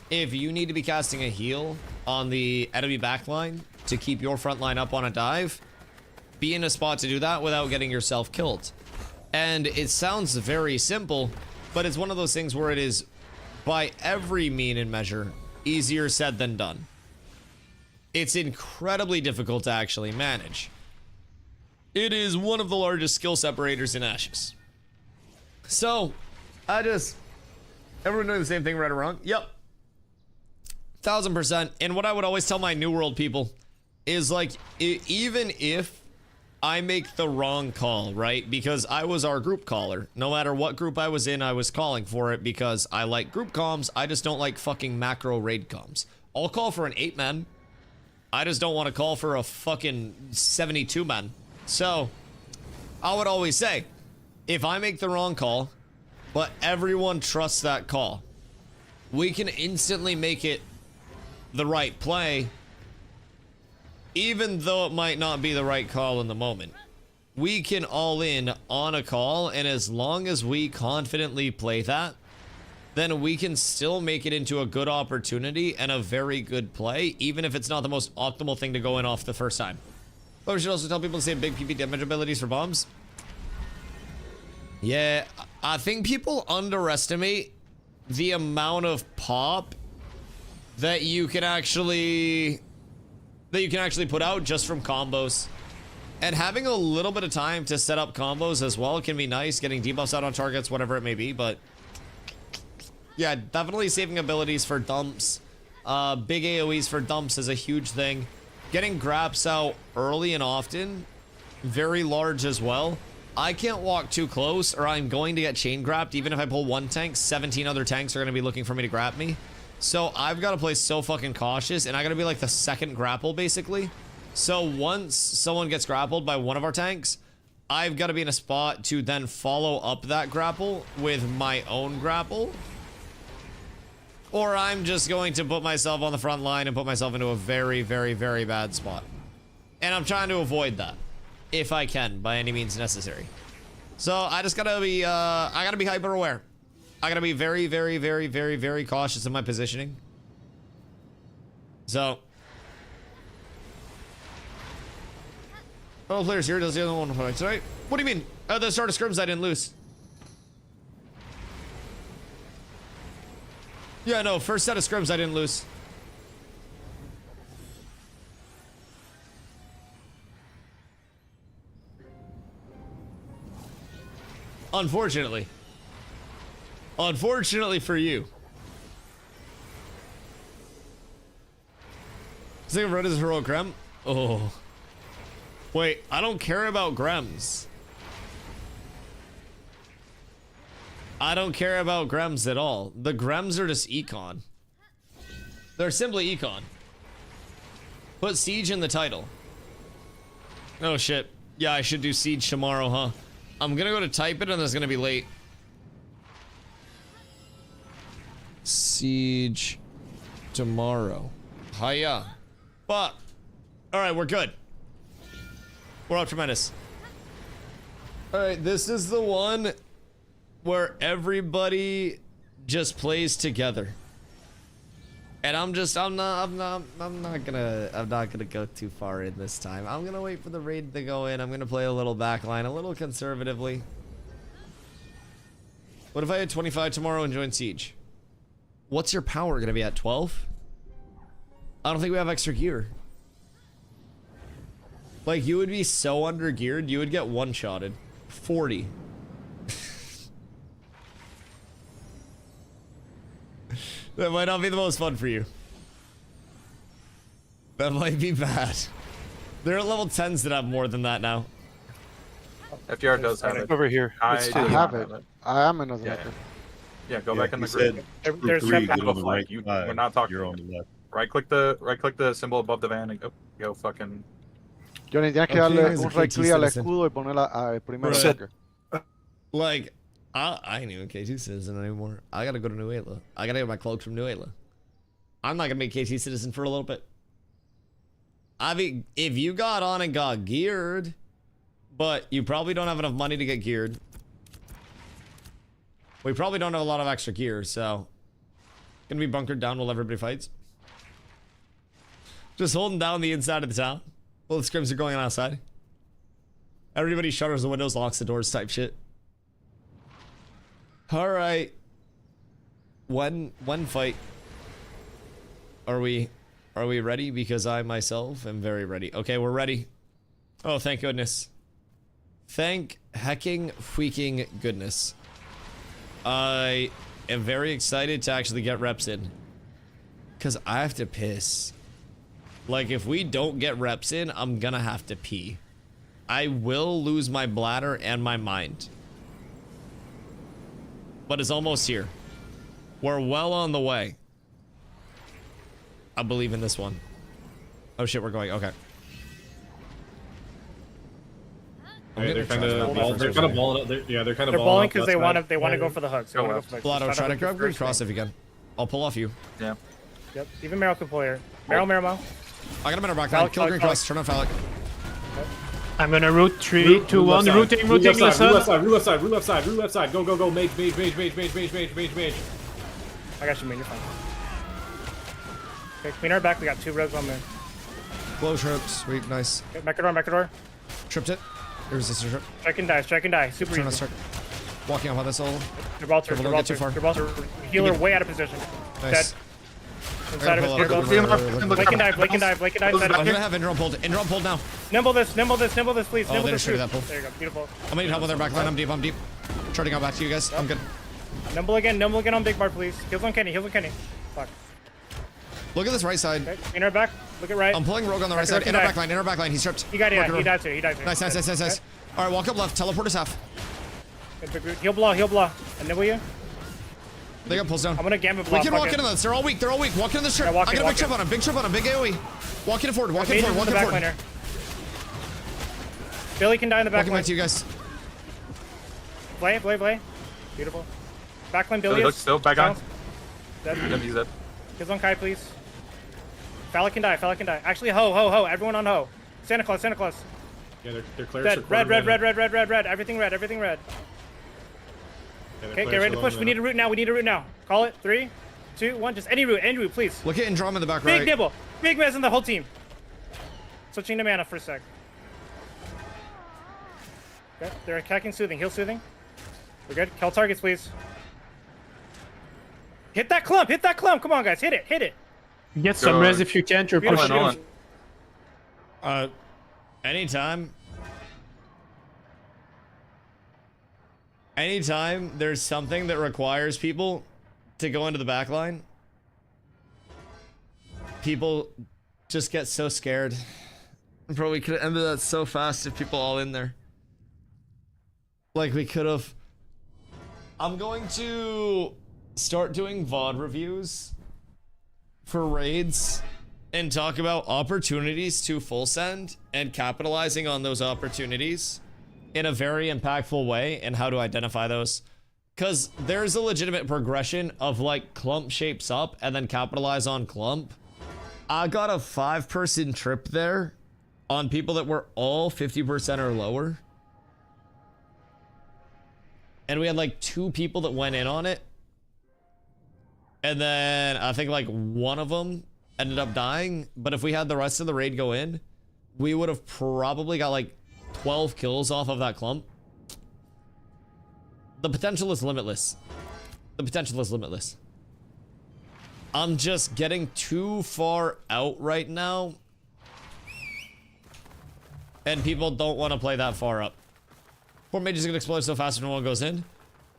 If you need to be casting a heal on the enemy backline to keep your front line up on a dive, be in a spot to do that without getting yourself killed. And it sounds very simple, but it's one of those things where it is, by every mean and measure, easier said than done. It's incredibly difficult to actually manage. It is one of the largest skill separators in Ashes. So, everyone doing the same thing right or wrong? Yep. 1000%. And what I would always tell my New World people is like, even if I make the wrong call, right? Because I was our group caller. No matter what group I was in, I was calling for it because I like group comms. I just don't like fucking macro raid comms. I'll call for an 8-man. I just don't want to call for a fucking 72-man. So, I would always say, if I make the wrong call, but everyone trusts that call, we can instantly make it the right play, even though it might not be the right call in the moment. We can all in on a call, and as long as we confidently play that, then we can still make it into a good opportunity and a very good play, even if it's not the most optimal thing to go in off the first time. But we should also tell people to save big PP damage abilities for bombs. Yeah, I think people underestimate the amount of pop that you can actually put out just from combos. And having a little bit of time to set up combos as well can be nice, getting debuffs out on targets, whatever it may be, but yeah, definitely saving abilities for dumps. Big AoEs for dumps is a huge thing. Getting graps out early and often, very large as well. I can't walk too close or I'm going to get chain grabbed. Even if I pull one tank, 17 other tanks are going to be looking for me to grab me. So I've got to play so fucking cautious, and I got to be like the second grapple basically. So once someone gets grappled by one of our tanks, I've got to be in a spot to then follow up that grapple with my own grapple. Or I'm just going to put myself on the front line and put myself into a very, very, very bad spot. And I'm trying to avoid that, if I can, by any means necessary. So I just gotta be, I gotta be hyper aware. I gotta be very, very, very, very, very cautious in my positioning. So. Oh, players here, does the other one fight, right? What do you mean? At the start of scrims, I didn't lose. Yeah, no, first set of scrims, I didn't lose. Unfortunately. Unfortunately for you. Think of Red as heroic Grem? Oh. Wait, I don't care about Grems. I don't care about Grems at all. The Grems are just econ. They're simply econ. Put Siege in the title. Oh shit. Yeah, I should do Siege tomorrow, huh? I'm gonna go to type it and it's gonna be late. Siege tomorrow. Hiya. Fuck. Alright, we're good. We're up tremendous. Alright, this is the one where everybody just plays together. And I'm not gonna go too far in this time. I'm gonna wait for the raid to go in. I'm gonna play a little backline, a little conservatively. What if I had 25 tomorrow and join Siege? What's your power gonna be at 12? I don't think we have extra gear. Like, you would be so under geared, you would get one-shotted. 40. That might not be the most fun for you. That might be bad. There are level 10s that have more than that now. FDR does have it. Over here. I have it. I am another Yeah. weapon. Yeah, go back in the group. There's Three, some- go to the right. We're not talking. You're on the left. Right click the symbol above the van and go fucking. Johnny, tienes que Okay, darle he's a un right KT click al citizen. escudo y poner el primero Right. ataque. Like, I ain't even KT citizen anymore. I gotta go to New Atla. I gotta get my cloak from New Atla. I'm not gonna be a KT citizen for a little bit. I mean, if you got on and got geared, but you probably don't have enough money to get geared. We probably don't have a lot of extra gear, so gonna be bunkered down while everybody fights. Just holding down the inside of the town while the scrims are going on outside. Everybody shutters the windows, locks the doors type shit. Alright. One fight. Are we ready? Because I myself am very ready. Okay, we're ready. Oh, thank goodness. Thank hecking freaking goodness. I am very excited to actually get reps in. Because I have to piss. Like, if we don't get reps in, I'm gonna have to pee. I will lose my bladder and my mind. But it's almost here. We're well on the way. I believe in this one. Oh shit, we're going. Okay. They're kind of balling. They're kind of balling because they want to go for the hook. So Blotto, try to grab green cross if you can. I'll pull off you. Yeah. Yep. Even Meryl can pull here. Meryl. I got him in our back line. Kill green cross. Turn on Phallic. I'm gonna root 3, 2, 1. Rooting. Left side. Go. Mage. I got you, man. You're fine. Okay, clean our back. We got 2 rogues on there. Blow shrimp. Sweet. Nice. Okay, Mechador. Tripped it. Resistor trip. Strike and die. Super Turn on easy. strike. Walking off on this all. Gibraltar. Don't get too far. Healer way out of position. Nice. Dead. Inside of his gear goes. Blake and dive. I'm gonna have Indron pulled. Indron pulled now. Nimble this, please. Oh, Nimble they this. just triggered that pull. There you go. Beautiful. I'm gonna need help with their back line. I'm deep. Charting out back to you guys. I'm good. Nimble again on Big Bar, please. Heals on Kenny. Fuck. Look at this right side. Okay, inner back. Look at right. I'm pulling Rogue on the right side. Inner back line. He's stripped. He died too. He died too. Nice. Okay. All right, walk up left. Teleport us half. He'll blow. And nibble you. They got pulls down. I'm gonna gambit block. We can walk into this. They're all weak. Walk into the strip. Yeah, I got a big trip on him. Big AoE. Walk in forward. Walk in forward. Billy can die in the back Walking line. back to you guys. Play. Beautiful. Backline Billy is. Still back on. Dead. Yep, he's dead. Kills on Kai, please. Phallic can die. Actually, ho. Everyone on ho. Santa Claus. Yeah, they're clear. Dead. Red. Everything red. Okay, get ready to push. We need a route now. Call it. 3, 2, 1. Just any route, please. Look at Indrom in the back right. Big nibble. Big res in the whole team. Switching to mana for a sec. Okay, they're attacking soothing. Heal soothing. We're good. Kill targets, please. Hit that clump. Come on, guys. Hit it. Get some res if you can. You're pushing. Hold on. Anytime there's something that requires people to go into the back line, people just get so scared. Bro, we could have ended that so fast if people all in there. Like, we could have. I'm going to start doing VOD reviews for raids and talk about opportunities to full send and capitalizing on those opportunities in a very impactful way and how to identify those. Because there's a legitimate progression of like clump shapes up and then capitalize on clump. I got a 5-person trip there on people that were all 50% or lower. And we had like 2 people that went in on it. And then I think like one of them ended up dying. But if we had the rest of the raid go in, we would have probably got like 12 kills off of that clump. The potential is limitless. The potential is limitless. I'm just getting too far out right now. And people don't want to play that far up. Poor mages get exploded so fast when one goes in.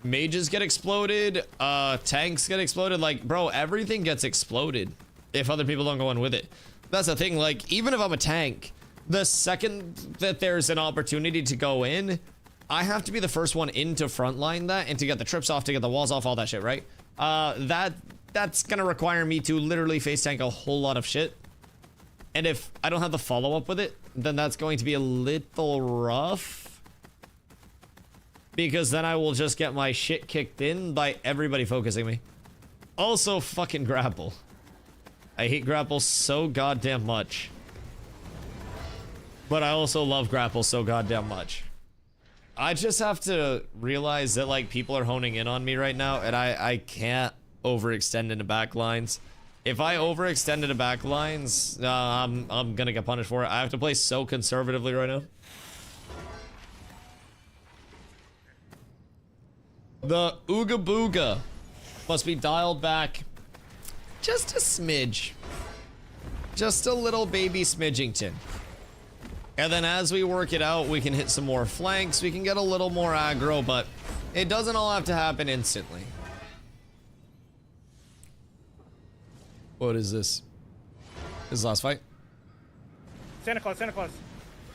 Mages get exploded. Tanks get exploded. Like, bro, everything gets exploded if other people don't go in with it. That's the thing. Like, even if I'm a tank, the second that there's an opportunity to go in, I have to be the first one in to frontline that and to get the trips off, to get the walls off, all that shit, right? That's gonna require me to literally face tank a whole lot of shit. And if I don't have the follow-up with it, then that's going to be a little rough. Because then I will just get my shit kicked in by everybody focusing me. Also, fucking grapple. I hate grapple so goddamn much. But I also love grapple so goddamn much. I just have to realize that like people are honing in on me right now, and I can't overextend into backlines. If I overextend into backlines, I'm gonna get punished for it. I have to play so conservatively right now. The Ooga Booga must be dialed back just a smidge. Just a little baby smidgington. And then as we work it out, we can hit some more flanks. We can get a little more aggro, but it doesn't all have to happen instantly. What is this? This is last fight? Santa Claus, Santa Claus.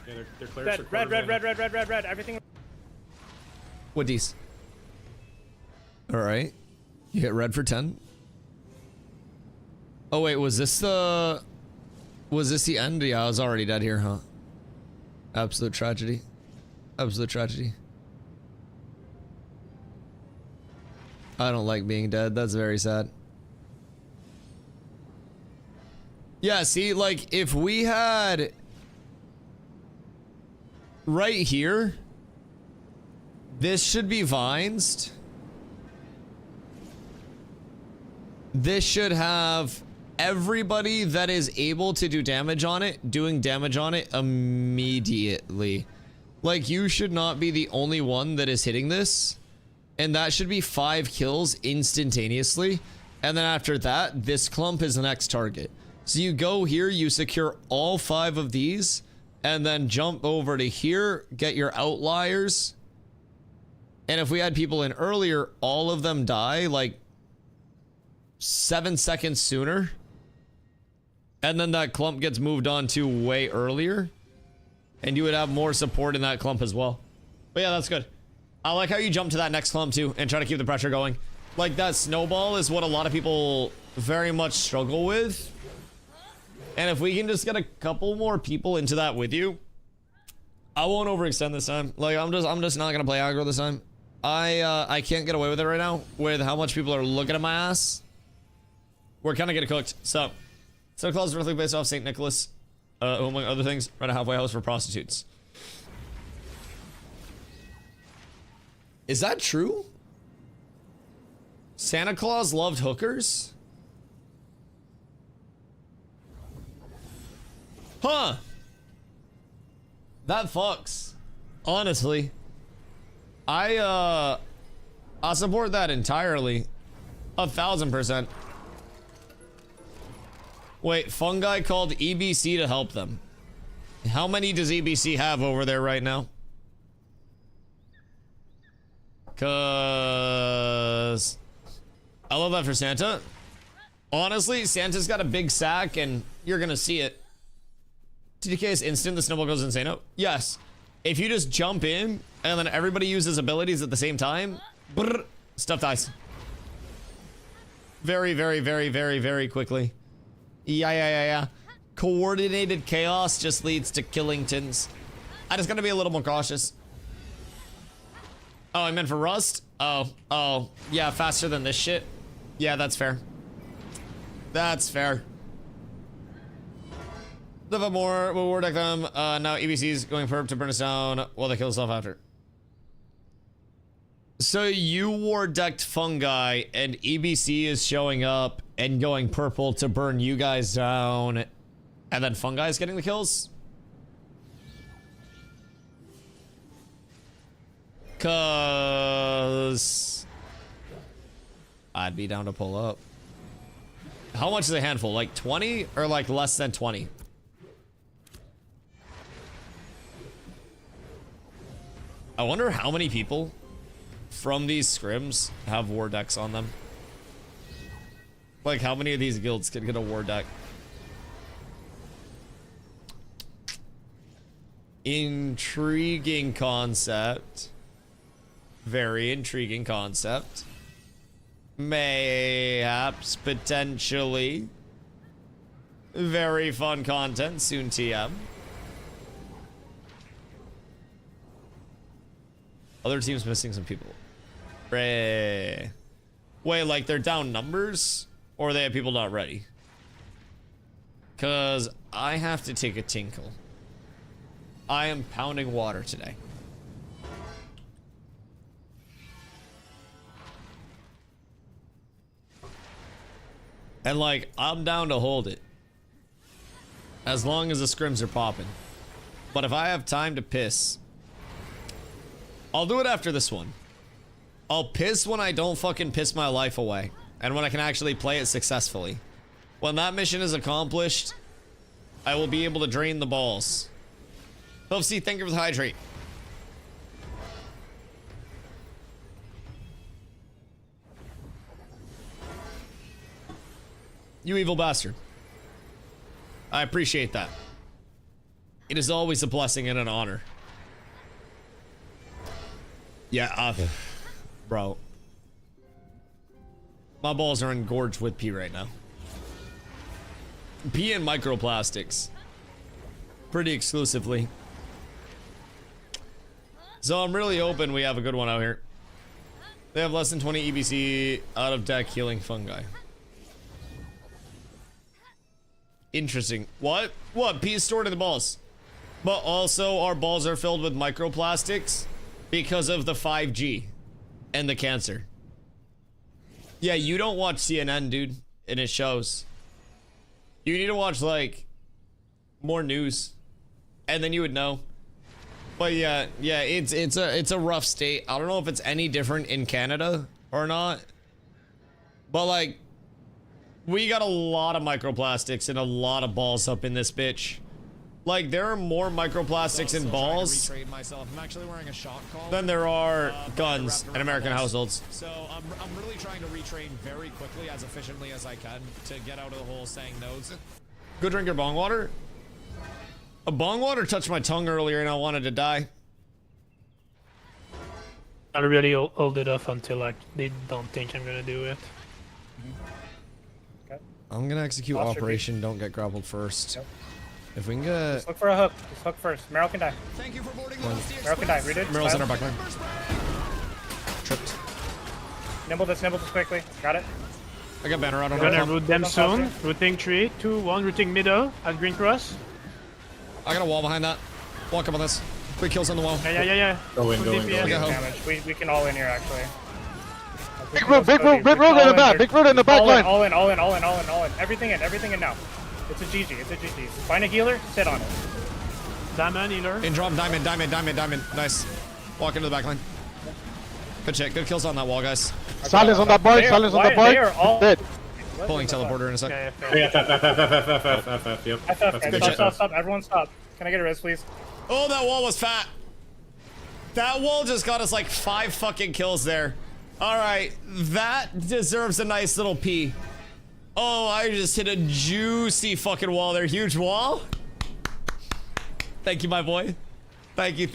Yeah, they're clear. Red, everything. What these? Alright. You hit red for 10. Oh wait, was this the end? Yeah, I was already dead here, huh? Absolute tragedy. Absolute tragedy. I don't like being dead. That's very sad. Yeah, see, like, if we had... right here... this should be vines. This should have... everybody that is able to do damage on it, doing damage on it immediately. Like, you should not be the only one that is hitting this. And that should be 5 kills instantaneously. And then after that, this clump is the next target. So you go here, you secure all 5 of these, and then jump over to here, get your outliers. And if we had people in earlier, all of them die, like, 7 seconds sooner. And then that clump gets moved on to way earlier. And you would have more support in that clump as well. But yeah, that's good. I like how you jump to that next clump too and try to keep the pressure going. Like, that snowball is what a lot of people very much struggle with. And if we can just get a couple more people into that with you, I won't overextend this time. Like, I'm just not gonna play aggro this time. I can't get away with it right now with how much people are looking at my ass. We're kind of getting cooked. So, Santa Claus is directly based off St. Nicholas, who, among other things, ran a halfway house for prostitutes. Is that true? Santa Claus loved hookers? Huh. That fucks. Honestly. I support that entirely. 1000%. Wait, fungi called EBC to help them. How many does EBC have over there right now? Cause I love that for Santa. Honestly, Santa's got a big sack and you're gonna see it. TDK is instant, the snowball goes insane. Oh, yes. If you just jump in and then everybody uses abilities at the same time, brrr, stuff dies. Very, very, very, very, very quickly. Yeah. Coordinated chaos just leads to Killingtons. I just gotta be a little more cautious. Oh, I meant for Rust? Oh, yeah, faster than this shit. Yeah, that's fair. That's fair. Live more, we'll war deck them. Now EBC's going perp to burn us down while they kill themselves after. So you war decked fungi and EBC is showing up and going purple to burn you guys down, and then fungi is getting the kills? Cause I'd be down to pull up. How much is a handful? Like 20 or like less than 20? I wonder how many people from these scrims have war decks on them. Like how many of these guilds can get a war deck? Intriguing concept. Very intriguing concept. Mayhaps, potentially. Very fun content, soon TM. Other teams missing some people. Wait, like they're down numbers? Or they have people not ready? Cause I have to take a tinkle. I am pounding water today. And like, I'm down to hold it. As long as the scrims are popping. But if I have time to piss, I'll do it after this one. I'll piss when I don't fucking piss my life away. And when I can actually play it successfully. When that mission is accomplished, I will be able to drain the balls. Hope-C, thank you for the hydrate. You evil bastard. I appreciate that. It is always a blessing and an honor. Yeah, bro. My balls are engorged with pee right now. Pee and microplastics. Pretty exclusively. So I'm really hoping we have a good one out here. They have less than 20 EBC out of deck healing fungi. Interesting. What? What? Pee is stored in the balls. But also our balls are filled with microplastics because of the 5G and the cancer. Yeah, you don't watch CNN, dude, and it shows. You need to watch like more news, and then you would know. But yeah, it's a rough state. I don't know if it's any different in Canada or not, but like we got a lot of microplastics and a lot of balls up in this bitch. Like there are more microplastics in balls than there are guns in American households. So I'm really trying to retrain very quickly, as efficiently as I can, to get out of the whole saying no's. Go drink your bong water. A bong water touched my tongue earlier and I wanted to die. I really hold it off until like they don't think I'm gonna do it. Okay. I'm gonna execute Operation Don't Get Grappled first. Yep. If we can get... Just look for a hook. Just hook first. Meryl can die. Thank you for boarding Meryl can die. Read it. Meryl's in our backline. Tripped. Nimble this quickly. Got it. I got banner out on I'm gonna our root them soon. Rooting 3, 2, 1. Rooting middle at green cross. I got a wall behind that. Walk up on this. Quick kills on the wall. Yeah. Go in. Damage. We can all in here actually. Big road in the back. Big road in the back line. All in. Everything in now. It's a GG. Find a healer. Sit on it. Diamond healer. In drop. Diamond. Nice. Walk into the back line. Good shit. Good kills on that wall, guys. Silence on that bike. They are all dead. Pulling teleporter in a sec. Yep. Good shit. Stop. Everyone stop. Can I get a res, please? Oh, that wall was fat. That wall just got us like 5 fucking kills there. All right, that deserves a nice little pee. Oh, I just hit a juicy fucking wall there. Huge wall. Thank you, my boy. Thank you.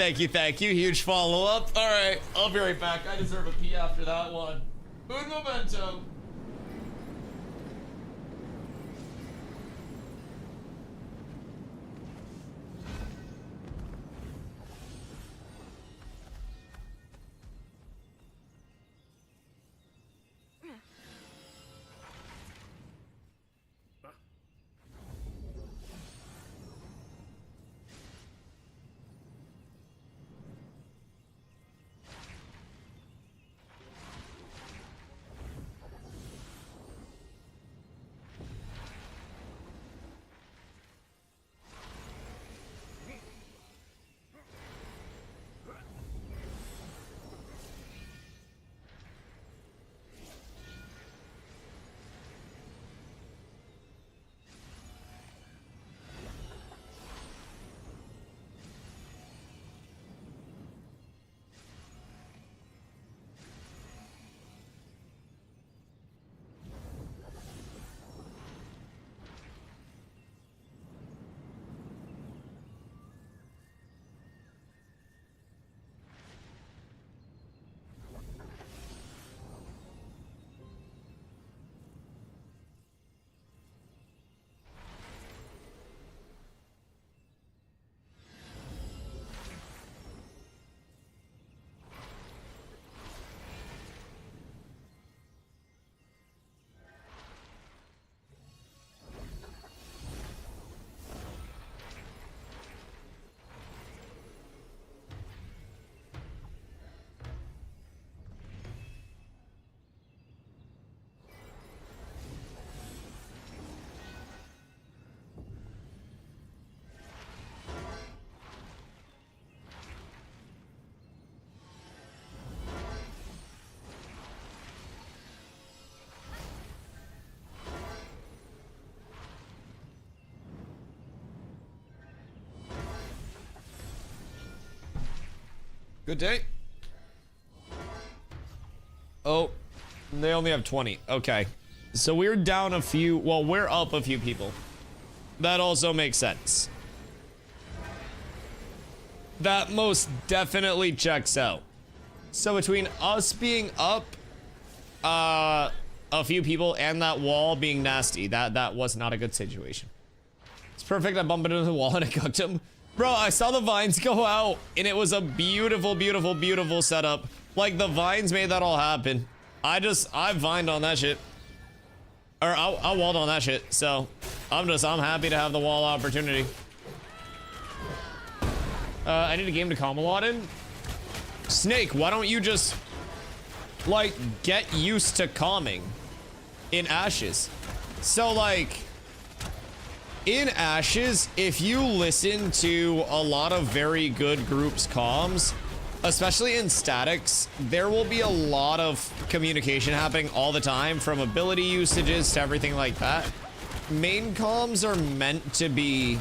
Huge follow-up. All right, I'll be right back. I deserve a pee after that one. Un momento. Good day. Oh, they only have 20. Okay. So we're down a few. Well, we're up a few people. That also makes sense. That most definitely checks out. So between us being up a few people and that wall being nasty, that was not a good situation. It's perfect. I bumped into the wall and I cooked him. Bro, I saw the vines go out and it was a beautiful, beautiful, beautiful setup. Like the vines made that all happen. I vined on that shit. Or I walled on that shit. So I'm happy to have the wall opportunity. I need a game to calm a lot in. Snake, why don't you just like get used to calming in Ashes? So like in Ashes, if you listen to a lot of very good groups comms, especially in statics, there will be a lot of communication happening all the time, from ability usages to everything like that. Main comms are meant to be,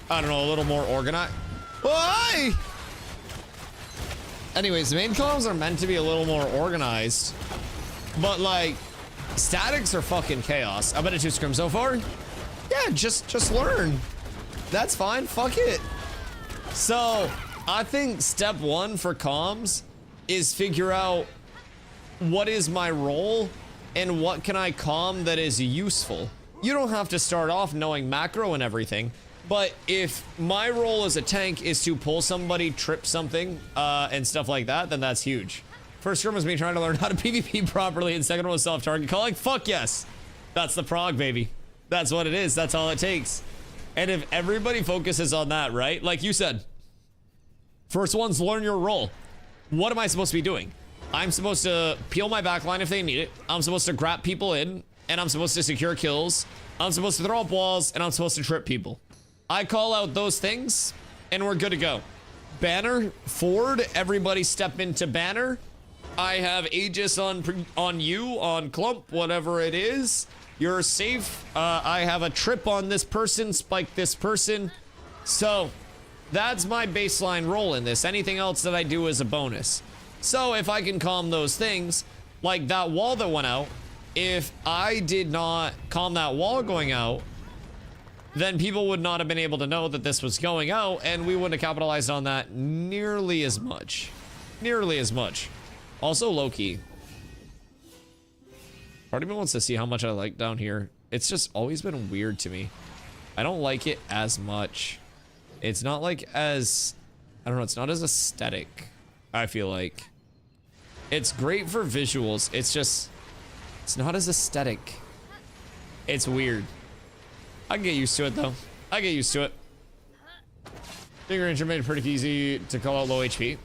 I don't know, a little more organized. Why? Anyways, the main comms are meant to be a little more organized, but like statics are fucking chaos. I bet it's 2 scrims so far. Yeah, just learn. That's fine. Fuck it. So I think step 1 for comms is figure out what is my role and what can I comm that is useful. You don't have to start off knowing macro and everything, but if my role as a tank is to pull somebody, trip something, and stuff like that, then that's huge. First scrim was me trying to learn how to PvP properly, and second one was self-target calling. Fuck yes. That's the prog, baby. That's what it is. That's all it takes. And if everybody focuses on that, right? Like you said, first one's learn your role. What am I supposed to be doing? I'm supposed to peel my backline if they need it. I'm supposed to grab people in, and I'm supposed to secure kills. I'm supposed to throw up walls, and I'm supposed to trip people. I call out those things, and we're good to go. Banner, forward, everybody step into banner. I have Aegis on you, on Clump, whatever it is. You're safe. I have a trip on this person, spike this person. So that's my baseline role in this. Anything else that I do is a bonus. So if I can calm those things, like that wall that went out, if I did not calm that wall going out, then people would not have been able to know that this was going out, and we wouldn't have capitalized on that nearly as much. Nearly as much. Also low-key. Part of me wants to see how much I like down here. It's just always been weird to me. I don't like it as much. It's not like as, I don't know, it's not as aesthetic, I feel like. It's great for visuals. It's just, it's not as aesthetic. It's weird. I can get used to it though. I get used to it. Finger injury made it pretty easy to call out low HP.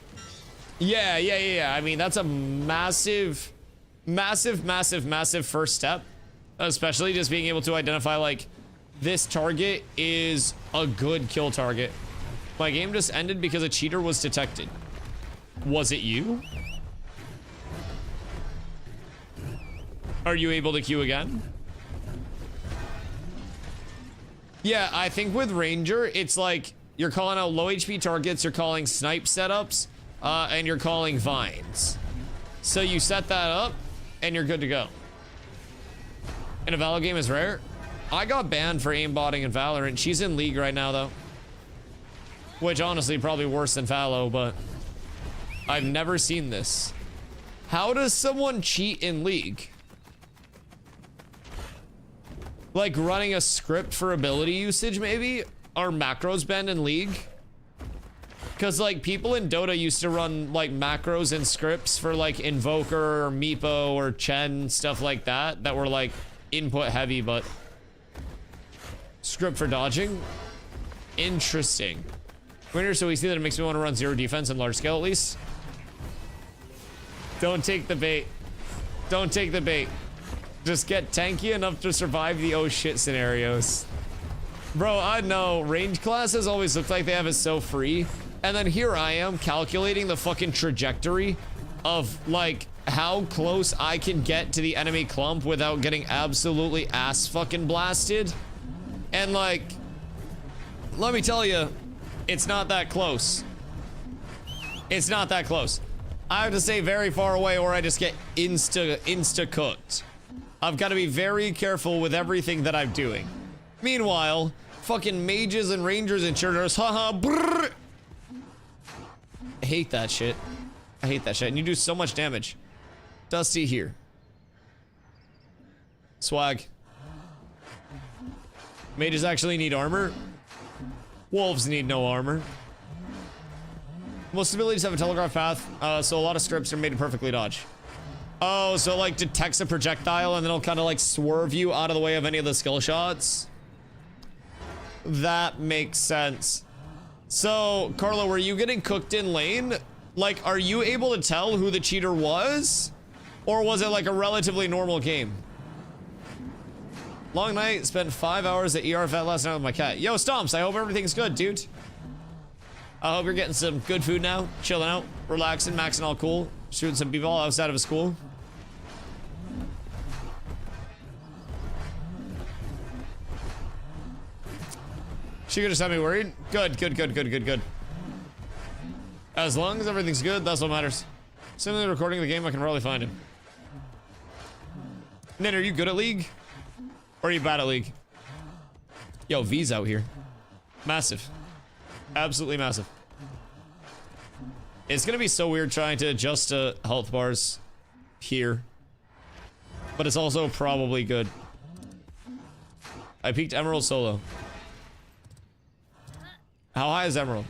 Yeah. I mean, that's a massive first step. Especially just being able to identify like, this target is a good kill target. My game just ended because a cheater was detected. Was it you? Are you able to queue again? Yeah, I think with Ranger, it's like you're calling out low HP targets, you're calling snipe setups, and you're calling vines. So you set that up, and you're good to go. And a Valo game is rare. I got banned for aimbotting in Valorant. She's in League right now, though. Which, honestly, probably worse than Valo, but I've never seen this. How does someone cheat in League? Like running a script for ability usage, maybe? Are macros banned in League? Because, like, people in Dota used to run, like, macros and scripts for, like, Invoker or Meepo or Chen, stuff like that, that were, like, input heavy, but script for dodging? Interesting. Winner so easy that it makes me want to run zero defense in large scale, at least. Don't take the bait. Don't take the bait. Just get tanky enough to survive the oh shit scenarios. Bro, I know, range classes always look like they have it so free. And then here I am calculating the fucking trajectory of like how close I can get to the enemy clump without getting absolutely ass fucking blasted. And like, let me tell you, it's not that close. It's not that close. I have to stay very far away or I just get insta cooked. I've got to be very careful with everything that I'm doing. Meanwhile, fucking mages and rangers and chargers, haha, brrr. I hate that shit. I hate that shit. And you do so much damage. Dusty here. Swag. Mages actually need armor. Wolves need no armor. Most abilities have a telegraph path, so a lot of scripts are made to perfectly dodge. Oh, so like detects a projectile and then it'll kind of like swerve you out of the way of any of the skill shots. That makes sense. So, Carlo, were you getting cooked in lane? Like, are you able to tell who the cheater was? Or was it like a relatively normal game? Long night, spent 5 hours at ER Vet last night with my cat. Yo, Stomps, I hope everything's good, dude. I hope you're getting some good food now, chilling out, relaxing, maxing all cool, shooting some b-ball outside of a school. She could just have me worried. Good, good, good, good, good, good. As long as everything's good, that's what matters. Similarly, recording the game, I can probably find him. Nate, are you good at League? Or are you bad at League? Yo, V's out here. Massive. Absolutely massive. It's gonna be so weird trying to adjust to health bars here. But it's also probably good. I peaked Emerald solo. How high is Emerald?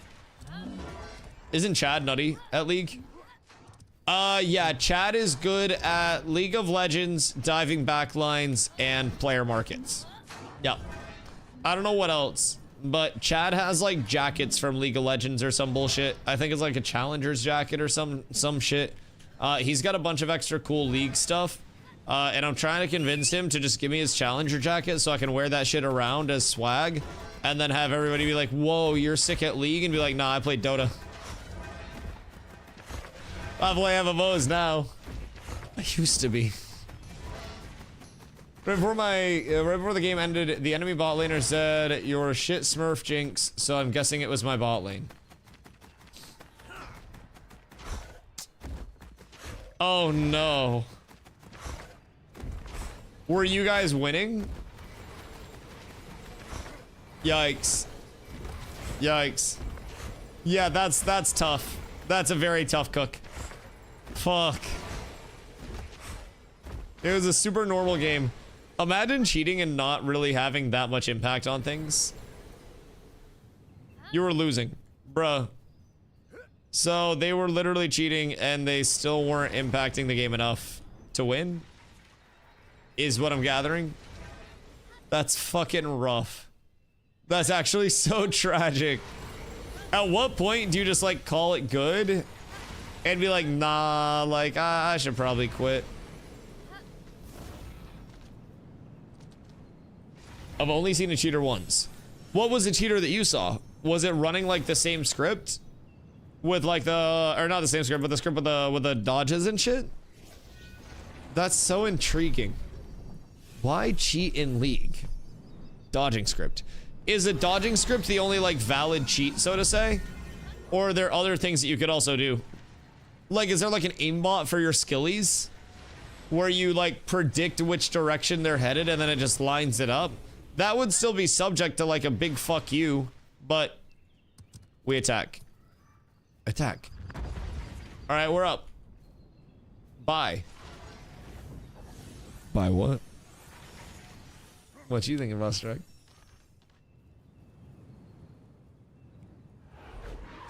Isn't Chad nutty at League? Yeah, Chad is good at League of Legends, diving backlines, and player markets. Yep. I don't know what else, but Chad has like jackets from League of Legends or some bullshit. I think it's like a Challenger's jacket or some shit. He's got a bunch of extra cool League stuff. And I'm trying to convince him to just give me his Challenger jacket so I can wear that shit around as swag. And then have everybody be like, whoa, you're sick at League? And be like, nah, I play Dota. I play MMOs now. I used to be. Right before the game ended, the enemy bot laner said, you're a shit smurf, Jinx, so I'm guessing it was my bot lane. Oh no. Were you guys winning? Yikes. Yikes. Yeah, that's tough. That's a very tough cook. Fuck. It was a super normal game. Imagine cheating and not really having that much impact on things. You were losing. Bruh. So they were literally cheating and they still weren't impacting the game enough to win? Is what I'm gathering. That's fucking rough. That's actually so tragic. At what point do you just like call it good and be like, nah, like I should probably quit? I've only seen a cheater once. What was the cheater that you saw? Was it running like the same script with like the, or not the same script, but the script with the dodges and shit? That's so intriguing. Why cheat in League? Dodging script. Is a dodging script the only like valid cheat, so to say? Or are there other things that you could also do? Like, is there like an aimbot for your skillies? Where you like predict which direction they're headed and then it just lines it up? That would still be subject to like a big fuck you, but we attack. Attack. All right, we're up. Bye. Bye what? What you thinking about, Strike?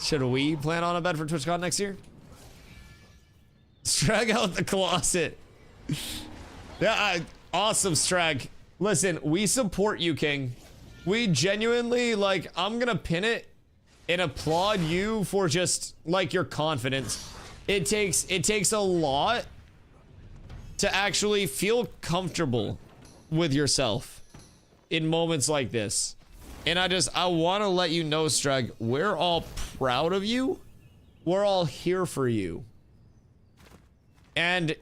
Should we plan on a bed for TwitchCon next year? Strag out the closet. Yeah, awesome, Strag. Listen, we support you, King. We genuinely, like, I'm gonna pin it and applaud you for just, like, your confidence. It takes a lot to actually feel comfortable with yourself in moments like this. And I want to let you know, Strag, we're all proud of you. We're all here for you. And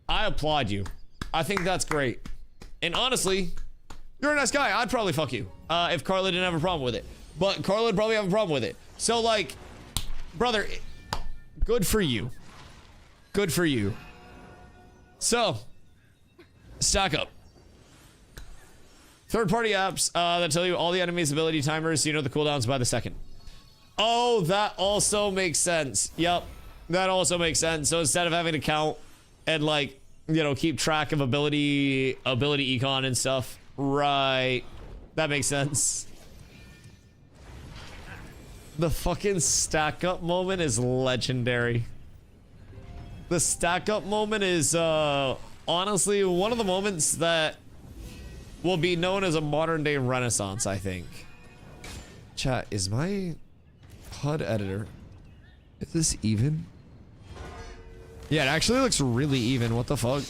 I applaud you. I think that's great. And honestly, you're a nice guy. I'd probably fuck you if Carla didn't have a problem with it. But Carla would probably have a problem with it. So, like, brother, Good for you. Good for you. So, stack up. Third-party apps that tell you all the enemy's ability timers, so you know the cooldowns by the second. Oh, that also makes sense. Yep, that also makes sense. So instead of having to count and, like, you know, keep track of ability econ and stuff, right? That makes sense. The fucking stack up moment is legendary. The stack up moment is honestly one of the moments that will be known as a modern day renaissance, I think. Chat, is my HUD editor, is this even? Yeah, it actually looks really even. What the fuck?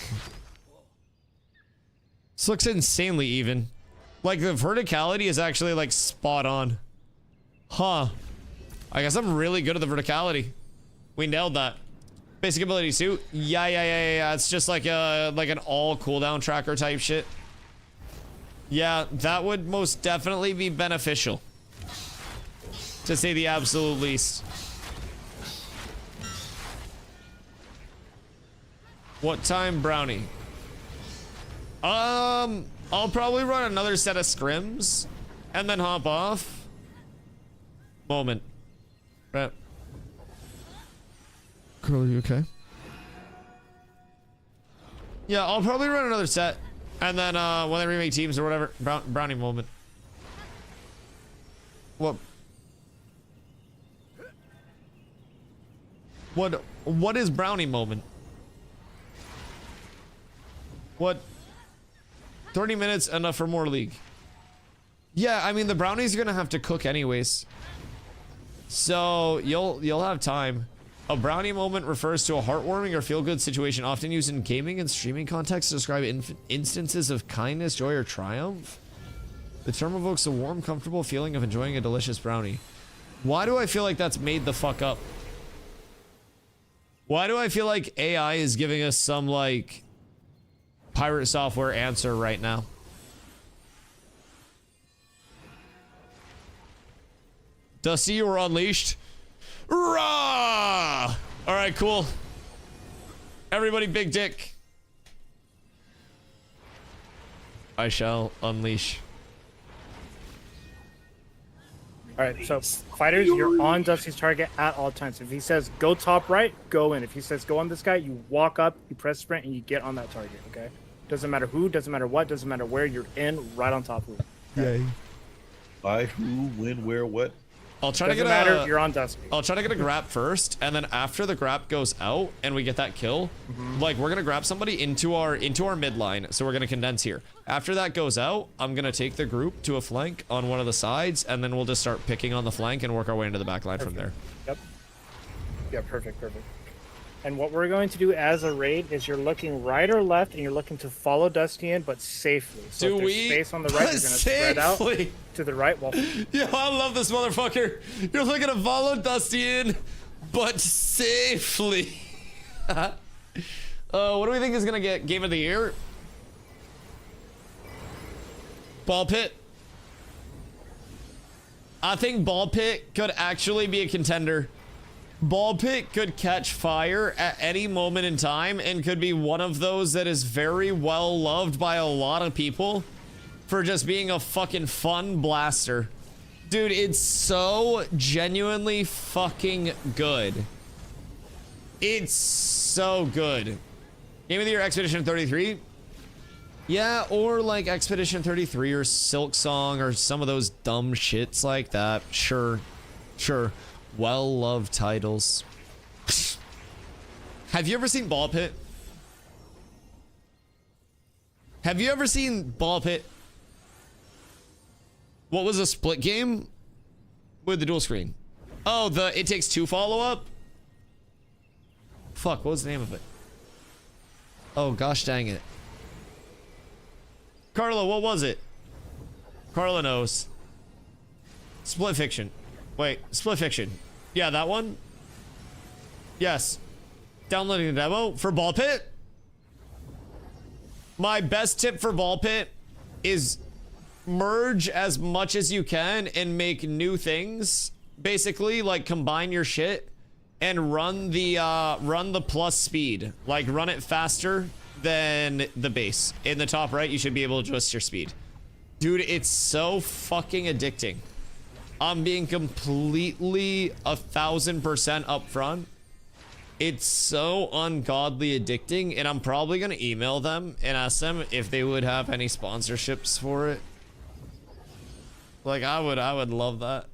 This looks insanely even. Like, the verticality is actually, like, spot on. Huh. I guess I'm really good at the verticality. We nailed that. Basic ability suit. Yeah. It's just like an all cooldown tracker type shit. Yeah, that would most definitely be beneficial, to say the absolute least. What time, Brownie? I'll probably run another set of scrims and then hop off. Moment. Right. Girl, you okay? Yeah, I'll probably run another set. And then, when they remake teams or whatever, Brownie moment. What is Brownie moment? What? 30 minutes enough for more League. Yeah, I mean, the Brownies are gonna have to cook anyways. So, you'll have time. A brownie moment refers to a heartwarming or feel-good situation often used in gaming and streaming contexts to describe instances of kindness, joy, or triumph. The term evokes a warm, comfortable feeling of enjoying a delicious brownie. Why do I feel like that's made the fuck up? Why do I feel like AI is giving us some, like, pirate software answer right now? Dusty, you were unleashed. Rah! All right, cool. Everybody, big dick. I shall unleash. All right, so fighters, you're on Dusty's target at all times. If he says go top right, go in. If he says go on this guy, you walk up, you press sprint, and you get on that target. Okay. Doesn't matter who, doesn't matter what, doesn't matter where. You're in right on top of it. Okay? Yay. By who, when, where, what? I'll try to get matter, you're on Dusty. I'll try to get a grab first, and then after the grab goes out and we get that kill, like we're gonna grab somebody into our midline, so we're gonna condense here. After that goes out, I'm gonna take the group to a flank on one of the sides, and then we'll just start picking on the flank and work our way into the back line from there. Yep. Yeah, perfect. And what we're going to do as a raid is you're looking right or left, and you're looking to follow Dusty in, but safely. So if there's space on the right, you're gonna spread out to the right. Well, yo, I love this motherfucker. You're looking to follow Dusty in, but safely. What do we think is gonna get game of the year? Ball pit. I think ball pit could actually be a contender. Ball pit could catch fire at any moment in time and could be one of those that is very well loved by a lot of people for just being a fucking fun blaster. Dude, it's so genuinely fucking good. It's so good. Game of the Year Expedition 33? Yeah, or like Expedition 33 or Silk Song or some of those dumb shits like that. Sure. Well-loved titles. Have you ever seen Ball Pit? Have you ever seen Ball Pit? What was a split game with the dual screen? Oh, the It Takes Two follow-up? Fuck, what was the name of it? Oh, gosh dang it. Carla, what was it? Carla knows. Split Fiction. Wait, Split Fiction. Yeah, that one? Yes. Downloading the demo for Ball Pit? My best tip for Ball Pit is merge as much as you can and make new things. Basically, like, combine your shit and run the plus speed. Like run it faster than the base. In the top right, you should be able to adjust your speed. Dude, it's so fucking addicting. I'm being completely 1000% upfront. It's so ungodly addicting, and I'm probably gonna email them and ask them if they would have any sponsorships for it. Like I would love that.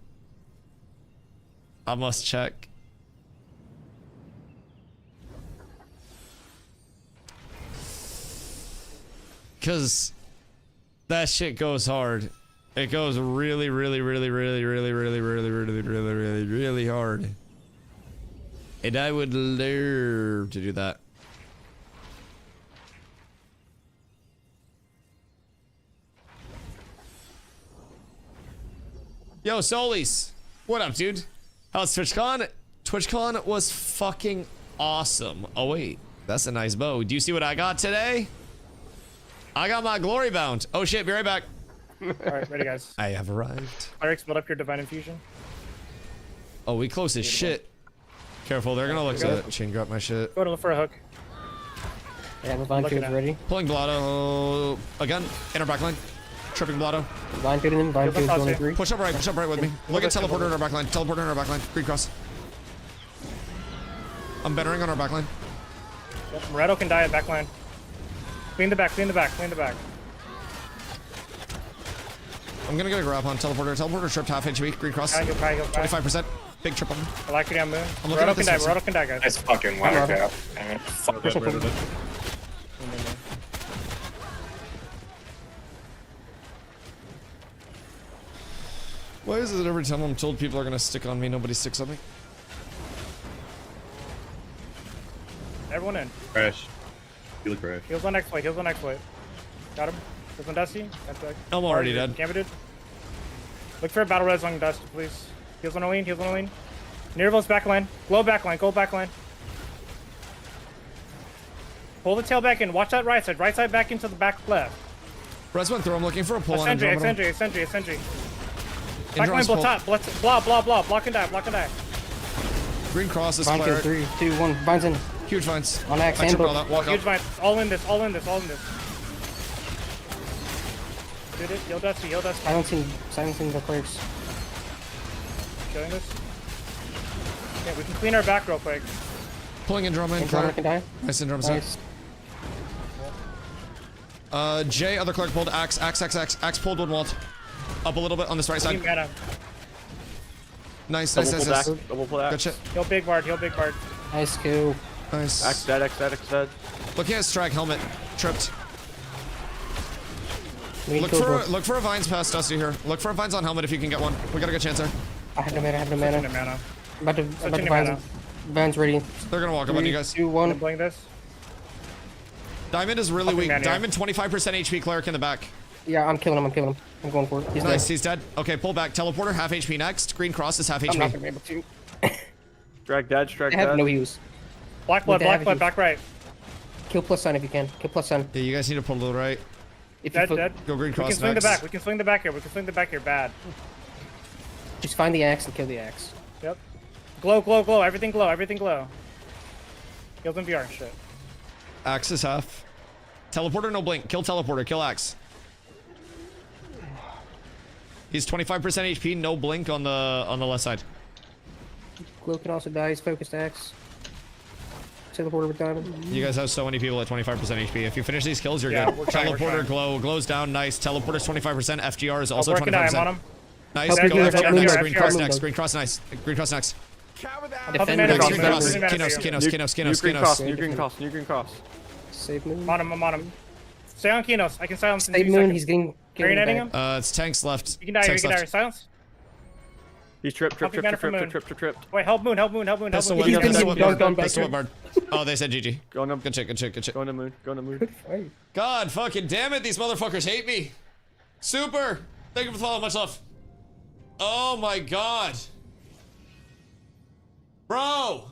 I must check. Cause that shit goes hard. It goes really, really, really, really, really, really, really, really, really, really, really hard. And I would love to do that. Yo, Solis. What up, dude? How's TwitchCon? TwitchCon was fucking awesome. Oh, wait. That's a nice bow. Do you see what I got today? I got my glory bound. Oh, shit. Be right back. Alright, ready, guys. I have arrived. Clerics, build up your divine infusion. Oh, we close as shit. Careful, they're gonna look to chain grab my shit. Go to look for a hook. Yeah, divine field ready. Pulling Blotto again. Inner back line. Tripping Blotto. Divine field in them. Divine field going 3. Push up right with me. Look at teleporter in our back line. Teleporter in our back line. Green cross. I'm bannering on our back line. Yep, Moretto can die at back line. Clean the back, clean the back, clean the back. I'm gonna get a grab on teleporter. Teleporter tripped half HP. Green cross. 25%. Big trip on me. I like it on moon. I'm looking at this. Moretto can die, guys. Nice fucking ladder gap. Why is it every time I'm told people are gonna stick on me, nobody sticks on me? Everyone in. Crash. Feel a crash. Heals on exploit, heals on exploit. Got him. Heals on Dusty. I'm already dead. Gambit. Look for a battle res on Dust, please. Heals on Oline, heals on Oline. Nervos backline. Glow backline, go backline. Pull the tail back in. Watch that right side. Right side back into the back left. Res went through. I'm looking for a pull on Ascendry. Backline blow top. Blah. Block and die. Green cross is Divine cleared. field 3, 2, 1. Vines in. Huge vines. On axe I and tripped all book. that. Walk Huge up. vines. All in this. Did it. Heal Dusty. Silencing the clerks. Killing this. Yeah, we can clean our back real quick. Pulling Andromeda. Andromeda can die. Nice Andromeda. Nice. Jay, other clerk pulled. Axe pulled one walt. Up a little bit on this right side. Mana. Nice. Double pull axe. Good shit. Heal big bard. Nice kill. Nice. Axe dead. Looking at Strag helmet. Tripped. Look for a vines past Dusty here. Look for a vines on helmet if you can get one. We got a good chance there. I have no mana. About to vines ready. They're gonna walk up on you guys. 2, 1. I'm playing this. Diamond is really weak. Man, yeah. Diamond 25% HP cleric in the back. Yeah, I'm killing him. I'm going for it. He's Nice, dead. he's dead. Okay, pull back. Teleporter, half HP next. Green cross is half HP. I'm not gonna be able to. Drag dead. I have no use. Black blood, back right. Kill plus sign if you can. Yeah, you guys need to pull to the right. If Dead. Go green cross We can swing next. the back. We can swing the back here. Bad. Just find the axe and kill the axe. Yep. Glow. Everything glow. Heals in VR. Shit. Axe is half. Teleporter, no blink. Kill teleporter. Kill axe. He's 25% HP. No blink on the left side. Glow can also die. He's focused axe. Teleporter with diamond. You guys have so many people at 25% HP. If you finish these kills, you're Yeah, good. we're trying. Glow's down. Nice. Teleporter's 25%. FGR is also 25%. I'm on him. Nice. Help Go me, FGR help me, next. help Green me. cross next. Green cross next. Green cross next. Defend mana the for you. Kinos. New green cross. Save moon. I'm on him. Stay on Kinos. I can silence him in Save 2 moon. seconds. He's getting. Are you netting him? It's tanks left. You can die. Silence. He's tripped. Wait, help moon. Pistol He's whip. gonna get done back Pistol here. whip, Bard. Oh, they said GG. Go on him. Good shit. Go on the moon. Good fight. God fucking damn it, these motherfuckers hate me. Super. Thank you for the follow. Much love. Oh my god. Bro.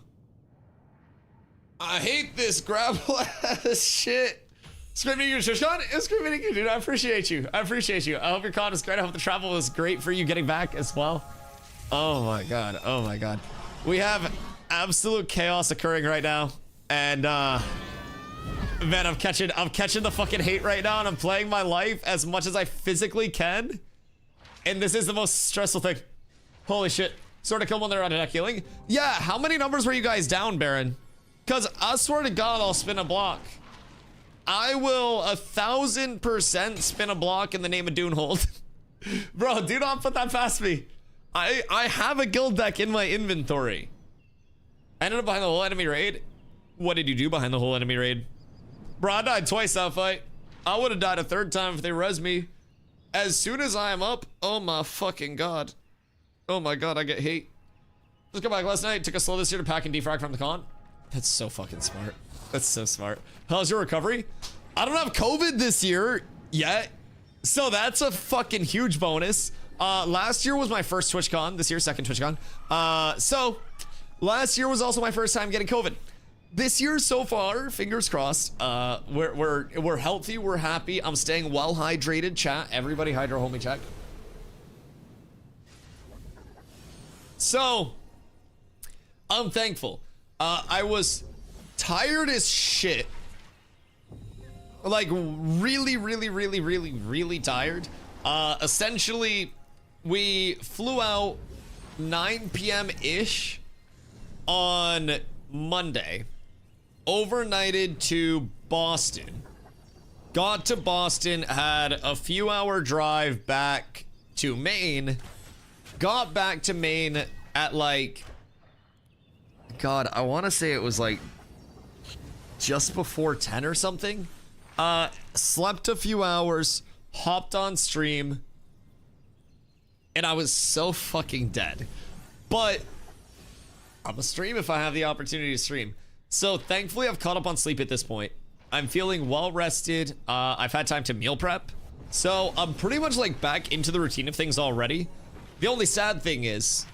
I hate this grapple ass shit. Screaming you, Shishon? It's screaming you, dude. I appreciate you. I hope your con is great. I hope the travel was great for you getting back as well. Oh my god. We have absolute chaos occurring right now. And man, I'm catching the fucking hate right now, and I'm playing my life as much as I physically can. And this is the most stressful thing. Holy shit. Sort of kill when they're on attack healing. Yeah, how many numbers were you guys down, Baron? Because I swear to God, I'll spin a block. I will 1000% spin a block in the name of Dunehold. Bro, do not put that past me. I have a guild deck in my inventory. I ended up behind the whole enemy raid. What did you do behind the whole enemy raid? Bro, I died twice that fight. I would have died a third time if they res me. As soon as I am up, oh my fucking God. Oh my God, I get hate. Just got back last night, took a slow this year to pack and defrag from the con. That's so fucking smart. That's so smart. How's your recovery? I don't have COVID this year yet. So that's a fucking huge bonus. Last year was my first TwitchCon. This year, second TwitchCon. So last year was also my first time getting COVID. This year so far, fingers crossed, we're healthy, we're happy. I'm staying well hydrated, chat. Everybody hydro homie check. So I'm thankful. I was tired as shit. Like really tired. Essentially, we flew out 9 p.m.-ish on Monday. Overnighted to Boston. Got to Boston, had a few hour drive back to Maine. Got back to Maine at like, God, I want to say it was like just before 10 or something. Slept a few hours, hopped on stream, and I was so fucking dead. But I'm a stream if I have the opportunity to stream. So thankfully I've caught up on sleep at this point. I'm feeling well rested. I've had time to meal prep. So I'm pretty much like back into the routine of things already. The only sad thing is,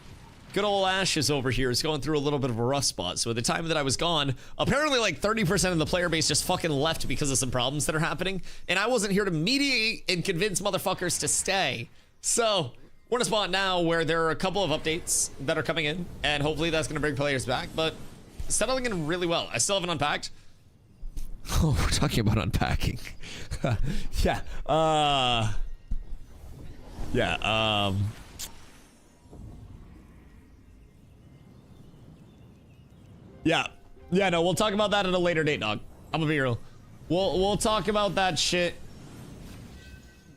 good old Ashes over here is going through a little bit of a rough spot. So at the time that I was gone, apparently like 30% of the player base just fucking left because of some problems that are happening. And I wasn't here to mediate and convince motherfuckers to stay. So we're in a spot now where there are a couple of updates that are coming in, and hopefully that's gonna bring players back, but settling in really well. I still haven't unpacked. Oh, we're talking about unpacking. Yeah. Yeah, no, we'll talk about that at a later date, dog. I'm gonna be real. We'll talk about that shit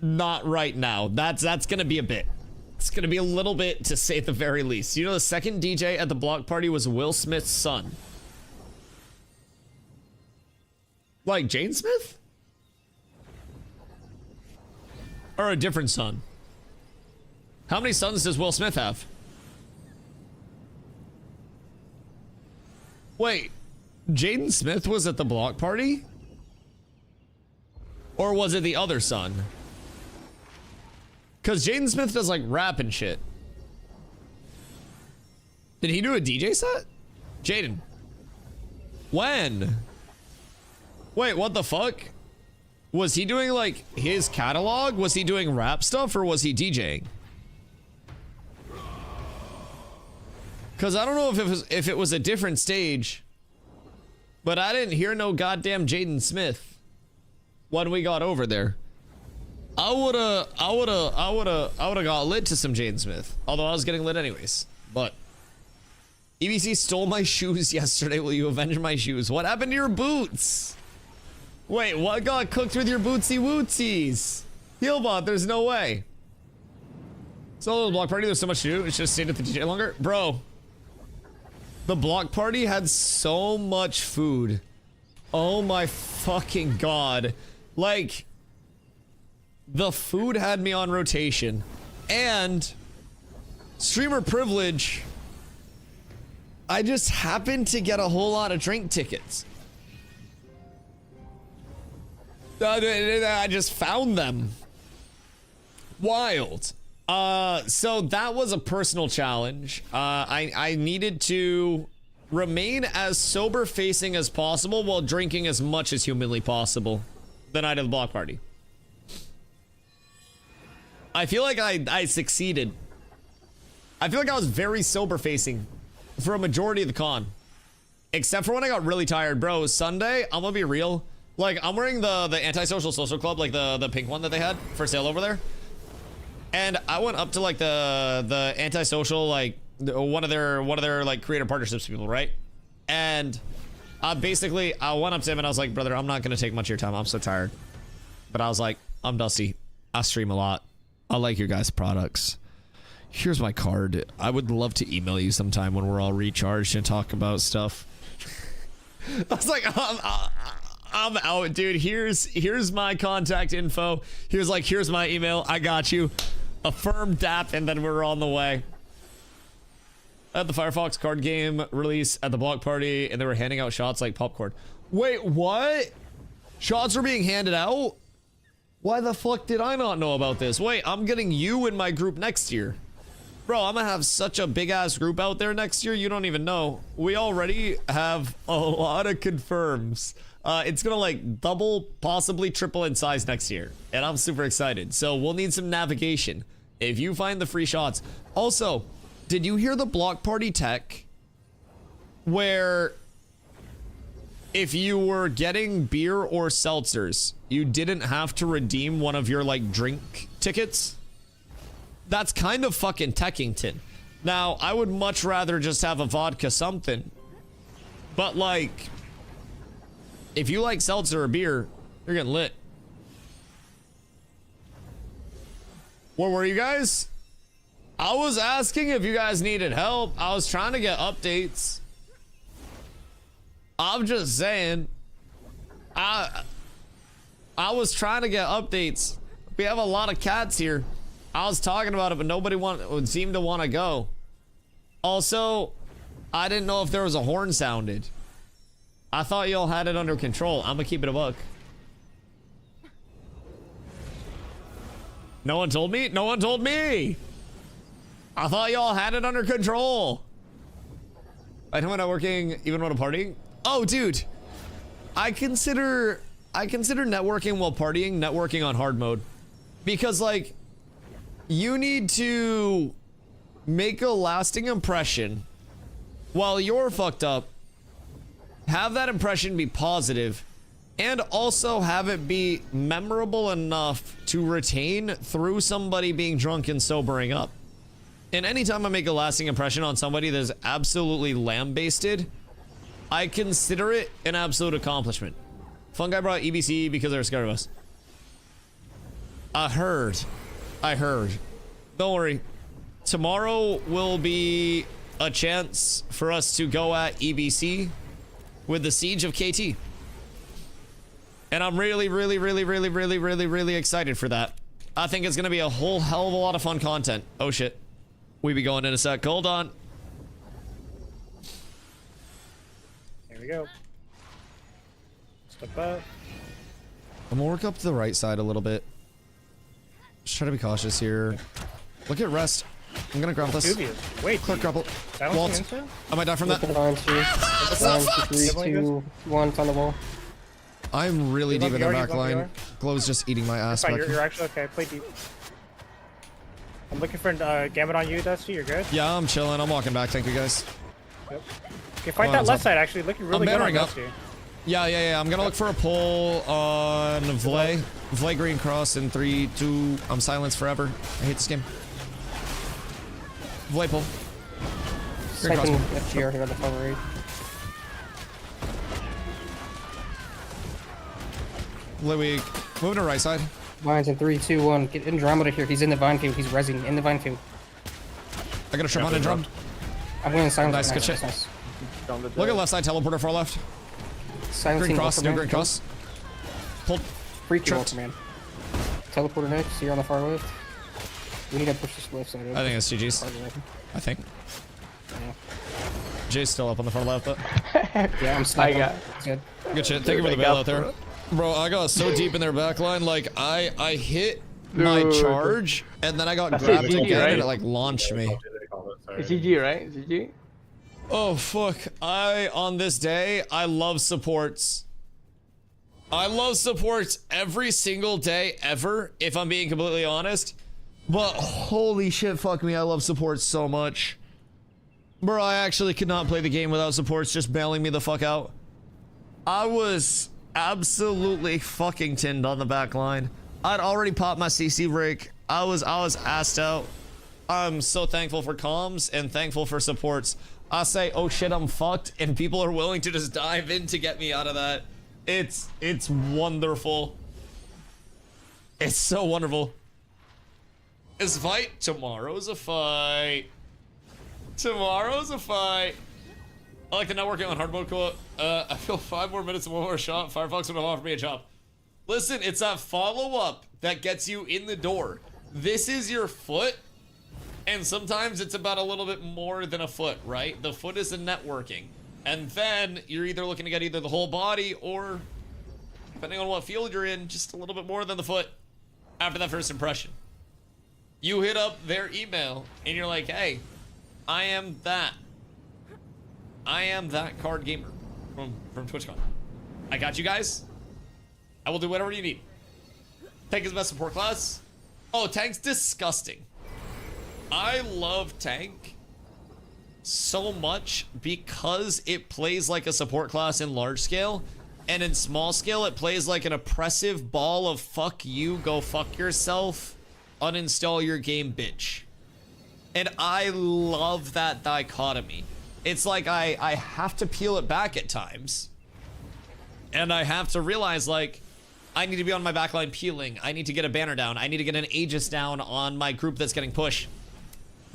not right now. That's gonna be a bit. It's gonna be a little bit, to say at the very least. You know, the second DJ at the block party was Will Smith's son. Like Jane Smith? Or a different son? How many sons does Will Smith have? Wait, Jaden Smith was at the block party? Or was it the other son? Because Jaden Smith does like rap and shit. Did he do a DJ set? Jaden. When? Wait, what the fuck? Was he doing like his catalog? Was he doing rap stuff or was he DJing? Because I don't know if it was a different stage, but I didn't hear no goddamn Jaden Smith when we got over there. I would've got lit to some Jaden Smith, although I was getting lit anyways. But EBC stole my shoes yesterday. Will you avenge my shoes? What happened to your boots? Wait, what got cooked with your bootsy wootsies? Healbot, there's no way. Solo block party, there's so much to do. It should have stayed at the DJ longer. Bro, the block party had so much food. Oh my fucking God. Like, the food had me on rotation. And streamer privilege, I just happened to get a whole lot of drink tickets. I just found them. Wild. So that was a personal challenge. I needed to remain as sober facing as possible while drinking as much as humanly possible the night of the block party. I feel like I succeeded. I feel like I was very sober facing for a majority of the con. Except for when I got really tired, bro. Sunday, I'm gonna be real. Like, I'm wearing the Antisocial Social Club, like the pink one that they had for sale over there. And I went up to like the Antisocial, like one of their like creator partnerships people, right? And basically I went up to him and I was like, brother, I'm not gonna take much of your time. I'm so tired. But I was like, I'm Dusty. I stream a lot. I like your guys' products. Here's my card. I would love to email you sometime when we're all recharged and talk about stuff. I was like, I'm out, dude. Here's my contact info. Here's my email. I got you. A firm dap, and then we're on the way. At the Firefox card game release at the block party, and they were handing out shots like popcorn. Wait, what? Shots are being handed out? Why the fuck did I not know about this? Wait, I'm getting you in my group next year. Bro, I'm gonna have such a big ass group out there next year, you don't even know. We already have a lot of confirms. It's gonna like double, possibly triple in size next year. And I'm super excited. So we'll need some navigation if you find the free shots. Also, did you hear the block party tech where if you were getting beer or seltzers, you didn't have to redeem one of your like drink tickets? That's kind of fucking Techington. Now, I would much rather just have a vodka something. But like, if you like seltzer or beer, you're getting lit. Where were you guys? I was asking if you guys needed help. I was trying to get updates. I'm just saying. I was trying to get updates. We have a lot of cats here. I was talking about it, but nobody would seem to want to go. Also, I didn't know if there was a horn sounded. I thought y'all had it under control. I'm gonna keep it a buck. No one told me? No one told me! I thought y'all had it under control. I know I'm not working even when I'm partying. Oh, dude. I consider networking while partying, networking on hard mode. Because, like, you need to make a lasting impression while you're fucked up, have that impression be positive, and also have it be memorable enough to retain through somebody being drunk and sobering up. And anytime I make a lasting impression on somebody that is absolutely lambasted, I consider it an absolute accomplishment. Fun guy brought EBC because they were scared of us. I heard. Don't worry. Tomorrow will be a chance for us to go at EBC with the Siege of KT. And I'm really excited for that. I think it's gonna be a whole hell of a lot of fun content. Oh shit. We be going in a sec. Hold on. Here we go. Step up. I'm gonna work up to the right side a little bit. Just try to be cautious here. Look at rest. I'm gonna grapple this. Wait, Clear grapple. Walt. I might die from that. 3, 2, 1, it's on the wall. I'm really deep in their back line. Glow's just eating my ass back. You're actually okay. Play deep. I'm looking for Gambit on you, Dusty. You're good? Yeah, I'm chilling. I'm walking back. Thank you, guys. Yep. Okay, fight that left side, actually. Looking really good on Dusty. Yeah. I'm gonna look for a pull on Vlay. Vlay green cross in 3, 2. I'm silenced forever. I hate this game. Vlay pull. Green cross. FGR here on the far right. Vlay weak. Moving to right side. Vines in 3, 2, 1. Get Andromeda here. He's in the vine queue. He's rezzing in the vine queue. I got a trip on Andromeda. I'm going to silence. Nice, good shit. Nice. Look at left side, teleporter far left. Green cross, no green cross. Pulled. Freaky Ultraman. Teleporter next, here on the far left. We need to push this left side. I think it's GG's. I think. Yeah. Jay's still up on the far left, but. Yeah, I'm sniping. Good. Good shit. Thank you for the bail out there. Bro, I got so deep in their backline, like, I hit my charge, and then I got grabbed again, right? And it, like, launched me. It's GG, right? It's GG? Oh, fuck. On this day, I love supports. I love supports every single day ever, if I'm being completely honest. But holy shit, fuck me, I love supports so much. Bro, I actually could not play the game without supports just bailing me the fuck out. I was absolutely fucking tinned on the back line. I'd already popped my CC break. I was assed out. I'm so thankful for comms and thankful for supports. I say, oh shit, I'm fucked, and people are willing to just dive in to get me out of that. It's wonderful. It's so wonderful. It's a fight. Tomorrow's a fight. Tomorrow's a fight. I like the networking on hard mode quote. I feel 5 more minutes and 1 more shot. Firefox would have offered me a job. Listen, it's that follow-up that gets you in the door. This is your foot, and sometimes it's about a little bit more than a foot, right? The foot is the networking. And then you're either looking to get either the whole body or, depending on what field you're in, just a little bit more than the foot after that first impression. You hit up their email, and you're like, hey, I am that. I am that card gamer from TwitchCon. I got you guys. I will do whatever you need. Tank is best support class. Oh, Tank's disgusting. I love Tank so much because it plays like a support class in large scale, and in small scale it plays like an oppressive ball of fuck you, go fuck yourself, uninstall your game, bitch. And I love that dichotomy. It's like I have to peel it back at times, and I have to realize, like, I need to be on my backline peeling. I need to get a banner down. I need to get an Aegis down on my group that's getting pushed.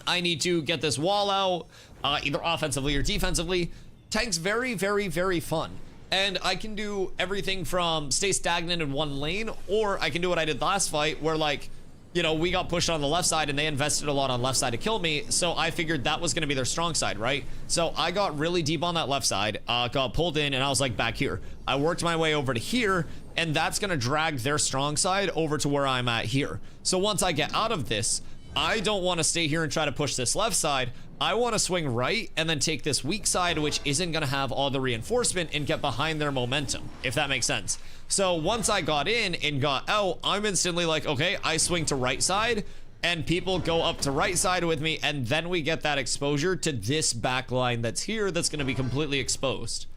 I need to get this wall out, either offensively or defensively. Tank's very, very, very fun. And I can do everything from stay stagnant in one lane, or I can do what I did last fight, where, like, you know, we got pushed on the left side and they invested a lot on left side to kill me, so I figured that was going to be their strong side, right? So I got really deep on that left side, got pulled in, and I was like, back here. I worked my way over to here, and that's going to drag their strong side over to where I'm at here. So once I get out of this, I don't want to stay here and try to push this left side. I want to swing right and then take this weak side, which isn't going to have all the reinforcement, and get behind their momentum, if that makes sense. So once I got in and got out, I'm instantly like, okay, I swing to right side, and people go up to right side with me, and then we get that exposure to this back line that's here that's going to be completely exposed.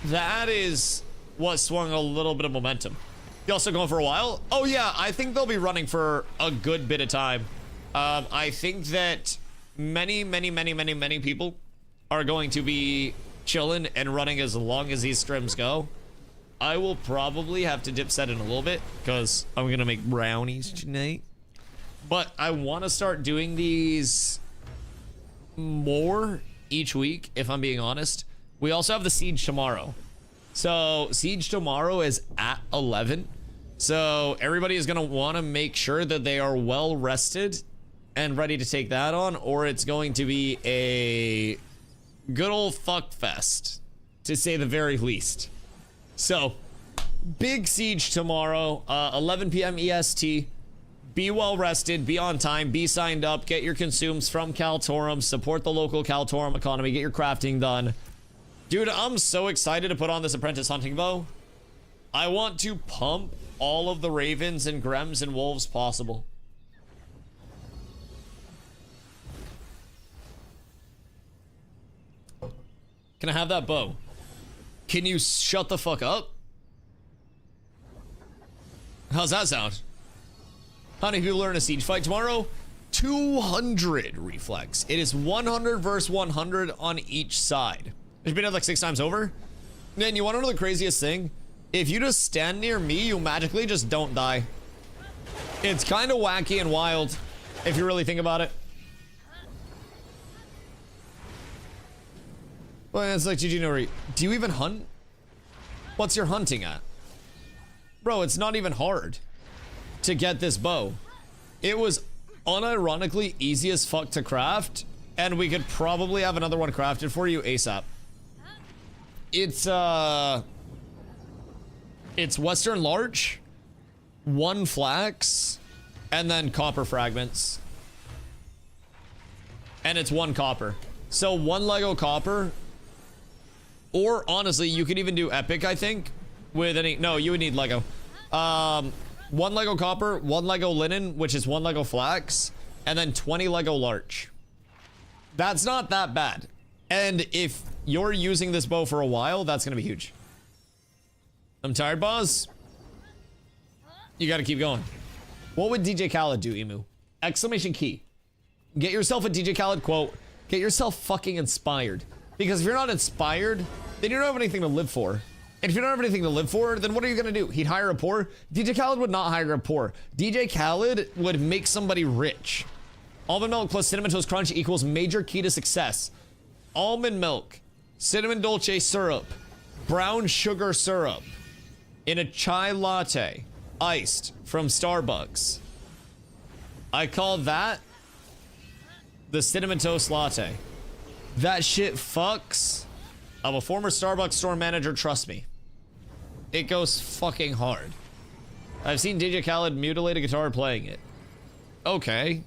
That is what swung a little bit of momentum. You also going for a while? Oh yeah, I think they'll be running for a good bit of time. I think that many people are going to be chilling and running as long as these scrims go. I will probably have to dip set in a little bit because I'm gonna make brownies tonight, but I want to start doing these more each week, if I'm being honest. We also have the siege tomorrow, so siege tomorrow is at 11, so everybody is gonna want to make sure that they are well rested and ready to take that on, or it's going to be a good old fuck fest, to say the very least. So, big siege tomorrow, 11 p.m. EST. Be well rested, be on time, be signed up, get your consumes from Kaltorum, support the local Kaltorum economy, get your crafting done. Dude, I'm so excited to put on this apprentice hunting bow. I want to pump all of the ravens and grems and wolves possible. Can I have that bow? Can you shut the fuck up? How's that sound? How many people learn a siege fight tomorrow? 200 reflex. It is 100 versus 100 on each side. It's been like 6 times over. Man, you want to know the craziest thing? If you just stand near me, you magically just don't die. It's kind of wacky and wild, if you really think about it. Well, it's like, GG Nori, do you even hunt? What's your hunting at? Bro, it's not even hard to get this bow. It was unironically easy as fuck to craft, and we could probably have another one crafted for you ASAP. It's Western Larch, 1 flax, and then copper fragments. And it's 1 copper. So 1 Lego copper. Or honestly, you could even do epic, I think, with any, no, you would need Lego. 1 Lego copper, 1 Lego linen, which is 1 Lego flax, and then 20 Lego larch. That's not that bad. And if you're using this bow for a while, that's gonna be huge. I'm tired, boss. You gotta keep going. What would DJ Khaled do, Emu? Exclamation key. Get yourself a DJ Khaled quote. Get yourself fucking inspired. Because if you're not inspired, then you don't have anything to live for. And if you don't have anything to live for, then what are you gonna do? He'd hire a poor? DJ Khaled would not hire a poor. DJ Khaled would make somebody rich. Almond milk plus cinnamon toast crunch equals major key to success. Almond milk, cinnamon dolce syrup, brown sugar syrup in a chai latte, iced from Starbucks. I call that the cinnamon toast latte. That shit fucks. I'm a former Starbucks store manager, trust me. It goes fucking hard. I've seen DJ Khaled mutilate a guitar playing it. Okay.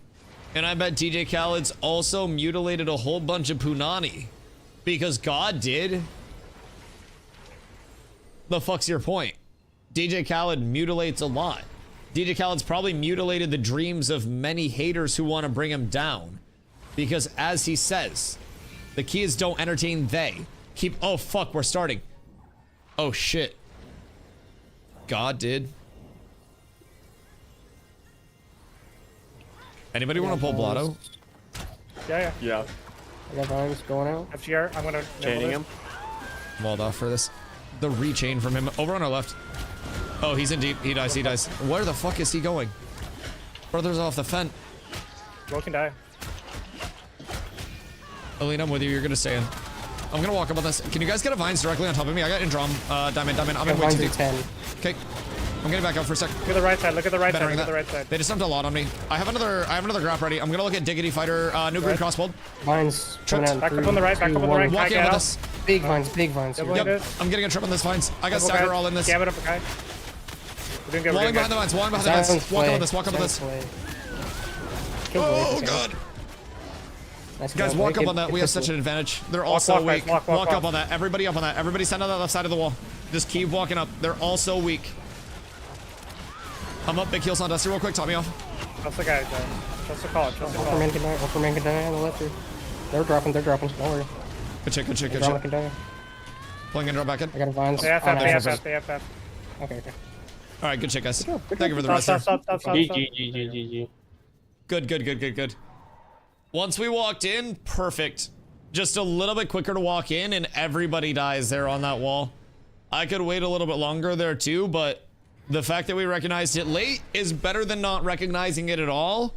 And I bet DJ Khaled's also mutilated a whole bunch of punani. Because God did. The fuck's your point? DJ Khaled mutilates a lot. DJ Khaled's probably mutilated the dreams of many haters who want to bring him down. Because as he says, the key is don't entertain they. Keep, oh fuck, we're starting. Oh shit. God did. Anybody want to pull Blotto? Yeah. I got vines going out. FGR, I'm gonna Chaining him. Walled off for this. The rechain from him. Over on our left. Oh, he's in deep. He dies, he dies. Where the fuck is he going? Brother's off the fence. Roll can die. Alina, I'm with you. You're gonna stay in. I'm gonna walk up on this. Can you guys get a vines directly on top of me? I got Indrom. Diamond. I'm in way too deep. Okay. I'm getting back up for a sec. Look at the right side. Look at the right side. Look at the right side. They just dumped a lot on me. I have another grab ready. I'm gonna look at Diggity Fighter, new green crossbow. Vines. Back up on the right. Back up on the right. Walking on this. Big vines. Big vines. Yep. I'm getting a trip on this vines. I got stagger all in this. Gambit up, okay. We're doing good. Walling behind the vines. Walking behind the vines. Walk up on this. Walk up on this. Oh god. Guys, walk up on that. We have such an advantage. They're all so weak. Walk up on that. Everybody up on that. Everybody stand on that left side of the wall. Just keep walking up. They're all so weak. I'm up. Big heals on Dusty real quick. Top me off. Trust the guy. Trust the call. Trust the call. Ultraman can die on the left here. They're dropping. Don't worry. Good check. Pulling in, drop back in. I got a vines. They have that. Okay. Alright, good check, guys. Thank you for the rest. GG. Good. Once we walked in, perfect. Just a little bit quicker to walk in and everybody dies there on that wall. I could wait a little bit longer there too, but the fact that we recognized it late is better than not recognizing it at all.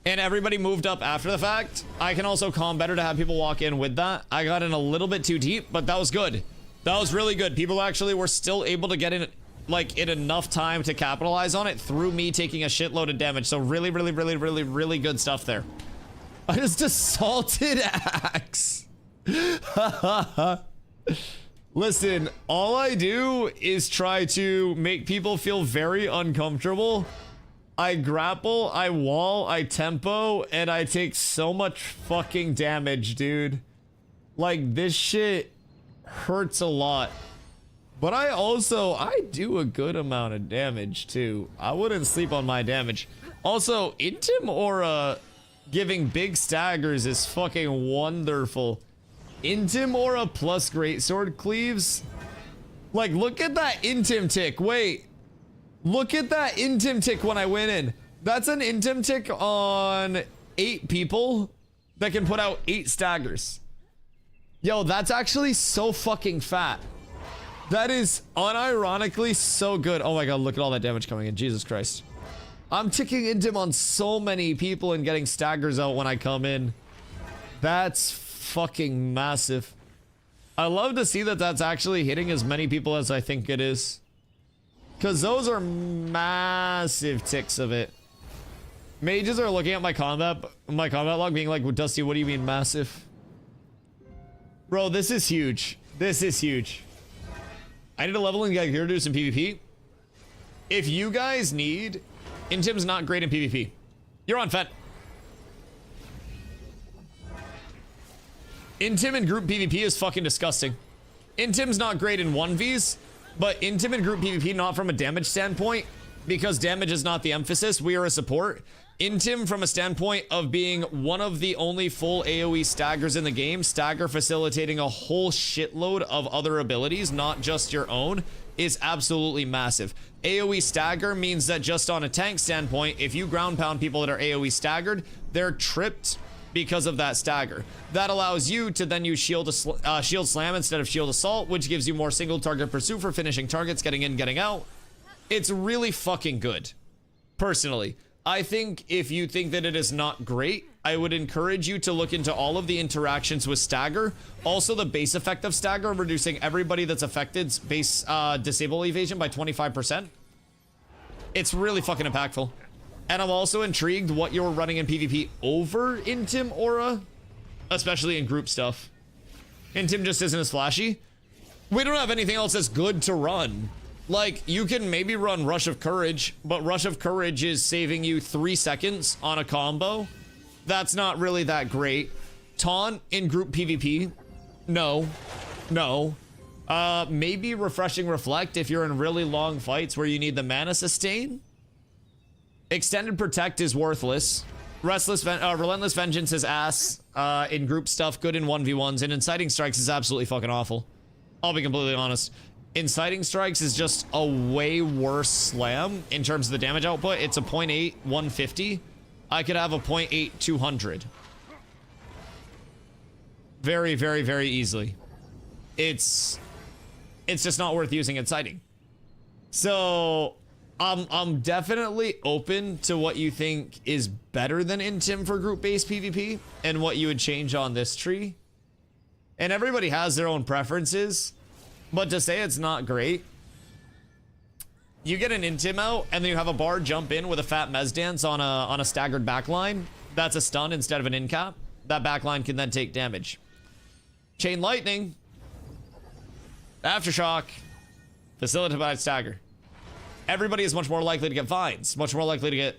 And everybody moved up after the fact. I can also calm better to have people walk in with that. I got in a little bit too deep, but that was good. That was really good. People actually were still able to get in like in enough time to capitalize on it through me taking a shitload of damage. So really good stuff there. I just assaulted Axe. Listen, all I do is try to make people feel very uncomfortable. I grapple, I wall, I tempo, and I take so much fucking damage, dude. Like, this shit hurts a lot. But I do a good amount of damage, too. I wouldn't sleep on my damage. Also, Intim Aura giving big staggers is fucking wonderful. Intim Aura plus Greatsword Cleaves. Like, look at that Intim tick. Wait. Look at that Intim tick when I went in. That's an Intim tick on 8 people that can put out 8 staggers. Yo, that's actually so fucking fat. That is unironically so good. Oh my god, look at all that damage coming in. Jesus Christ. I'm ticking Intim on so many people and getting staggers out when I come in. That's fucking massive. I love to see that that's actually hitting as many people as I think it is. Because those are massive ticks of it. Mages are looking at my combat log being like, well, Dusty, what do you mean massive? Bro, this is huge. This is huge. I need to level and get here to do some PvP. If you guys need... Intim's not great in PvP. You're on Fent. Intim in group PvP is fucking disgusting. Intim's not great in 1vs, but Intim in group PvP, not from a damage standpoint, because damage is not the emphasis. We are a support. Intim, from a standpoint of being one of the only full AoE staggers in the game, stagger facilitating a whole shitload of other abilities, not just your own, is absolutely massive. AoE stagger means that just on a tank standpoint, if you ground pound people that are AoE staggered, they're tripped because of that stagger. That allows you to then use shield slam instead of shield assault, which gives you more single target pursuit for finishing targets, getting in, getting out. It's really fucking good. Personally, I think if you think that it is not great, I would encourage you to look into all of the interactions with stagger. Also, the base effect of stagger, reducing everybody that's affected's base disable evasion by 25%. It's really fucking impactful. And I'm also intrigued what you're running in PvP over Intim Aura, especially in group stuff. Intim just isn't as flashy. We don't have anything else that's good to run. Like, you can maybe run Rush of Courage, but Rush of Courage is saving you 3 seconds on a combo. That's not really that great. Taunt in group PvP? No. No. Maybe Refreshing Reflect if you're in really long fights where you need the mana sustain. Extended Protect is worthless. Relentless Vengeance is ass in group stuff, good in 1v1s, and Inciting Strikes is absolutely fucking awful. I'll be completely honest. Inciting Strikes is just a way worse slam in terms of the damage output. It's a 0.8 150. I could have a 0.8 200. Very, very, very easily. It's just not worth using Inciting. So I'm definitely open to what you think is better than Intim for group-based PvP and what you would change on this tree. And everybody has their own preferences. But to say it's not great, you get an Intim out, and then you have a bard jump in with a fat Mez dance on a staggered backline. That's a stun instead of an in cap. That backline can then take damage. Chain Lightning, Aftershock, facilitated by stagger. Everybody is much more likely to get vines, much more likely to get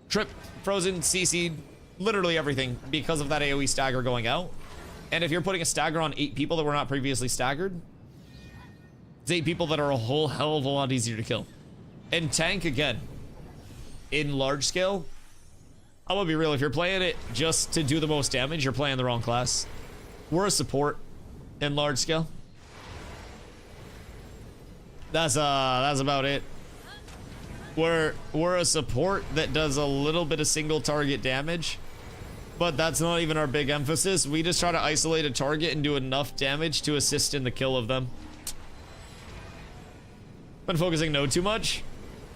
tripped, frozen, CC'd, literally everything because of that AoE stagger going out. And if you're putting a stagger on 8 people that were not previously staggered, it's 8 people that are a whole hell of a lot easier to kill. And tank, again, in large scale, I'm gonna be real, if you're playing it just to do the most damage, you're playing the wrong class. We're a support in large scale. That's about it. We're a support that does a little bit of single target damage, but that's not even our big emphasis. We just try to isolate a target and do enough damage to assist in the kill of them. Been focusing node too much?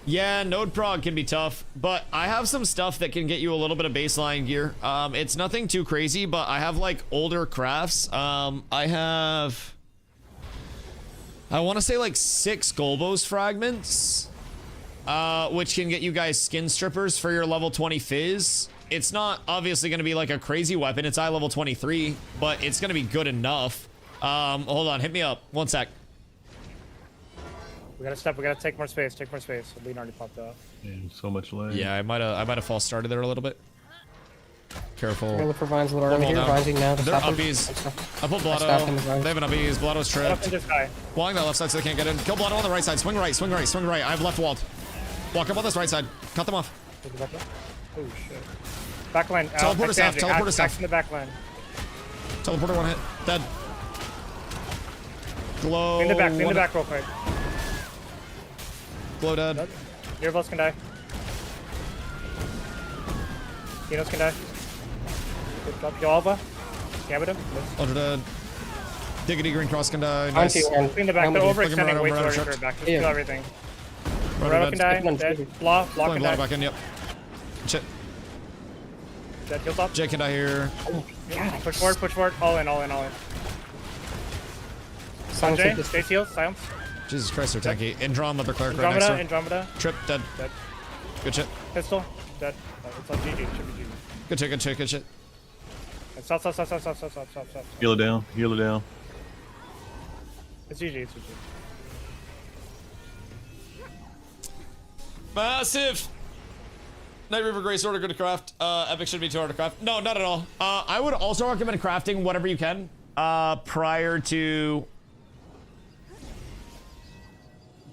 Yeah, node prog can be tough, but I have some stuff that can get you a little bit of baseline gear. It's nothing too crazy, but I have like older crafts. I want to say like 6 Golbos fragments, which can get you guys skin strippers for your level 20 fizz. It's not obviously going to be like a crazy weapon. It's eye level 23, but it's going to be good enough. Hold on, hit me up. 1 sec. We gotta take more space, Lean already popped up. Man, so much lag. Yeah, I might have false started there a little bit. Careful. We're gonna look for Vines a little early here. Vising now to They're stop uppies. I put Blotto. They have an uppies. Blotto's tripped. Blocking that left side so they can't get in. Kill Blotto on the right side. Swing right, swing right, swing right. I have left walled. Walk up on this right side. Cut them off. Oh shit. Backline. Teleport us off. Teleport us off. In the backline. Teleporter 1 hit. Dead. Glow. In the back real quick. Glow dead. Mirabels can die. Genos can die. Good job. Kill Alva. Gambit him. Ultra dead. Diggity green cross can die. Nice. Clean the back. They're overextending way too early for it back. Just kill everything. Morello can die. Dead. Block can die. Back in, yep. Shit. Dead. Kill top. Jake can die here. Oh, God. Push forward. All in. Sanjay, stay healed. Silence. Jesus Christ, they're tanky. Andromeda, cleric right next to her. Andromeda. Trip, dead. Good shit. Pistol, dead. It's on GG. Good shit, good shit. Stop. Heal it down. It's GG. Massive! Night River Grey Sword are good to craft. Epic should be too hard to craft. No, not at all. I would also recommend crafting whatever you can prior to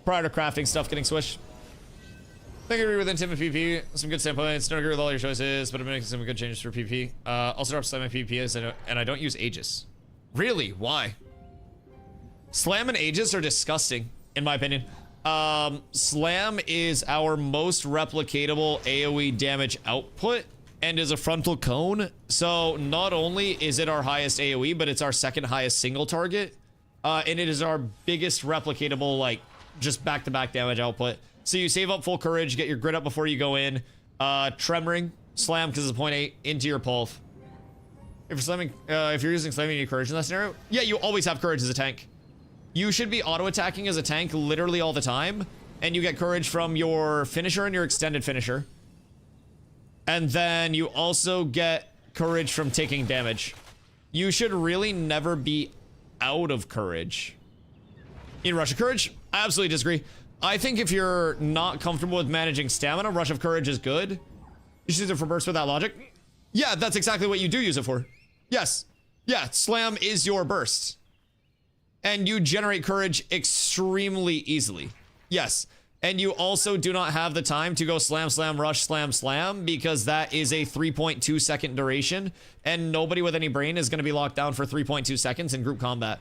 crafting stuff getting swished. I agree with Tim and PP. Some good standpoints. Don't agree with all your choices, but I'm making some good changes for PP. Also drop Slam and PP and I don't use Aegis. Really? Why? Slam and Aegis are disgusting, in my opinion. Slam is our most replicatable AoE damage output and is a frontal cone. So not only is it our highest AoE, but it's our second highest single target. And it is our biggest replicatable, like, just back-to-back damage output. So you save up full courage, get your grit up before you go in. Tremoring, slam because it's a 0.8 into your pulse. If you're slamming, if you're using slamming, you need courage in that scenario. Yeah, you always have courage as a tank. You should be auto-attacking as a tank literally all the time, and you get courage from your finisher and your extended finisher. And then you also get courage from taking damage. You should really never be out of courage. In Rush of Courage, I absolutely disagree. I think if you're not comfortable with managing stamina, Rush of Courage is good. You should use it for burst with that logic. Yeah, that's exactly what you do use it for. Yes. Yeah, Slam is your burst. And you generate courage extremely easily. Yes. And you also do not have the time to go slam, slam, rush, slam, slam, because that is a 3.2 second duration, and nobody with any brain is going to be locked down for 3.2 seconds in group combat.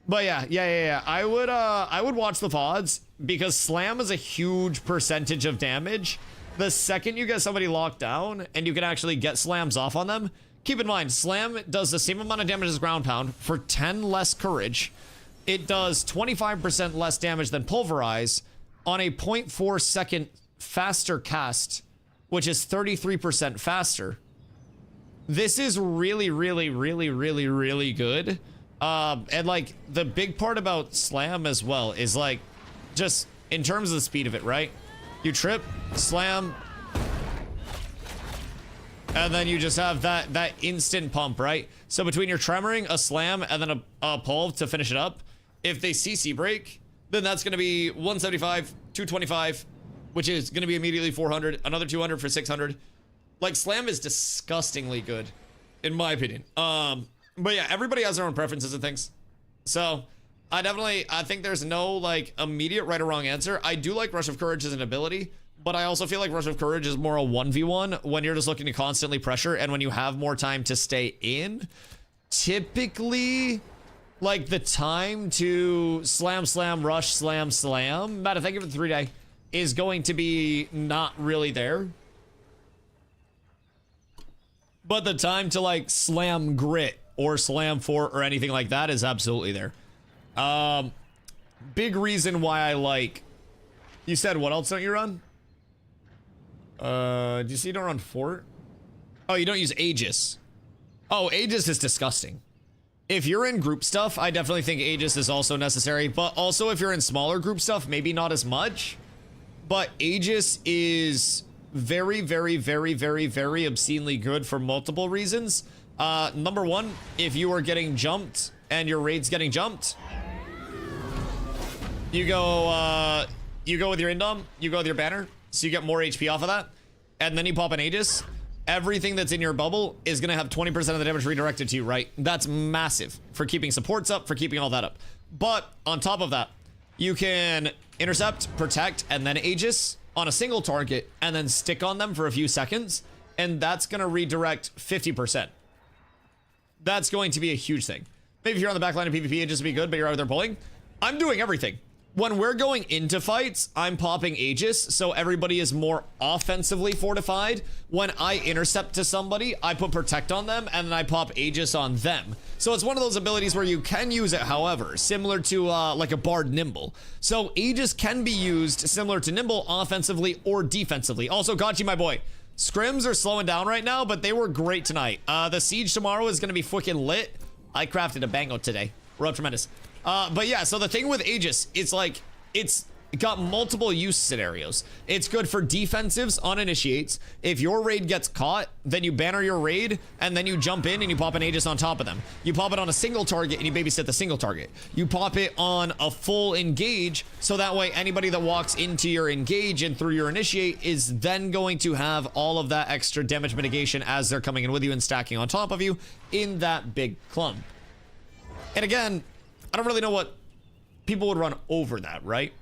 But yeah. I would watch the VODs because slam is a huge percentage of damage. The second you get somebody locked down and you can actually get slams off on them, keep in mind, slam does the same amount of damage as ground pound for 10 less courage. It does 25% less damage than pulverize on a 0.4 second faster cast, which is 33% faster. This is really, really, really, really, really good. And like the big part about slam as well is like just in terms of the speed of it, right? You trip, slam, and then you just have that instant pump, right? So between your tremoring, a slam, and then a pull to finish it up, if they CC break, then that's going to be 175, 225, which is going to be immediately 400, another 200 for 600. Like slam is disgustingly good, in my opinion. But yeah, everybody has their own preferences and things. So I think there's no like immediate right or wrong answer. I do like Rush of Courage as an ability, but I also feel like Rush of Courage is more a 1v1 when you're just looking to constantly pressure and when you have more time to stay in. Typically, like the time to slam, slam, rush, slam, slam, Matt, thank you for the 3-day, is going to be not really there. But the time to like slam grit or slam fort or anything like that is absolutely there. Big reason why I like... You said what else don't you run? Do you see you don't run fort? Oh, you don't use Aegis. Oh, Aegis is disgusting. If you're in group stuff, I definitely think Aegis is also necessary, but also if you're in smaller group stuff, maybe not as much. But Aegis is very, very, very, very, very obscenely good for multiple reasons. Number one, if you are getting jumped and your raid's getting jumped, you go with your indom, you go with your banner, so you get more HP off of that, and then you pop an Aegis. Everything that's in your bubble is gonna have 20% of the damage redirected to you, right? That's massive for keeping supports up, for keeping all that up. But on top of that, you can intercept, protect, and then Aegis on a single target, and then stick on them for a few seconds, and that's gonna redirect 50%. That's going to be a huge thing. Maybe if you're on the back line of PvP, it'd just be good, but you're out there pulling. I'm doing everything. When we're going into fights, I'm popping Aegis, so everybody is more offensively fortified. When I intercept to somebody, I put Protect on them, and then I pop Aegis on them. So it's one of those abilities where you can use it, however, similar to like a Bard Nimble. So Aegis can be used similar to Nimble offensively or defensively. Also, Gotchi, my boy, scrims are slowing down right now, but they were great tonight. The Siege tomorrow is going to be fucking lit. I crafted a bango today. We're up tremendous. But yeah, so the thing with Aegis, it's like, it's got multiple use scenarios. It's good for defensives on initiates. If your raid gets caught, then you banner your raid, and then you jump in and you pop an Aegis on top of them. You pop it on a single target and you babysit the single target. You pop it on a full engage, so that way anybody that walks into your engage and through your initiate is then going to have all of that extra damage mitigation as they're coming in with you and stacking on top of you in that big clump. And again, I don't really know what people would run over that, right?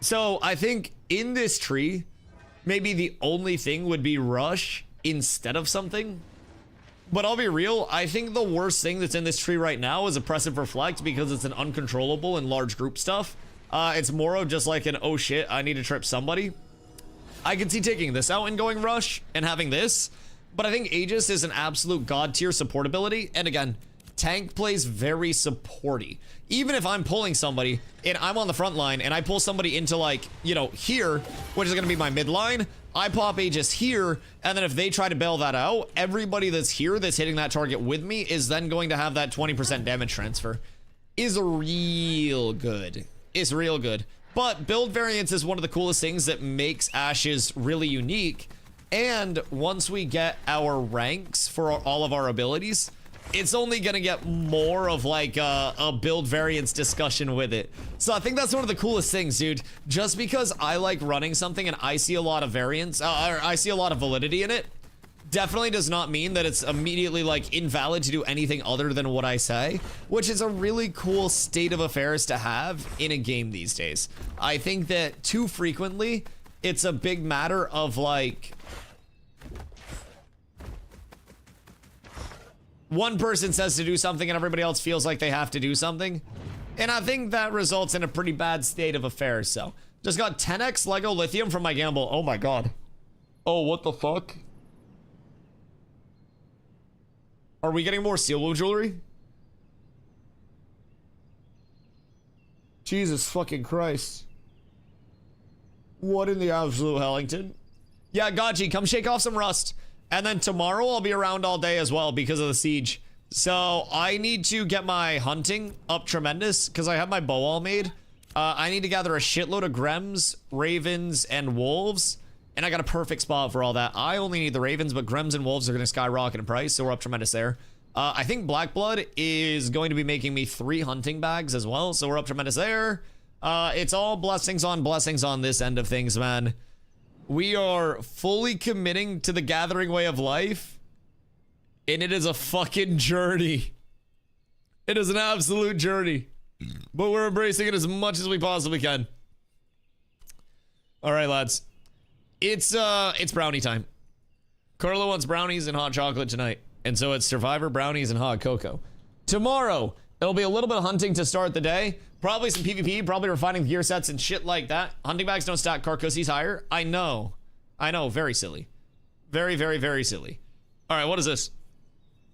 So I think in this tree, maybe the only thing would be rush instead of something. But I'll be real, I think the worst thing that's in this tree right now is oppressive reflect because it's an uncontrollable and large group stuff. It's more of just like an, oh shit, I need to trip somebody. I can see taking this out and going rush and having this, but I think Aegis is an absolute god tier support ability. And again, tank plays very supporty. Even if I'm pulling somebody and I'm on the front line and I pull somebody into like, you know, here, which is gonna be my mid line, I pop Aegis here, and then if they try to bail that out, everybody that's here that's hitting that target with me is then going to have that 20% damage transfer. Is real good. Is real good. But build variance is one of the coolest things that makes Ashes really unique. And once we get our ranks for all of our abilities, it's only gonna get more of like a build variance discussion with it. So I think that's one of the coolest things, dude. Just because I like running something and I see a lot of variance, or I see a lot of validity in it, definitely does not mean that it's immediately like invalid to do anything other than what I say, which is a really cool state of affairs to have in a game these days. I think that too frequently, it's a big matter of like, one person says to do something and everybody else feels like they have to do something. And I think that results in a pretty bad state of affairs. So just got 10x Lego lithium from my gamble. Oh my God. Oh, what the fuck? Are we getting more seal wound jewelry? Jesus fucking Christ. What in the absolute Hellington? Yeah, Gachi, come shake off some rust. And then tomorrow I'll be around all day as well because of the siege. So I need to get my hunting up tremendous because I have my bow all made. I need to gather a shitload of Grems, Ravens, and Wolves. And I got a perfect spot for all that. I only need the Ravens, but Grems and Wolves are going to skyrocket in price, so we're up tremendous there. I think Black Blood is going to be making me 3 hunting bags as well, so we're up tremendous there. It's all blessings on this end of things, man. We are fully committing to the gathering way of life, and it is a fucking journey. It is an absolute journey, but we're embracing it as much as we possibly can. All right, lads. It's brownie time. Carla wants brownies and hot chocolate tonight, and so it's Survivor, brownies, and hot cocoa. Tomorrow, it'll be a little bit of hunting to start the day. Probably some PvP, probably refining gear sets and shit like that. Hunting bags don't stack Carcussies higher. I know, very silly. Very, very, very silly. All right, what is this?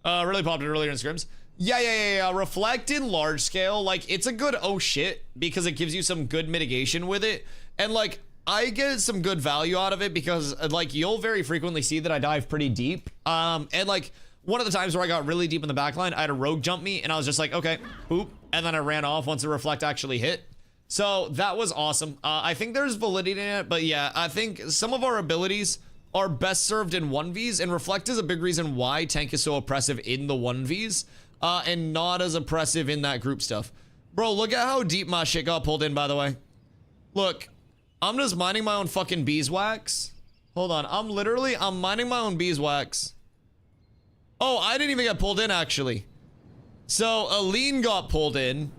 Really popped it earlier in scrims. Yeah. Reflect in large scale, like, it's a good oh shit, because it gives you some good mitigation with it. And like, I get some good value out of it because like, you'll very frequently see that I dive pretty deep. And like, one of the times where I got really deep in the backline, I had a rogue jump me and I was just like, okay, boop. And then I ran off once the reflect actually hit. So that was awesome. I think there's validity in it, but yeah, I think some of our abilities are best served in 1Vs, and reflect is a big reason why tank is so oppressive in the 1Vs, and not as oppressive in that group stuff. Bro, look at how deep my shit got pulled in, by the way. Look, I'm just mining my own fucking beeswax. Hold on, I'm mining my own beeswax. Oh, I didn't even get pulled in, actually. So, Aline got pulled in,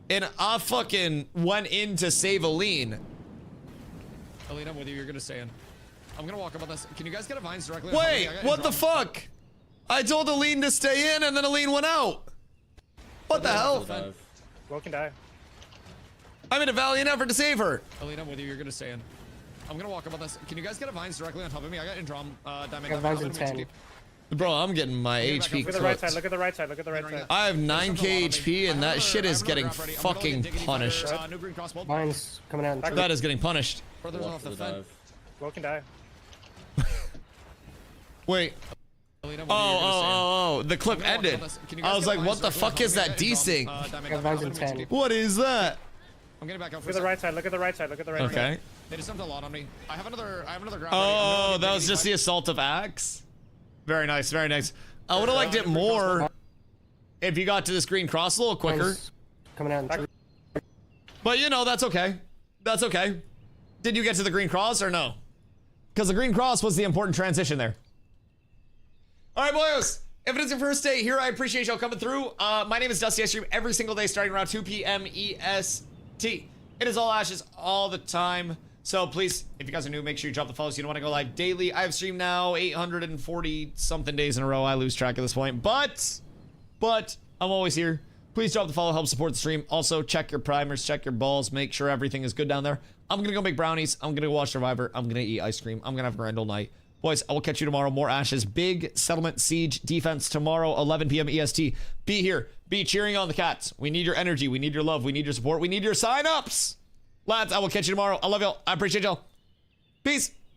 and I fucking went in to save Aline. Aline, I'm with you. You're gonna stay in. I'm gonna walk up on this. Can you guys get a vines directly? Wait, what the fuck? I told Aline to stay in, and then Aline went out. What the hell? Well can die. I made a valiant effort to save her. Aline, I'm with you. You're gonna stay in. I'm gonna walk up on this. Can you guys get a vines directly on top of me? I got Indrom, diamond. I got vines in 10. Bro, I'm getting my HP Look at the right side, look at the right side, look at the right side. I have 9k HP, and that shit is getting fucking punished. Mine's coming out. That is getting punished. Brothers off the fence. Well can die. Wait. Oh, the clip ended. I was like, what the fuck is that desync? What is that? I'm getting back up. Look at the right side, look at the right side, look at the right side. Okay. They just dumped a lot on me. I have another grab. Oh, that was just the assault of axe? Very nice, very nice. I would have liked it more if you got to this green cross a little quicker. Coming out. But you know, that's okay. That's okay. Did you get to the green cross or no? Because the green cross was the important transition there. All right, boyos. If it is your first day here, I appreciate y'all coming through. My name is Dusty. I stream every single day starting around 2 p.m. EST. It is all Ashes all the time. So please, if you guys are new, make sure you drop the follows. You don't want to go live daily. I have streamed now 840 something days in a row. I lose track at this point, but I'm always here. Please drop the follow, help support the stream. Also, check your primers, check your balls, make sure everything is good down there. I'm gonna go make brownies. I'm gonna go watch Survivor. I'm gonna eat ice cream. I'm gonna have a grand old night. Boys, I will catch you tomorrow. More Ashes. Big settlement siege defense tomorrow, 11 p.m. EST. Be here. Be cheering on the cats. We need your energy. We need your love. We need your support. We need your sign-ups. Lads, I will catch you tomorrow. I love y'all. I appreciate y'all. Peace.